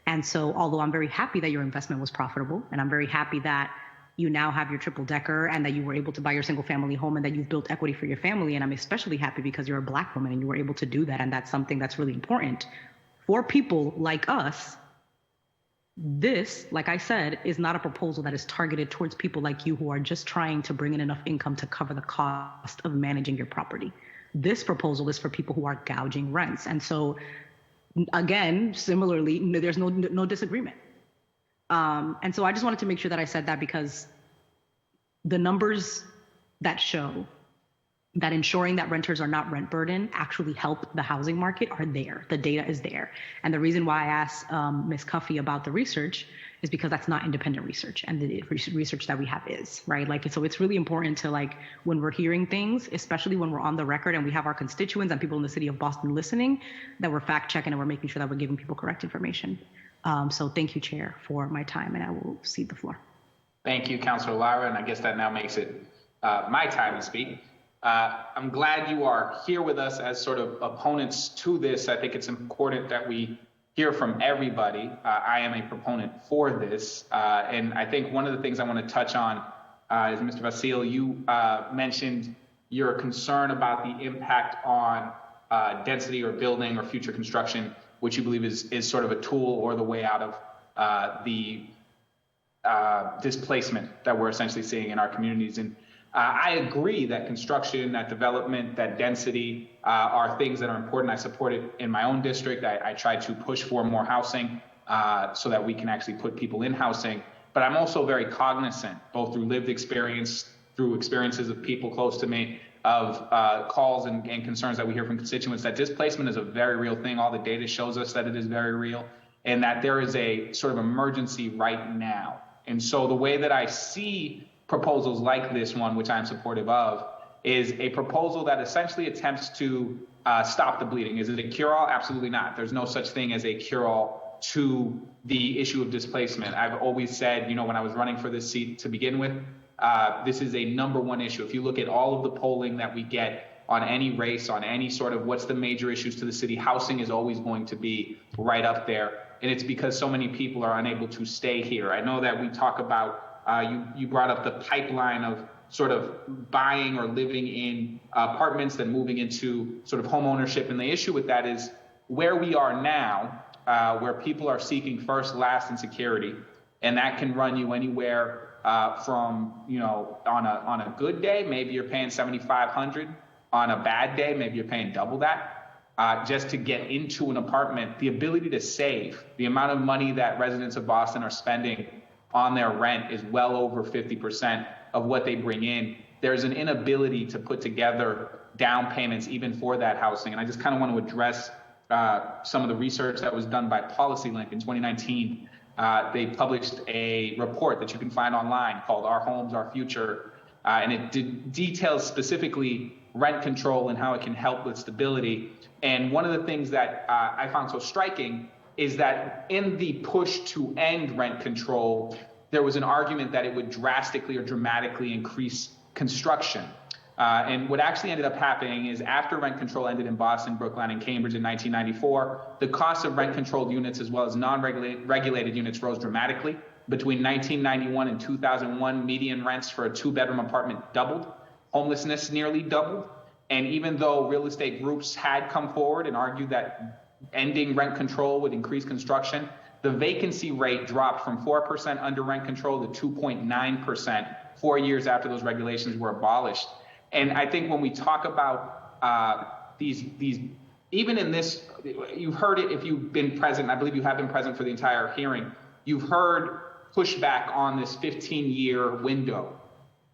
And so although I'm very happy that your investment was profitable, and I'm very happy that you now have your triple decker and that you were able to buy your single family home and that you've built equity for your family. And I'm especially happy because you're a Black woman and you were able to do that. And that's something that's really important for people like us. This, like I said, is not a proposal that is targeted towards people like you who are just trying to bring in enough income to cover the cost of managing your property. This proposal is for people who are gouging rents. And so again, similarly, there's no disagreement. And so I just wanted to make sure that I said that because the numbers that show that ensuring that renters are not rent burden actually help the housing market are there. The data is there. And the reason why I asked Ms. Cuffey about the research is because that's not independent research, and the research that we have is, right? Like, so it's really important to, like, when we're hearing things, especially when we're on the record and we have our constituents and people in the city of Boston listening, that we're fact checking and we're making sure that we're giving people correct information. So thank you, Chair, for my time, and I will cede the floor. Thank you, Councilor Lara, and I guess that now makes it my time to speak. I'm glad you are here with us as sort of opponents to this. I think it's important that we hear from everybody. I am a proponent for this, and I think one of the things I want to touch on is, Mr. Vasile, you mentioned your concern about the impact on density or building or future construction, which you believe is sort of a tool or the way out of the displacement that we're essentially seeing in our communities. And I agree that construction, that development, that density are things that are important. I support it in my own district. I try to push for more housing so that we can actually put people in housing. But I'm also very cognizant, both through lived experience, through experiences of people close to me, of calls and concerns that we hear from constituents, that displacement is a very real thing. All the data shows us that it is very real, and that there is a sort of emergency right now. And so the way that I see proposals like this one, which I'm supportive of, is a proposal that essentially attempts to stop the bleeding. Is it a cure-all? Absolutely not. There's no such thing as a cure-all to the issue of displacement. I've always said, you know, when I was running for this seat to begin with, this is a #1 issue. If you look at all of the polling that we get on any race, on any sort of what's the major issues to the city, housing is always going to be right up there. And it's because so many people are unable to stay here. I know that we talk about, you brought up the pipeline of sort of buying or living in apartments, then moving into sort of home ownership. And the issue with that is where we are now, where people are seeking first, last, and security. And that can run you anywhere from, you know, on a good day, maybe you're paying $7,500. On a bad day, maybe you're paying double that. Just to get into an apartment, the ability to save, the amount of money that residents of Boston are spending on their rent is well over 50% of what they bring in. There's an inability to put together down payments even for that housing. And I just kind of want to address some of the research that was done by PolicyLink in 2019. They published a report that you can find online called Our Homes, Our Future. And it details specifically rent control and how it can help with stability. And one of the things that I found so striking is that in the push to end rent control, there was an argument that it would drastically or dramatically increase construction. And what actually ended up happening is after rent control ended in Boston, Brookline, and Cambridge in 1994, the cost of rent-controlled units as well as non-regulated units rose dramatically. Between 1991 and 2001, median rents for a 2-bedroom apartment doubled. Homelessness nearly doubled. And even though real estate groups had come forward and argued that ending rent control would increase construction, the vacancy rate dropped from 4% under rent control to 2.9% 4 years after those regulations were abolished. And I think when we talk about these, even in this, you've heard it if you've been present, I believe you have been present for the entire hearing, you've heard pushback on this 15-year window.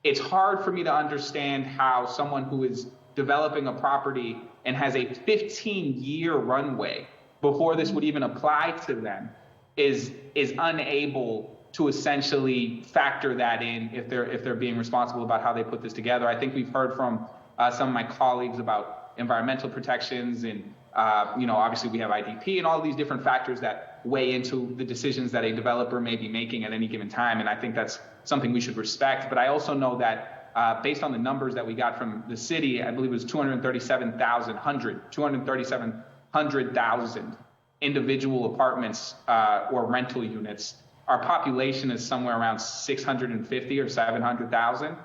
It's hard for me to understand how someone who is developing a property and has a 15-year runway before this would even apply to them is unable to essentially factor that in if they're being responsible about how they put this together. I think we've heard from some of my colleagues about environmental protections and obviously we have IDP and all of these different factors that weigh into the decisions that a developer may be making at any given time. And I think that's something we should respect. But I also know that based on the numbers that we got from the city, I believe it was 237,000 individual apartments or rental units. Our population is somewhere around 650 or 700,000.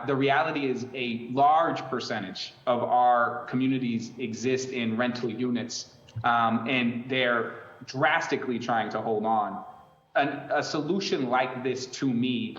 The reality is a large percentage of our communities exist in rental units, and they're drastically trying to hold on. A solution like this, to me,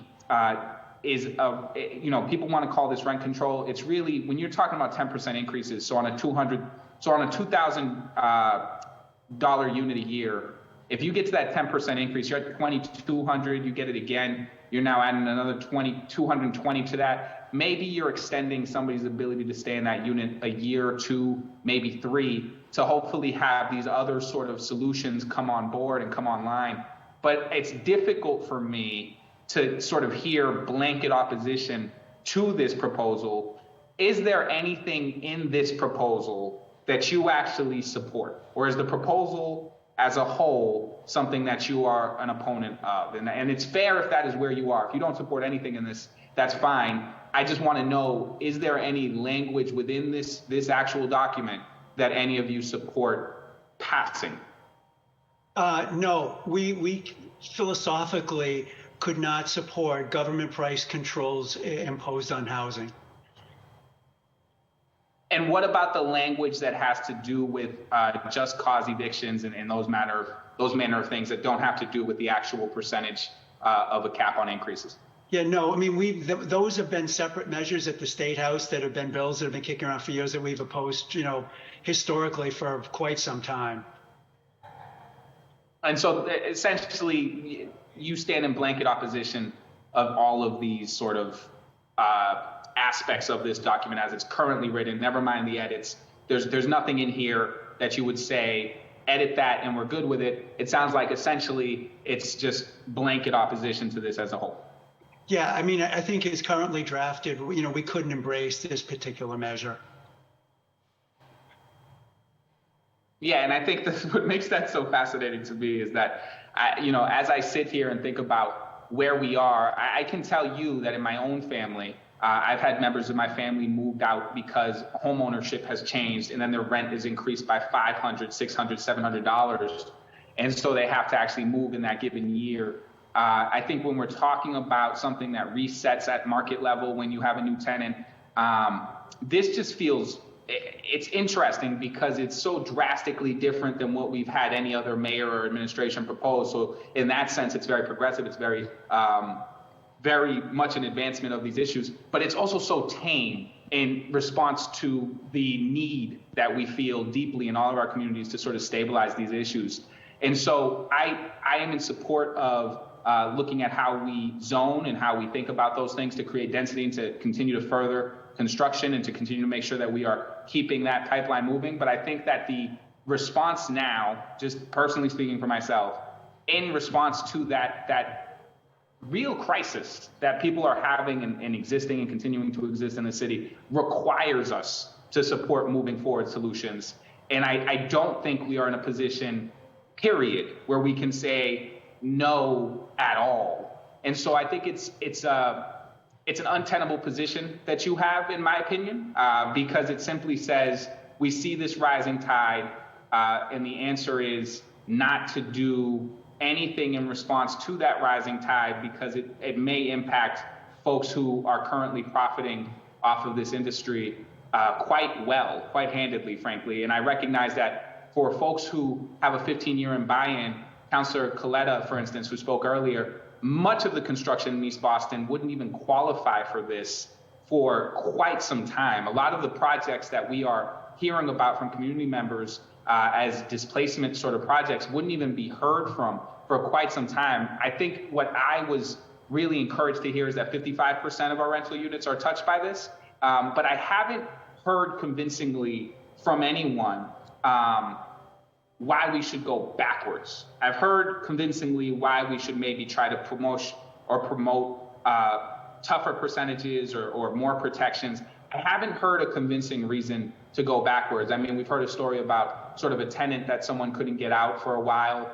is people want to call this rent control. It's really, when you're talking about 10% increases, so on a $2,000 unit a year, if you get to that 10% increase, you're at $2,200, you get it again, you're now adding another $220 to that. maybe you're extending somebody's ability to stay in that unit a year or two, maybe 3, to hopefully have these other sort of solutions come on board and come online. But it's difficult for me to sort of hear blanket opposition to this proposal. Is there anything in this proposal that you actually support? Or is the proposal as a whole something that you are an opponent of? And it's fair if that is where you are. If you don't support anything in this, that's fine. I just want to know, is there any language within this actual document that any of you support passing? No, we philosophically could not support government price controls imposed on housing. And what about the language that has to do with just cause evictions and those manner of things that don't have to do with the actual percentage of a cap on increases? Yeah, no, I mean, those have been separate measures at the State House that have been bills that have been kicking around for years that we've opposed, historically for quite some time. And so essentially, you stand in blanket opposition of all of these sort of aspects of this document as it's currently written, never mind the edits. There's nothing in here that you would say, edit that and we're good with it. It sounds like essentially it's just blanket opposition to this as a whole. Yeah, I mean, I think it's currently drafted, we couldn't embrace this particular measure. Yeah, and I think what makes that so fascinating to me is that, as I sit here and think about where we are, I can tell you that in my own family, I've had members of my family moved out because home ownership has changed and then their rent is increased by $500, $600, $700. And so they have to actually move in that given year. I think when we're talking about something that resets at market level when you have a new tenant, this just feels, it's interesting because it's so drastically different than what we've had any other mayor or administration propose. So in that sense, it's very progressive. It's very, very much an advancement of these issues, but it's also so tame in response to the need that we feel deeply in all of our communities to sort of stabilize these issues. And so I am in support of looking at how we zone and how we think about those things to create density and to continue to further construction and to continue to make sure that we are keeping that pipeline moving. But I think that the response now, just personally speaking for myself, in response to that real crisis that people are having and existing and continuing to exist in the city requires us to support moving forward solutions. And I don't think we are in a position, period, where we can say no at all. And so I think it's an untenable position that you have, in my opinion, because it simply says we see this rising tide, and the answer is not to do anything in response to that rising tide because it may impact folks who are currently profiting off of this industry quite handedly, frankly. And I recognize that for folks who have a 15-year in buy-in, Councilor Coletta, for instance, who spoke earlier, much of the construction in East Boston wouldn't even qualify for this for quite some time. A lot of the projects that we are hearing about from community members as displacement sort of projects wouldn't even be heard from for quite some time. I think what I was really encouraged to hear is that 55% of our rental units are touched by this, but I haven't heard convincingly from anyone why we should go backwards. I've heard convincingly why we should maybe try to promote tougher percentages or more protections. I haven't heard a convincing reason to go backwards. I mean, we've heard a story about sort of a tenant that someone couldn't get out for a while,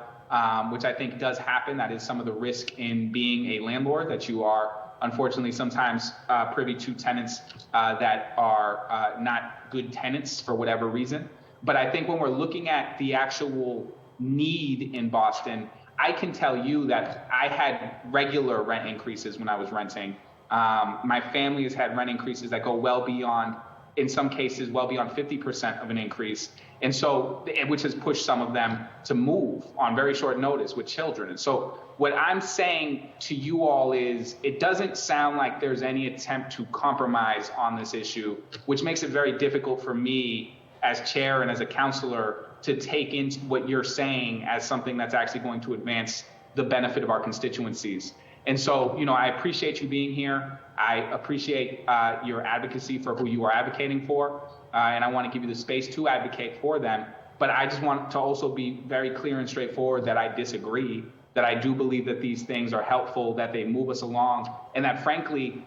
which I think does happen. That is some of the risk in being a landlord, that you are unfortunately sometimes privy to tenants that are not good tenants for whatever reason. But I think when we're looking at the actual need in Boston, I can tell you that I had regular rent increases when I was renting. My family has had rent increases that go well beyond, in some cases, well beyond 50% of an increase. And so, which has pushed some of them to move on very short notice with children. And so what I'm saying to you all is it doesn't sound like there's any attempt to compromise on this issue, which makes it very difficult for me as chair and as a counselor to take in what you're saying as something that's actually going to advance the benefit of our constituencies. And so, I appreciate you being here. I appreciate your advocacy for who you are advocating for, and I want to give you the space to advocate for them. But I just want to also be very clear and straightforward that I disagree, that I do believe that these things are helpful, that they move us along, and that frankly,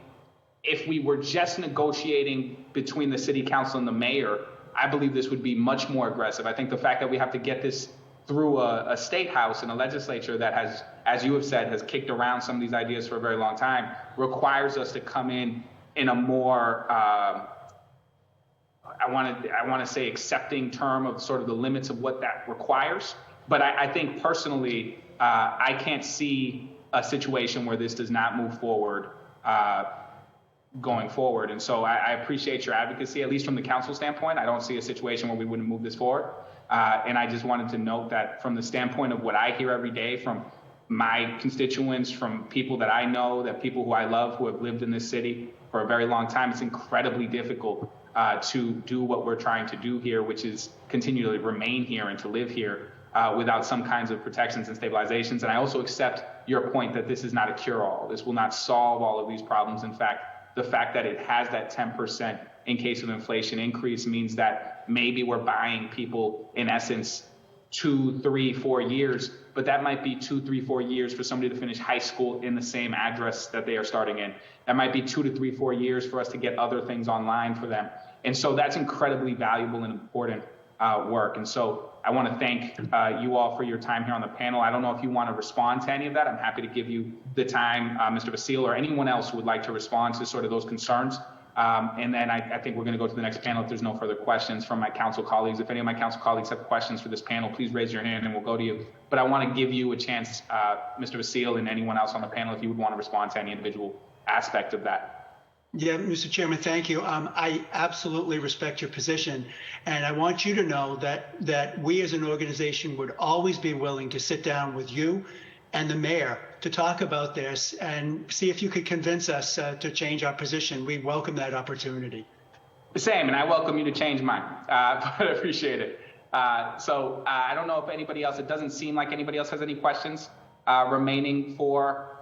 if we were just negotiating between the city council and the mayor, I believe this would be much more aggressive. I think the fact that we have to get this through a state house and a legislature that has, as you have said, has kicked around some of these ideas for a very long time, requires us to come in a more, I want to say accepting term of sort of the limits of what that requires. But I think personally, I can't see a situation where this does not move forward going forward. And so I appreciate your advocacy, at least from the council standpoint. I don't see a situation where we wouldn't move this forward. And I just wanted to note that from the standpoint of what I hear every day from my constituents, from people that I know, that people who I love, who have lived in this city for a very long time, it's incredibly difficult to do what we're trying to do here, which is continue to remain here and to live here without some kinds of protections and stabilizations. And I also accept your point that this is not a cure-all. This will not solve all of these problems. In fact, the fact that it has that 10% in case of inflation increase means that maybe we're buying people, in essence, 2, 3, 4 years, but that might be 2, 3, 4 years for somebody to finish high school in the same address that they are starting in. That might be 2 to 3, 4 years for us to get other things online for them. And so that's incredibly valuable and important work. And so I want to thank you all for your time here on the panel. I don't know if you want to respond to any of that. I'm happy to give you the time, Mr. Vasile, or anyone else who would like to respond to sort of those concerns. And then I think we're going to go to the next panel if there's no further questions from my council colleagues. If any of my council colleagues have questions for this panel, please raise your hand and we'll go to you. But I want to give you a chance, Mr. Vasile, and anyone else on the panel, if you would want to respond to any individual aspect of that. Yeah, Mr. Chairman, thank you. I absolutely respect your position. And I want you to know that we as an organization would always be willing to sit down with you and the mayor to talk about this and see if you could convince us to change our position. We welcome that opportunity. The same, and I welcome you to change mine, but I appreciate it. So I don't know if anybody else, it doesn't seem like anybody else has any questions remaining for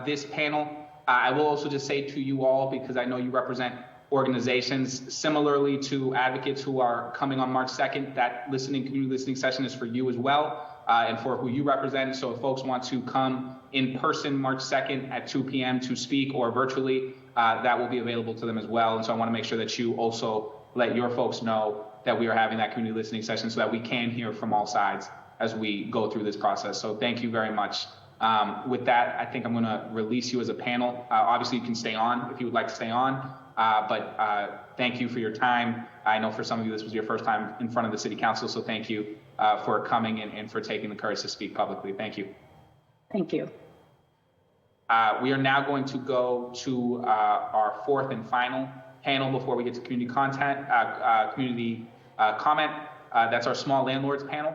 this panel. I will also just say to you all, because I know you represent organizations similarly to advocates who are coming on March 2nd, that community listening session is for you as well. And for who you represent. So if folks want to come in person March 2nd at 2 p.m. to speak or virtually, that will be available to them as well. And so I want to make sure that you also let your folks know that we are having that community listening session so that we can hear from all sides as we go through this process. So thank you very much. With that, I think I'm going to release you as a panel. Obviously, you can stay on if you would like to stay on. But thank you for your time. I know for some of you this was your first time in front of the City Council, so thank you for coming and for taking the courage to speak publicly. Thank you. Thank you. We are now going to go to our fourth and final panel before we get to community comment. That's our small landlords panel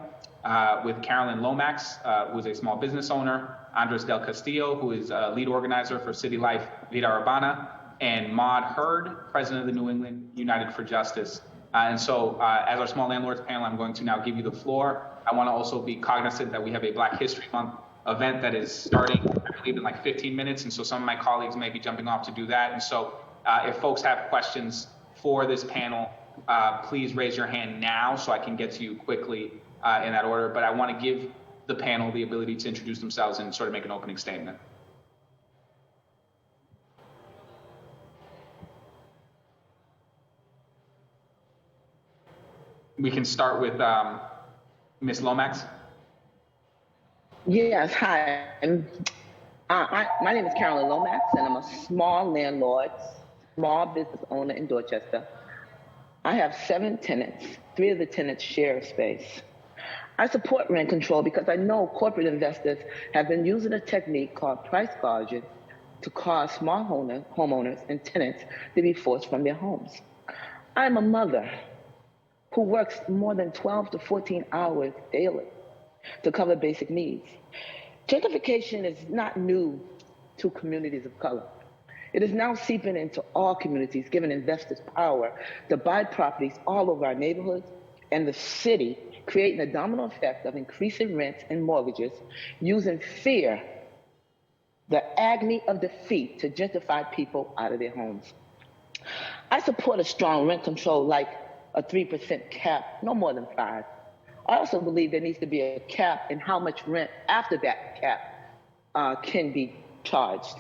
with Carolyn Lomax, who is a small business owner, Andres Del Castillo, who is a lead organizer for City Life Vida Urbana, and Maud Hurd, president of the New England United for Justice. And so as our small landlords panel, I'm going to now give you the floor. I want to also be cognizant that we have a Black History Month event that is starting, I believe, in like 15 minutes. And so some of my colleagues may be jumping off to do that. And so if folks have questions for this panel, please raise your hand now so I can get to you quickly in that order. But I want to give the panel the ability to introduce themselves and sort of make an opening statement. We can start with Ms. Lomax. Yes, hi. My name is Carolyn Lomax, and I'm a small landlord, small business owner in Dorchester. I have 7 tenants. 3 of the tenants share a space. I support rent control because I know corporate investors have been using a technique called price gouging to cause small homeowners and tenants to be forced from their homes. I'm a mother who works more than 12 to 14 hours daily to cover basic needs. Gentrification is not new to communities of color. It is now seeping into all communities, giving investors power to buy properties all over our neighborhoods and the city, creating a domino effect of increasing rents and mortgages, using fear the agony of defeat to gentrify people out of their homes. I support a strong rent control like a 3% cap, no more than 5%. I also believe there needs to be a cap in how much rent after that cap can be charged.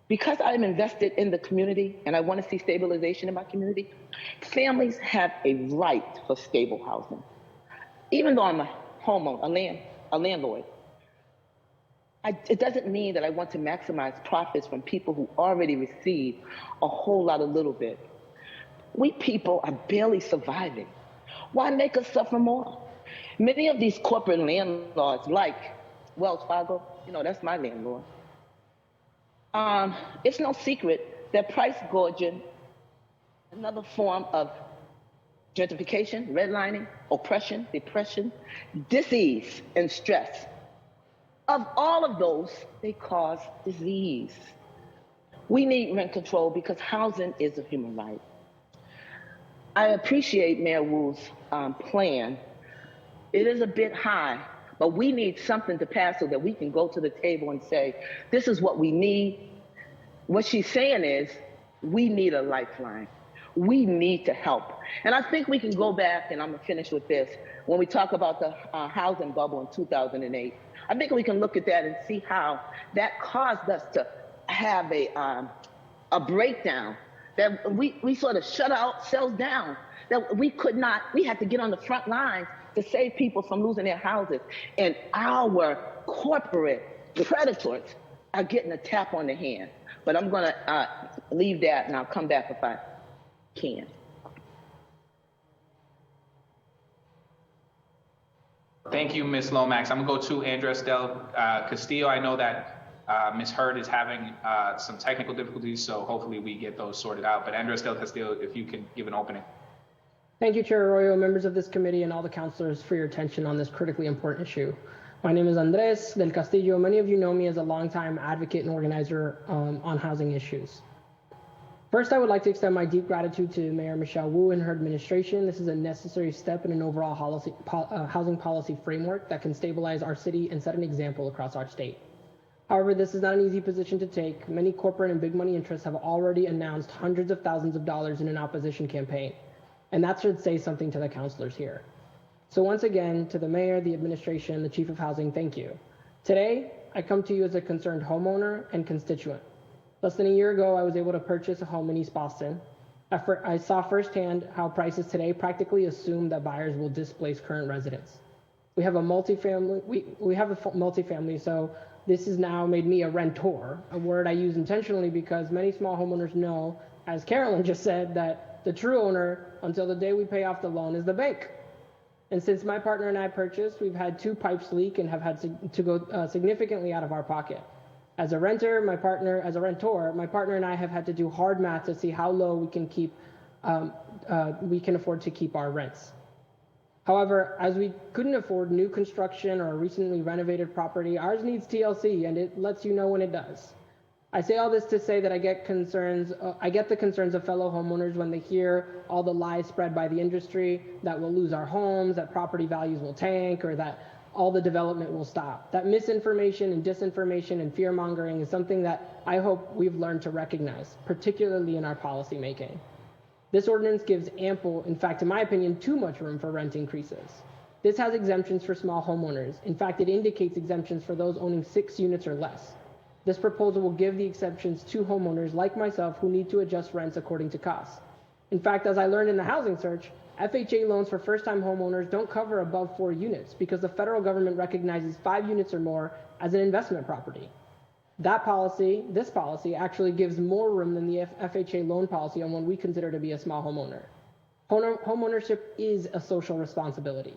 Because I'm invested in the community and I want to see stabilization in my community, families have a right for stable housing. Even though I'm a homeowner, a landlord, it doesn't mean that I want to maximize profits from people who already receive a whole lot of little bit. We people are barely surviving. Why make us suffer more? Many of these corporate landlords, like Wells Fargo, that's my landlord. It's no secret that price gouging, another form of gentrification, redlining, oppression, depression, disease, and stress. Of all of those, they cause disease. We need rent control because housing is a human right. I appreciate Mayor Wu's plan. It is a bit high, but we need something to pass so that we can go to the table and say, this is what we need. What she's saying is, we need a lifeline. We need to help. And I think we can go back, and I'm gonna finish with this, when we talk about the housing bubble in 2008, I think we can look at that and see how that caused us to have a breakdown, that we sort of shut ourselves down, that we had to get on the front lines to save people from losing their houses. And our corporate predators are getting a tap on the hand. But I'm gonna leave that and I'll come back if I can. Thank you, Ms. Lomax. I'm gonna go to Andres del Castillo. I know that Ms. Hurd is having some technical difficulties, so hopefully we get those sorted out. But Andres del Castillo, if you can give an opening. Thank you, Chair Arroyo, members of this committee, and all the councilors for your attention on this critically important issue. My name is Andres del Castillo. Many of you know me as a longtime advocate and organizer on housing issues. First, I would like to extend my deep gratitude to Mayor Michelle Wu and her administration. This is a necessary step in an overall housing policy framework that can stabilize our city and set an example across our state. However, this is not an easy position to take. Many corporate and big money interests have already announced hundreds of thousands of dollars in an opposition campaign, and that should say something to the councilors here. So once again, to the mayor, the administration, the chief of housing, thank you. Today, I come to you as a concerned homeowner and constituent. Less than a year ago, I was able to purchase a home in East Boston. I saw firsthand how prices today practically assume that buyers will displace current residents. We have a multifamily, so this has now made me a rentor, a word I use intentionally because many small homeowners know, as Carolyn just said, that the true owner, until the day we pay off the loan, is the bank. And since my partner and I purchased, we've had 2 pipes leak and have had to go significantly out of our pocket. As a rentor, my partner and I have had to do hard math to see how low we can afford to keep our rents. However, as we couldn't afford new construction or a recently renovated property, ours needs TLC, and it lets you know when it does. I say all this to say that I get the concerns of fellow homeowners when they hear all the lies spread by the industry that we'll lose our homes, that property values will tank, or that all the development will stop. That misinformation and disinformation and fear mongering is something that I hope we've learned to recognize, particularly in our policy making. This ordinance gives ample, in fact, in my opinion, too much room for rent increases. This has exemptions for small homeowners. In fact, it indicates exemptions for those owning 6 units or less. This proposal will give the exceptions to homeowners like myself who need to adjust rents according to costs. In fact, as I learned in the housing search, FHA loans for first-time homeowners don't cover above 4 units because the federal government recognizes 5 units or more as an investment property. This policy actually gives more room than the FHA loan policy on what we consider to be a small homeowner. Homeownership is a social responsibility.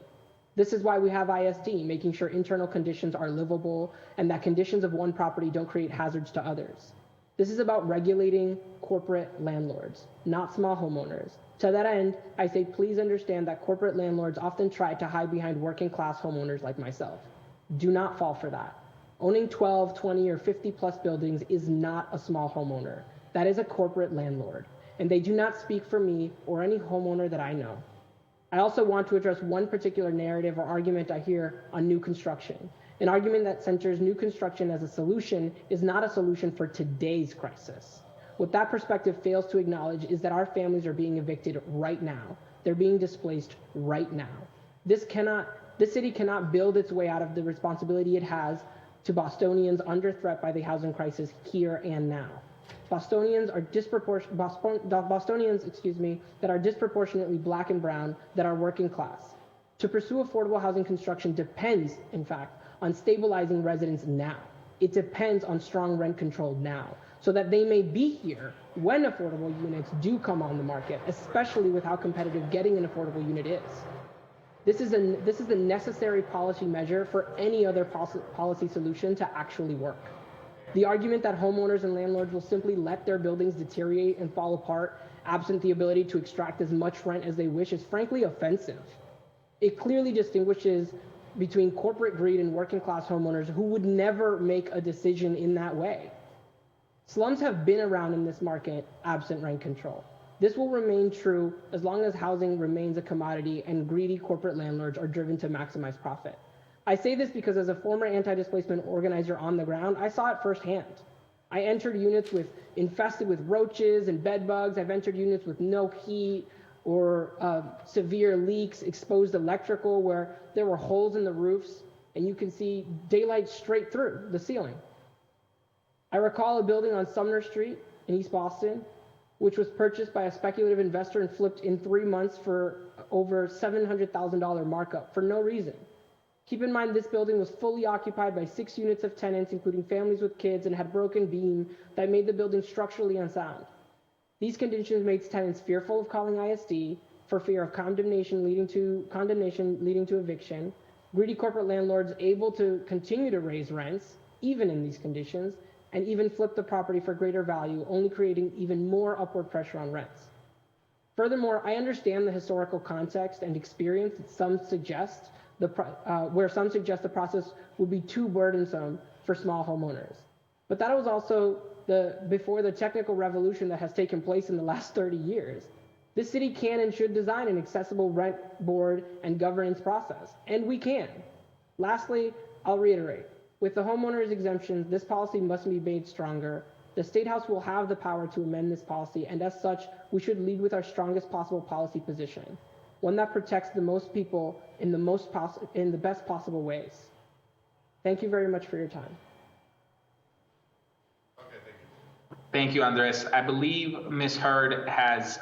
This is why we have ISD, making sure internal conditions are livable and that conditions of one property don't create hazards to others. This is about regulating corporate landlords, not small homeowners. To that end, I say please understand that corporate landlords often try to hide behind working class homeowners like myself. Do not fall for that. Owning 12, 20, or 50 plus buildings is not a small homeowner. That is a corporate landlord, and they do not speak for me or any homeowner that I know. I also want to address one particular narrative or argument I hear on new construction, An argument that centers new construction as a solution is not a solution for today's crisis. What that perspective fails to acknowledge is that our families are being evicted right now. They're being displaced right now. This city cannot build its way out of the responsibility it has to Bostonians under threat by the housing crisis here and now. Bostonians, that are disproportionately Black and brown, that are working class. To pursue affordable housing construction depends, in fact, on stabilizing residents now. It depends on strong rent control now, so that they may be here when affordable units do come on the market, especially with how competitive getting an affordable unit is. This is a necessary policy measure for any other policy solution to actually work. The argument that homeowners and landlords will simply let their buildings deteriorate and fall apart, absent the ability to extract as much rent as they wish, is frankly offensive. It clearly distinguishes between corporate greed and working class homeowners who would never make a decision in that way. Slums have been around in this market absent rent control. This will remain true as long as housing remains a commodity and greedy corporate landlords are driven to maximize profit. I say this because as a former anti-displacement organizer on the ground, I saw it firsthand. I entered units infested with roaches and bed bugs. I've entered units with no heat or severe leaks, exposed electrical where there were holes in the roofs and you can see daylight straight through the ceiling. I recall a building on Sumner Street in East Boston, which was purchased by a speculative investor and flipped in 3 months for over $700,000 markup for no reason. Keep in mind, this building was fully occupied by 6 units of tenants, including families with kids, and had broken beam that made the building structurally unsound. These conditions made tenants fearful of calling ISD for fear of condemnation leading to eviction, greedy corporate landlords able to continue to raise rents, even in these conditions, and even flip the property for greater value, only creating even more upward pressure on rents. Furthermore, I understand the historical context and experience that some suggest the process would be too burdensome for small homeowners. But that was also before the technical revolution that has taken place in the last 30 years. This city can and should design an accessible rent board and governance process, and we can. Lastly, I'll reiterate, with the homeowners exemptions, this policy must be made stronger. The State House will have the power to amend this policy, and as such, we should lead with our strongest possible policy position, one that protects the most people in the best possible ways. Thank you very much for your time. Thank you, Andres. I believe Ms. Hurd has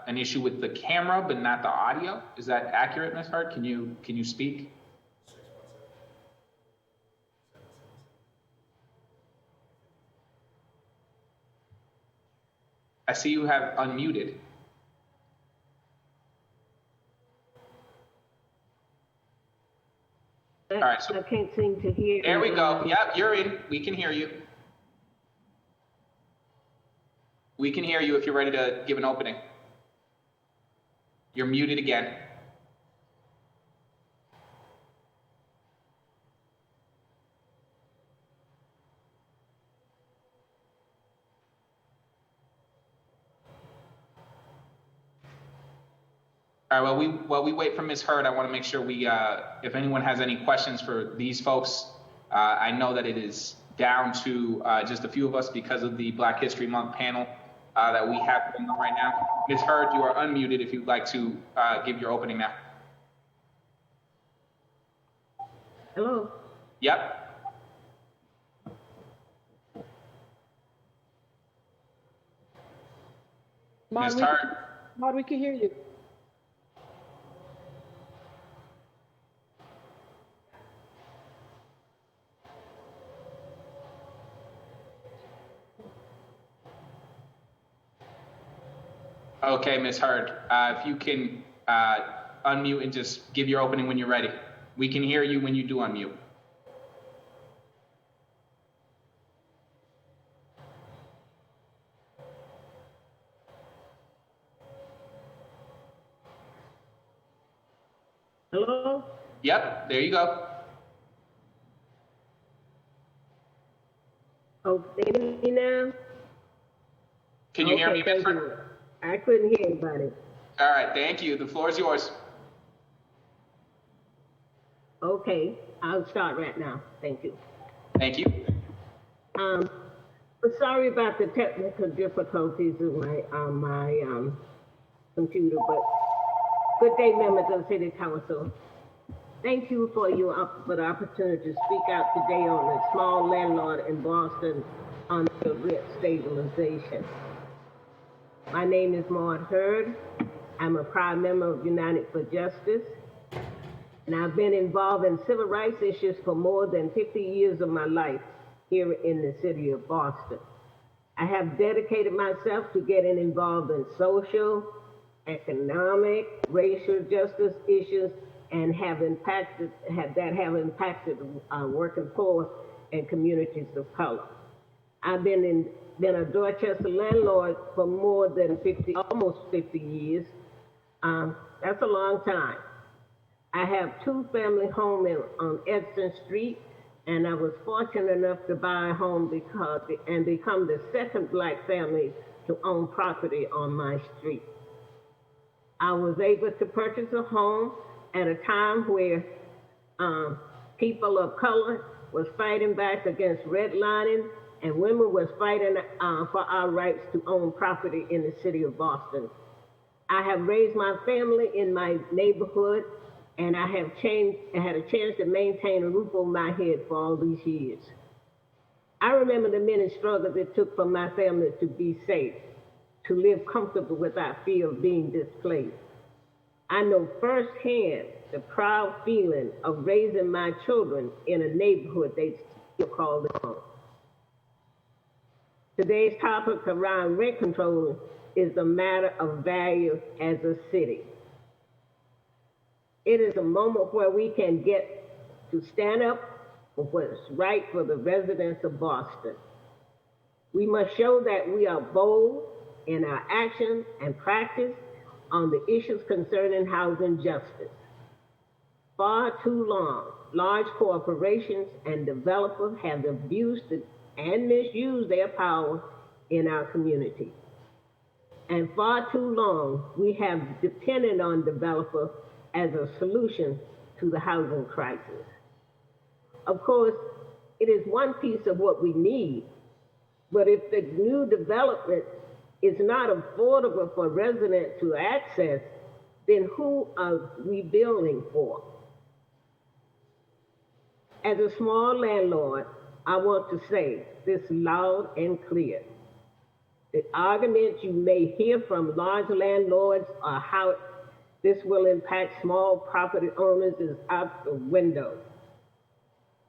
an issue with the camera, but not the audio. Is that accurate, Ms. Hurd? Can you speak? I see you have unmuted. All right, so I can't seem to hear. There we go. Yep, you're in. We can hear you. We can hear you if you're ready to give an opening. You're muted again. All right, while we wait for Ms. Hurd, I want to make sure if anyone has any questions for these folks, I know that it is down to just a few of us because of the Black History Month panel that we have going on right now. Ms. Hurd, you are unmuted if you'd like to give your opening now. Hello? Yep. Ms. Hurd? Maud, we can hear you. Okay, Ms. Hurd, if you can unmute and just give your opening when you're ready. We can hear you when you do unmute. Hello? Yep, there you go. Oh, can you hear me now? Can you hear me, Ms. Hurd? I couldn't hear anybody. All right, thank you. The floor is yours. Okay, I'll start right now. Thank you. Thank you. But sorry about the technical difficulties with my computer, but good day, members of the City Council. Thank you for the opportunity to speak out today on the small landlord in Boston on the rent stabilization. My name is Maud Hurd. I'm a proud member of United for Justice, and I've been involved in civil rights issues for more than 50 years of my life here in the city of Boston. I have dedicated myself to getting involved in social, economic, racial justice issues, and have impacted working poor and communities of color. I've been a Dorchester landlord for more than almost 50 years. That's a long time. I have two family homes on Edson Street, and I was fortunate enough to buy a home and become the second Black family to own property on my street. I was able to purchase a home at a time where people of color was fighting back against redlining, and women was fighting for our rights to own property in the city of Boston. I have raised my family in my neighborhood, and I had a chance to maintain a roof over my head for all these years. I remember the many struggles it took for my family to be safe, to live comfortable without fear of being displaced. I know firsthand the proud feeling of raising my children in a neighborhood they still call their home. Today's topic around rent control is a matter of value as a city. It is a moment where we can get to stand up for what's right for the residents of Boston. We must show that we are bold in our action and practice on the issues concerning housing justice. Far too long, large corporations and developers have abused and misused their power in our community. And far too long, we have depended on developers as a solution to the housing crisis. Of course, it is one piece of what we need, but if the new development is not affordable for residents to access, then who are we building for? As a small landlord, I want to say this loud and clear. The arguments you may hear from large landlords are how this will impact small property owners is out the window.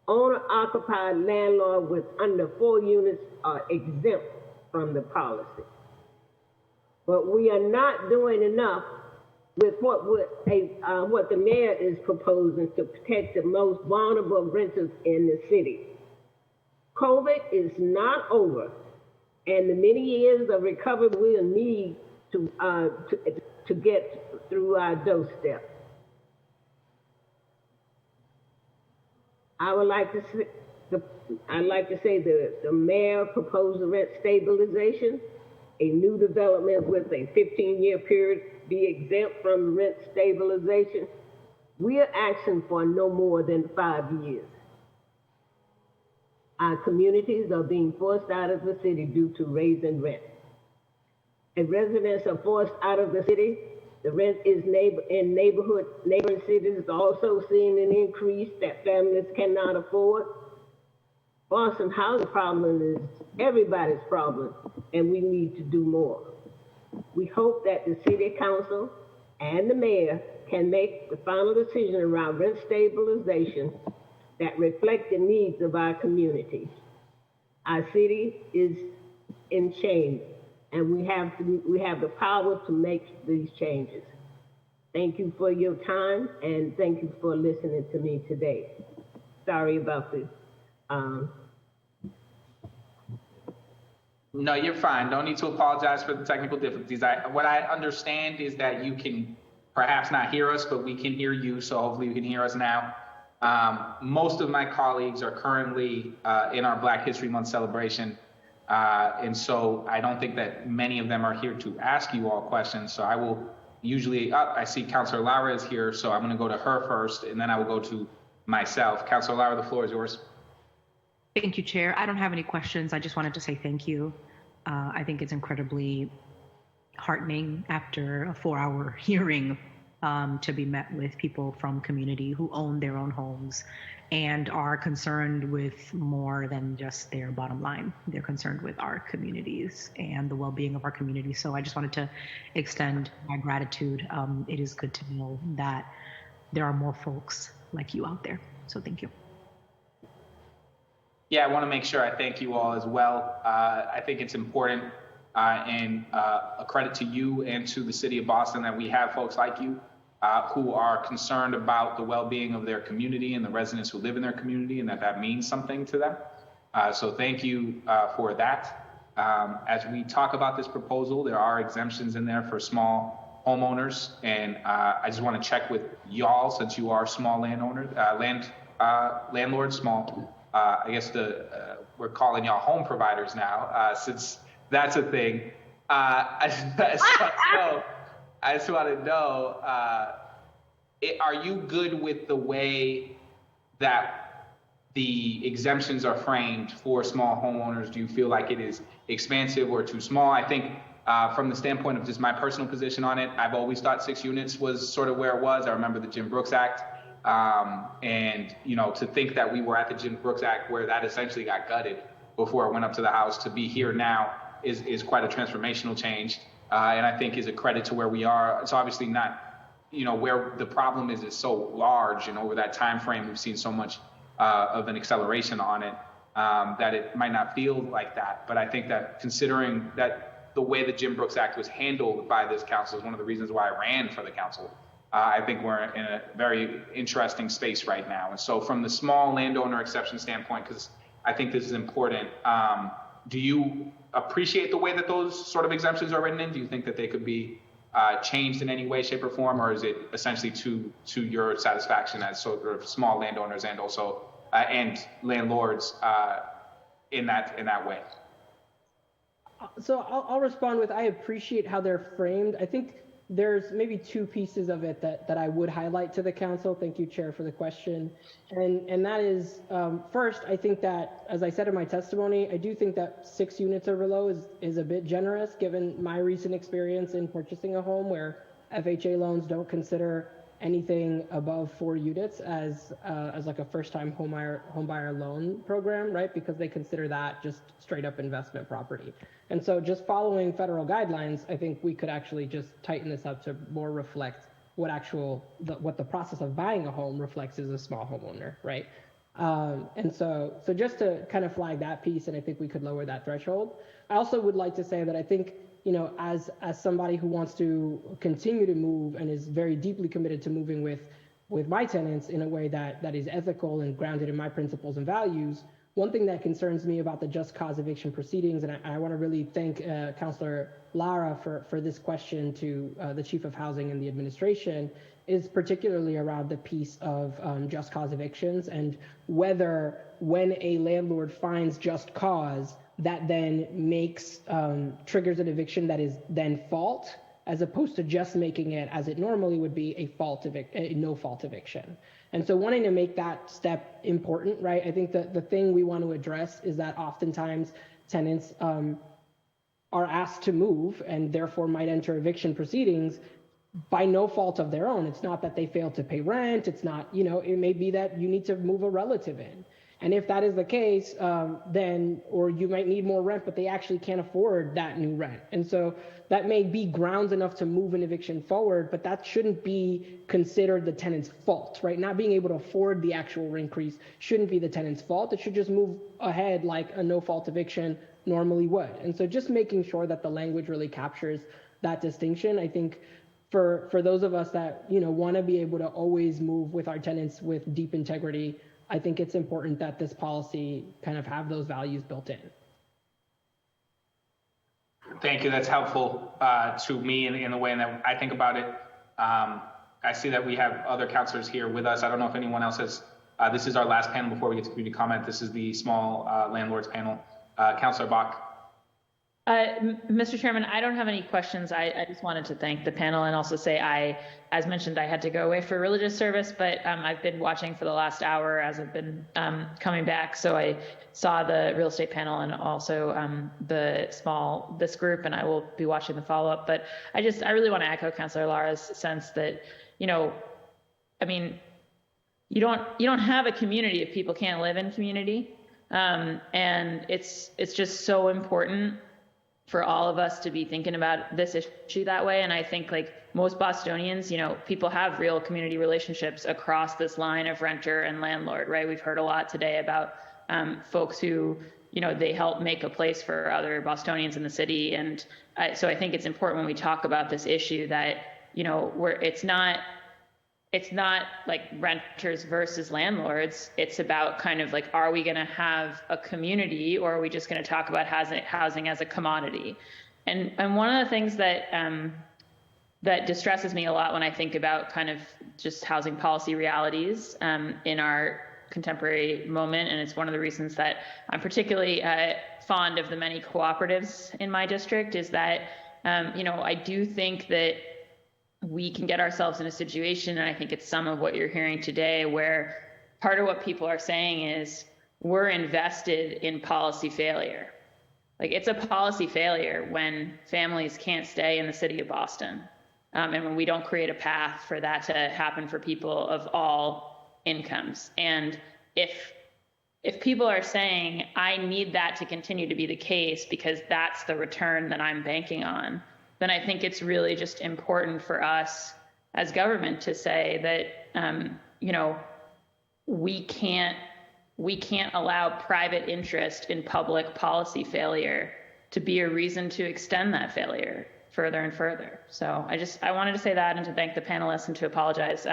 Owner-occupied landlords with under 4 units are exempt from the policy. But we are not doing enough with what the mayor is proposing to protect the most vulnerable renters in the city. COVID is not over, and the many years of recovery we'll need to get through our doorstep. I'd like to say the mayor proposed rent stabilization, a new development with a 15-year period be exempt from rent stabilization. We are asking for no more than 5 years. Our communities are being forced out of the city due to raising rent. If residents are forced out of the city, the rent is neighboring cities is also seeing an increase that families cannot afford. Boston housing problem is everybody's problem, and we need to do more. We hope that the city council and the mayor can make the final decision around rent stabilization that reflect the needs of our community. Our city is in change, and we have the power to make these changes. Thank you for your time, and thank you for listening to me today. Sorry about this. No, you're fine. Don't need to apologize for the technical difficulties. What I understand is that you can perhaps not hear us, but we can hear you, so hopefully you can hear us now. Most of my colleagues are currently in our Black History Month celebration, and so I don't think that many of them are here to ask you all questions, so I will usually, I see Councilor Lara is here, so I'm going to go to her first, and then I will go to myself. Councilor Lara, the floor is yours. Thank you, Chair. I don't have any questions. I just wanted to say thank you. I think it's incredibly heartening after a 4-hour hearing to be met with people from community who own their own homes and are concerned with more than just their bottom line. They're concerned with our communities and the well-being of our community. So I just wanted to extend my gratitude. It is good to know that there are more folks like you out there. So thank you. Yeah, I want to make sure I thank you all as well. I think it's important and a credit to you and to the city of Boston that we have folks like you who are concerned about the well-being of their community and the residents who live in their community, and that means something to them. So thank you for that. As we talk about this proposal, there are exemptions in there for small homeowners, and I just want to check with y'all, since you are small landowners, landlords, small. I guess we're calling y'all home providers now, since that's a thing. I just want to know, are you good with the way that the exemptions are framed for small homeowners? Do you feel like it is expansive or too small? I think from the standpoint of just my personal position on it, I've always thought 6 units was sort of where it was. I remember the Jim Brooks Act. And, you know, to think that we were at the Jim Brooks Act where that essentially got gutted before it went up to the House, to be here now is quite a transformational change. And I think is a credit to where we are. It's obviously not, you know, where the problem is so large, and over that time frame, we've seen so much of an acceleration on it that it might not feel like that. But I think that considering that the way the Jim Brooks Act was handled by this council is one of the reasons why I ran for the council. I think we're in a very interesting space right now. And so from the small landowner exception standpoint, because I think this is important, do you appreciate the way that those sort of exemptions are written in? Do you think that they could be changed in any way, shape, or form, or is it essentially to your satisfaction as sort of small landowners and also and landlords in that way? So I'll respond with, I appreciate how they're framed. I think there's maybe 2 pieces of it that I would highlight to the council. Thank you, Chair, for the question. And that is, first, I think that, as I said in my testimony, I do think that 6 units or below is a bit generous, given my recent experience in purchasing a home where FHA loans don't consider anything above 4 units as like a first-time homebuyer loan program, right? Because they consider that just straight up investment property. And so just following federal guidelines, I think we could actually just tighten this up to more reflect what the process of buying a home reflects as a small homeowner, right? And so just to kind of flag that piece, and I think we could lower that threshold. I also would like to say that I think, you know, as somebody who wants to continue to move and is very deeply committed to moving with my tenants in a way that is ethical and grounded in my principles and values, one thing that concerns me about the just cause eviction proceedings, and I want to really thank Councilor Lara for this question to the Chief of Housing and the administration, is particularly around the piece of just cause evictions and whether when a landlord finds just cause, that then triggers an eviction that is then fault, as opposed to just making it, as it normally would be, a no fault eviction. And so wanting to make that step important, right? I think that the thing we want to address is that oftentimes tenants are asked to move and therefore might enter eviction proceedings by no fault of their own. It's not that they failed to pay rent. It's not, you know, it may be that you need to move a relative in. And if that is the case, then, or you might need more rent, but they actually can't afford that new rent. And so that may be grounds enough to move an eviction forward, but that shouldn't be considered the tenant's fault, right? Not being able to afford the actual increase shouldn't be the tenant's fault. It should just move ahead like a no fault eviction normally would. And so just making sure that the language really captures that distinction. I think for those of us that, you know, want to be able to always move with our tenants with deep integrity, I think it's important that this policy kind of have those values built in. Thank you. That's helpful to me in the way that I think about it. I see that we have other counselors here with us. I don't know if anyone else has. This is our last panel before we get to community comment. This is the small landlords panel. Counselor Bach. Mr. Chairman, I don't have any questions. I just wanted to thank the panel and also say as mentioned, I had to go away for religious service, but I've been watching for the last hour as I've been coming back. So I saw the real estate panel and also this group, and I will be watching the follow-up. But I really want to echo Councilor Lara's sense that, I mean, you don't have a community if people can't live in community. And it's just so important for all of us to be thinking about this issue that way. And I think like most Bostonians, people have real community relationships across this line of renter and landlord, right? We've heard a lot today about folks who, they help make a place for other Bostonians in the city. And so I think it's important when we talk about this issue that, it's not like renters versus landlords. It's about kind of like, are we going to have a community, or are we just going to talk about housing as a commodity? And one of the things that that distresses me a lot when I think about kind of just housing policy realities in our contemporary moment, and it's one of the reasons that I'm particularly fond of the many cooperatives in my district, is that I do think that we can get ourselves in a situation, and I think it's some of what you're hearing today, where part of what people are saying is we're invested in policy failure. Like, it's a policy failure when families can't stay in the city of Boston, and when we don't create a path for that to happen for people of all incomes. And if people are saying, I need that to continue to be the case because that's the return that I'm banking on, then I think it's really just important for us as government to say that, we can't allow private interest in public policy failure to be a reason to extend that failure further and further. So I wanted to say that and to thank the panelists and to apologize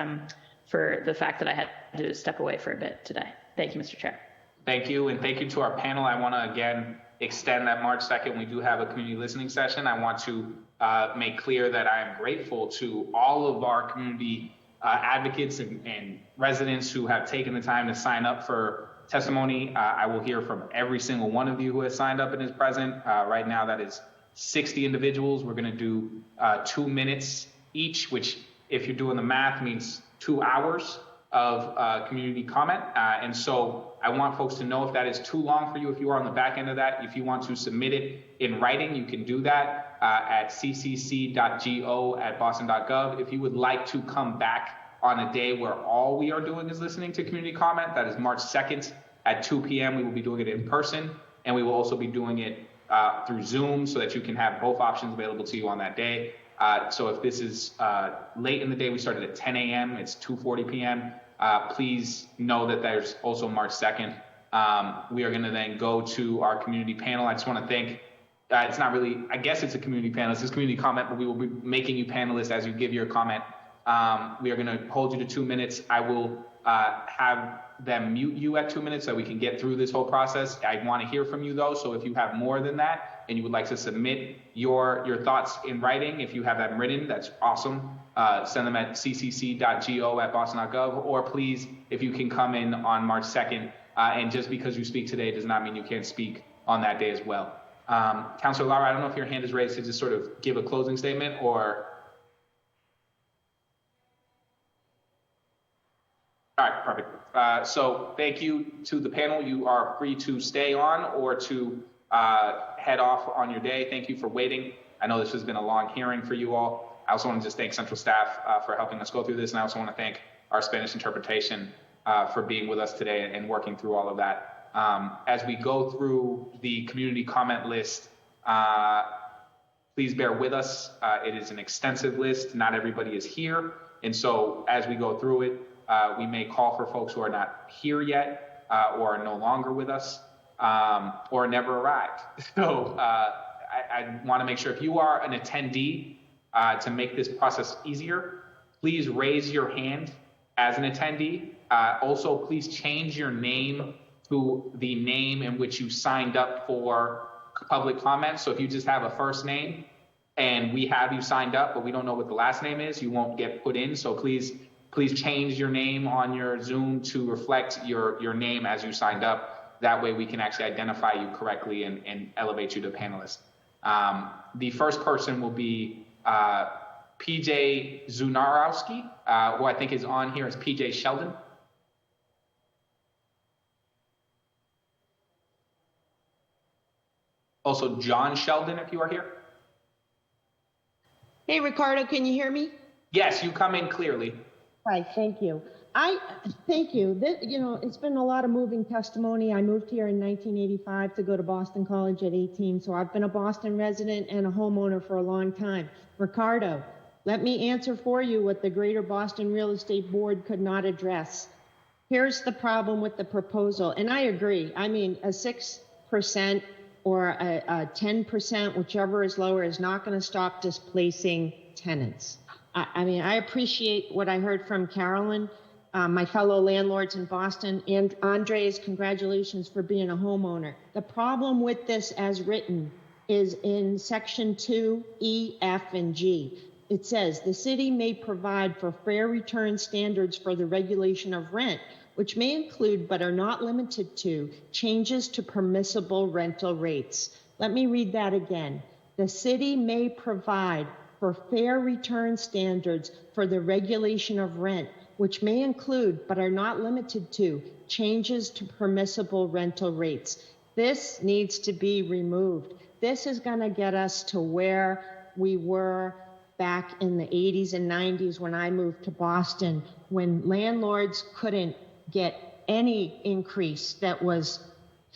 for the fact that I had to step away for a bit today. Thank you, Mr. Chair. Thank you, and thank you to our panel. I want to again extend that March 2nd, we do have a community listening session. I want to make clear that I am grateful to all of our community advocates and residents who have taken the time to sign up for testimony. I will hear from every single one of you who has signed up and is present. Right now, that is 60 individuals. We're going to do 2 minutes each, which, if you're doing the math, means 2 hours of community comment. And so I want folks to know if that is too long for you, if you are on the back end of that. If you want to submit it in writing, you can do that at ccc.go@boston.gov. If you would like to come back on a day where all we are doing is listening to community comment, that is March 2nd at 2 p.m. We will be doing it in person, and we will also be doing it through Zoom so that you can have both options available to you on that day. So if this is late in the day, we started at 10 a.m., it's 2:40 p.m., please know that there's also March 2nd. We are going to then go to our community panel. I just want to thank, it's not really, I guess it's a community panel, it's community comment, but we will be making you panelists as you give your comment. We are going to hold you to 2 minutes. I will have them mute you at 2 minutes so we can get through this whole process. I want to hear from you though, so if you have more than that and you would like to submit your thoughts in writing, if you have them written, that's awesome. Send them at ccc.go@boston.gov, or please, if you can come in on March 2nd, and just because you speak today does not mean you can't speak on that day as well. Councilor Lara, I don't know if your hand is raised to just sort of give a closing statement or... All right, perfect. So thank you to the panel. You are free to stay on or to head off on your day. Thank you for waiting. I know this has been a long hearing for you all. I also want to just thank Central staff for helping us go through this. And I also want to thank our Spanish interpretation for being with us today and working through all of that. As we go through the community comment list, please bear with us. It is an extensive list. Not everybody is here. And so as we go through it, we may call for folks who are not here yet or are no longer with us or never arrived. So I want to make sure if you are an attendee, to make this process easier, please raise your hand as an attendee. Also, please change your name to the name in which you signed up for public comment. So if you just have a first name and we have you signed up, but we don't know what the last name is, you won't get put in. So please change your name on your Zoom to reflect your name as you signed up. That way we can actually identify you correctly and elevate you to panelist. The first person will be PJ Zunarowski, who I think is on here as PJ Sheldon. Also, John Sheldon, if you are here. Hey, Ricardo, can you hear me? Yes, you come in clearly. Right, thank you. Thank you. It's been a lot of moving testimony. I moved here in 1985 to go to Boston College at 18, so I've been a Boston resident and a homeowner for a long time. Ricardo, let me answer for you what the Greater Boston Real Estate Board could not address. Here's the problem with the proposal, and I agree. I mean, a 6% or a 10%, whichever is lower, is not going to stop displacing tenants. I mean, I appreciate what I heard from Carolyn, my fellow landlords in Boston, and Andres, congratulations for being a homeowner. The problem with this as written is in section 2, E, F, and G. It says, the city may provide for fair return standards for the regulation of rent, which may include but are not limited to changes to permissible rental rates. Let me read that again. The city may provide for fair return standards for the regulation of rent, which may include but are not limited to changes to permissible rental rates. This needs to be removed. This is going to get us to where we were back in the 80s and 90s when I moved to Boston, when landlords couldn't get any increase that was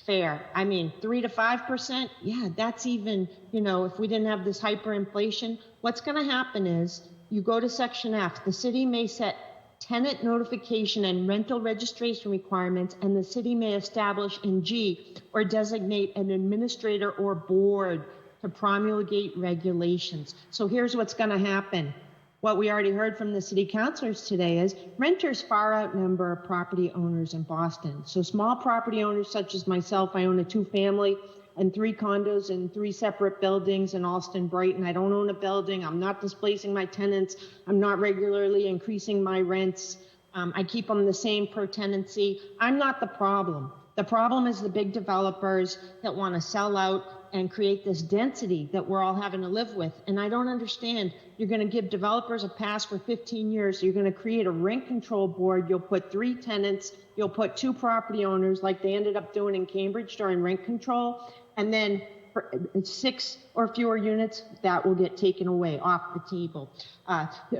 fair. I mean, 3 to 5%, yeah, that's even, if we didn't have this hyperinflation, what's going to happen is you go to section F, the city may set tenant notification and rental registration requirements, and the city may establish in G or designate an administrator or board to promulgate regulations. So here's what's going to happen. What we already heard from the city councilors today is renters far outnumber property owners in Boston. So small property owners such as myself, I own a 2-family and 3 condos in 3 separate buildings in Alston, Brighton. I don't own a building. I'm not displacing my tenants. I'm not regularly increasing my rents. I keep them the same per tenancy. I'm not the problem. The problem is the big developers that want to sell out and create this density that we're all having to live with. And I don't understand. You're going to give developers a pass for 15 years. You're going to create a rent control board. You'll put 3 tenants. You'll put 2 property owners like they ended up doing in Cambridge during rent control. And then for 6 or fewer units, that will get taken away off the table.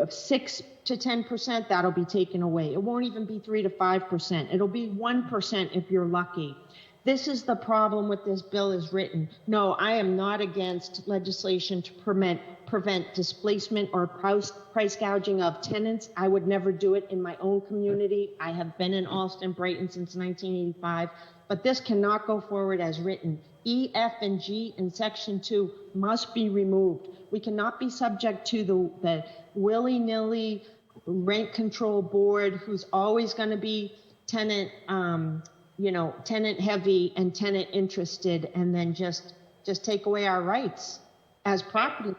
6 to 10%, that'll be taken away. It won't even be 3 to 5%. It'll be 1% if you're lucky. This is the problem with this bill as written. No, I am not against legislation to prevent displacement or price gouging of tenants. I would never do it in my own community. I have been in Alston, Brighton since 1985, but this cannot go forward as written. E, F, and G in section 2 must be removed. We cannot be subject to the willy-nilly rent control board who's always going to be tenant tenant heavy and tenant interested, and then just take away our rights as property.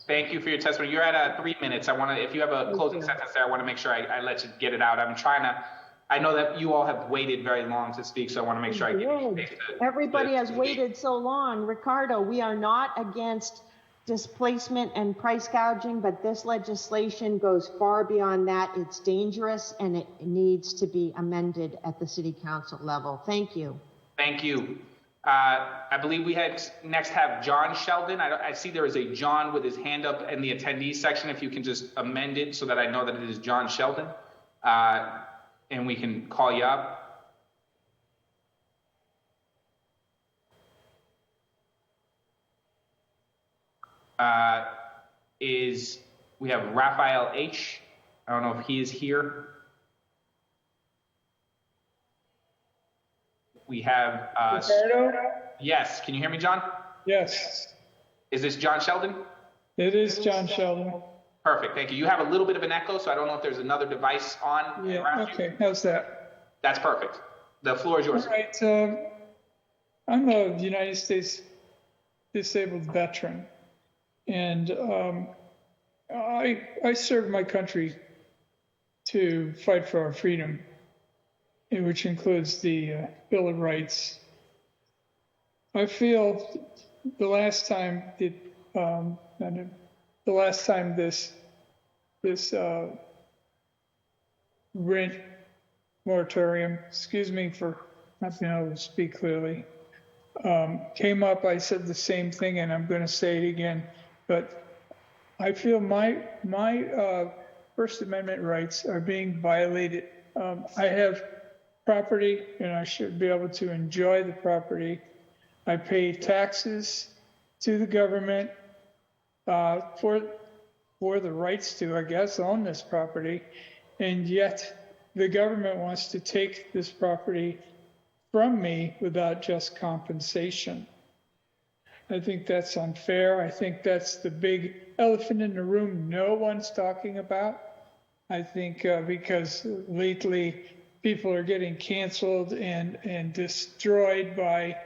Thank you for your testimony. You're at 3 minutes. If you have a closing sentence there, I want to make sure I let you get it out. I know that you all have waited very long to speak, so I want to make sure I give you space to. Everybody has waited so long. Ricardo, we are not against displacement and price gouging, but this legislation goes far beyond that. It's dangerous and it needs to be amended at the city council level. Thank you. Thank you. I believe we next have John Sheldon. I see there is a John with his hand up in the attendees section. If you can just amend it so that I know that it is John Sheldon, and we can call you up. We have Raphael H. I don't know if he is here. We have yes. Can you hear me, John? Yes. Is this John Sheldon? It is John Sheldon. Perfect. Thank you. You have a little bit of an echo, so I don't know if there's another device on. Yeah. Okay. How's that? That's perfect. The floor is yours. All right. I'm a United States disabled veteran, and I served my country to fight for our freedom, which includes the Bill of Rights. I feel the last time this rent moratorium, excuse me for not being able to speak clearly, came up, I said the same thing, and I'm going to say it again. But I feel my First Amendment rights are being violated. I have property, and I should be able to enjoy the property. I pay taxes to the government for the rights to, I guess, own this property, and yet the government wants to take this property from me without just compensation. I think that's unfair. I think that's the big elephant in the room no one's talking about. I think because lately people are getting canceled and destroyed by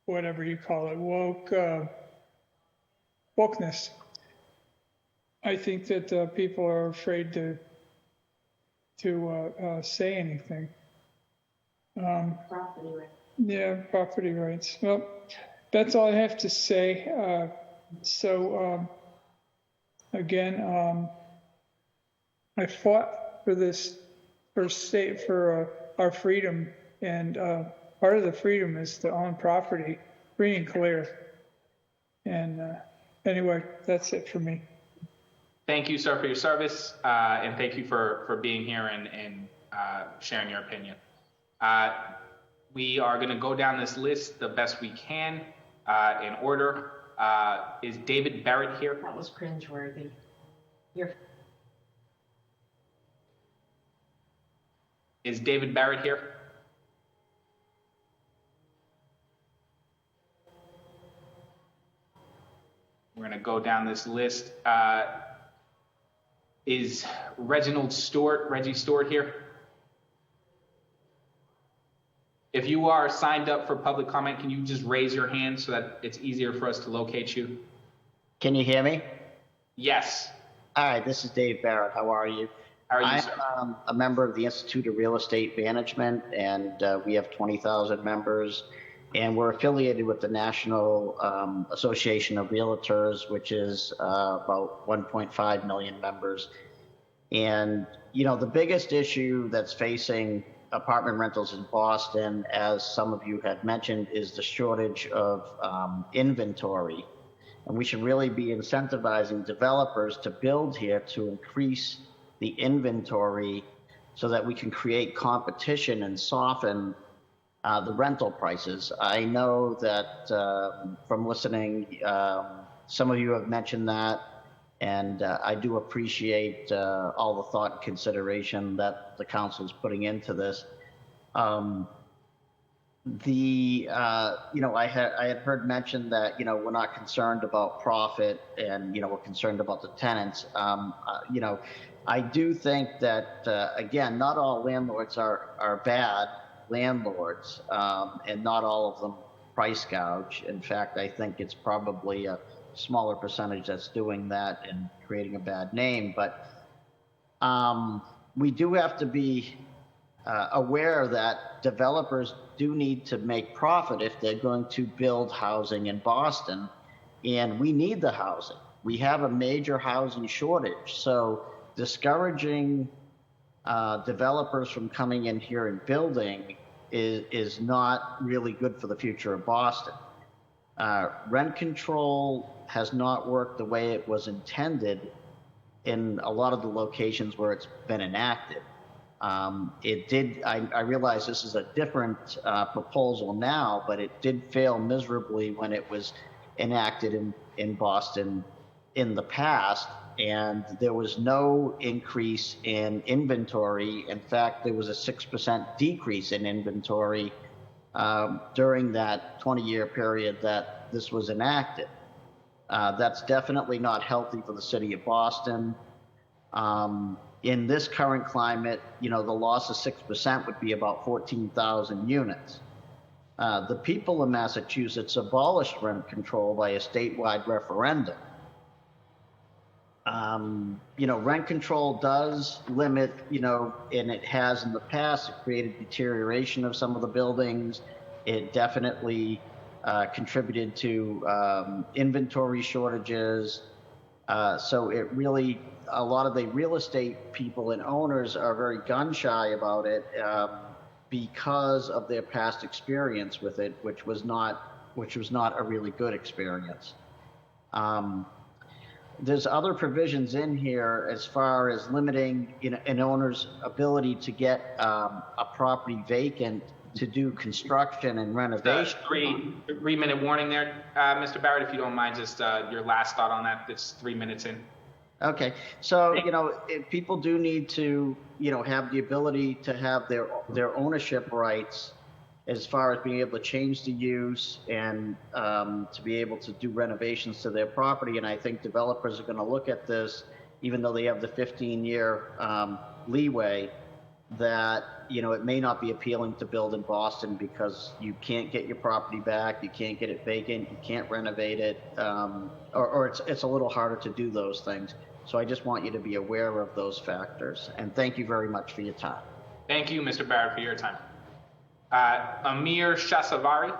whatever you call it, wokeness. I think that people are afraid to say anything. Property rights. Yeah, property rights. Well, that's all I have to say. Again, I fought for this, for our freedom, and part of the freedom is to own property, free and clear. And anyway, that's it for me. Thank you, sir, for your service, and thank you for being here and sharing your opinion. We are going to go down this list the best we can in order. Is David Barrett here? That was cringeworthy. Is David Barrett here? We're going to go down this list. Is Reggie Stewart here? If you are signed up for public comment, can you just raise your hand so that it's easier for us to locate you? Can you hear me? Yes. All right, this is Dave Barrett. How are you? How are you, sir? I'm a member of the Institute of Real Estate Management, and we have 20,000 members, and we're affiliated with the National Association of Realtors, which is about 1.5 million members. And, you know, the biggest issue that's facing apartment rentals in Boston, as some of you had mentioned, is the shortage of inventory. And we should really be incentivizing developers to build here to increase the inventory so that we can create competition and soften the rental prices. I know that from listening, some of you have mentioned that, and I do appreciate all the thought and consideration that the council is putting into this. You know, I had heard mentioned that, you know, we're not concerned about profit and, you know, we're concerned about the tenants. You know, I do think that, again, not all landlords are bad landlords, and not all of them price gouge. In fact, I think it's probably a smaller percentage that's doing that and creating a bad name. But we do have to be aware that developers do need to make profit if they're going to build housing in Boston, and we need the housing. We have a major housing shortage, so discouraging developers from coming in here and building is not really good for the future of Boston. Rent control has not worked the way it was intended in a lot of the locations where it's been enacted. It did, I realize this is a different proposal now, but it did fail miserably when it was enacted in Boston in the past, and there was no increase in inventory. In fact, there was a 6% decrease in inventory during that 20-year period that this was enacted. That's definitely not healthy for the city of Boston. In this current climate, you know, the loss of 6% would be about 14,000 units. The people of Massachusetts abolished rent control by a statewide referendum. Rent control does limit, and it has in the past, it created deterioration of some of the buildings. It definitely contributed to inventory shortages. So it really, a lot of the real estate people and owners are very gun shy about it because of their past experience with it, which was not a really good experience. There's other provisions in here as far as limiting an owner's ability to get a property vacant to do construction and renovation. 3-minute warning there, Mr. Barrett, if you don't mind, just your last thought on that. It's 3 minutes in. Okay, so if people do need to have the ability to have their ownership rights as far as being able to change the use and to be able to do renovations to their property. And I think developers are going to look at this, even though they have the 15-year leeway, that it may not be appealing to build in Boston because you can't get your property back, you can't get it vacant, you can't renovate it, or it's a little harder to do those things. So I just want you to be aware of those factors. And thank you very much for your time. Thank you, Mr. Barrett, for your time. Amir Shasavari.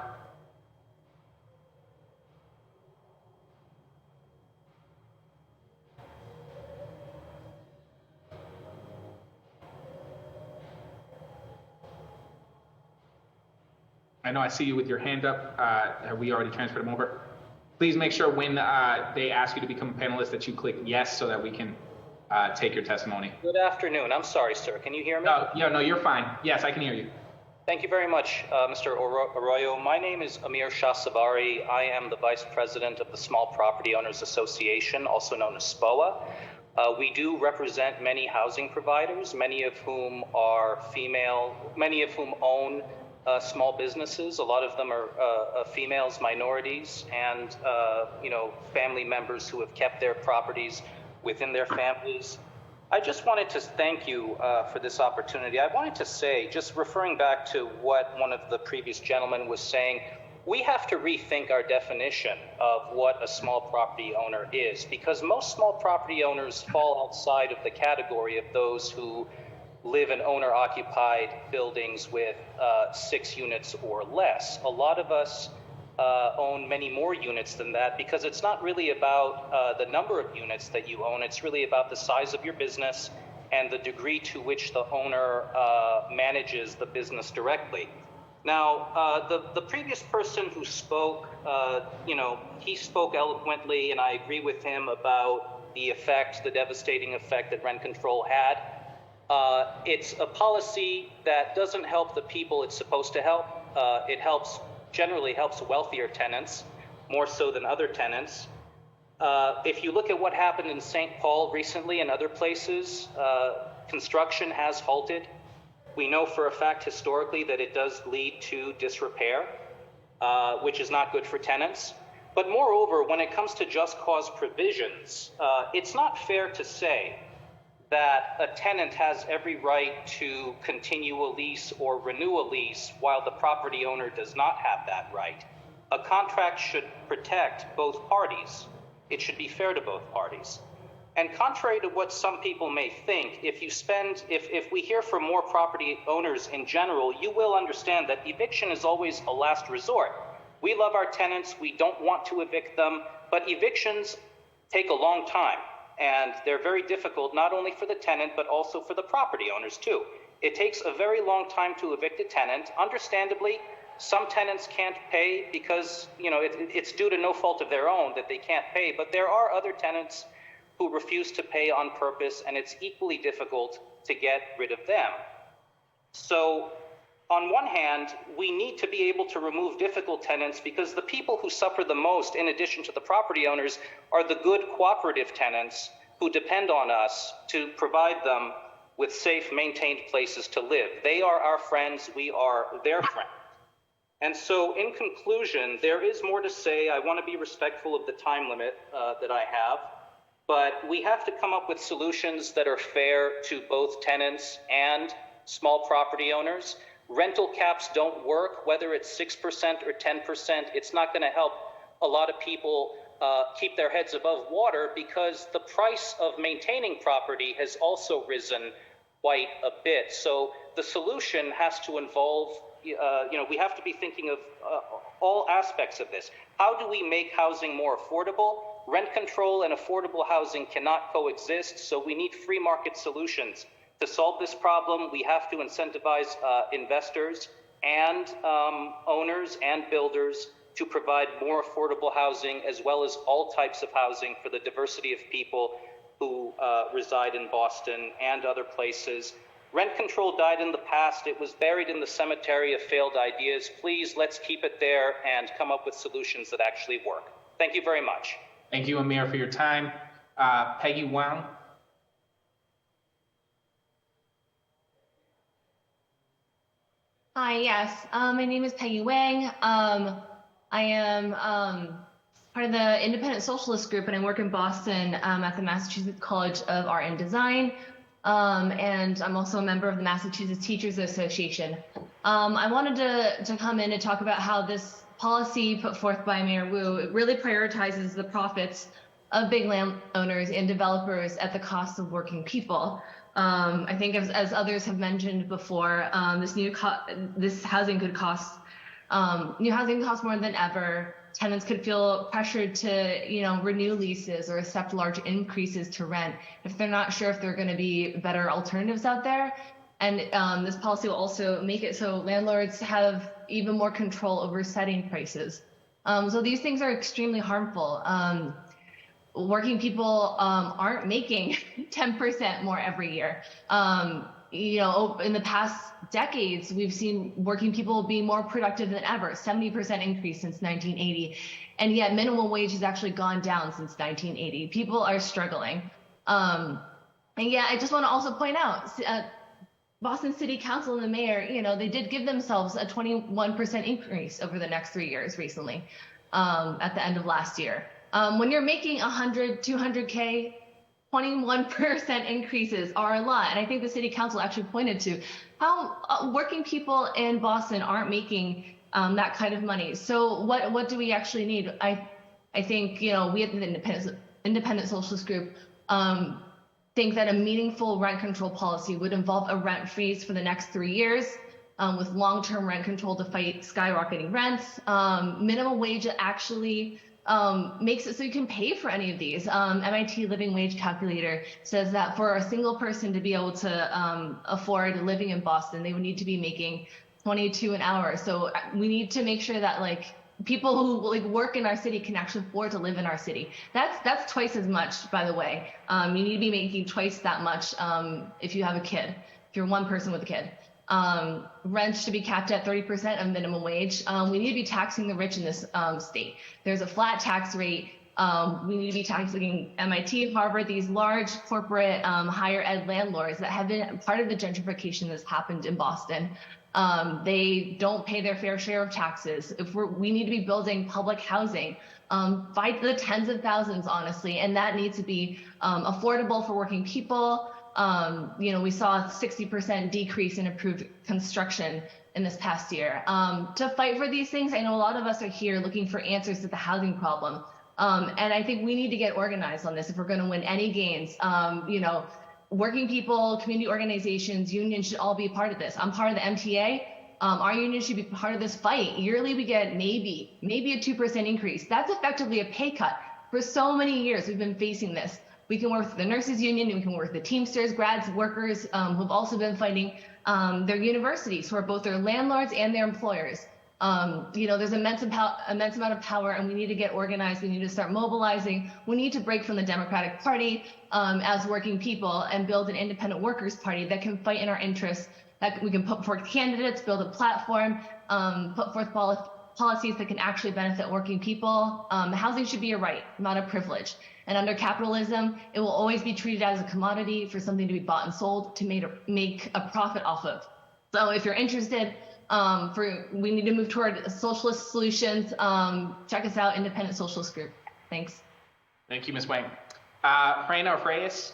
I know I see you with your hand up. Have we already transferred him over? Please make sure when they ask you to become a panelist that you click yes so that we can take your testimony. Good afternoon. I'm sorry, sir. Can you hear me? No, you're fine. Yes, I can hear you. Thank you very much, Mr. Arroyo. My name is Amir Shahsavari. I am the Vice President of the Small Property Owners Association, also known as SPOA. We do represent many housing providers, many of whom are female, many of whom own small businesses. A lot of them are females, minorities, and family members who have kept their properties within their families. I just wanted to thank you for this opportunity. I wanted to say, just referring back to what one of the previous gentlemen was saying, we have to rethink our definition of what a small property owner is, because most small property owners fall outside of the category of those who live in owner-occupied buildings with 6 units or less. A lot of us own many more units than that, because it's not really about the number of units that you own. It's really about the size of your business and the degree to which the owner manages the business directly. Now, the previous person who spoke, he spoke eloquently, and I agree with him about the devastating effect that rent control had. It's a policy that doesn't help the people it's supposed to help. It generally helps wealthier tenants, more so than other tenants. If you look at what happened in St. Paul recently and other places, construction has halted. We know for a fact historically that it does lead to disrepair, which is not good for tenants. But moreover, when it comes to just cause provisions, it's not fair to say that a tenant has every right to continue a lease or renew a lease while the property owner does not have that right. A contract should protect both parties. It should be fair to both parties. And contrary to what some people may think, if we hear from more property owners in general, you will understand that eviction is always a last resort. We love our tenants, we don't want to evict them, but evictions take a long time. And they're very difficult, not only for the tenant, but also for the property owners too. It takes a very long time to evict a tenant. Understandably, some tenants can't pay because it's due to no fault of their own that they can't pay, but there are other tenants who refuse to pay on purpose, and it's equally difficult to get rid of them. So on one hand, we need to be able to remove difficult tenants, because the people who suffer the most, in addition to the property owners, are the good cooperative tenants who depend on us to provide them with safe, maintained places to live. They are our friends, we are their friends. And so in conclusion, there is more to say. I want to be respectful of the time limit that I have, but we have to come up with solutions that are fair to both tenants and small property owners. Rental caps don't work, whether it's 6% or 10%. It's not going to help a lot of people keep their heads above water, because the price of maintaining property has also risen quite a bit. So the solution has to involve, we have to be thinking of all aspects of this. How do we make housing more affordable? Rent control and affordable housing cannot coexist, so we need free market solutions. To solve this problem, we have to incentivize investors and owners and builders to provide more affordable housing, as well as all types of housing for the diversity of people who reside in Boston and other places. Rent control died in the past. It was buried in the cemetery of failed ideas. Please, let's keep it there and come up with solutions that actually work. Thank you very much. Thank you, Amir, for your time. Peggy Wang. Hi, yes. My name is Peggy Wang. I am part of the Independent Socialist Group, and I work in Boston at the Massachusetts College of Art and Design. And I'm also a member of the Massachusetts Teachers Association. I wanted to come in and talk about how this policy put forth by Mayor Wu really prioritizes the profits of big landowners and developers at the cost of working people. I think as others have mentioned before, this housing could cost, new housing costs more than ever. Tenants could feel pressured to, renew leases or accept large increases to rent if they're not sure if there are going to be better alternatives out there. And this policy will also make it so landlords have even more control over setting prices. So these things are extremely harmful. Working people aren't making 10% more every year. In the past decades, we've seen working people be more productive than ever, 70% increase since 1980. And yet minimum wage has actually gone down since 1980. People are struggling. And yeah, I just want to also point out, Boston City Council and the mayor, they did give themselves a 21% increase over the next 3 years recently, at the end of last year. When you're making 100, 200K, 21% increases are a lot. And I think the city council actually pointed to how working people in Boston aren't making that kind of money. So what do we actually need? I think, we at the Independent Socialist Group think that a meaningful rent control policy would involve a rent freeze for the next 3 years, with long-term rent control to fight skyrocketing rents. Minimum wage actually makes it so you can pay for any of these. MIT living wage calculator says that for a single person to be able to afford living in Boston, they would need to be making $22 an hour. So we need to make sure that people who work in our city can actually afford to live in our city. That's twice as much, by the way. You need to be making twice that much if you have a kid, if you're one person with a kid. Rent should be capped at 30% of minimum wage. We need to be taxing the rich in this state. There's a flat tax rate. We need to be taxing MIT, Harvard, these large corporate higher ed landlords that have been part of the gentrification that's happened in Boston. They don't pay their fair share of taxes. We need to be building public housing by the tens of thousands, honestly, and that needs to be affordable for working people. We saw a 60% decrease in approved construction in this past year. To fight for these things, I know a lot of us are here looking for answers to the housing problem. And I think we need to get organized on this if we're going to win any gains. Working people, community organizations, unions should all be a part of this. I'm part of the MTA. Our union should be part of this fight. Yearly, we get maybe a 2% increase. That's effectively a pay cut. For so many years, we've been facing this. We can work with the nurses union, and we can work with the Teamsters, grads, workers who've also been fighting their universities, who are both their landlords and their employers. There's immense amount of power, and we need to get organized. We need to start mobilizing. We need to break from the Democratic Party as working people and build an independent workers' party that can fight in our interests, that we can put forth candidates, build a platform, put forth policies that can actually benefit working people. Housing should be a right, not a privilege. And under capitalism, it will always be treated as a commodity for something to be bought and sold to make a profit off of. So if you're interested, we need to move toward socialist solutions. Check us out, Independent Socialist Group. Thanks. Thank you, Ms. Wang. Freyna or Freyas?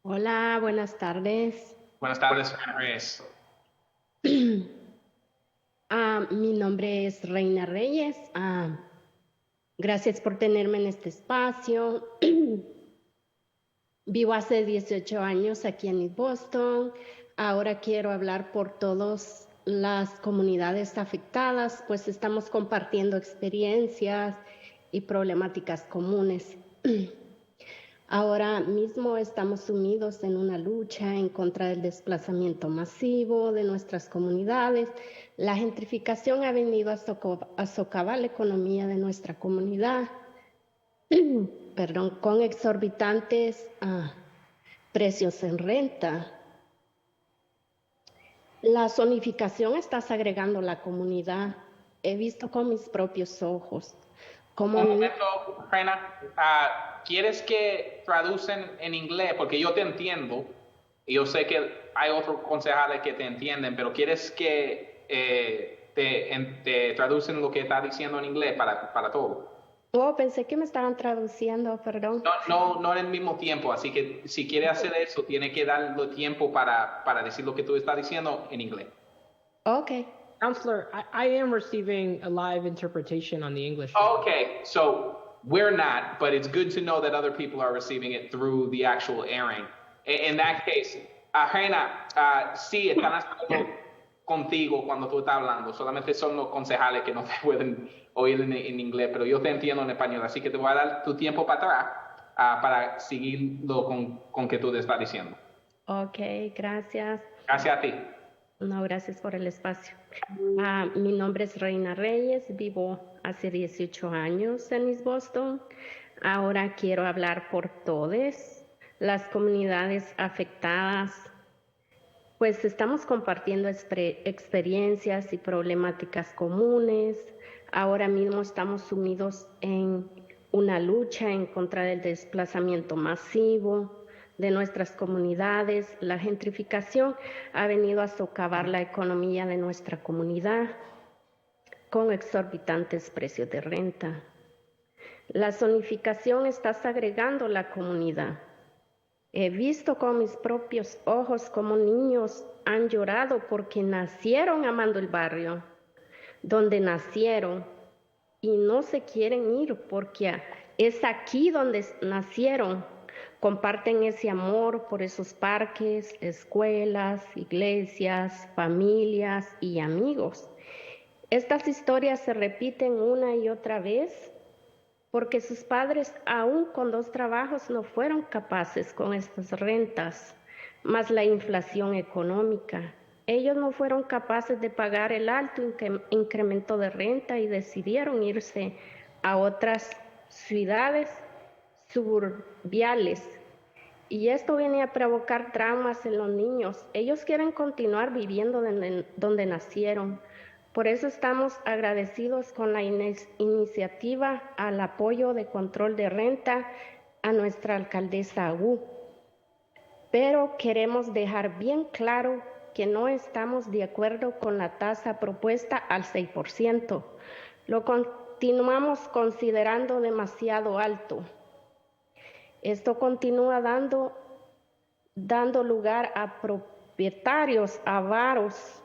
Hola, buenas tardes. Buenas tardes, señora Reyes. Mi nombre es Reina Reyes. Gracias por tenerme en este espacio. Vivo hace 18 años aquí en East Boston. Ahora quiero hablar por todas las comunidades afectadas, pues estamos compartiendo experiencias y problemáticas comunes. Ahora mismo estamos sumidos en una lucha en contra del desplazamiento masivo de nuestras comunidades. La gentrificación ha venido a socavar la economía de nuestra comunidad, perdón, con exorbitantes precios en renta. La zonificación está segregando la comunidad. He visto con mis propios ojos cómo... Un momento, Reina. ¿Quieres que traducen en inglés? Porque yo te entiendo. Y yo sé que hay otros concejales que te entienden, pero ¿quieres que te traducen lo que está diciendo en inglés para todo? Oh, pensé que me estaban traduciendo, perdón. No en el mismo tiempo. Así que si quiere hacer eso, tiene que darle tiempo para decir lo que tú estás diciendo en inglés. Okay. Counselor, I am receiving a live interpretation on the English. Okay, so we're not, but it's good to know that other people are receiving it through the actual airing. In that case, Reina, sí, están haciendo contigo cuando tú estás hablando. Solamente son los concejales que no te pueden oír en inglés, pero yo te entiendo en español. Así que te voy a dar tu tiempo para atrás para seguirlo con que tú te estás diciendo. Ok, gracias. Gracias a ti. No, gracias por el espacio. Mi nombre es Reina Reyes, vivo hace 18 años en East Boston. Ahora quiero hablar por todas las comunidades afectadas, pues estamos compartiendo experiencias y problemáticas comunes. Ahora mismo estamos sumidos en una lucha en contra del desplazamiento masivo de nuestras comunidades. La gentrificación ha venido a socavar la economía de nuestra comunidad con exorbitantes precios de renta. La zonificación está segregando la comunidad. He visto con mis propios ojos cómo niños han llorado porque nacieron amando el barrio donde nacieron y no se quieren ir porque es aquí donde nacieron. Comparten ese amor por esos parques, escuelas, iglesias, familias y amigos. Estas historias se repiten una y otra vez porque sus padres, aún con 2 trabajos, no fueron capaces con estas rentas, más la inflación económica. Ellos no fueron capaces de pagar el alto incremento de renta y decidieron irse a otras ciudades suburbiales. Y esto viene a provocar traumas en los niños. Ellos quieren continuar viviendo donde nacieron. Por eso estamos agradecidos con la iniciativa al apoyo de control de renta a nuestra alcaldesa Agu. Pero queremos dejar bien claro que no estamos de acuerdo con la tasa propuesta al 6%. Lo continuamos considerando demasiado alto. Esto continúa dando lugar a propietarios avaros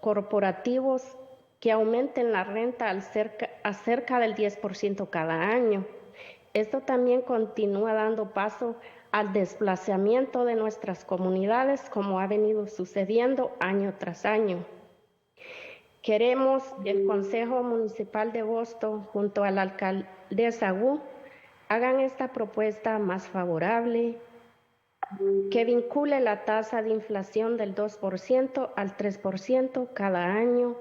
corporativos que aumenten la renta a cerca del 10% cada año. Esto también continúa dando paso al desplazamiento de nuestras comunidades, como ha venido sucediendo año tras año. Queremos que el Consejo Municipal de Boston, junto a la alcaldesa Wu, hagan esta propuesta más favorable, que vincule la tasa de inflación del 2% al 3% cada año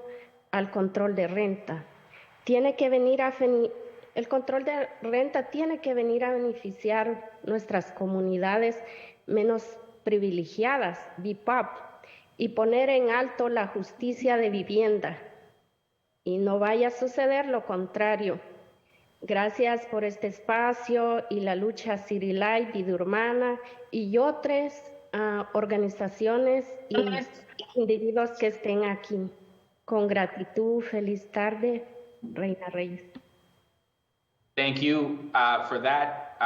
al control de renta. El control de renta tiene que venir a beneficiar nuestras comunidades menos privilegiadas, BIPOP, y poner en alto la justicia de vivienda. Y no vaya a suceder lo contrario. Gracias por este espacio y la lucha City Life, Vida Urbana y otras organizaciones y individuos que estén aquí. Con gratitud, feliz tarde, Reina Reyes. Thank you for that.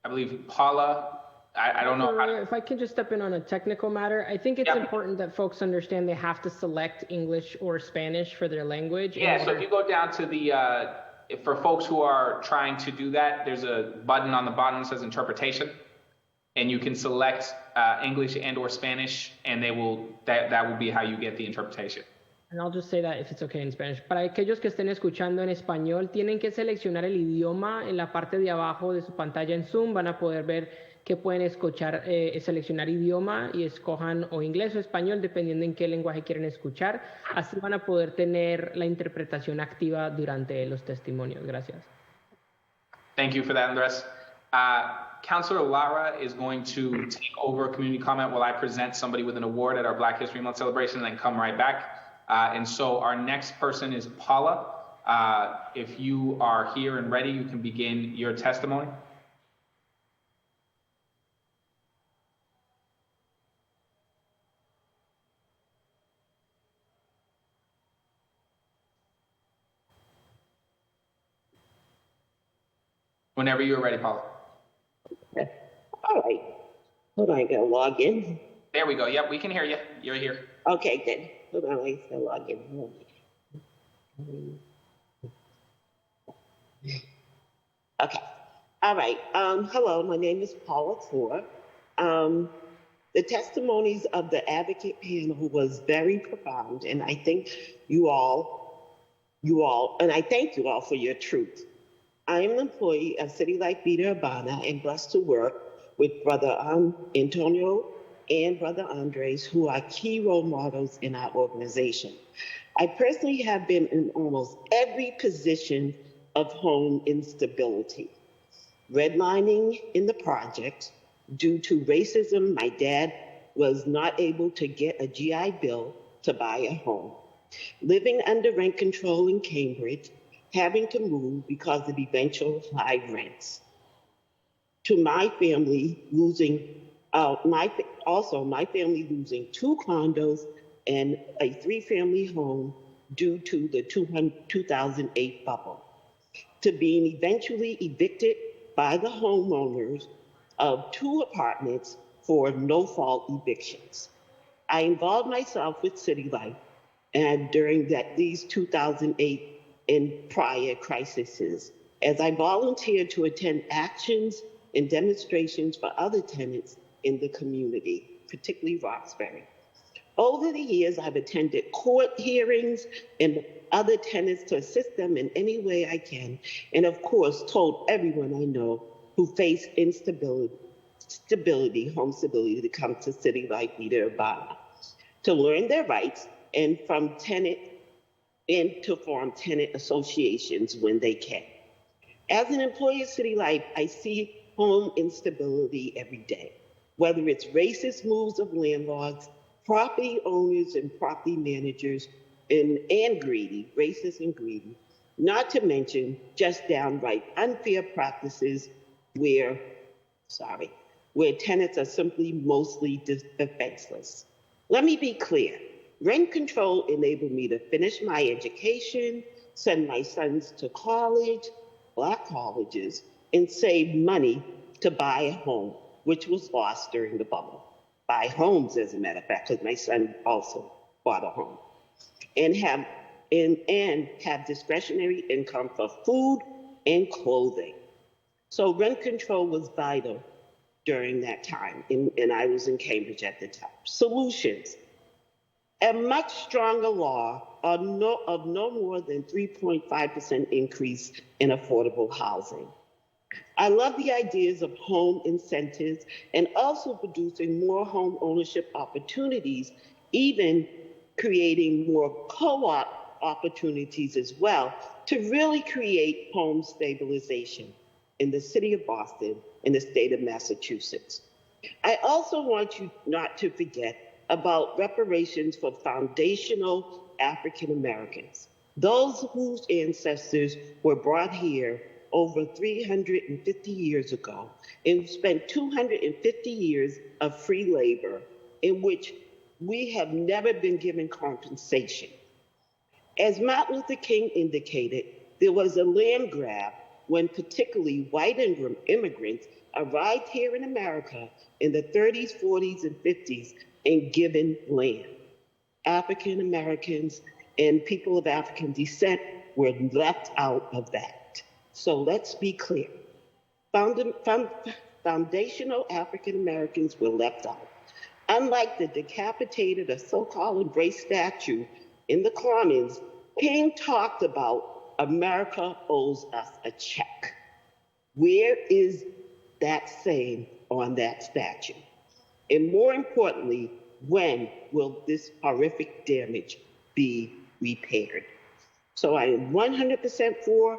I believe Paula I don't know how to. If I can just step in on a technical matter, I think it's important that folks understand they have to select English or Spanish for their language. Yeah, so if you go down to the, for folks who are trying to do that, there's a button on the bottom that says interpretation, and you can select English and or Spanish, and that will be how you get the interpretation. And I'll just say that if it's okay in Spanish. Para aquellos que estén escuchando en español, tienen que seleccionar el idioma en la parte de abajo de su pantalla en Zoom. Van a poder ver que pueden escuchar, seleccionar idioma y escojan o inglés o español, dependiendo en qué lenguaje quieren escuchar. Así van a poder tener la interpretación activa durante los testimonios. Gracias. Thank you for that, Andres. Councilor Lara is going to take over community comment while I present somebody with an award at our Black History Month celebration and then come right back. And so our next person is Paula. If you are here and ready, you can begin your testimony. Whenever you're ready, Paula. All right. Hold on, I gotta log in. There we go. Yep, we can hear you. You're here. Okay, good. Hold on, I gotta log in. Okay. All right. Hello, my name is Paula Thor. The testimonies of the advocate panel was very profound, and I think and I thank you all for your truth. I am an employee of City Life Vida Urbana and blessed to work with Brother Antonio and Brother Andres, who are key role models in our organization. I personally have been in almost every position of home instability. Redlining in the project. Due to racism, my dad was not able to get a GI Bill to buy a home. Living under rent control in Cambridge, having to move because of eventual high rents. To my family losing, my family losing 2 condos and a 3-family home due to the 2008 bubble. To being eventually evicted by the homeowners of 2 apartments for no-fault evictions. I involved myself with City Life and during these 2008 and prior crises, as I volunteered to attend actions and demonstrations for other tenants in the community, particularly Roxbury. Over the years, I've attended court hearings and other tenants to assist them in any way I can, and of course, told everyone I know who face home stability to come to City Life Vida Urbana, to learn their rights and to form tenant associations when they can. As an employee of City Life, I see home instability every day, whether it's racist moves of landlords, property owners and property managers, and greedy, racist and greedy, not to mention just downright unfair practices where tenants are simply mostly defenseless. Let me be clear. Rent control enabled me to finish my education, send my sons to college, Black colleges, and save money to buy a home, which was lost during the bubble. Buy homes, as a matter of fact, because my son also bought a home, and have discretionary income for food and clothing. So rent control was vital during that time, and I was in Cambridge at the time. Solutions. A much stronger law of no more than 3.5% increase in affordable housing. I love the ideas of home incentives and also producing more home ownership opportunities, even creating more co-op opportunities as well to really create home stabilization in the city of Boston and the state of Massachusetts. I also want you not to forget about reparations for foundational African Americans, those whose ancestors were brought here over 350 years ago and spent 250 years of free labor in which we have never been given compensation. As Martin Luther King indicated, there was a land grab when particularly white immigrants arrived here in America in the 30s, 40s, and 50s and given land. African Americans and people of African descent were left out of that. So let's be clear. Foundational African Americans were left out. Unlike the decapitated or so-called embraced statue in the Commons, King talked about America owes us a check. Where is that saying on that statue? And more importantly, when will this horrific damage be repaired? So I am 100% for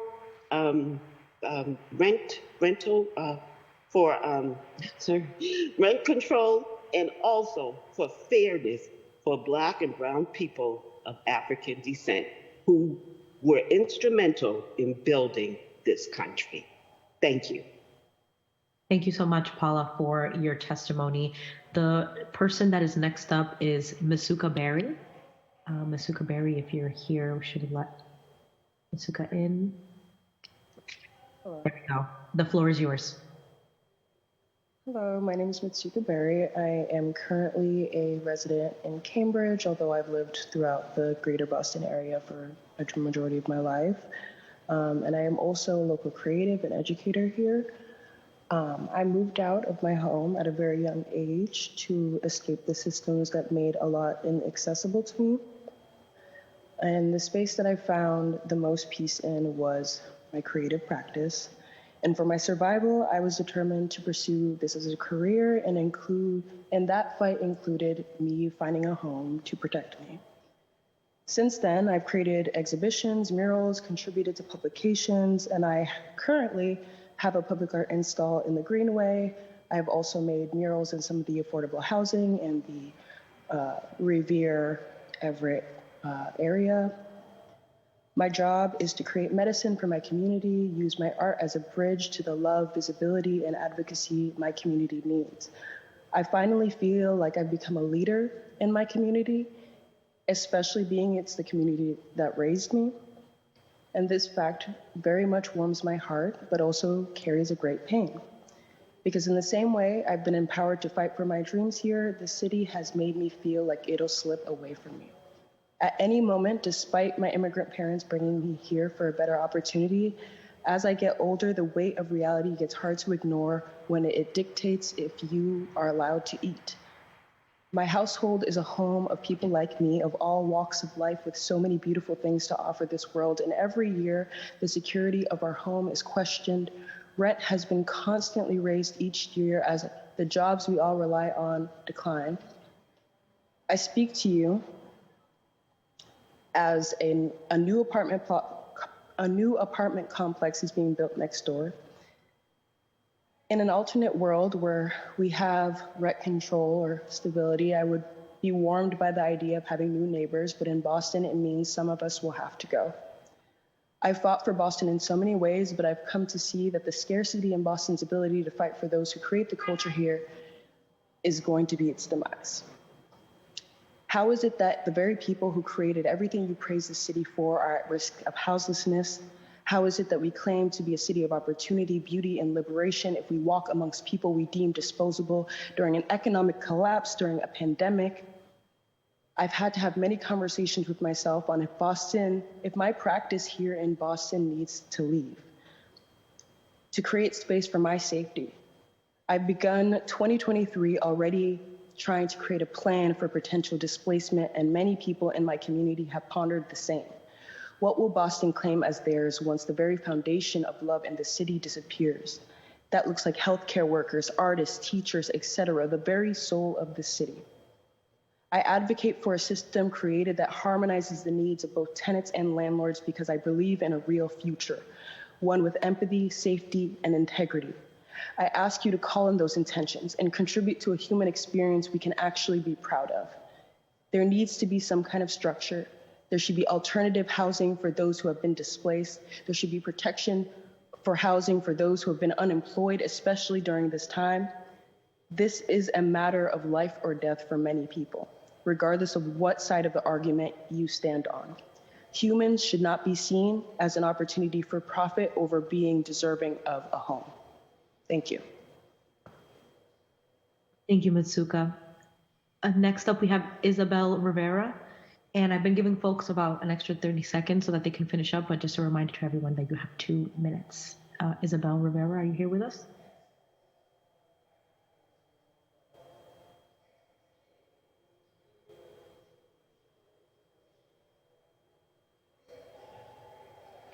rent control, and also for fairness for Black and brown people of African descent who were instrumental in building this country. Thank you. Thank you so much, Paula, for your testimony. The person that is next up is Masuka Berry. Masuka Berry, if you're here, we should have let Masuka in. Hello. There we go. The floor is yours. Hello, my name is Mitsuka Berry. I am currently a resident in Cambridge, although I've lived throughout the greater Boston area for a majority of my life. And I am also a local creative and educator here. I moved out of my home at a very young age to escape the systems that made a lot inaccessible to me. And the space that I found the most peace in was my creative practice. And for my survival, I was determined to pursue this as a career, and that fight included me finding a home to protect me. Since then, I've created exhibitions, murals, contributed to publications, and I currently have a public art install in the Greenway. I've also made murals in some of the affordable housing in the Revere, Everett area. My job is to create medicine for my community, use my art as a bridge to the love, visibility, and advocacy my community needs. I finally feel like I've become a leader in my community, especially being it's the community that raised me. And this fact very much warms my heart, but also carries a great pain. Because in the same way I've been empowered to fight for my dreams here, the city has made me feel like it'll slip away from me. At any moment, despite my immigrant parents bringing me here for a better opportunity, as I get older, the weight of reality gets hard to ignore when it dictates if you are allowed to eat. My household is a home of people like me of all walks of life with so many beautiful things to offer this world. And every year, the security of our home is questioned. Rent has been constantly raised each year as the jobs we all rely on decline. I speak to you as a new apartment complex is being built next door. In an alternate world where we have rent control or stability, I would be warmed by the idea of having new neighbors, but in Boston, it means some of us will have to go. I've fought for Boston in so many ways, but I've come to see that the scarcity in Boston's ability to fight for those who create the culture here is going to be its demise. How is it that the very people who created everything you praise the city for are at risk of houselessness? How is it that we claim to be a city of opportunity, beauty, and liberation if we walk amongst people we deem disposable during an economic collapse, during a pandemic? I've had to have many conversations with myself on if my practice here in Boston needs to leave, to create space for my safety. I've begun 2023 already trying to create a plan for potential displacement, and many people in my community have pondered the same. What will Boston claim as theirs once the very foundation of love in the city disappears? That looks like healthcare workers, artists, teachers, etc., the very soul of the city. I advocate for a system created that harmonizes the needs of both tenants and landlords because I believe in a real future, one with empathy, safety, and integrity. I ask you to call in those intentions and contribute to a human experience we can actually be proud of. There needs to be some kind of structure. There should be alternative housing for those who have been displaced. There should be protection for housing for those who have been unemployed, especially during this time. This is a matter of life or death for many people, regardless of what side of the argument you stand on. Humans should not be seen as an opportunity for profit over being deserving of a home. Thank you. Thank you, Mitsuka. Next up, we have Isabel Rivera. And I've been giving folks about an extra 30 seconds so that they can finish up, but just a reminder to everyone that you have 2 minutes. Isabel Rivera, are you here with us?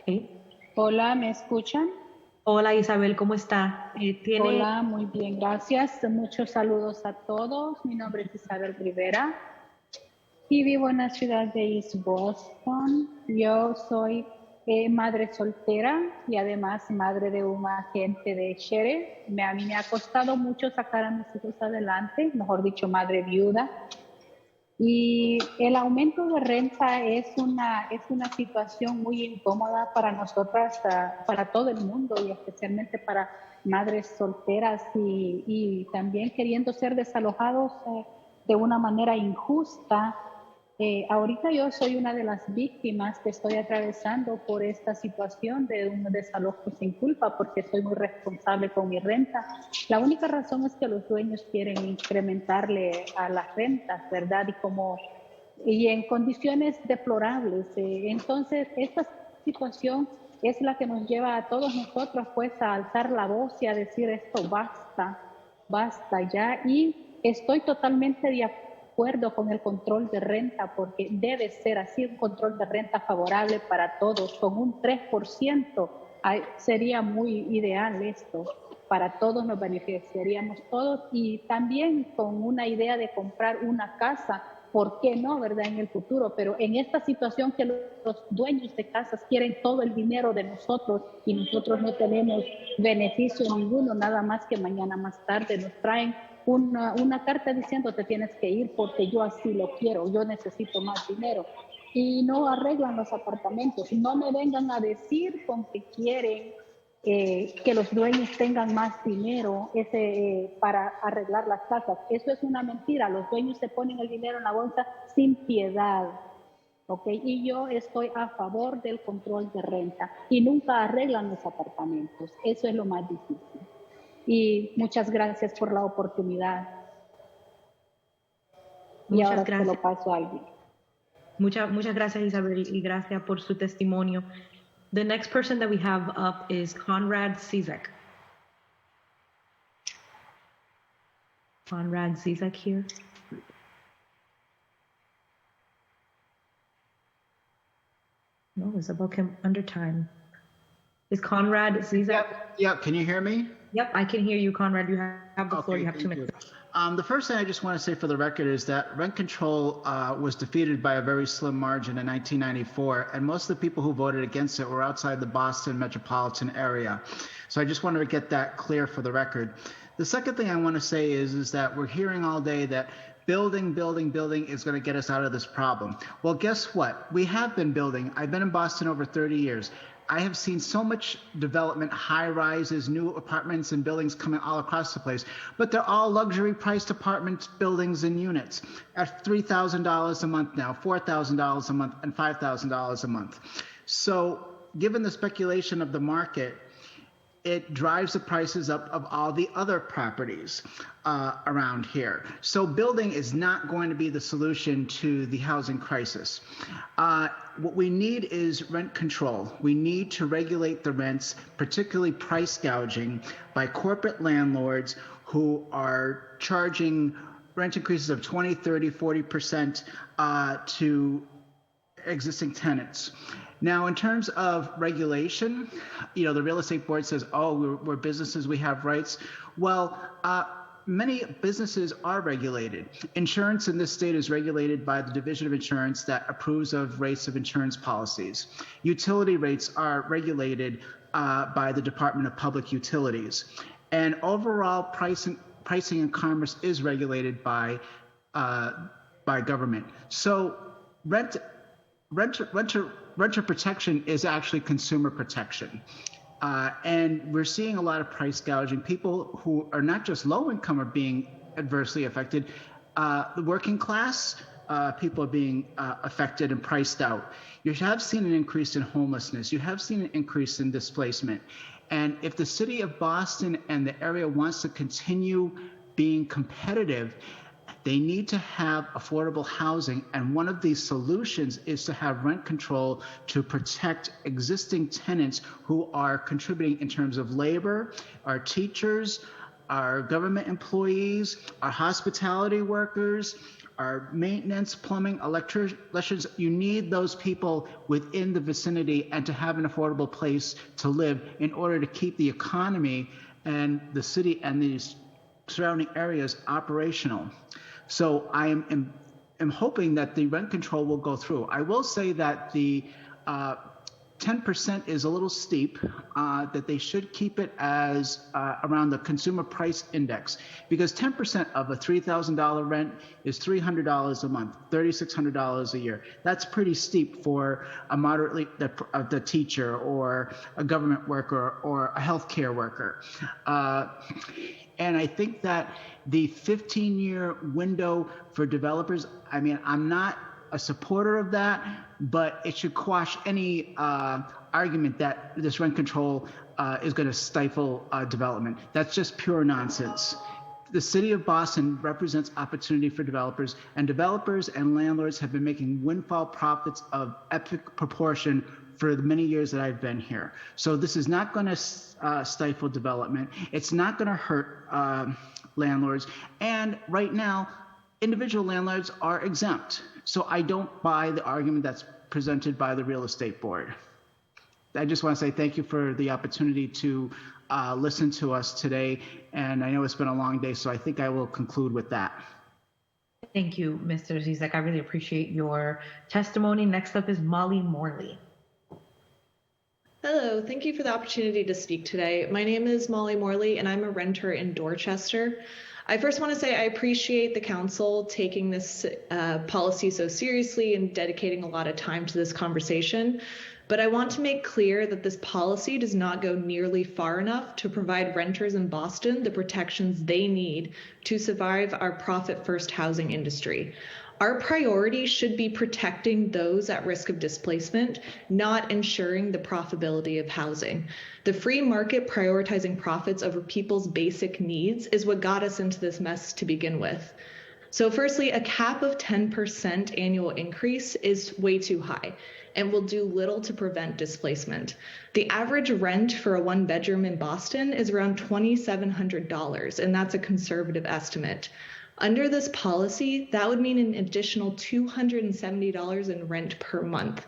Okay. Hola, ¿me escuchan? Hola Isabel, ¿cómo está? Hola, muy bien, gracias. Muchos saludos a todos. Mi nombre es Isabel Rivera y vivo en la ciudad de East Boston. Yo soy madre soltera y además madre de un agente de sheriff. A mí me ha costado mucho sacar a mis hijos adelante, mejor dicho, madre viuda. Y el aumento de renta es una situación muy incómoda para nosotras, para todo el mundo y especialmente para madres solteras y también queriendo ser desalojados de una manera injusta. Ahorita yo soy una de las víctimas que estoy atravesando por esta situación de un desalojo sin culpa porque soy muy responsable con mi renta. La única razón es que los dueños quieren incrementarle a las rentas, ¿verdad? Y en condiciones deplorables. Entonces, esta situación es la que nos lleva a todos nosotros pues a alzar la voz y a decir esto basta ya. Y estoy totalmente de acuerdo con el control de renta porque debe ser así, un control de renta favorable para todos. Con un 3% sería muy ideal esto. Para todos nos beneficiaríamos todos y también con una idea de comprar una casa, ¿por qué no, verdad, en el futuro? Pero en esta situación que los dueños de casas quieren todo el dinero de nosotros y nosotros no tenemos beneficio ninguno, nada más que mañana más tarde nos traen una carta diciendo te tienes que ir porque yo así lo quiero, yo necesito más dinero. Y no arreglan los apartamentos. No me vengan a decir con que quieren que los dueños tengan más dinero para arreglar las casas. Eso es una mentira. Los dueños se ponen el dinero en la bolsa sin piedad. ¿Okay? Y yo estoy a favor del control de renta y nunca arreglan los apartamentos. Eso es lo más difícil. Y muchas gracias por la oportunidad. Y ahora se lo paso a alguien. Muchas gracias, Isabel, y gracias por su testimonio. The next person that we have up is Conrad Zizek. Conrad Zizek here. No, Isabel came under time. Is Conrad Zizek? Yep. Can you hear me? Yep, I can hear you, Conrad. You have the floor. You have 2 minutes. The first thing I just want to say for the record is that rent control was defeated by a very slim margin in 1994, and most of the people who voted against it were outside the Boston metropolitan area. So I just wanted to get that clear for the record. The second thing I want to say is that we're hearing all day that building is going to get us out of this problem. Well, guess what? We have been building. I've been in Boston over 30 years. I have seen so much development, high rises, new apartments and buildings coming all across the place, but they're all luxury priced apartment buildings and units at $3,000 a month now, $4,000 a month, and $5,000 a month. So given the speculation of the market, it drives the prices up of all the other properties around here. So building is not going to be the solution to the housing crisis. What we need is rent control. We need to regulate the rents, particularly price gouging by corporate landlords who are charging rent increases of 20, 30, 40% to existing tenants. Now, in terms of regulation, the real estate board says, oh, we're businesses, we have rights. Well, many businesses are regulated. Insurance in this state is regulated by the Division of Insurance that approves of rates of insurance policies. Utility rates are regulated by the Department of Public Utilities. And overall pricing and commerce is regulated by government. So renter protection is actually consumer protection. And we're seeing a lot of price gouging. People who are not just low income are being adversely affected. The working class, people are being affected and priced out. You have seen an increase in homelessness. You have seen an increase in displacement. And if the city of Boston and the area wants to continue being competitive, they need to have affordable housing. And one of these solutions is to have rent control to protect existing tenants who are contributing in terms of labor, our teachers, our government employees, our hospitality workers, our maintenance, plumbing, electricians. You need those people within the vicinity and to have an affordable place to live in order to keep the economy and the city and these surrounding areas operational. So I am hoping that the rent control will go through. I will say that the 10% is a little steep, that they should keep it as around the consumer price index, because 10% of a $3,000 rent is $300 a month, $3,600 a year. That's pretty steep for a moderately, the teacher or a government worker or a healthcare worker. And I think that the 15-year window for developers, I mean, I'm not a supporter of that, but it should quash any argument that this rent control is going to stifle development. That's just pure nonsense. The city of Boston represents opportunity for developers, and developers and landlords have been making windfall profits of epic proportion for the many years that I've been here. So this is not going to stifle development. It's not going to hurt landlords. And right now, individual landlords are exempt. So I don't buy the argument that's presented by the real estate board. I just want to say thank you for the opportunity to listen to us today. And I know it's been a long day, so I think I will conclude with that. Thank you, Mr. Zizek. I really appreciate your testimony. Next up is Molly Morley. Hello, thank you for the opportunity to speak today. My name is Molly Morley, and I'm a renter in Dorchester. I first want to say I appreciate the council taking this policy so seriously and dedicating a lot of time to this conversation. But I want to make clear that this policy does not go nearly far enough to provide renters in Boston the protections they need to survive our profit-first housing industry. Our priority should be protecting those at risk of displacement, not ensuring the profitability of housing. The free market prioritizing profits over people's basic needs is what got us into this mess to begin with. So firstly, a cap of 10% annual increase is way too high and will do little to prevent displacement. The average rent for a one-bedroom in Boston is around $2,700, and that's a conservative estimate. Under this policy, that would mean an additional $270 in rent per month.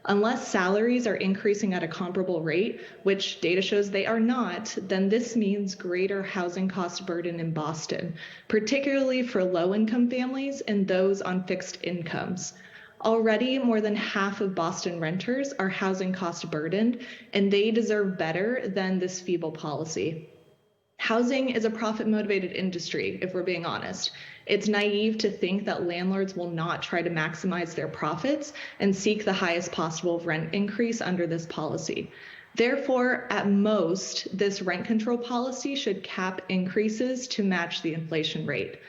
Unless salaries are increasing at a comparable rate, which data shows they are not, then this means greater housing cost burden in Boston, particularly for low-income families and those on fixed incomes. Already, more than half of Boston renters are housing cost burdened, and they deserve better than this feeble policy. Housing is a profit-motivated industry, if we're being honest. It's naive to think that landlords will not try to maximize their profits and seek the highest possible rent increase under this policy. Therefore, at most, this rent control policy should cap increases to match the inflation rate.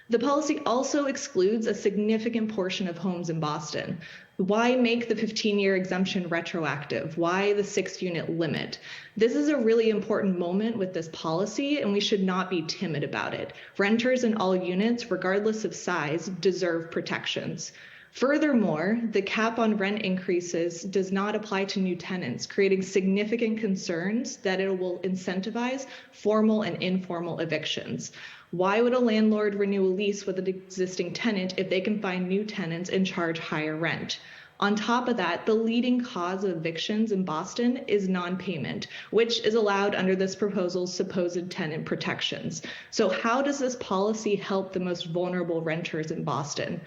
The policy also excludes a significant portion of homes in Boston. Why make the 15-year exemption retroactive? Why the 6-unit limit? This is a really important moment with this policy, and we should not be timid about it. Renters in all units, regardless of size, deserve protections. Furthermore, the cap on rent increases does not apply to new tenants, creating significant concerns that it will incentivize formal and informal evictions. Why would a landlord renew a lease with an existing tenant if they can find new tenants and charge higher rent? On top of that, the leading cause of evictions in Boston is non-payment, which is allowed under this proposal's supposed tenant protections. So how does this policy help the most vulnerable renters in Boston?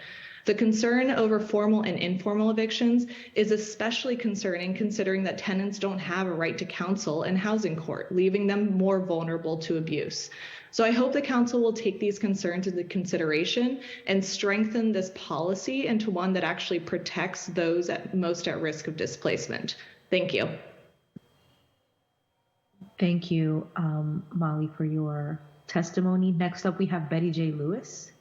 The concern over formal and informal evictions is especially concerning considering that tenants don't have a right to counsel and housing court, leaving them more vulnerable to abuse. So I hope the council will take these concerns into consideration and strengthen this policy into one that actually protects those most at risk of displacement. Thank you. Thank you, Molly, for your testimony. Next up, we have Betty J. Lewis.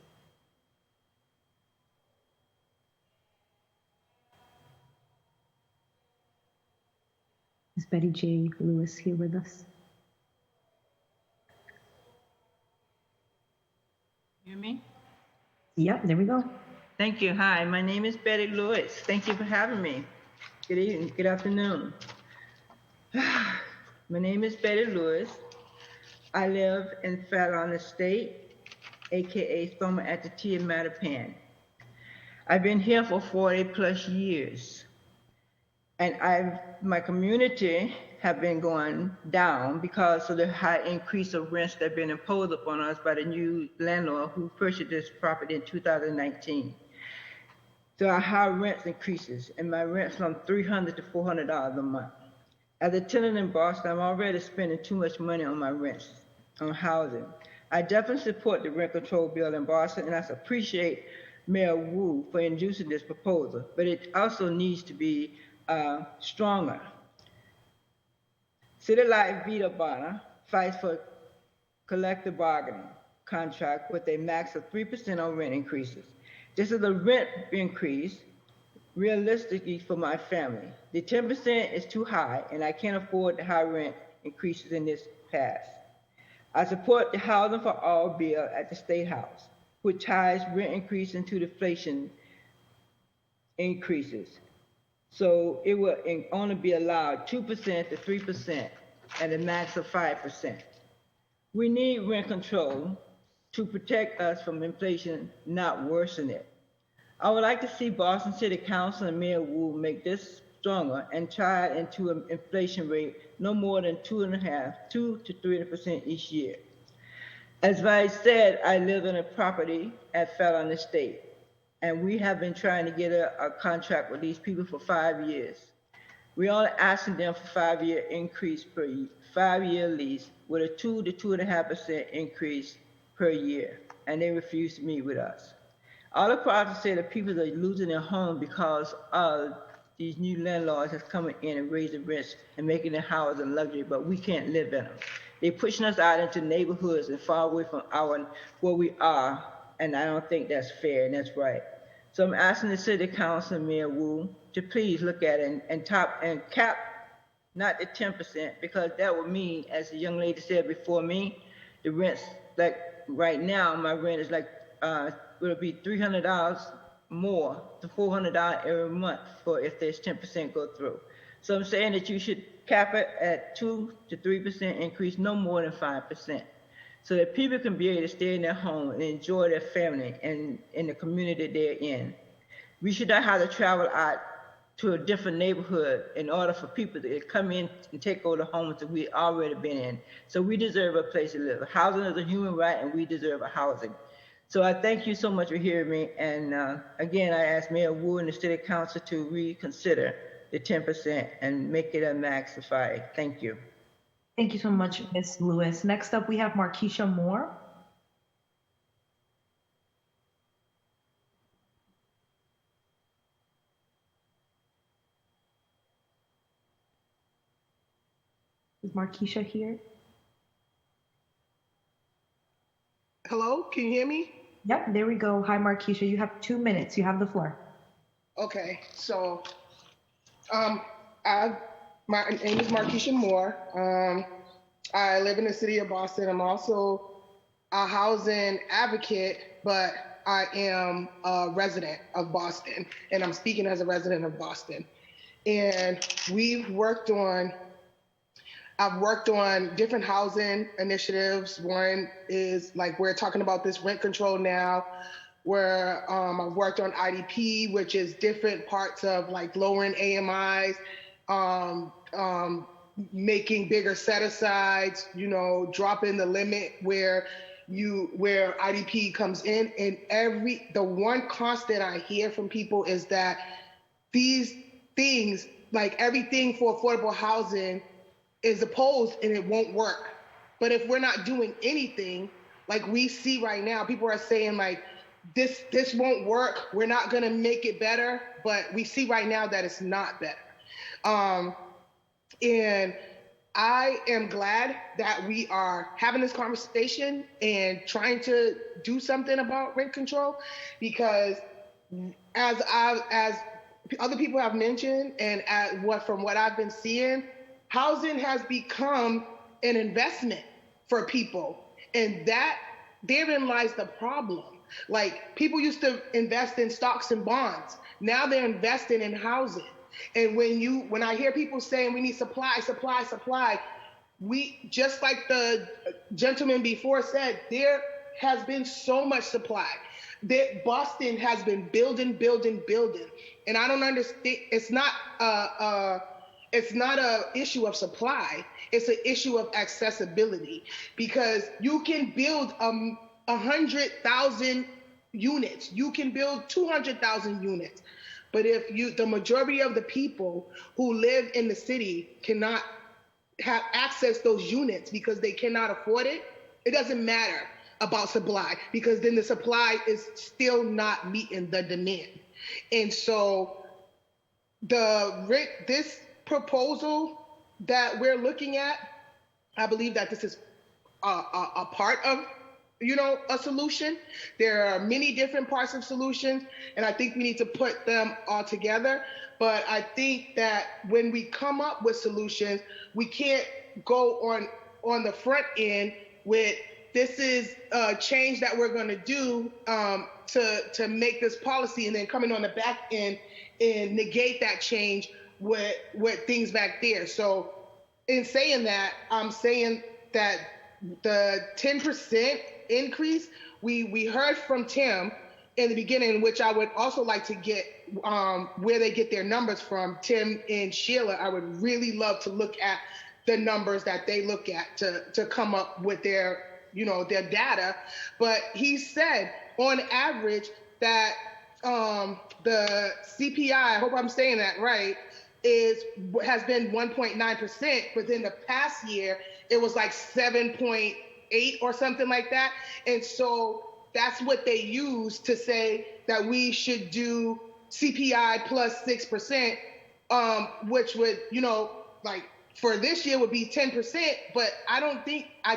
Is Betty J. Lewis here with us? Hear me? Yep, there we go. Thank you. Hi, my name is Betty Lewis. Thank you for having me. Good evening, good afternoon. My name is Betty Lewis. I live in Fallon Estate, AKA Thoma at the T in Mattapan. I've been here for 40 plus years. And my community have been going down because of the high increase of rents that have been imposed upon us by the new landlord who purchased this property in 2019. So our high rents increases, and my rent's from $300 to $400 a month. As a tenant in Boston, I'm already spending too much money on my rents, on housing. I definitely support the rent control bill in Boston, and I appreciate Mayor Wu for introducing this proposal, but it also needs to be stronger. City like Vita Bonner fights for collective bargaining contract with a max of 3% on rent increases. This is a rent increase realistically for my family. The 10% is too high, and I can't afford the high rent increases in this pass. I support the Housing for All bill at the State House, which ties rent increase into inflation increases. So it will only be allowed 2% to 3% and a max of 5%. We need rent control to protect us from inflation, not worsen it. I would like to see Boston City Council and Mayor Wu make this stronger and tie it into an inflation rate no more than 2 to 3% each year. As I said, I live in a property at Fallon Estate, and we have been trying to get a contract with these people for 5 years. We're only asking them for 5-year increase per 5-year lease with a 2 to 2.5% increase per year, and they refuse to meet with us. All across the state, the people are losing their home because of these new landlords that's coming in and raising rents and making their houses a luxury, but we can't live in them. They're pushing us out into neighborhoods and far away from where we are, and I don't think that's fair and that's right. So I'm asking the City Council, Mayor Wu, to please look at it and cap not the 10%, because that would mean, as the young lady said before me, the rent's like right now, my rent is like will be $300 more to $400 every month for if there's 10% go through. So I'm saying that you should cap it at 2 to 3% increase, no more than 5%, so that people can be able to stay in their home and enjoy their family and in the community they're in. We should not have to travel out to a different neighborhood in order for people to come in and take over the homes that we already been in. So we deserve a place to live. Housing is a human right, and we deserve a housing. So I thank you so much for hearing me. And again, I ask Mayor Wu and the City Council to reconsider the 10% and make it a max of 5. Thank you. Thank you so much, Ms. Lewis. Next up, we have Markeisha Moore. Is Markeisha here? Hello, can you hear me? Yep, there we go. Hi, Markeisha. You have 2 minutes. You have the floor. Okay, so my name is Markeisha Moore. I live in the city of Boston. I'm also a housing advocate, but I am a resident of Boston, and I'm speaking as a resident of Boston. And I've worked on different housing initiatives. One is like we're talking about this rent control now, where I've worked on IDP, which is different parts of like lowering AMIs, making bigger set asides, dropping the limit where IDP comes in. And the one constant I hear from people is that these things, like everything for affordable housing, is opposed and it won't work. But if we're not doing anything, like we see right now, people are saying like, this won't work, we're not gonna make it better, but we see right now that it's not better. And I am glad that we are having this conversation and trying to do something about rent control, because as other people have mentioned, and from what I've been seeing, housing has become an investment for people, and that therein lies the problem. Like, people used to invest in stocks and bonds. Now they're investing in housing. And when I hear people saying we need supply, we, just like the gentleman before said, there has been so much supply. That Boston has been building, and I don't understand. It's not a issue of supply. It's an issue of accessibility, because you can build 100,000 units, you can build 200,000 units, but if the majority of the people who live in the city cannot have access those units because they cannot afford it, it doesn't matter about supply, because then the supply is still not meeting the demand. And so this proposal that we're looking at, I believe that this is a part of, a solution. There are many different parts of solutions, and I think we need to put them all together. But I think that when we come up with solutions, we can't go on the front end with, this is a change that we're going to do to make this policy, and then coming on the back end and negate that change with things back there. So in saying that, I'm saying that the 10% increase, we heard from Tim in the beginning, which I would also like to get where they get their numbers from. Tim and Sheila, I would really love to look at the numbers that they look at to come up with their data. But he said on average that the CPI, I hope I'm saying that right, has been 1.9%, but in the past year it was like 7.8 or something like that. And so that's what they use to say that we should do CPI plus 6%, which would, like for this year would be 10%, but I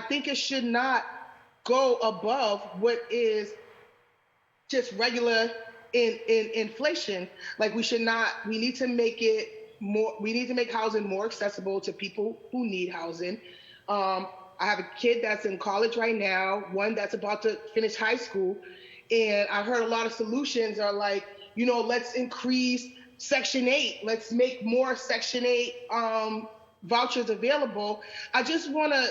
think it should not go above what is just regular in inflation. Like, we need to make it more, we need to make housing more accessible to people who need housing. I have a kid that's in college right now, one that's about to finish high school, and I heard a lot of solutions are like, let's increase Section 8, let's make more Section 8 vouchers available. I just want to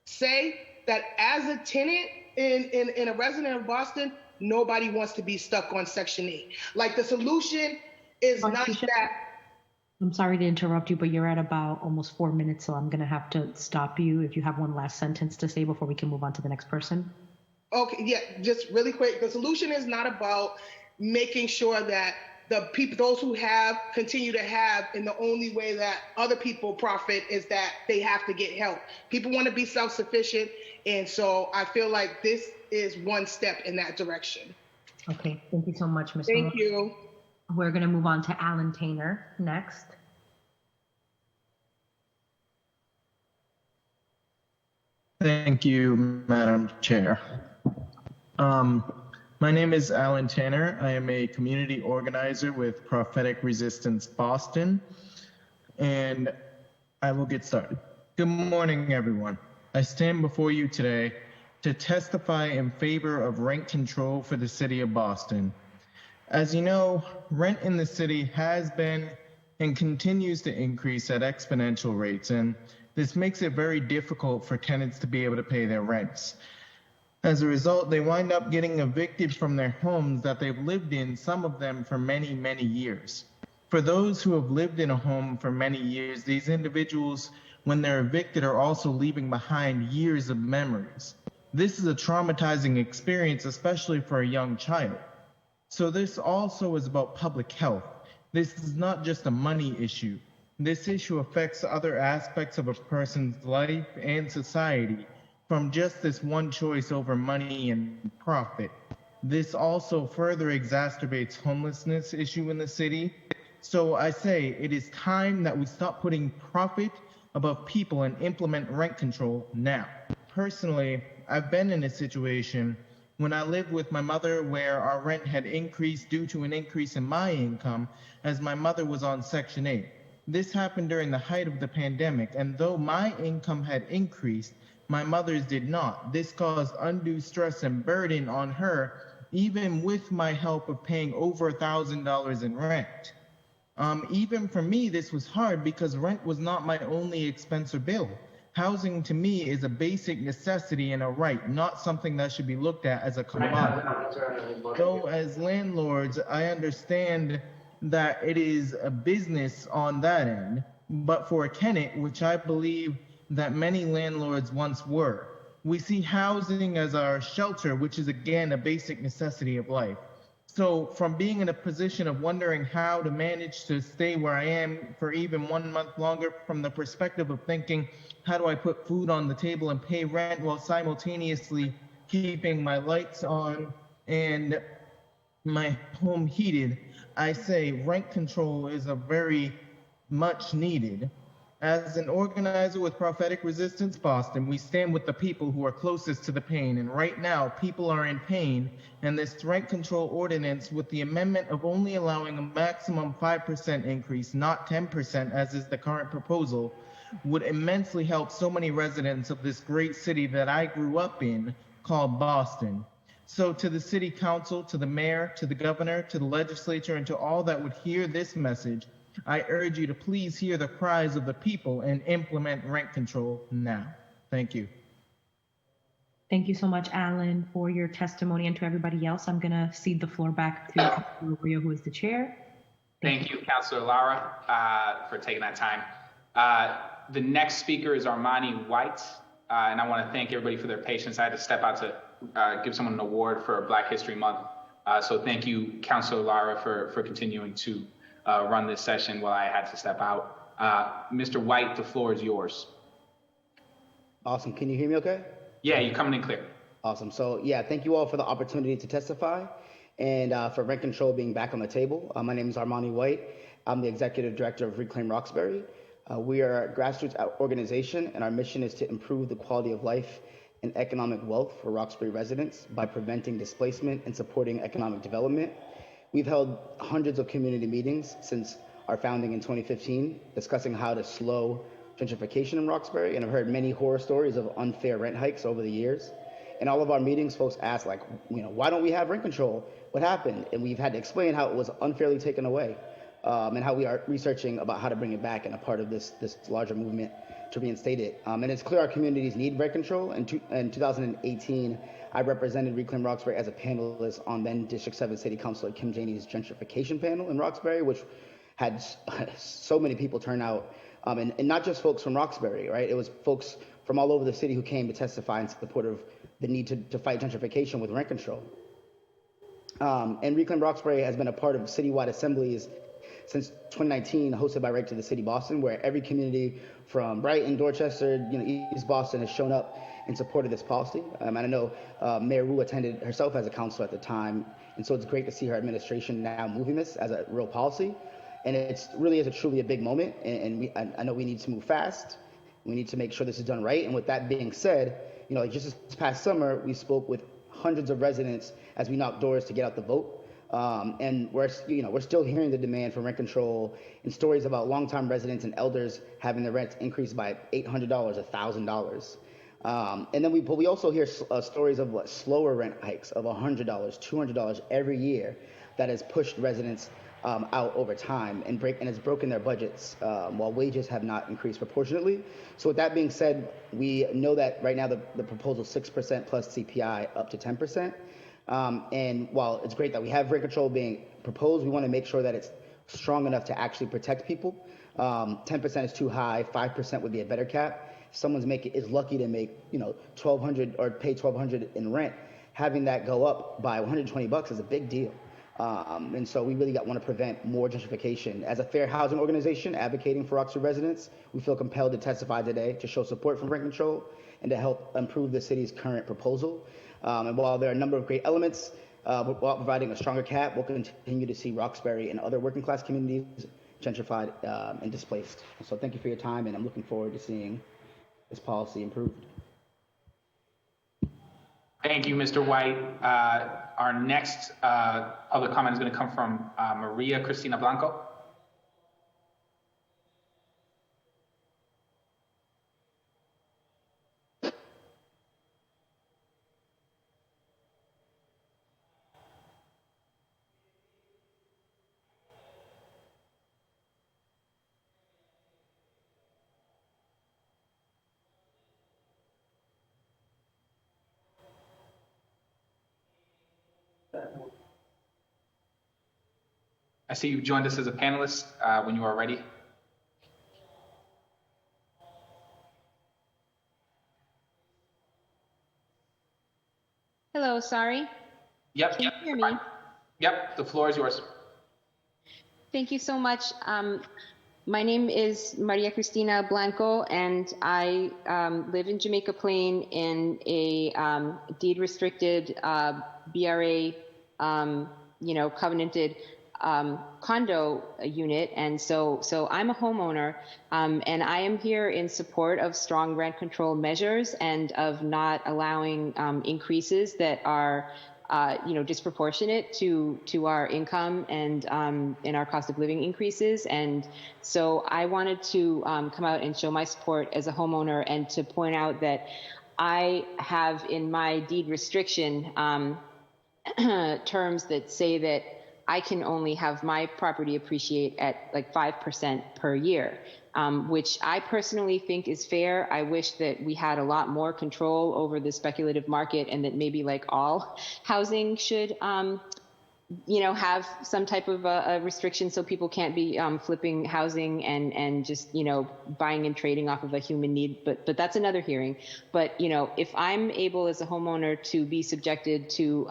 say that as a tenant in a resident of Boston, nobody wants to be stuck on Section 8. Like, the solution is not that. I'm sorry to interrupt you, but you're at about almost 4 minutes, so I'm going to have to stop you if you have one last sentence to say before we can move on to the next person. Okay, yeah, just really quick. The solution is not about making sure that the people, those who have, continue to have, and the only way that other people profit is that they have to get help. People want to be self-sufficient, and so I feel like this is one step in that direction. Okay, thank you so much, Ms. Thank you. We're going to move on to Alan Tainer next. Thank you, Madam Chair. My name is Alan Tanner. I am a community organizer with Prophetic Resistance Boston, and I will get started. Good morning, everyone. I stand before you today to testify in favor of rent control for the city of Boston. As you know, rent in the city has been and continues to increase at exponential rates, and this makes it very difficult for tenants to be able to pay their rents. As a result, they wind up getting evicted from their homes that they've lived in, some of them for many, many years. For those who have lived in a home for many years, these individuals, when they're evicted, are also leaving behind years of memories. This is a traumatizing experience, especially for a young child. So this also is about public health. This is not just a money issue. This issue affects other aspects of a person's life and society, from just this one choice over money and profit. This also further exacerbates homelessness issue in the city. So I say it is time that we stop putting profit above people and implement rent control now. Personally, I've been in a situation when I lived with my mother where our rent had increased due to an increase in my income, as my mother was on Section 8. This happened during the height of the pandemic, and though my income had increased, my mother's did not. This caused undue stress and burden on her, even with my help of paying over $1,000 in rent. Even for me, this was hard because rent was not my only expense or bill. Housing to me is a basic necessity and a right, not something that should be looked at as a commodity. Though as landlords, I understand that it is a business on that end, but for a tenant, which I believe that many landlords once were, we see housing as our shelter, which is again a basic necessity of life. So from being in a position of wondering how to manage to stay where I am for even 1 month longer, from the perspective of thinking, how do I put food on the table and pay rent while simultaneously keeping my lights on and my home heated, I say rent control is a very much needed. As an organizer with Prophetic Resistance Boston, we stand with the people who are closest to the pain, and right now people are in pain, and this rent control ordinance, with the amendment of only allowing a maximum 5% increase, not 10% as is the current proposal, would immensely help so many residents of this great city that I grew up in, called Boston. So to the city council, to the mayor, to the governor, to the legislature, and to all that would hear this message, I urge you to please hear the cries of the people and implement rent control now. Thank you. Thank you so much, Alan, for your testimony, and to everybody else. I'm going to cede the floor back to Councilor Arroyo, who is the chair. Thank you, Councilor Lara, for taking that time. The next speaker is Armani White, and I want to thank everybody for their patience. I had to step out to give someone an award for Black History Month. So thank you, Councilor Lara, for continuing to run this session while I had to step out. Mr. White, the floor is yours. Awesome. Can you hear me okay? Yeah, you're coming in clear. Awesome. So yeah, thank you all for the opportunity to testify and for rent control being back on the table. My name is Armani White. I'm the executive director of Reclaim Roxbury. We are a grassroots organization, and our mission is to improve the quality of life and economic wealth for Roxbury residents by preventing displacement and supporting economic development. We've held hundreds of community meetings since our founding in 2015, discussing how to slow gentrification in Roxbury, and I've heard many horror stories of unfair rent hikes over the years. In all of our meetings, folks ask, like, why don't we have rent control? What happened? And we've had to explain how it was unfairly taken away, and how we are researching about how to bring it back and a part of this larger movement to reinstate it. And it's clear our communities need rent control. In 2018, I represented Reclaim Roxbury as a panelist on then District 7 City Councilor Kim Janey's gentrification panel in Roxbury, which had so many people turn out, and not just folks from Roxbury, right? It was folks from all over the city who came to testify in support of the need to fight gentrification with rent control. And Reclaim Roxbury has been a part of citywide assemblies since 2019, hosted by Right to the City Boston, where every community from Brighton, Dorchester, East Boston has shown up in support of this policy. And I know Mayor Wu attended herself as a councilor at the time, and so it's great to see her administration now moving this as a real policy. And it really is truly a big moment, and I know we need to move fast. We need to make sure this is done right. And with that being said, just this past summer, we spoke with hundreds of residents as we knocked doors to get out the vote. And we're still hearing the demand for rent control and stories about longtime residents and elders having their rent increased by $800, $1,000. And then we also hear stories of slower rent hikes of $100, $200 every year that has pushed residents out over time and has broken their budgets while wages have not increased proportionately. So with that being said, we know that right now the proposal is 6% plus CPI up to 10%. And while it's great that we have rent control being proposed, we want to make sure that it's strong enough to actually protect people. 10% is too high, 5% would be a better cap. If someone's is lucky to make $1,200 or pay $1,200 in rent, having that go up by $120 is a big deal. And so we really want to prevent more gentrification. As a fair housing organization advocating for Roxbury residents, we feel compelled to testify today to show support for rent control and to help improve the city's current proposal. And while there are a number of great elements, while providing a stronger cap, we'll continue to see Roxbury and other working class communities gentrified and displaced. So thank you for your time, and I'm looking forward to seeing this policy improved. Thank you, Mr. White. Our next other comment is going to come from Maria Cristina Blanco. I see you've joined us as a panelist when you are ready. Hello, sorry. Yep. Can you hear me? Yep, the floor is yours. Thank you so much. My name is Maria Cristina Blanco, and I live in Jamaica Plain in a deed restricted BRA, covenanted condo unit. And so I'm a homeowner, and I am here in support of strong rent control measures and of not allowing increases that are disproportionate to our income and our cost of living increases. And so I wanted to come out and show my support as a homeowner and to point out that I have in my deed restriction terms that say that I can only have my property appreciate at like 5% per year, which I personally think is fair. I wish that we had a lot more control over the speculative market, and that maybe like all housing should, have some type of a restriction so people can't be flipping housing and just, buying and trading off of a human need. But that's another hearing. But, if I'm able as a homeowner to be subjected to,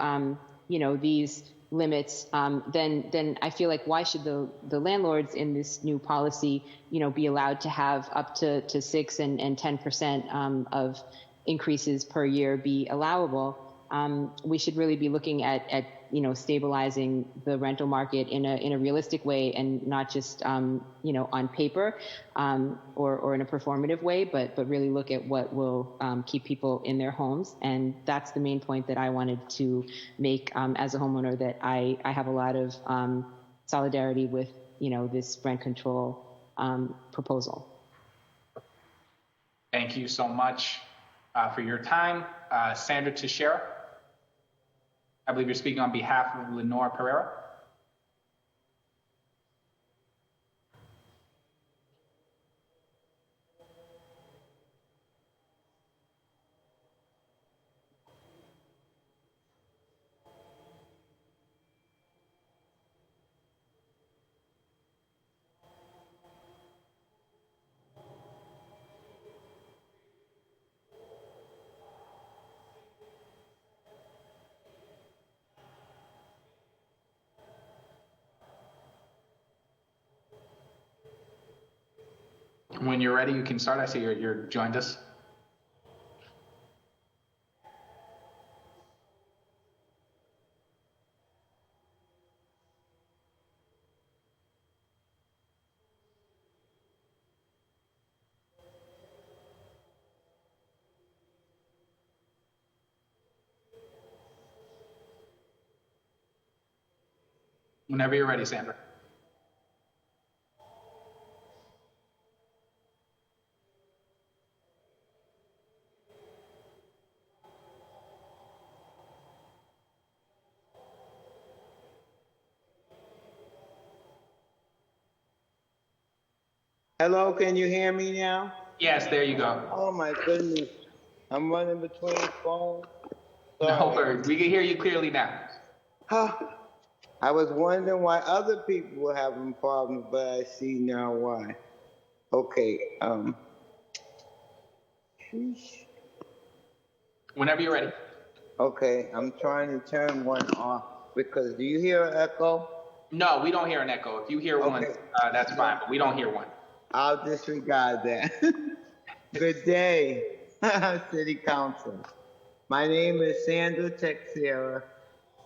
these limits, then I feel like why should the landlords in this new policy, be allowed to have up to 6 and 10% of increases per year be allowable? We should really be looking at stabilizing the rental market in a realistic way, and not just on paper or in a performative way, but really look at what will keep people in their homes. And that's the main point that I wanted to make as a homeowner, that I have a lot of solidarity with this rent control proposal. Thank you so much for your time. Sandra Teixeira, I believe you're speaking on behalf of Lenore Pereira. When you're ready, you can start. I see you're joined us. Whenever you're ready, Sandra. Hello, can you hear me now? Yes, there you go. Oh my goodness. I'm running between phones. No worries. We can hear you clearly now. I was wondering why other people were having problems, but I see now why. Okay, Whenever you're ready. okay, I'm trying to turn one off because do you hear an echo? No, we don't hear an echo. If you hear one, that's fine, but we don't hear one. I'll disregard that. Good day, City Council. My name is Sandra Teixeira,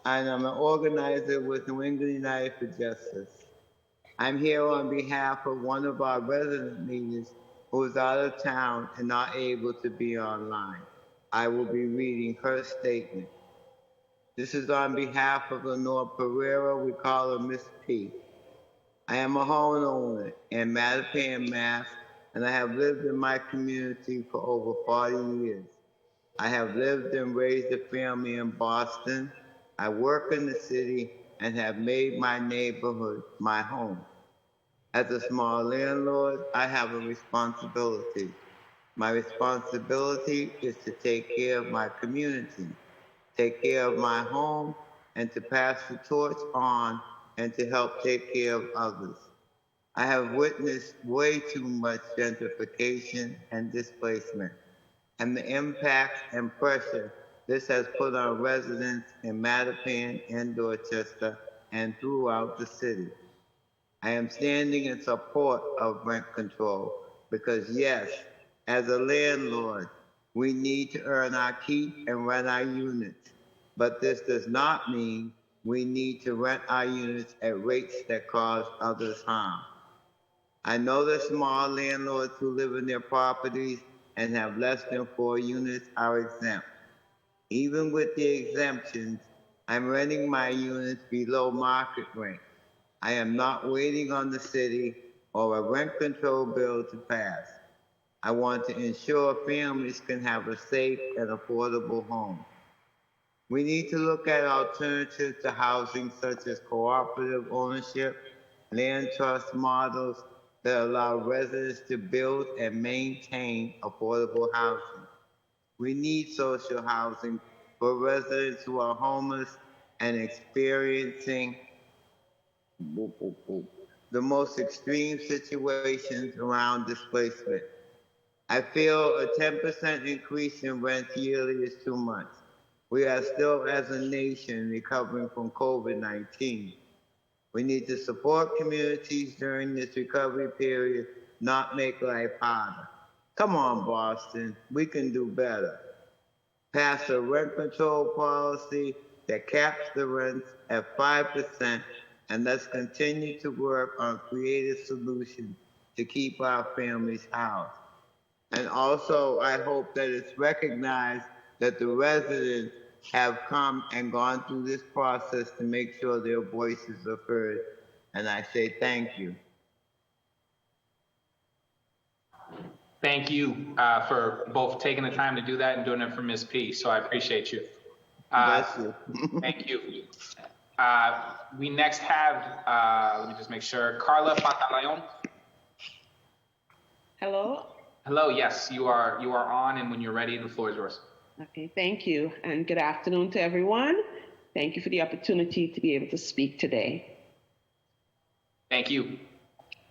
and I'm an organizer with New England United for Justice. I'm here on behalf of one of our resident leaders who is out of town and not able to be online. I will be reading her statement. This is on behalf of Lenore Pereira. We call her Miss P. I am a homeowner in Mattapan, Mass., and I have lived in my community for over 40 years. I have lived and raised a family in Boston. I work in the city and have made my neighborhood my home. As a small landlord, I have a responsibility. My responsibility is to take care of my community, take care of my home, and to pass the torch on and to help take care of others. I have witnessed way too much gentrification and displacement, and the impact and pressure this has put on residents in Mattapan and Dorchester and throughout the city. I am standing in support of rent control because, yes, as a landlord, we need to earn our keep and rent our units. But this does not mean we need to rent our units at rates that cause others harm. I know that small landlords who live in their properties and have less than 4 units are exempt. Even with the exemptions, I'm renting my units below market rate. I am not waiting on the city or a rent control bill to pass. I want to ensure families can have a safe and affordable home. We need to look at alternatives to housing such as cooperative ownership, land trust models that allow residents to build and maintain affordable housing. We need social housing for residents who are homeless and experiencing the most extreme situations around displacement. I feel a 10% increase in rent yearly is too much. We are still, as a nation, recovering from COVID-19. We need to support communities during this recovery period, not make life harder. Come on, Boston, we can do better. Pass a rent control policy that caps the rents at 5%, and let's continue to work on creative solutions to keep our families housed. And also, I hope that it's recognized that the residents have come and gone through this process to make sure their voices are heard. And I say thank you. Thank you for both taking the time to do that and doing it for Ms. P. So I appreciate you. Bless you. Thank you. We next have, let me just make sure, Carla Pantaleon. Hello. Hello, yes, you are on, and when you're ready, the floor is yours. Okay, thank you, and good afternoon to everyone. Thank you for the opportunity to be able to speak today. Thank you.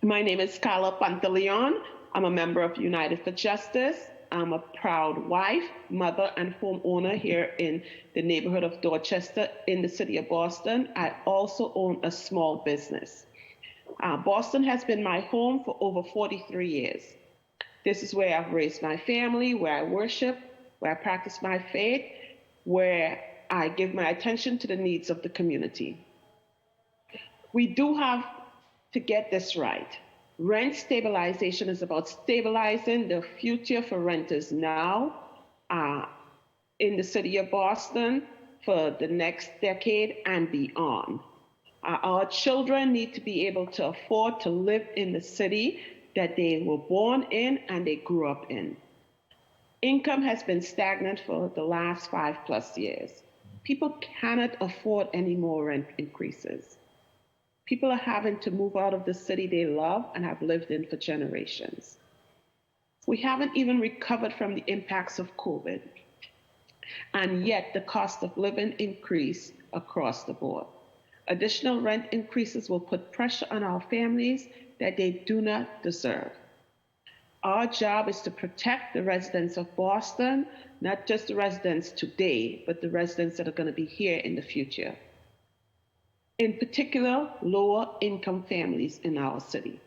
My name is Carla Pantaleon. I'm a member of United for Justice. I'm a proud wife, mother, and homeowner here in the neighborhood of Dorchester in the city of Boston. I also own a small business. Boston has been my home for over 43 years. This is where I've raised my family, where I worship, where I practice my faith, where I give my attention to the needs of the community. We do have to get this right. Rent stabilization is about stabilizing the future for renters now in the city of Boston for the next decade and beyond. Our children need to be able to afford to live in the city that they were born in and they grew up in. Income has been stagnant for the last 5+ years. People cannot afford any more rent increases. People are having to move out of the city they love and have lived in for generations. We haven't even recovered from the impacts of COVID, and yet the cost of living increased across the board. Additional rent increases will put pressure on our families that they do not deserve. Our job is to protect the residents of Boston, not just the residents today, but the residents that are going to be here in the future. In particular, lower income families in our city.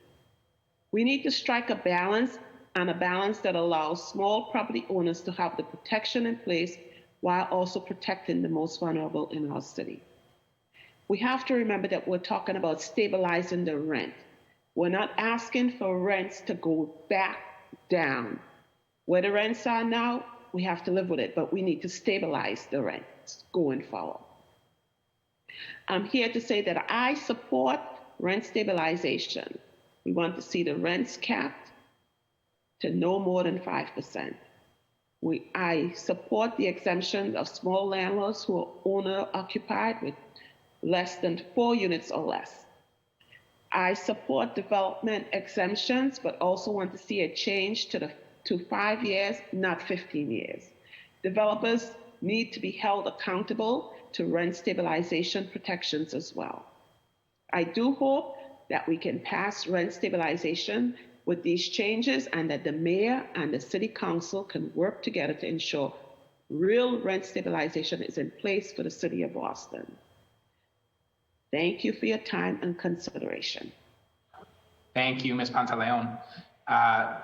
We need to strike a balance, and a balance that allows small property owners to have the protection in place while also protecting the most vulnerable in our city. We have to remember that we're talking about stabilizing the rent. We're not asking for rents to go back down. Where the rents are now, we have to live with it, but we need to stabilize the rents going forward. I'm here to say that I support rent stabilization. We want to see the rents capped to no more than 5%. I support the exemption of small landlords who are owner-occupied with less than 4 units or less. I support development exemptions, but also want to see a change to 5 years, not 15 years. Developers need to be held accountable to rent stabilization protections as well. I do hope that we can pass rent stabilization with these changes and that the mayor and the city council can work together to ensure real rent stabilization is in place for the city of Boston. Thank you for your time and consideration. Thank you, Ms. Pantaleon. I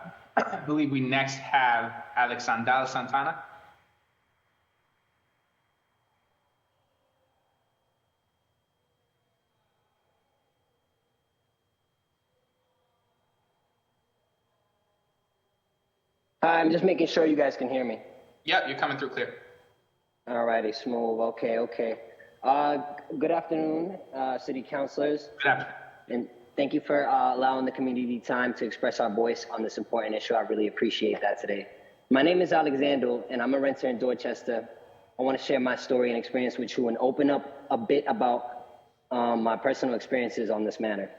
believe we next have Alexandra Santana. I'm just making sure you guys can hear me. Yep, you're coming through clear. All righty, smooth. Okay. Good afternoon, city councilors. Good afternoon. And thank you for allowing the community time to express our voice on this important issue. I really appreciate that today. My name is Alexander, and I'm a renter in Dorchester. I want to share my story and experience with you and open up a bit about my personal experiences on this matter.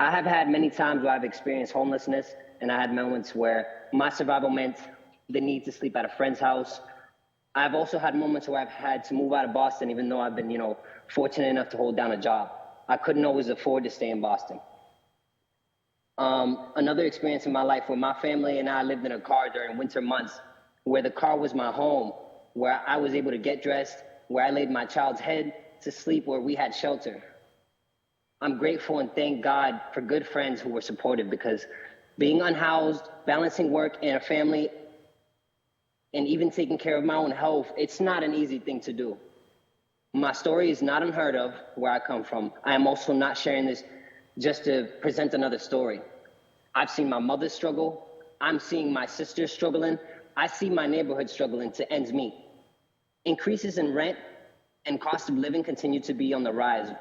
I have had many times where I've experienced homelessness, and I had moments where my survival meant the need to sleep at a friend's house. I've also had moments where I've had to move out of Boston, even though I've been, fortunate enough to hold down a job. I couldn't always afford to stay in Boston. Another experience in my life where my family and I lived in a car during winter months, where the car was my home, where I was able to get dressed, where I laid my child's head to sleep, where we had shelter. I'm grateful and thank God for good friends who were supportive, because being unhoused, balancing work and a family, and even taking care of my own health, it's not an easy thing to do. My story is not unheard of where I come from. I am also not sharing this just to present another story. I've seen my mother struggle. I'm seeing my sister struggling. I see my neighborhood struggling to ends meet. Increases in rent and cost of living continue to be on the rise.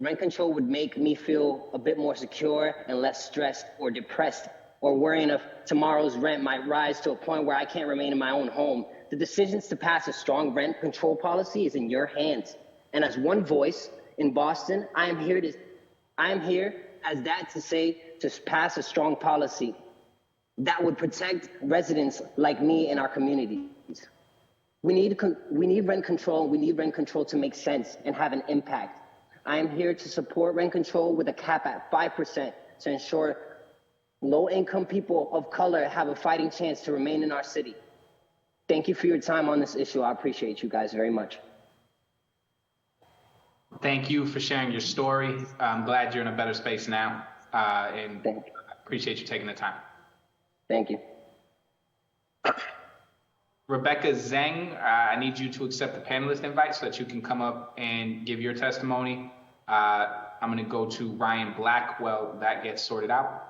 Rent control would make me feel a bit more secure and less stressed or depressed, or worrying if tomorrow's rent might rise to a point where I can't remain in my own home. The decisions to pass a strong rent control policy is in your hands. And as one voice in Boston, I am here as that to say to pass a strong policy that would protect residents like me in our communities. We need rent control. We need rent control to make sense and have an impact. I am here to support rent control with a cap at 5% to ensure low-income people of color have a fighting chance to remain in our city. Thank you for your time on this issue. I appreciate you guys very much. Thank you for sharing your story. I'm glad you're in a better space now, and appreciate you taking the time. Thank you. Rebecca Zhang, I need you to accept the panelist invite so that you can come up and give your testimony. I'm going to go to Ryan Black while that gets sorted out.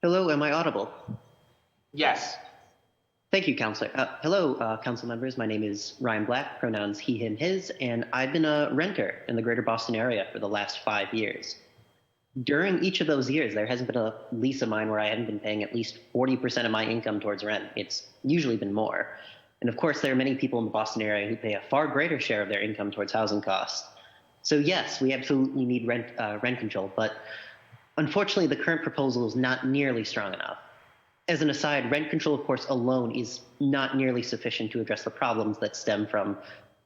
Hello, am I audible? Yes. Thank you, Counselor. Hello, Council members. My name is Ryan Black, pronouns he, him, his, and I've been a renter in the greater Boston area for the last 5 years. During each of those years, there hasn't been a lease of mine where I haven't been paying at least 40% of my income towards rent. It's usually been more. And of course, there are many people in the Boston area who pay a far greater share of their income towards housing costs. So yes, we absolutely need rent control, but unfortunately, the current proposal is not nearly strong enough. As an aside, rent control, of course, alone is not nearly sufficient to address the problems that stem from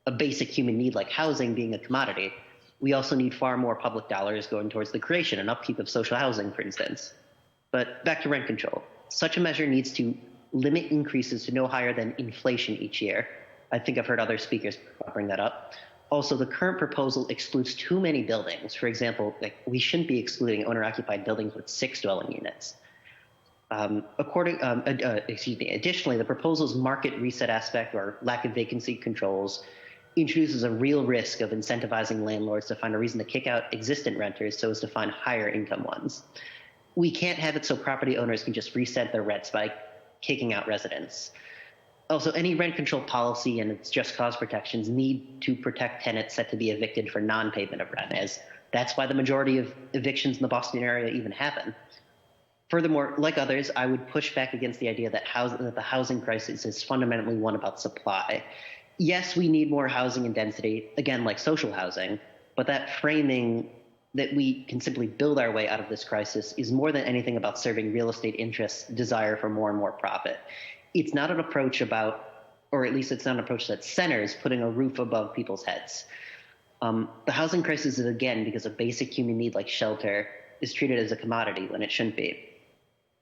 a basic human need like housing being a commodity. We also need far more public dollars going towards the creation and upkeep of social housing, for instance. But back to rent control. Such a measure needs to limit increases to no higher than inflation each year. I think I've heard other speakers bring that up. Also, the current proposal excludes too many buildings. For example, we shouldn't be excluding owner-occupied buildings with 6 dwelling units. Additionally, the proposal's market reset aspect, or lack of vacancy controls, introduces a real risk of incentivizing landlords to find a reason to kick out existent renters so as to find higher income ones. We can't have it so property owners can just reset their rents by kicking out residents. Also, any rent control policy and its just cause protections need to protect tenants set to be evicted for non-payment of rent, as that's why the majority of evictions in the Boston area even happen. Furthermore, like others, I would push back against the idea that the housing crisis is fundamentally one about supply. Yes, we need more housing and density, again, like social housing, but that framing that we can simply build our way out of this crisis is more than anything about serving real estate interests' desire for more and more profit. It's not an approach about, or at least it's not an approach that centers putting a roof above people's heads. The housing crisis is, again, because a basic human need like shelter is treated as a commodity when it shouldn't be.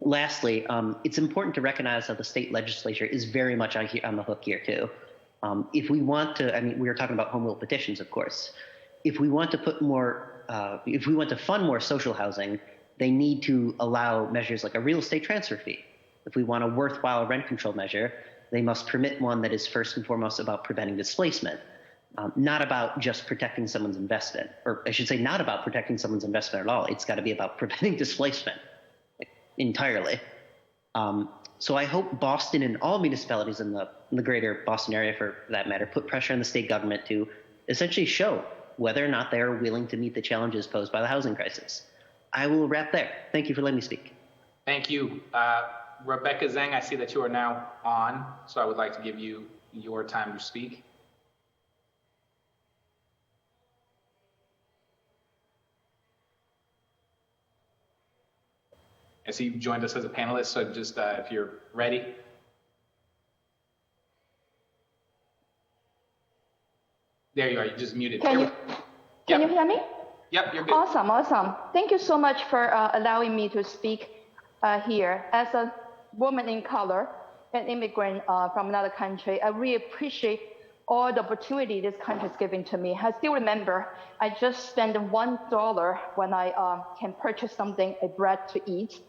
Lastly, it's important to recognize how the state legislature is very much on the hook here too. If we want to, I mean, we were talking about home rule petitions, of course. If we want to put more, if we want to fund more social housing, they need to allow measures like a real estate transfer fee. If we want a worthwhile rent control measure, they must permit one that is first and foremost about preventing displacement, not about just protecting someone's investment, or I should say not about protecting someone's investment at all. It's got to be about preventing displacement entirely. So I hope Boston and all municipalities in the greater Boston area, for that matter, put pressure on the state government to essentially show whether or not they are willing to meet the challenges posed by the housing crisis. I will wrap there. Thank you for letting me speak. Thank you. Rebecca Zhang, I see that you are now on, so I would like to give you your time to speak. I see you've joined us as a panelist, so just if you're ready. There you are, you just muted. Can you hear me? Yep, you're good. Awesome. Thank you so much for allowing me to speak here. As a woman in color, an immigrant from another country, I really appreciate all the opportunity this country is giving to me. I still remember I just spent $1 when I can purchase something, a bread to eat.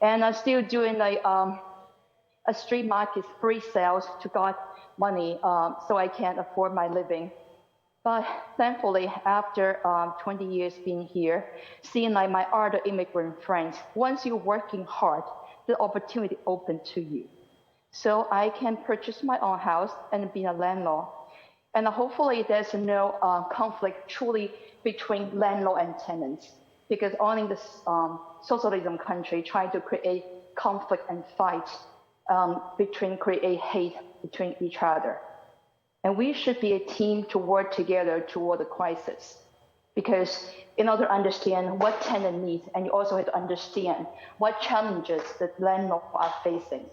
And I'm still doing like a street market free sales to got money so I can afford my living. But thankfully, after 20 years being here, seeing like my other immigrant friends, once you're working hard, the opportunity open to you. So I can purchase my own house and be a landlord. And hopefully there's no conflict truly between landlord and tenants, because only the socialism country trying to create conflict and fight create hate between each other. And we should be a team to work together toward the crisis. Because in order to understand what tenant needs, and you also have to understand what challenges the landlord are facing.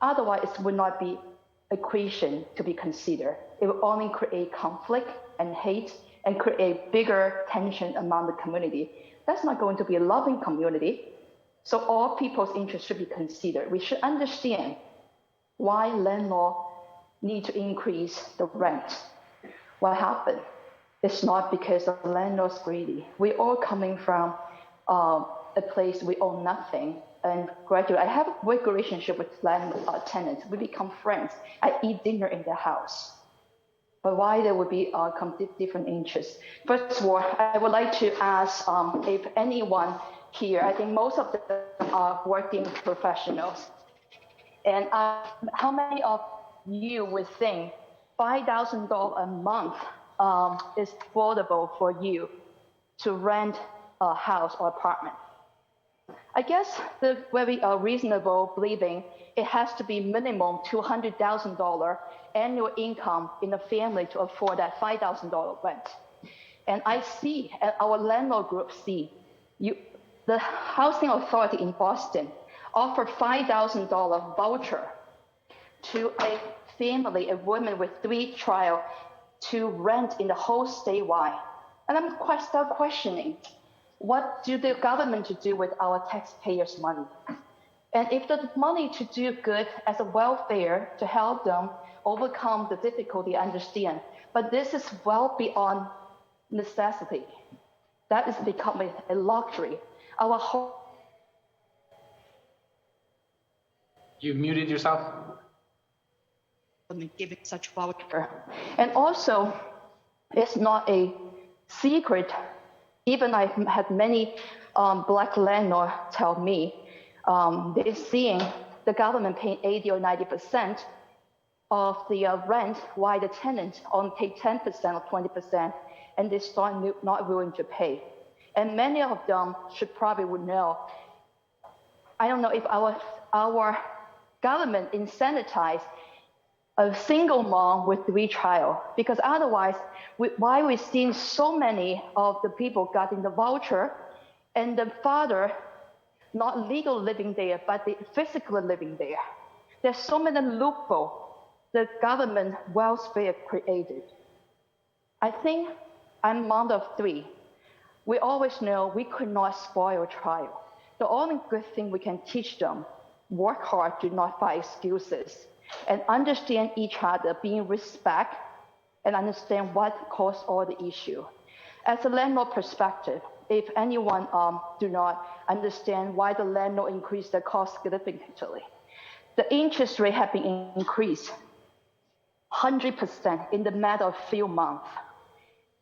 Otherwise, it would not be equation to be considered. It will only create conflict and hate and create bigger tension among the community. That's not going to be a loving community. So all people's interests should be considered. We should understand why landlords need to increase the rent. What happened? It's not because the landlord's greedy. We're all coming from a place we own nothing. And gradually, I have a great relationship with tenants. We become friends. I eat dinner in their house. But why there would be different interests? First of all, I would like to ask if anyone here, I think most of them are working professionals. And how many of you would think $5,000 a month is affordable for you to rent a house or apartment? I guess the very reasonable believing it has to be minimum $200,000 annual income in a family to afford that $5,000 rent. And I see, and our landlord group see, the housing authority in Boston offer $5,000 voucher to a family, a woman with 3 children, to rent in the whole statewide. And I'm still questioning, what do the government to do with our taxpayers' money? And if the money to do good as a welfare to help them overcome the difficulty, I understand. But this is well beyond necessity. That is becoming a luxury. Our whole. You've muted yourself. Giving such voucher. And also, it's not a secret. Even I've had many Black landlords tell me they're seeing the government paying 80 or 90% of the rent, while the tenants only pay 10% or 20%, and they start not willing to pay. And many of them would know. I don't know if our government incentivize a single mom with 3 child, because otherwise, why we've seen so many of the people getting the voucher and the father not legal living there, but the physically living there. There's so many loopholes the government welfare created. I think I'm mom of 3. We always know we could not spoil a child. The only good thing we can teach them, work hard, do not find excuses, and understand each other, being respect, and understand what caused all the issue. As a landlord perspective, if anyone do not understand why the landlord increased the cost significantly, the interest rate have been increased 100% in the matter of few months.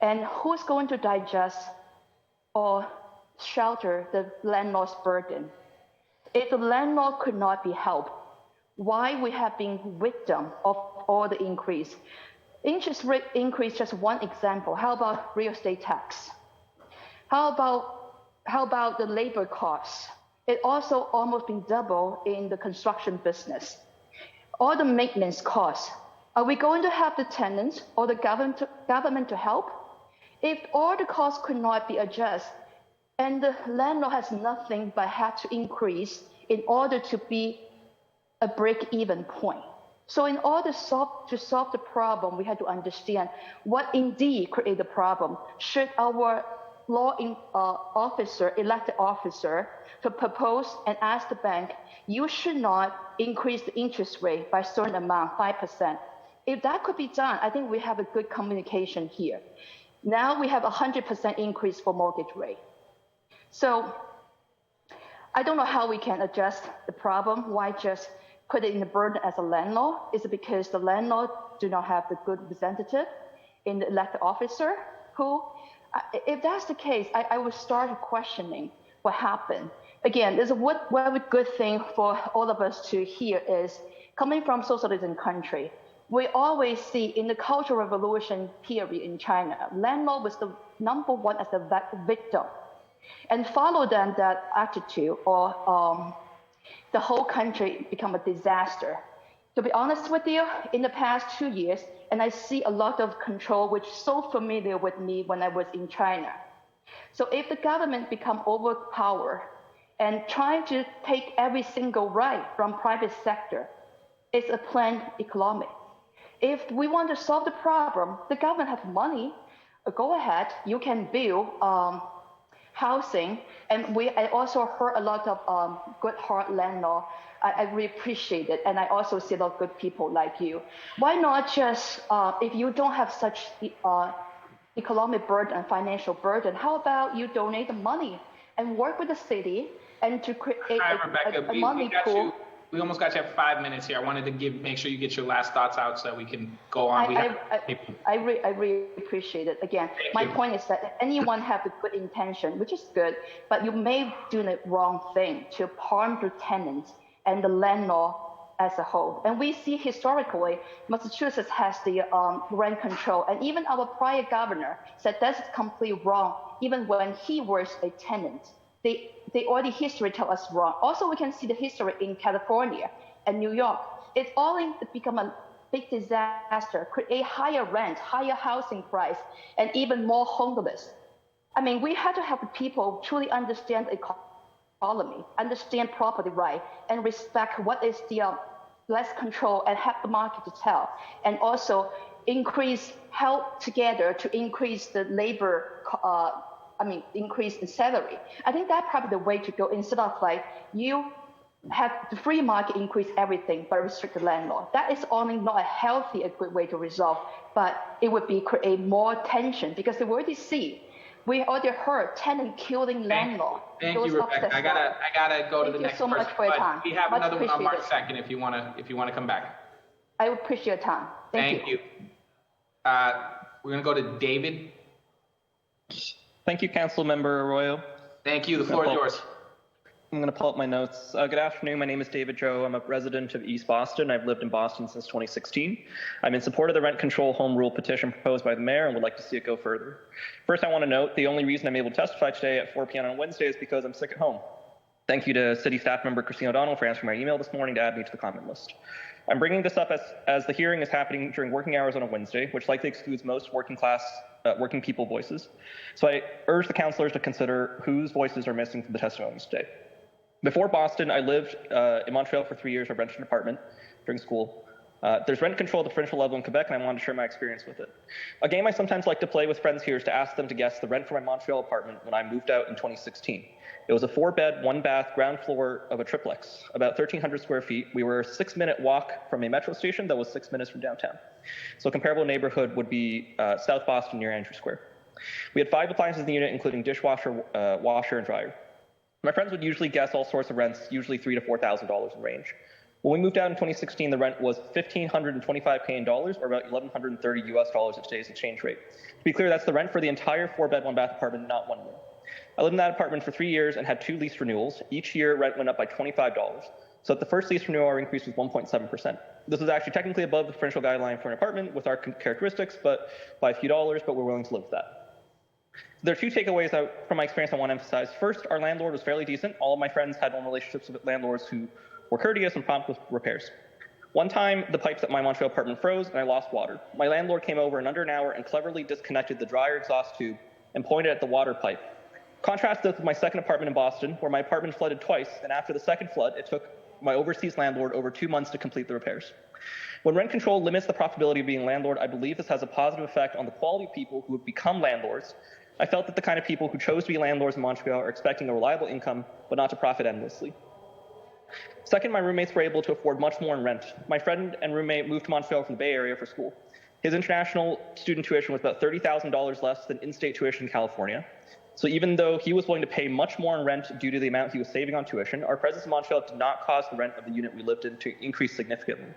And who's going to digest or shelter the landlord's burden? If the landlord could not be helped, why we have been victim of all the increase? Interest rate increase, just one example. How about real estate tax? How about the labor costs? It also almost been double in the construction business. All the maintenance costs. Are we going to have the tenants or the government to help? If all the costs could not be adjusted, and the landlord has nothing but had to increase in order to be a break-even point. So in order to solve the problem, we had to understand what indeed created the problem. Should our law officer, elected officer, to propose and ask the bank, you should not increase the interest rate by a certain amount, 5%. If that could be done, I think we have a good communication here. Now we have 100% increase for mortgage rate. So I don't know how we can address the problem. Why just put it in the burden as a landlord? Is it because the landlord do not have the good representative in the elected officer who, if that's the case, I would start questioning what happened. Again, there's a very good thing for all of us to hear is coming from socialism country. We always see in the Cultural Revolution period in China, landlord was the number 1 as the victim. And follow then that attitude, or the whole country become a disaster. To be honest with you, in the past 2 years, and I see a lot of control, which is so familiar with me when I was in China. So if the government become overpowered and trying to take every single right from private sector, it's a planned economy. If we want to solve the problem, the government have money, go ahead, you can build housing. And I also heard a lot of good heart landlord. I really appreciate it. And I also see a lot of good people like you. Why not just, if you don't have such economic burden and financial burden, how about you donate the money and work with the city and to create a money pool? We almost got you at 5 minutes here. I wanted to make sure you get your last thoughts out so that we can go on. I really appreciate it. Again, my point is that anyone have a good intention, which is good, but you may do the wrong thing to harm the tenants and the landlord as a whole. And we see historically, Massachusetts has the rent control, and even our prior governor said that's completely wrong, even when he was a tenant. They already history tell us wrong. Also, we can see the history in California and New York. It's all become a big disaster, create higher rent, higher housing price, and even more homeless. I mean, we had to have the people truly understand the economy, understand property right, and respect what is the less control and have the market to tell. And also help together to increase the labor increase in salary. I think that's probably the way to go instead of like you have the free market increase everything but restrict the landlord. That is only not a healthy, a good way to resolve, but it would be create more tension because we already see, we already heard tenant killing landlord. Thank you, Rebecca. I gotta go to the next person. Thank you so much for your time. We have another one on March 2nd if you wanna come back. I appreciate your time. Thank you. We're gonna go to David. Thank you, Council Member Arroyo. Thank you. The floor is yours. I'm going to pull up my notes. Good afternoon. My name is David Joe. I'm a resident of East Boston. I've lived in Boston since 2016. I'm in support of the rent control home rule petition proposed by the mayor and would like to see it go further. First, I want to note the only reason I'm able to testify today at 4 p.m. on Wednesday is because I'm sick at home. Thank you to City Staff Member Christine O'Donnell for answering my email this morning to add me to the comment list. I'm bringing this up as the hearing is happening during working hours on a Wednesday, which likely excludes most working people voices. So I urge the councilors to consider whose voices are missing from the testimonies today. Before Boston, I lived in Montreal for 3 years. I rented an apartment during school. There's rent control at the provincial level in Quebec, and I wanted to share my experience with it. A game I sometimes like to play with friends here is to ask them to guess the rent for my Montreal apartment when I moved out in 2016. It was a 4-bed, 1-bath, ground floor of a triplex, about 1,300 square feet. We were a 6-minute walk from a metro station that was 6 minutes from downtown. So a comparable neighborhood would be South Boston near Andrew Square. We had 5 appliances in the unit, including dishwasher, washer, and dryer. My friends would usually guess all sorts of rents, usually $3,000 to $4,000 in range. When we moved out in 2016, the rent was 1,525 Canadian dollars, or about 1,130 US dollars at today's exchange rate. To be clear, that's the rent for the entire 4-bed, 1-bath apartment, not one room. I lived in that apartment for 3 years and had 2 lease renewals. Each year, rent went up by $25. So at the first lease renewal, our increase was 1.7%. This was actually technically above the provincial guideline for an apartment with our characteristics, but by a few dollars, but we're willing to live with that. There are 2 takeaways from my experience I want to emphasize. First, our landlord was fairly decent. All of my friends had warm relationships with landlords who were courteous and prompt with repairs. One time, the pipes at my Montreal apartment froze and I lost water. My landlord came over in under an hour and cleverly disconnected the dryer exhaust tube and pointed at the water pipe. Contrast this with my second apartment in Boston, where my apartment flooded twice, and after the second flood, it took my overseas landlord over 2 months to complete the repairs. When rent control limits the profitability of being a landlord, I believe this has a positive effect on the quality of people who have become landlords. I felt that the kind of people who chose to be landlords in Montreal are expecting a reliable income, but not to profit endlessly. Second, my roommates were able to afford much more in rent. My friend and roommate moved to Montreal from the Bay Area for school. His international student tuition was about $30,000 less than in-state tuition in California. So even though he was willing to pay much more in rent due to the amount he was saving on tuition, our presence in Montreal did not cause the rent of the unit we lived in to increase significantly.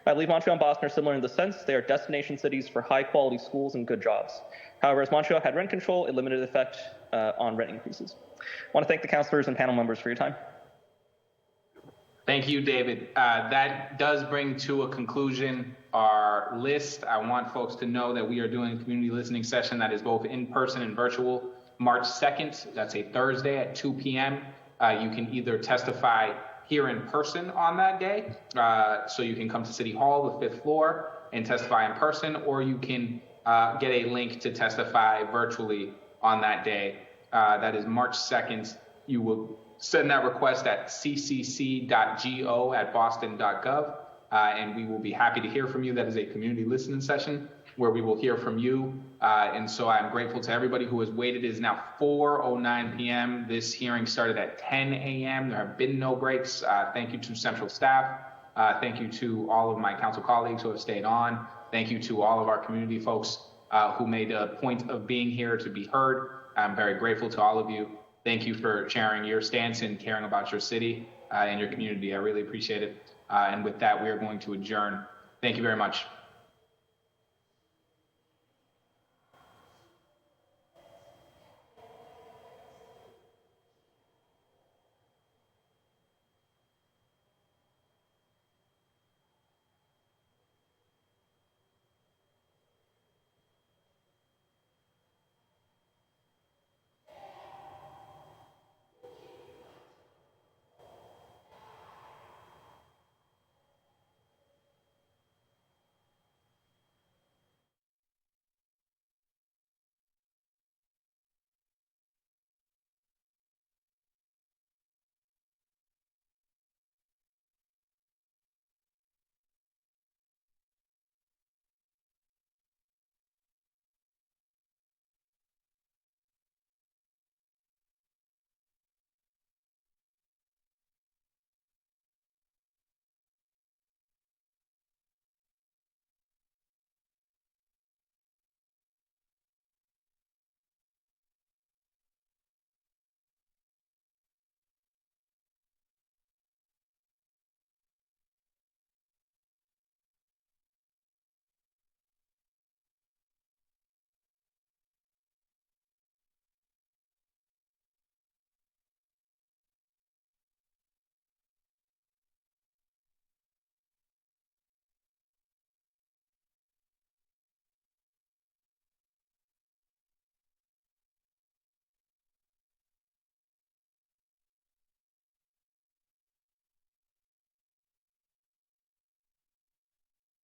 I believe Montreal and Boston are similar in the sense they are destination cities for high-quality schools and good jobs. However, as Montreal had rent control, it limited the effect on rent increases. I want to thank the councillors and panel members for your time. Thank you, David. That does bring to a conclusion our list. I want folks to know that we are doing a community listening session that is both in person and virtual. March 2nd, that's a Thursday at 2 p.m. You can either testify here in person on that day, so you can come to City Hall, the 5th floor, and testify in person, or you can get a link to testify virtually on that day. That is March 2nd. You will send that request at ccc.go@boston.gov, and we will be happy to hear from you. That is a community listening session where we will hear from you. And so I'm grateful to everybody who has waited. It is now 4:09 p.m. This hearing started at 10 a.m. There have been no breaks. Thank you to central staff. Thank you to all of my council colleagues who have stayed on. Thank you to all of our community folks who made a point of being here to be heard. I'm very grateful to all of you. Thank you for sharing your stance and caring about your city and your community. I really appreciate it. And with that, we are going to adjourn. Thank you very much.